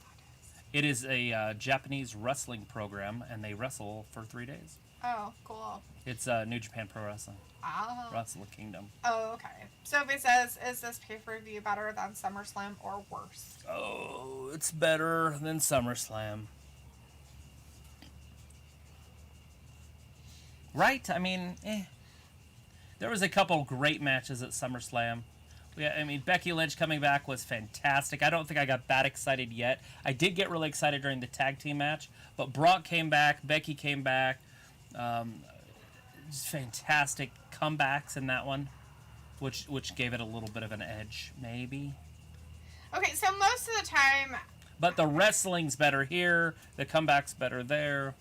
know what that is. It is a Japanese wrestling program, and they wrestle for 3 days. Oh, cool. It's New Japan Pro Wrestling. Oh. Wrestle Kingdom. Oh, okay. Sophie says, is this pay-per-view better than SummerSlam or worse? Oh, it's better than SummerSlam. Right? I mean, there was a couple great matches at SummerSlam. I mean, Becky Lynch coming back was fantastic. I don't think I got that excited yet. I did get really excited during the tag team match, but Brock came back, Becky came back. Just fantastic comebacks in that one, which gave it a little bit of an edge, maybe. Okay, so most of the time... But the wrestling's better here, the comeback's better there.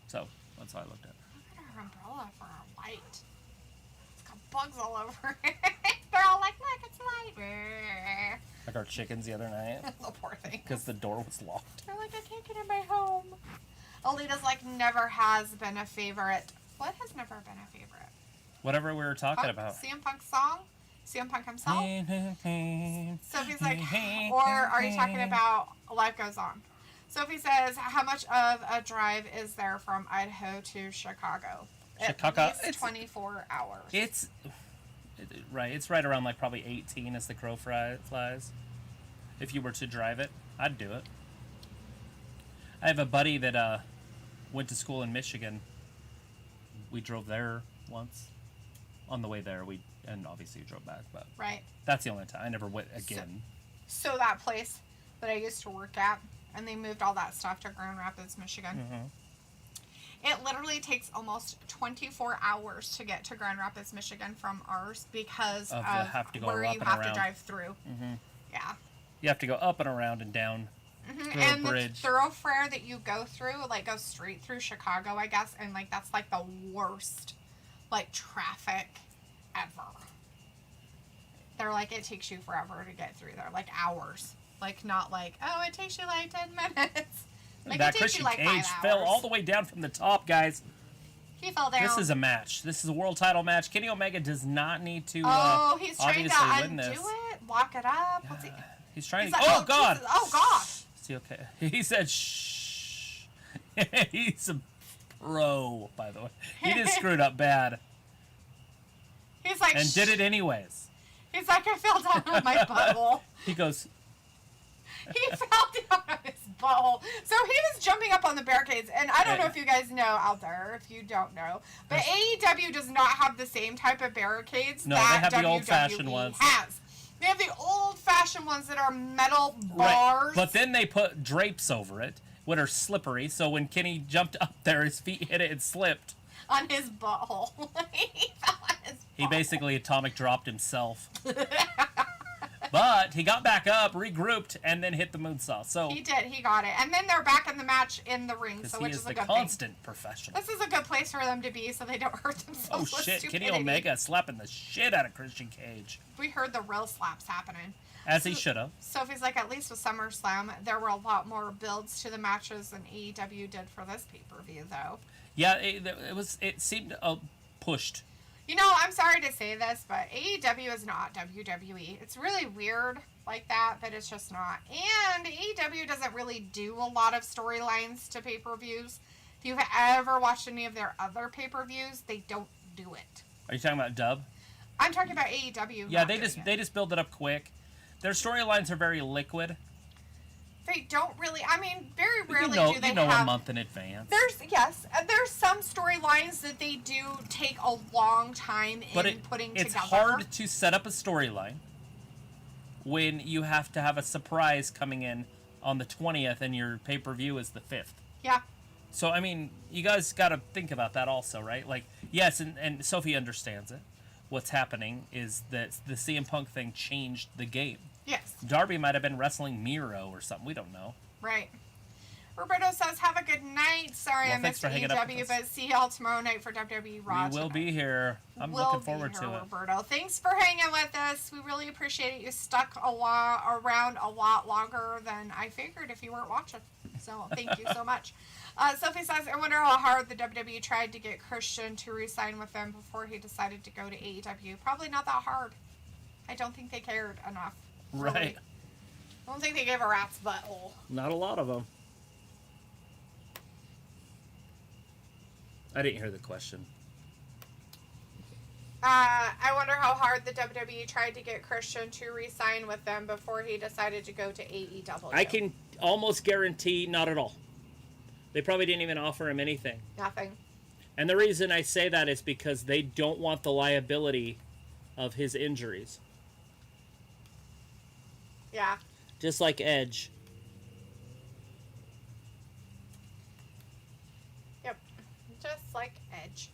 So, that's how I looked at it. Look at her umbrella for a light. It's got bugs all over it. They're all like, look, it's light. Like our chickens the other night. The poor thing. Because the door was locked. They're like, I can't get in my home. Alita's like, never has been a favorite. What has never been a favorite? Whatever we were talking about. CM Punk's song? CM Punk himself? Sophie's like, or are you talking about Life Goes On? Sophie says, how much of a drive is there from Idaho to Chicago? Chicago? At least 24 hours. It's right around like probably 18 as the crow flies. If you were to drive it, I'd do it. I have a buddy that went to school in Michigan. We drove there once. On the way there, and obviously we drove back, but right. That's the only time. I never went again. So that place that I used to work at, and they moved all that stuff to Grand Rapids, Michigan. Mm-hmm. It literally takes almost 24 hours to get to Grand Rapids, Michigan from ours because of where you have to drive through. Mm-hmm. Yeah. You have to go up and around and down. Mm-hmm. And the thoroughfare that you go through, like, goes straight through Chicago, I guess, and, like, that's, like, the worst, like, traffic ever. They're like, it takes you forever to get through there, like, hours. Like, not like, oh, it takes you, like, 10 minutes. Like, that Christian Cage fell all the way down from the top, guys. He fell down. This is a match. This is a world title match. Kenny Omega does not need to he's trying to undo it, lock it up. Yeah. He's trying to... Like, oh, God! Jesus. Oh, God! Is he okay? He said, shh. He's a pro, by the way. He just screwed up bad. He's like... And did it anyways. He's like, I fell down on my butthole. He goes... He fell down on his butthole. So he was jumping up on the barricades, and I don't know if you guys know out there, if you don't know, but AEW does not have the same type of barricades no, that they have WWE the old-fashioned ones. has. They have the old-fashioned ones that are metal bars. Right. But then they put drapes over it, which are slippery, so when Kenny jumped up there, his feet hit it and slipped. On his butthole. He fell on his butthole. He basically atomic dropped himself. But he got back up, regrouped, and then hit the moonsault. So he did. He got it. And then they're back in the match in the ring, so which is a good thing. He is the constant professional. This is a good place for them to be so they don't hurt themselves. Oh, shit. Kenny Omega slapping the shit out of Christian Cage. We heard the real slaps happening. As he should have. Sophie's like, at least with SummerSlam, there were a lot more builds to the matches than AEW did for this pay-per-view, though. Yeah, it seemed pushed. You know, I'm sorry to say this, but AEW is not WWE. It's really weird like that, but it's just not. And AEW doesn't really do a lot of storylines to pay-per-views. If you've ever watched any of their other pay-per-views, they don't do it. Are you talking about dub? I'm talking about AEW. Yeah, they just build it up quick. Their storylines are very liquid. They don't really. I mean, very rarely do they have... You know have... a month in advance. There's some storylines that they do take a long time putting together. It's hard to set up a storyline when you have to have a surprise coming in on the 20th and your pay-per-view is the 5th. Yeah. So, I mean, you guys got to think about that also, right? Like, yes, and Sophie understands it. What's happening is that the CM Punk thing changed the game. Yes. Darby might have been wrestling Miro or something. We don't know. Right. Roberto says, have a good night. Sorry I missed AEW, but see y'all tomorrow night for WWE Raw. We will be here. I'm looking forward to it. Roberto. Thanks for hanging with us. We really appreciate it. You stuck around a lot longer than I figured if you weren't watching. So thank you so much. Sophie says, I wonder how hard the WWE tried to get Christian to re-sign with them before he decided to go to AEW. Probably not that hard. I don't think they cared enough. Really. Right. I don't think they gave a rat's butthole. Not a lot of them. I didn't hear the question. I wonder how hard the WWE tried to get Christian to re-sign with them before he decided to go to AEW. I can almost guarantee not at all. They probably didn't even offer him anything. Nothing. And the reason I say that is because they don't want the liability of his injuries. Yeah. Just like Edge. Yep. Just like Edge.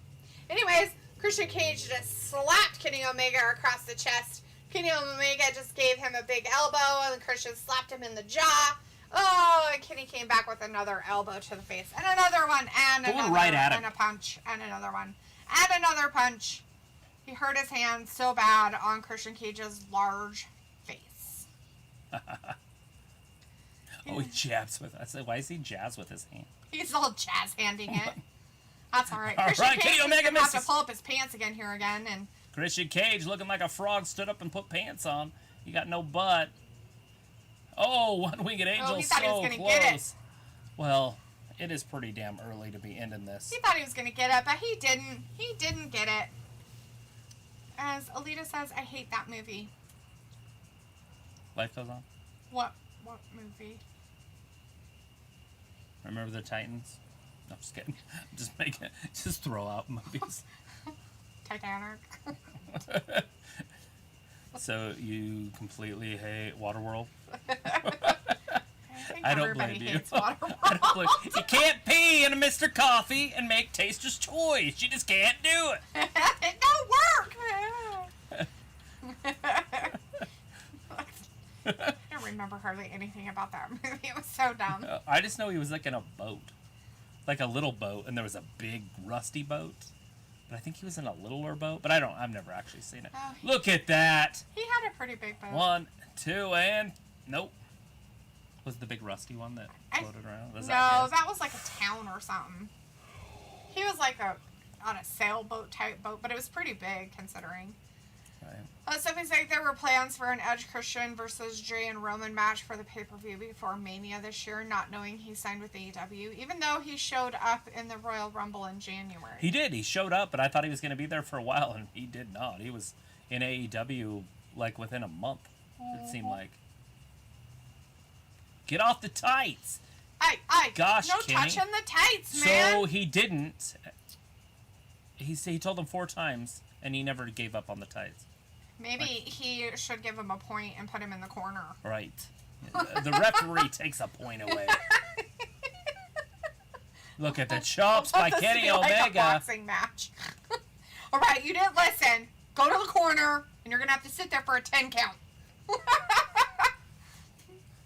Anyways, Christian Cage just slapped Kenny Omega across the chest. Kenny Omega just gave him a big elbow, and Christian slapped him in the jaw. Oh, and Kenny came back with another elbow to the face, and another one, and Going another, right at him. and a punch, and another one, and another punch. He hurt his hand so bad on Christian Cage's large face. Oh, he jabs with. I said, why is he jabs with his hand? He's all jazz handing it. That's all right. All Christian right, Cage Kenny is Omega gonna have to misses. pull up his pants again here again, and Christian Cage, looking like a frog, stood up and put pants on. He got no butt. Oh, one-winged angel, he thought he was so gonna close. get it. Well, it is pretty damn early to be ending this. he thought he was gonna get it, but he didn't. He didn't get it. As Alita says, I hate that movie. Life goes on. What movie? Remember the Titans? No, I'm just kidding. I'm just making it. Just throw out movies. Titanic. So you completely hate Waterworld? think I don't everybody blame you. hates Waterworld. I don't blame you. You can't pee in a Mr. Coffee and make Taster's Choice. You just can't do it. It don't work. I don't remember hardly anything about that movie. It was so dumb. I just know he was like in a boat. Like a little boat, and there was a big rusty boat. But I think he was in a littler boat. But I've never actually seen it. Oh, Look at that. He had a pretty big boat. 1, 2, and nope. Was the big rusty one that floated around? Was that was like a town or something. He was like on a sailboat type boat, but it was pretty big considering. Right. Something's like there were plans for an Edge Christian versus Jey and Roman match for the pay-per-view before Mania this year, not knowing he signed with AEW, even though he showed up in the Royal Rumble in January. He did. He showed up, but I thought he was going to be there for a while, and he did not. He was in AEW like within a month, it seemed like. Get off the tights! Gosh, no Kenny. touching the tights, man. So he didn't. He told them 4 times, and he never gave up on the tights. Maybe he should give him a point and put him in the corner. Right. The referee takes a point away. Look at the chops by Kenny Like a Omega. boxing match. All right, you didn't listen. Go to the corner, and you're gonna have to sit there for a 10 count.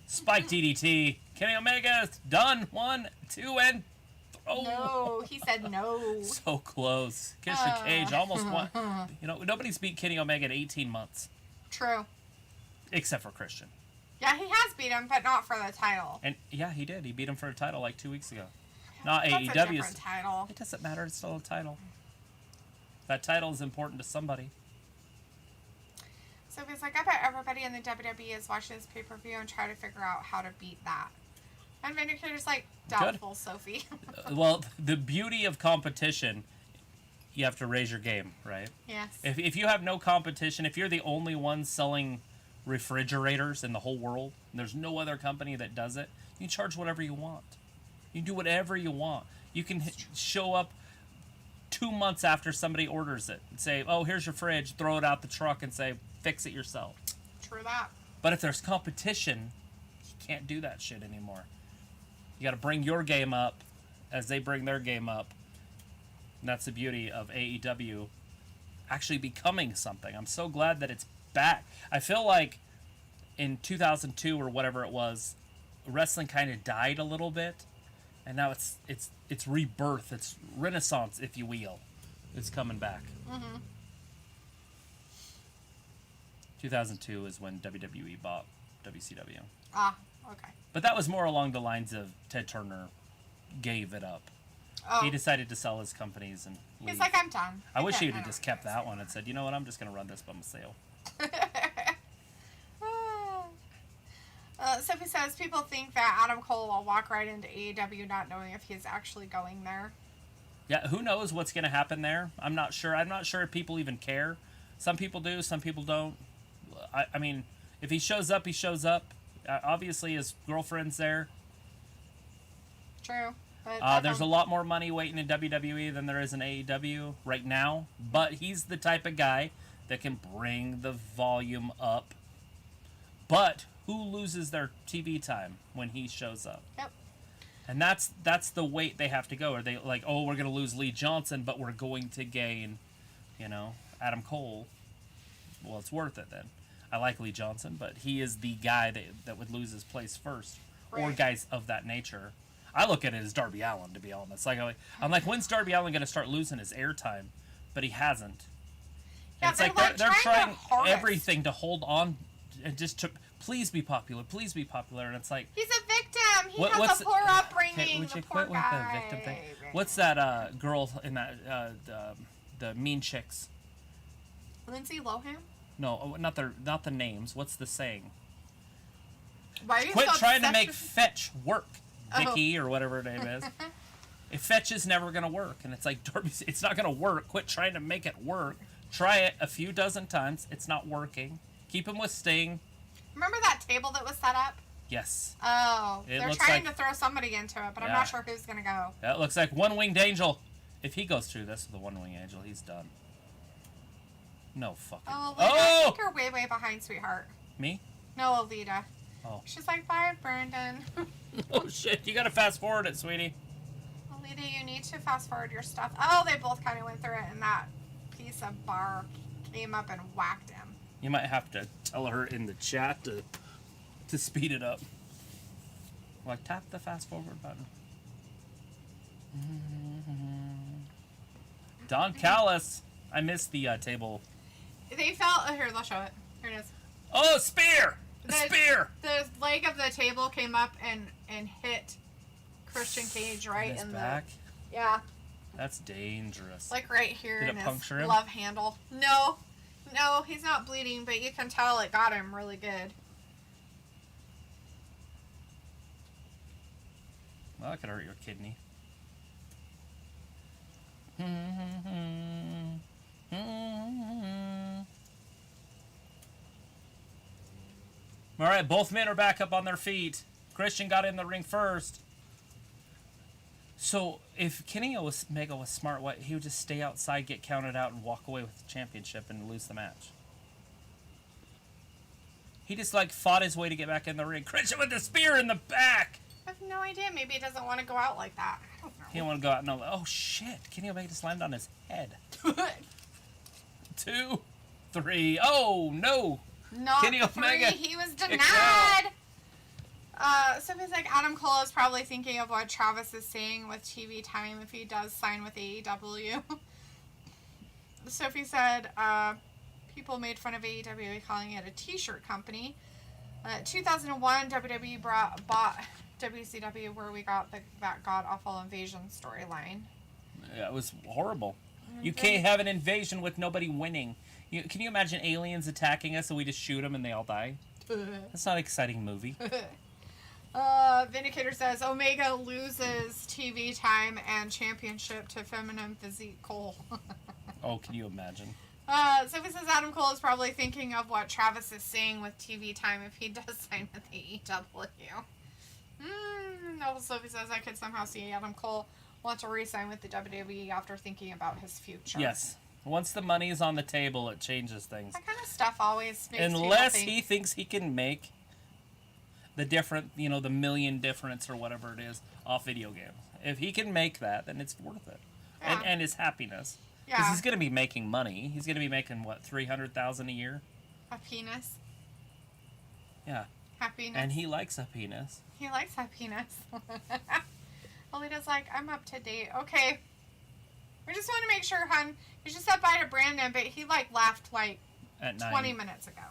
Spike DDT. Kenny Omega done. 1, 2, and throw. No, he said no. So close. Christian Cage almost won. You know, nobody's beat Kenny Omega in 18 months. True. Except for Christian. Yeah, he has beat him, but not for the title. And yeah, he did. He beat him for a title like 2 weeks ago. Not That's a AEW's. different title. It doesn't matter. It's still a title. That title is important to somebody. So it's like, I bet everybody in the WWE is watching this pay-per-view and try to figure out how to beat that. And Vindicator's like, doubtful, Sophie. Well, the beauty of competition, you have to raise your game, right? Yes. If you have no competition, if you're the only one selling refrigerators in the whole world, and there's no other company that does it, you can charge whatever you want. You can do whatever you want. You can show up 2 months after somebody orders it and say, oh, here's your fridge, throw it out the truck and say, fix it yourself. True that. But if there's competition, you can't do that shit anymore. You got to bring your game up as they bring their game up. And that's the beauty of AEW actually becoming something. I'm so glad that it's back. I feel like in 2002 or whatever it was, wrestling kind of died a little bit. And now it's rebirth. It's renaissance, if you will. It's coming back. Mm-hmm. 2002 is when WWE bought WCW. Ah, okay. But that was more along the lines of Ted Turner gave it up. Oh. He decided to sell his companies and leave. He's like, I'm done. I wish he would have just kept that one and said, you know what, I'm just going to run this by myself. Sophie says, people think that Adam Cole will walk right into AEW not knowing if he's actually going there. Yeah, who knows what's going to happen there? I'm not sure. I'm not sure if people even care. Some people do, some people don't. I mean, if he shows up, he shows up. Obviously, his girlfriend's there. True. But there's a lot more money waiting in WWE than there is in AEW right now. But he's the type of guy that can bring the volume up. But who loses their TV time when he shows up? Yep. And that's the weight they have to go. Are they like, oh, we're going to lose Lee Johnson, but we're going to gain, Adam Cole? Well, it's worth it then. I like Lee Johnson, but he is the guy that would lose his place first. Right. Or guys of that nature. I look at it as Darby Allin, to be honest. I'm like, when's Darby Allin going to start losing his airtime? But he hasn't. Yeah, it's they're trying everything to hold on and just to please be popular, and it's like he's a victim. He has a poor upbringing. Okay, would you the poor quit guy. with the victim thing? What's that girl in that the Mean Chicks? Lindsay Lohan? No, not the names. What's the saying? Why are you quit so trying to make fetch work, Vicky, Oh. or whatever her name is. If fetch is never gonna work, and it's like Darby, it's not gonna work. Quit trying to make it work. Try it a few dozen times. It's not working. Keep him with Sting. Remember that table that was set up? Yes. Oh, they're trying to throw somebody into it, but I'm not sure who's going to go. That looks like One-Winged Angel. If he goes through this with the One-Winged Angel, he's done. No fucking... Oh, Alita, I think you're way, way behind, sweetheart. Me? No, Alita. Oh. She's like, bye, Brandon. Oh, shit. You gotta fast forward it, sweetie. Alita, you need to fast forward your stuff. Oh, they both kind of went through it, and that piece of bar came up and whacked him. You might have to tell her in the chat to speed it up. Like, tap the fast forward button. Don Callis. I missed the table. They felt... Oh, here, they'll show it. Here it is. Oh, spear! Spear! The leg of the table came up and hit Christian Cage right in back? Yeah. That's dangerous. Like right here Did in it his puncture him? love handle. No, he's not bleeding, but you can tell it got him really good. Well, that could hurt your kidney. All right, both men are back up on their feet. Christian got in the ring first. So if Kenny Omega was smart, what he would just stay outside, get counted out, and walk away with the championship and lose the match. He just fought his way to get back in the ring. Christian with the spear in the back. I have no idea. Maybe he doesn't want to go out like that. I don't know. He didn't want to go out. No. Oh shit! Kenny Omega just landed on his head. 2, 3. Oh no! Not Kenny Omega. 3. He was denied. Sophie's like, Adam Cole is probably thinking of what Travis is saying with TV time if he does sign with AEW. Sophie said, people made fun of AEW calling it a t-shirt company. 2001, WWE bought WCW, where we got that god-awful invasion storyline. Yeah, it was horrible. You can't have an invasion with nobody winning. Can you imagine aliens attacking us and we just shoot them and they all die? That's not an exciting movie. Vindicator says Omega loses TV time and championship to feminine physique Cole. Oh, can you imagine? Sophie says Adam Cole is probably thinking of what Travis is saying with TV time if he does sign with AEW. No, Sophie says I could somehow see Adam Cole want to re-sign with the WWE after thinking about his future. Yes. Once the money is on the table, it changes things. That kind of stuff always makes Unless he thinks he can make the different, the million difference or whatever it is off video games. If he can make that, then it's worth it. Yeah. And his happiness. Yeah. Because he's going to be making money. He's going to be making, what, $300,000 a year? A penis. Yeah. Happiness. And he likes a penis. He likes that penis. Alita's like, I'm up to date. Okay. We just want to make sure, hon. You just said bye to Brandon, but he left At 20 9. minutes ago.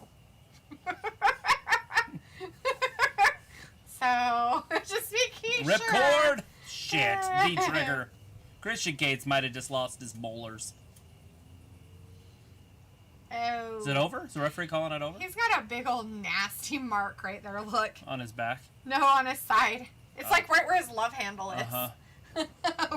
So, just making sure. Ripcord! Shit. V-trigger. Christian Gates might have just lost his molars. Oh. Is it over? Is the referee calling it over? He's got a big old nasty mark right there. Look. On his back? No, on his side. It's right where his love handle is. Uh-huh.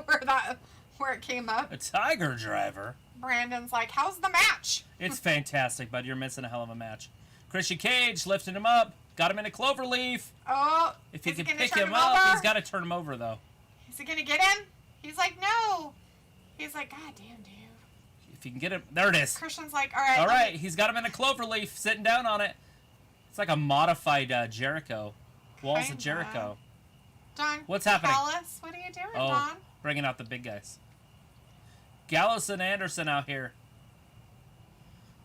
Where that where it came up. A Tiger Driver? Brandon's like, how's the match? It's fantastic, bud. You're missing a hell of a match. Christian Cage lifting him up. Got him in a cloverleaf. Oh, if he can pick him up, he's got to turn him over, though. Is he going to get him? He's like, no. He's like, God damn, dude. If you can get him. There it is. Christian's like, all right. All right, he's got him in a cloverleaf, sitting down on it. It's like a modified Jericho. Walls of Jericho. Don, what's happening? Dallas, what are you doing, Don? Bringing out the big guys. Gallows and Anderson out here.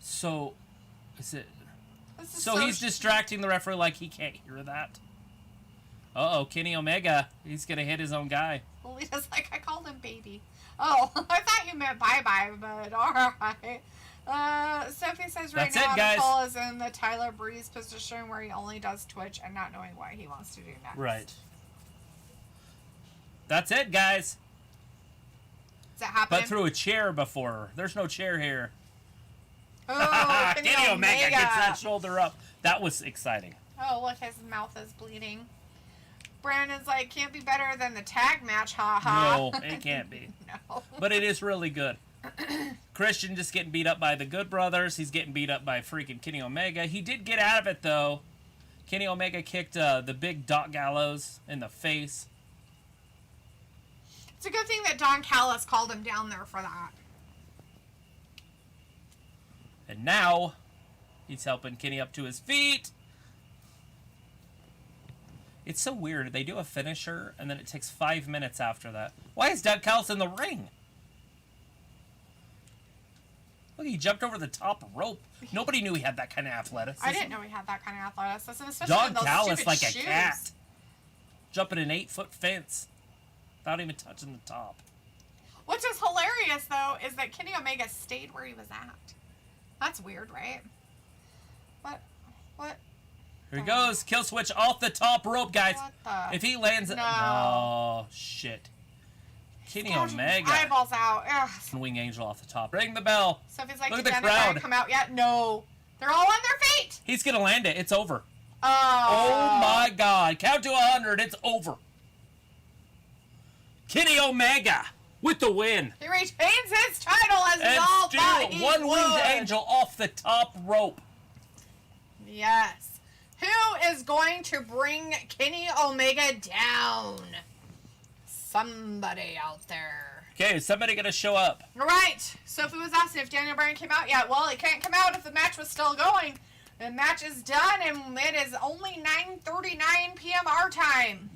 So, is it... So he's distracting the referee like he can't hear that. Uh-oh, Kenny Omega. He's going to hit his own guy. Lita's like, I called him baby. Oh, I thought you meant bye-bye, but all right. Sophie says right now Nicole is in the Tyler Breeze position where he only does Twitch and not knowing what he wants to do next. Right. That's it, guys. Is that happening? But through a chair before. There's no chair here. Oh, Kenny Omega gets that shoulder up. That was exciting. Oh, look, his mouth is bleeding. Brandon's like, can't be better than the tag match, haha. No, it can't be. No. But it is really good. Christian just getting beat up by the Good Brothers. He's getting beat up by freaking Kenny Omega. He did get out of it, though. Kenny Omega kicked the big Doc Gallows in the face. It's a good thing that Don Callis called him down there for that. And now, he's helping Kenny up to his feet. It's so weird. They do a finisher, and then it takes 5 minutes after that. Why is Doug Callis in the ring? Look, he jumped over the top rope. Nobody knew he had that kind of athleticism. I didn't know he had that kind of athleticism, especially Doug in those Callis stupid like shoes. a cat. Jumping an 8-foot fence without even touching the top. Which is hilarious, though, is that Kenny Omega stayed where he was at. That's weird, right? What? Here he goes. Kill switch off the top rope, guys. What the? If he lands it. No. Oh, shit. Kenny Omega. Eyeballs out. Ugh. Wing Angel off the top. Ring the bell. Sophie's like, Look at did the Jennifer crowd. come out yet? No. They're all on their feet. He's going to land it. It's over. Oh. Oh, my God. Count to 100. It's over. Kenny Omega with the win. He retains his title as we And all still thought he one would. winged angel off the top rope. Yes. Who is going to bring Kenny Omega down? Somebody out there. Okay, is somebody going to show up? All right. Sophie was asking if Daniel Bryan came out yet. Well, it can't come out if the match was still going. The match is done, and it is only 9:39 p.m. our time.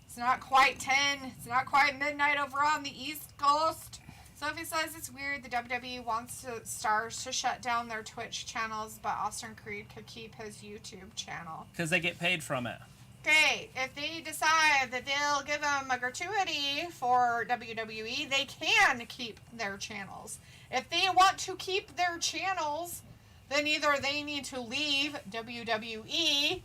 It's not quite 10. It's not quite midnight over on the East Coast. Sophie says it's weird the WWE wants stars to shut down their Twitch channels, but Austin Creed could keep his YouTube channel. Because they get paid from it. Okay, if they decide that they'll give them a gratuity for WWE, they can keep their channels. If they want to keep their channels, then either they need to leave WWE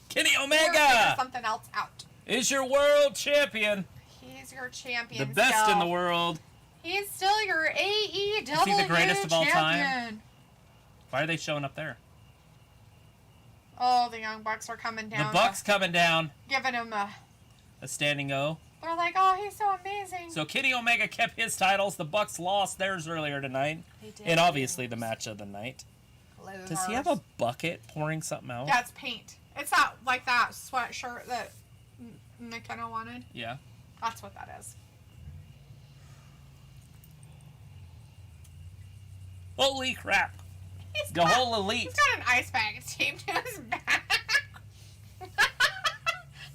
Kenny or Omega figure something else out. is your world champion. He's your champion. The best still. in the world. He's still your AEW Is he the greatest of all time? champion. Why are they showing up there? Oh, the Young Bucks are coming down. The Bucks coming down. Giving him a standing O. They're like, oh, he's so amazing. So Kenny Omega kept his titles. The Bucks lost theirs earlier tonight. They did. And obviously the match of the night. Losers. Does he have a bucket pouring something out? Yeah, it's paint. It's not like that sweatshirt that McKenna wanted. Yeah. That's what that is. Holy crap. The whole elite. He's got an ice bag taped to his back.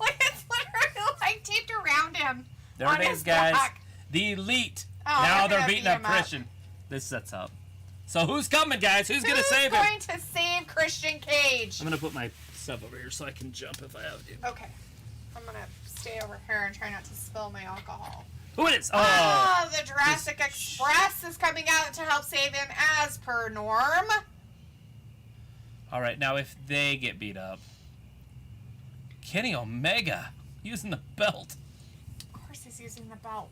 Like it's literally like taped around him. There it is, guys. Back. The elite. Oh, now they're they're gonna beating beat up him up. Christian. This sets up. So who's coming, guys? Who's going to save him? Who's going to save Christian Cage? I'm going to put my stuff over here so I can jump if I have to. Okay. I'm going to stay over here and try not to spill my alcohol. Who it is? Oh, the Jurassic Express is coming out to help save him as per norm. All right, now if they get beat up. Kenny Omega using the belt. Of course he's using the belt.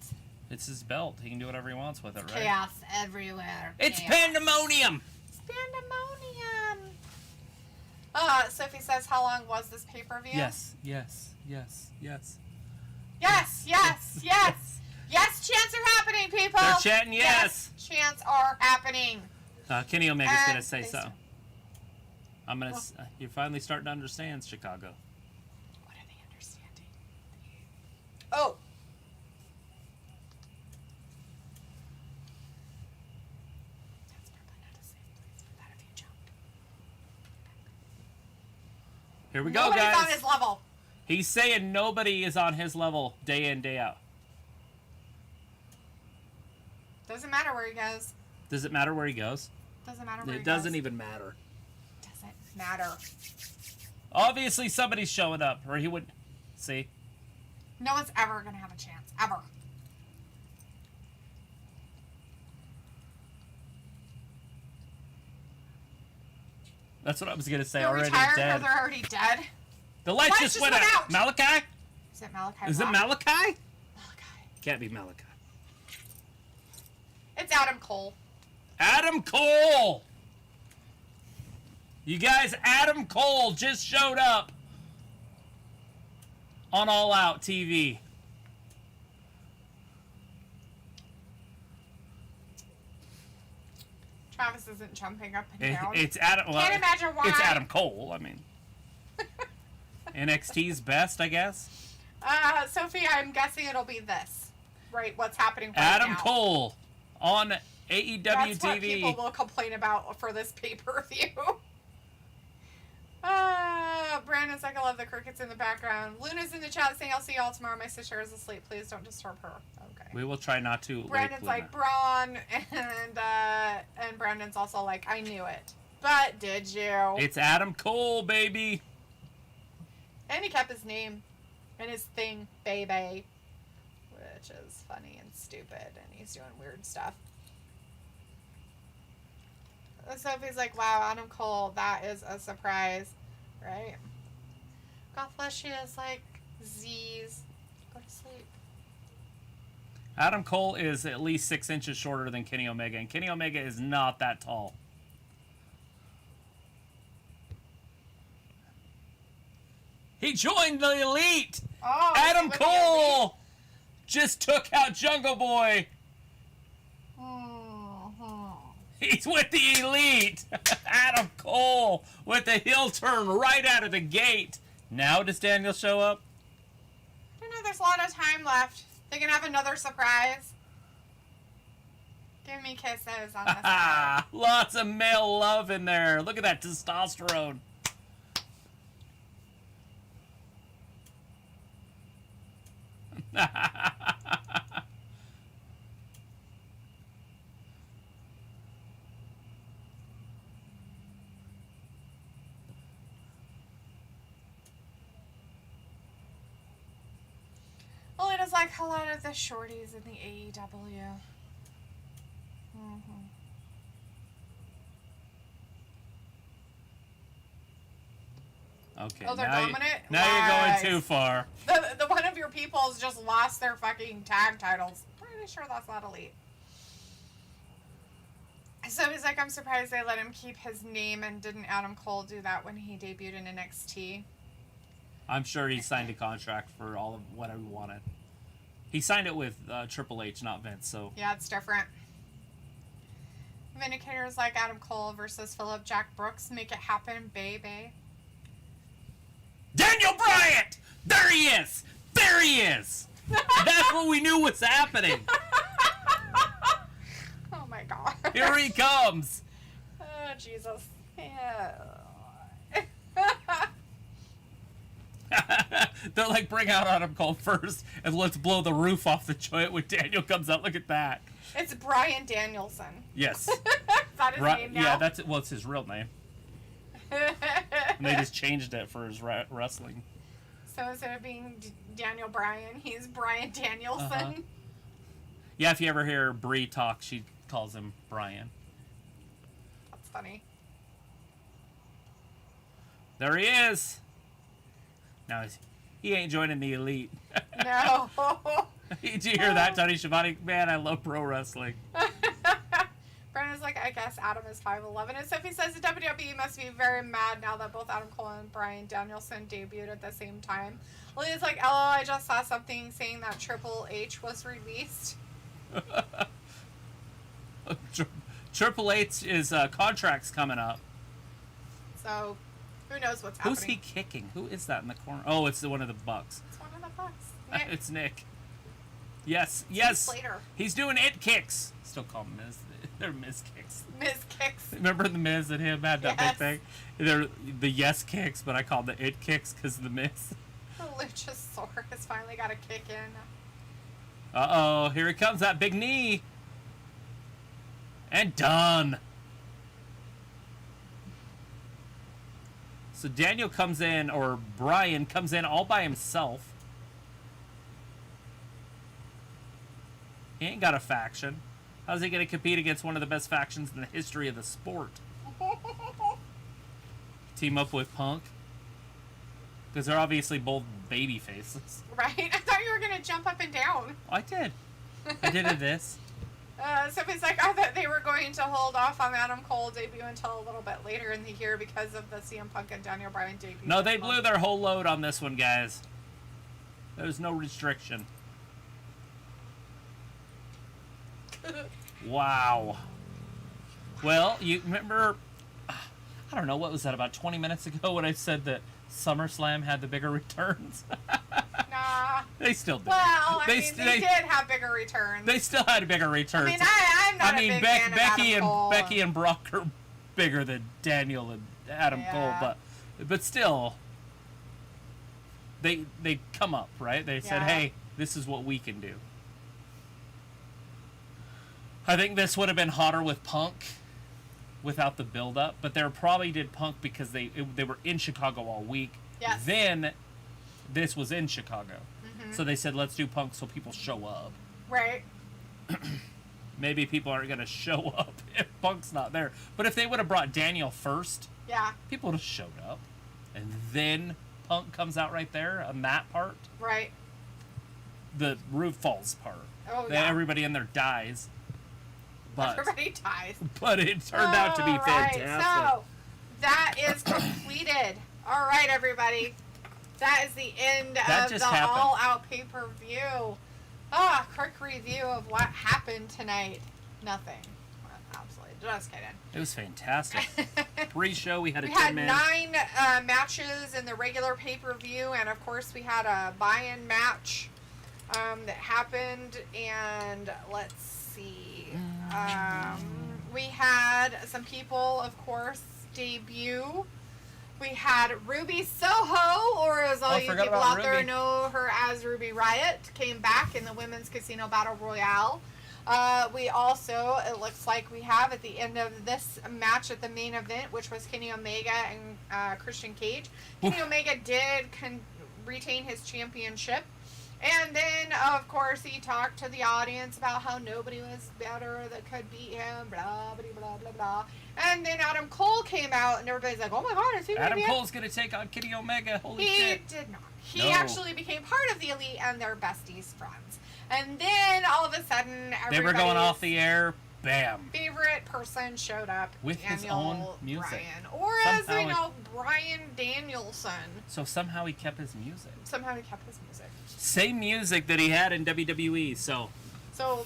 It's his belt. He can do whatever he wants with it, right? Chaos everywhere. It's Chaos. pandemonium. It's pandemonium. Sophie says, how long was this pay-per-view? Yes. Yes, yes, yes. Yes, chants are happening, people. They're chanting yes. Chants are happening. Kenny Omega's going to say so. Still... I'm going to... You're finally starting to understand, Chicago. What are they understanding? Oh. That's probably not a safe place for that if you jumped. Here we go, Nobody's guys. on his level. He's saying nobody is on his level day in, day out. Doesn't matter where he goes. Does it matter where he goes? Doesn't matter where he It goes. doesn't even matter. Doesn't matter. Obviously, somebody's showing up, or he would... See? No one's ever going to have a chance. Ever. That's what I was going to say. They're Already retired dead. or they're already dead. The lights just went out. Malachi? Is it Malachi? Is it Malachi? Malachi. Can't be Malachi. It's Adam Cole. Adam Cole! You guys, Adam Cole just showed up on All Out TV. Travis isn't jumping up and down. It's Adam. Well, Can't imagine why. It's Adam Cole. I mean, NXT's best, I guess. Sophie, I'm guessing it'll be this, right? What's happening right Adam now. Cole on AEW That's TV. what people will complain about for this pay-per-view. Brandon's like, I love the crickets in the background. Luna's in the chat saying, I'll see y'all tomorrow. My sister is asleep. Please don't disturb her. Okay. We will try not to. Brandon's like, Braun, and Brandon's also like, I knew it. But did you? It's Adam Cole, baby. And he kept his name and his thing, baby. Which is funny and stupid. And he's doing weird stuff. Sophie's like, wow, Adam Cole, that is a surprise. Right? God bless you. Is like, Z's. Go to sleep. Adam Cole is at least 6 inches shorter than Kenny Omega, and Kenny Omega is not that tall. He joined the Elite! Oh, Adam Cole just took out Jungle Boy. He's with the Elite. Adam Cole with the heel turn right out of the gate. Now does Daniel show up? I don't know. There's a lot of time left. They can have another surprise. Give me kisses on this side. Lots of male love in there. Look at that testosterone. Well, it is like a lot of the shorties in the AEW. Okay. Oh, they're now dominant? Now you're going too far. The one of your peoples just lost their fucking tag titles. Pretty sure that's not Elite. So he's like, I'm surprised they let him keep his name, and didn't Adam Cole do that when he debuted in NXT? I'm sure he signed a contract for all of whatever he wanted. He signed it with Triple H, not Vince, so... Yeah, it's different. Vindicator's like Adam Cole versus Philip Jack Brooks. Make it happen, baby. Daniel Bryant! There he is! There he is! That's what we knew was happening. Oh my god. Here he comes. Oh, Jesus. Yeah. They're like, bring out Adam Cole first, and let's blow the roof off the joint when Daniel comes out. Look at that. It's Bryan Danielson. Yes. Is that his name now? Yeah, that's it. Well, it's his real name. And they just changed it for his wrestling. So instead of being Daniel Bryan, he's Bryan Danielson. Uh-huh. Yeah, if you ever hear Brie talk, she calls him Brian. That's funny. There he is. Now he ain't joining the Elite. No. Did you hear that, Tony Schiavone? Man, I love pro wrestling. Brandon's like, I guess Adam is 5'11". And Sophie says the WWE must be very mad now that both Adam Cole and Bryan Danielson debuted at the same time. Lita's like, LOL, I just saw something saying that Triple H was released. Triple H is contracts coming up. So, who knows what's happening. Who's he kicking? Who is that in the corner? Oh, it's one of the Bucks. It's one of the Bucks. Nick. It's Nick. Yes. Slater. He's doing it kicks. Still call them Miz. They're Miz kicks. Miz kicks. Remember the Miz and him had that big thing? They're the yes kicks, but I call them the it kicks because of the Miz. The Luchasaurus finally got a kick in. Uh-oh, here he comes, that big knee. And done. So Daniel comes in, or Bryan comes in all by himself. He ain't got a faction. How's he going to compete against one of the best factions in the history of the sport? Team up with Punk? Because they're obviously both baby faces. Right? I thought you were going to jump up and down. I did. I did it this. Sophie's like, I thought they were going to hold off on Adam Cole debut until a little bit later in the year because of the CM Punk and Daniel Bryan debut. No, they blew their whole load on this one, guys. There's no restriction. Wow. Well, you remember, I don't know, what was that, about 20 minutes ago when I said that SummerSlam had the bigger returns? Nah. They still did. Well, I mean, they did have bigger returns. They still had bigger returns. I mean, I'm not a big fan of Adam Cole. Becky and Brock are bigger than Daniel and Adam Cole, but still, they come up, right? They said, hey, this is what we can do. I think this would have been hotter with Punk without the build-up, but they probably did Punk because they were in Chicago all week. Yes. Then this was in Chicago. Mm-hmm. So they said, let's do Punk so people show up. Right. Maybe people aren't going to show up if Punk's not there. But if they would have brought Daniel first, people would have showed up. And then Punk comes out right there on that part. Right. The roof falls part. Oh, then everybody in there dies. But, everybody dies. But it turned out to be fantastic. So, that is completed. All right, everybody. That is the end of the all-out pay-per-view. Quick review of what happened tonight. Nothing. Absolutely. Just kidding. It was fantastic. Pre-show, we had a 10-man. We had 9 matches in the regular pay-per-view, and of course we had a buy-in match that happened, and let's see. We had some people, of course, debut. We had Ruby Soho, or as all you people out there know her as Ruby Riott, came back in the Women's Casino Battle Royale. We also, it looks like we have at the end of this match at the main event, which was Kenny Omega and Christian Cage. Kenny Omega did retain his championship. And then, of course, he talked to the audience about how nobody was better that could beat him, blah, blah, blah, blah, blah. And then Adam Cole came out, and everybody's like, oh my God, is he going to be Adam Cole's going to take on Kenny Omega. Holy shit. He did not. He actually became part of the Elite and their besties friends. And then, all of a sudden, they were going off the air. Bam. Favorite person showed up. With his own music. Bryan. Or as we know, Bryan Danielson. So somehow he kept his music. Same music that he had in WWE, so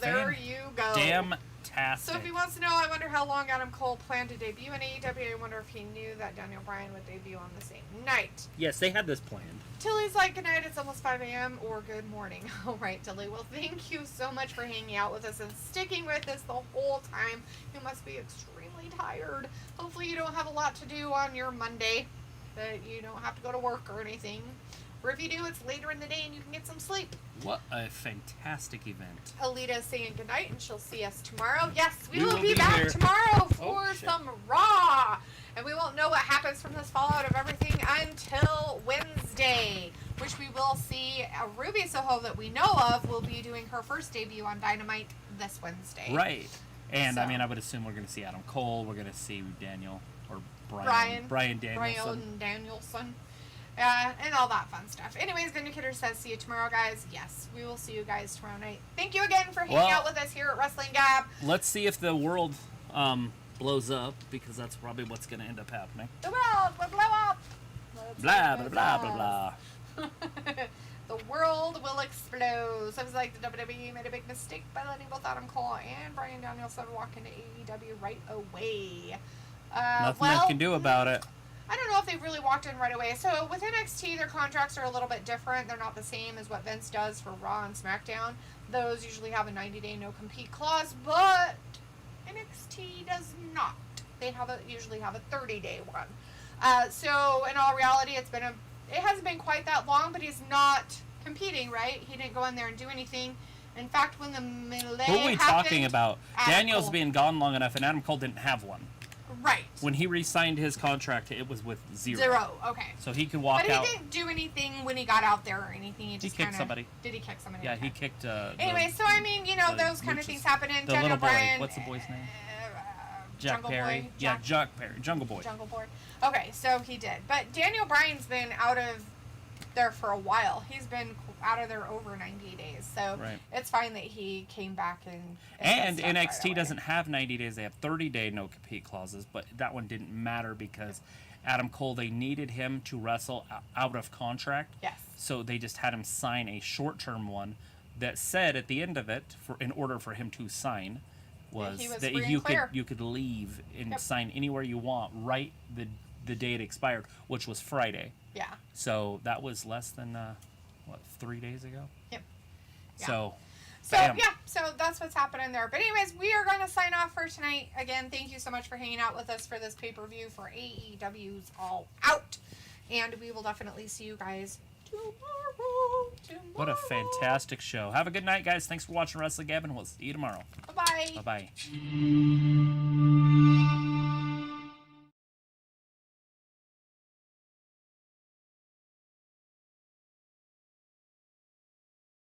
there you go. Damn-tastic. So if he wants to know, I wonder how long Adam Cole planned to debut in AEW. I wonder if he knew that Daniel Bryan would debut on the same night. Yes, they had this planned. Tilly's like, good night, it's almost 5 a.m. or good morning. All right, Tilly. Well, thank you so much for hanging out with us and sticking with us the whole time. You must be extremely tired. Hopefully you don't have a lot to do on your Monday, that you don't have to go to work or anything. Or if you do, it's later in the day and you can get some sleep. What a fantastic event. Alita's saying goodnight and she'll see us tomorrow. Yes, we will be back tomorrow for some Raw. And we won't know what happens from this fallout of everything until Wednesday, which we will see Ruby Soho that we know of will be doing her first debut on Dynamite this Wednesday. Right. And I mean, I would assume we're going to see Adam Cole. We're going to see Daniel or Bryan Danielson. And all that fun stuff. Anyways, Vindicator says, see you tomorrow, guys. Yes, we will see you guys tomorrow night. Thank you again for hanging out with us here at Wrestling Gab. Let's see if the world blows up, because that's probably what's going to end up happening. The world will blow up. Blah, blah, blah, blah, blah. The world will explode. So it was like the WWE made a big mistake by letting both Adam Cole and Bryan Danielson walk into AEW right away. Nothing they can do about it. I don't know if they really walked in right away. So with NXT, their contracts are a little bit different. They're not the same as what Vince does for Raw and SmackDown. Those usually have a 90-day no-compete clause, but NXT does not. They usually have a 30-day one. So in all reality, it hasn't been quite that long, but he's not competing, right? He didn't go in there and do anything. In fact, when the melee Who are we talking about? Daniel's Cole. been gone long enough, and Adam Cole didn't have one. Right. When he re-signed his contract, it was with 0. 0, okay. So he could walk out. But he didn't do anything when he got out there or anything. He just kicked somebody. Did he kick somebody? Yeah, okay. he kicked... Anyway, so I mean, those kind of things happen. And the Daniel little boy. Bryan... What's the boy's name? Jack Jungle Perry. Boy? Jack Perry. Jungle Boy. Jungle Boy. Okay, so he did. But Daniel Bryan's been out of there for a while. He's been out of there over 90 days. So it's fine that he came back and NXT right doesn't have 90 days. They have 30-day no-compete clauses, but that one didn't matter because Adam Cole, they needed him to wrestle out of contract. Yes. So they just had him sign a short-term one that said at the end of it, in order for him to sign, was that you could leave and sign anywhere you want right the day it expired, which was Friday. Yeah. So that was less than 3 days ago. Yep. Yeah. So that's what's happening there. But anyways, we are going to sign off for tonight. Again, thank you so much for hanging out with us for this pay-per-view for AEW's All Out, and we will definitely see you guys tomorrow. What a fantastic show. Have a good night, guys. Thanks for watching Wrestling Gab, and we'll see you tomorrow. Bye-bye. Bye-bye.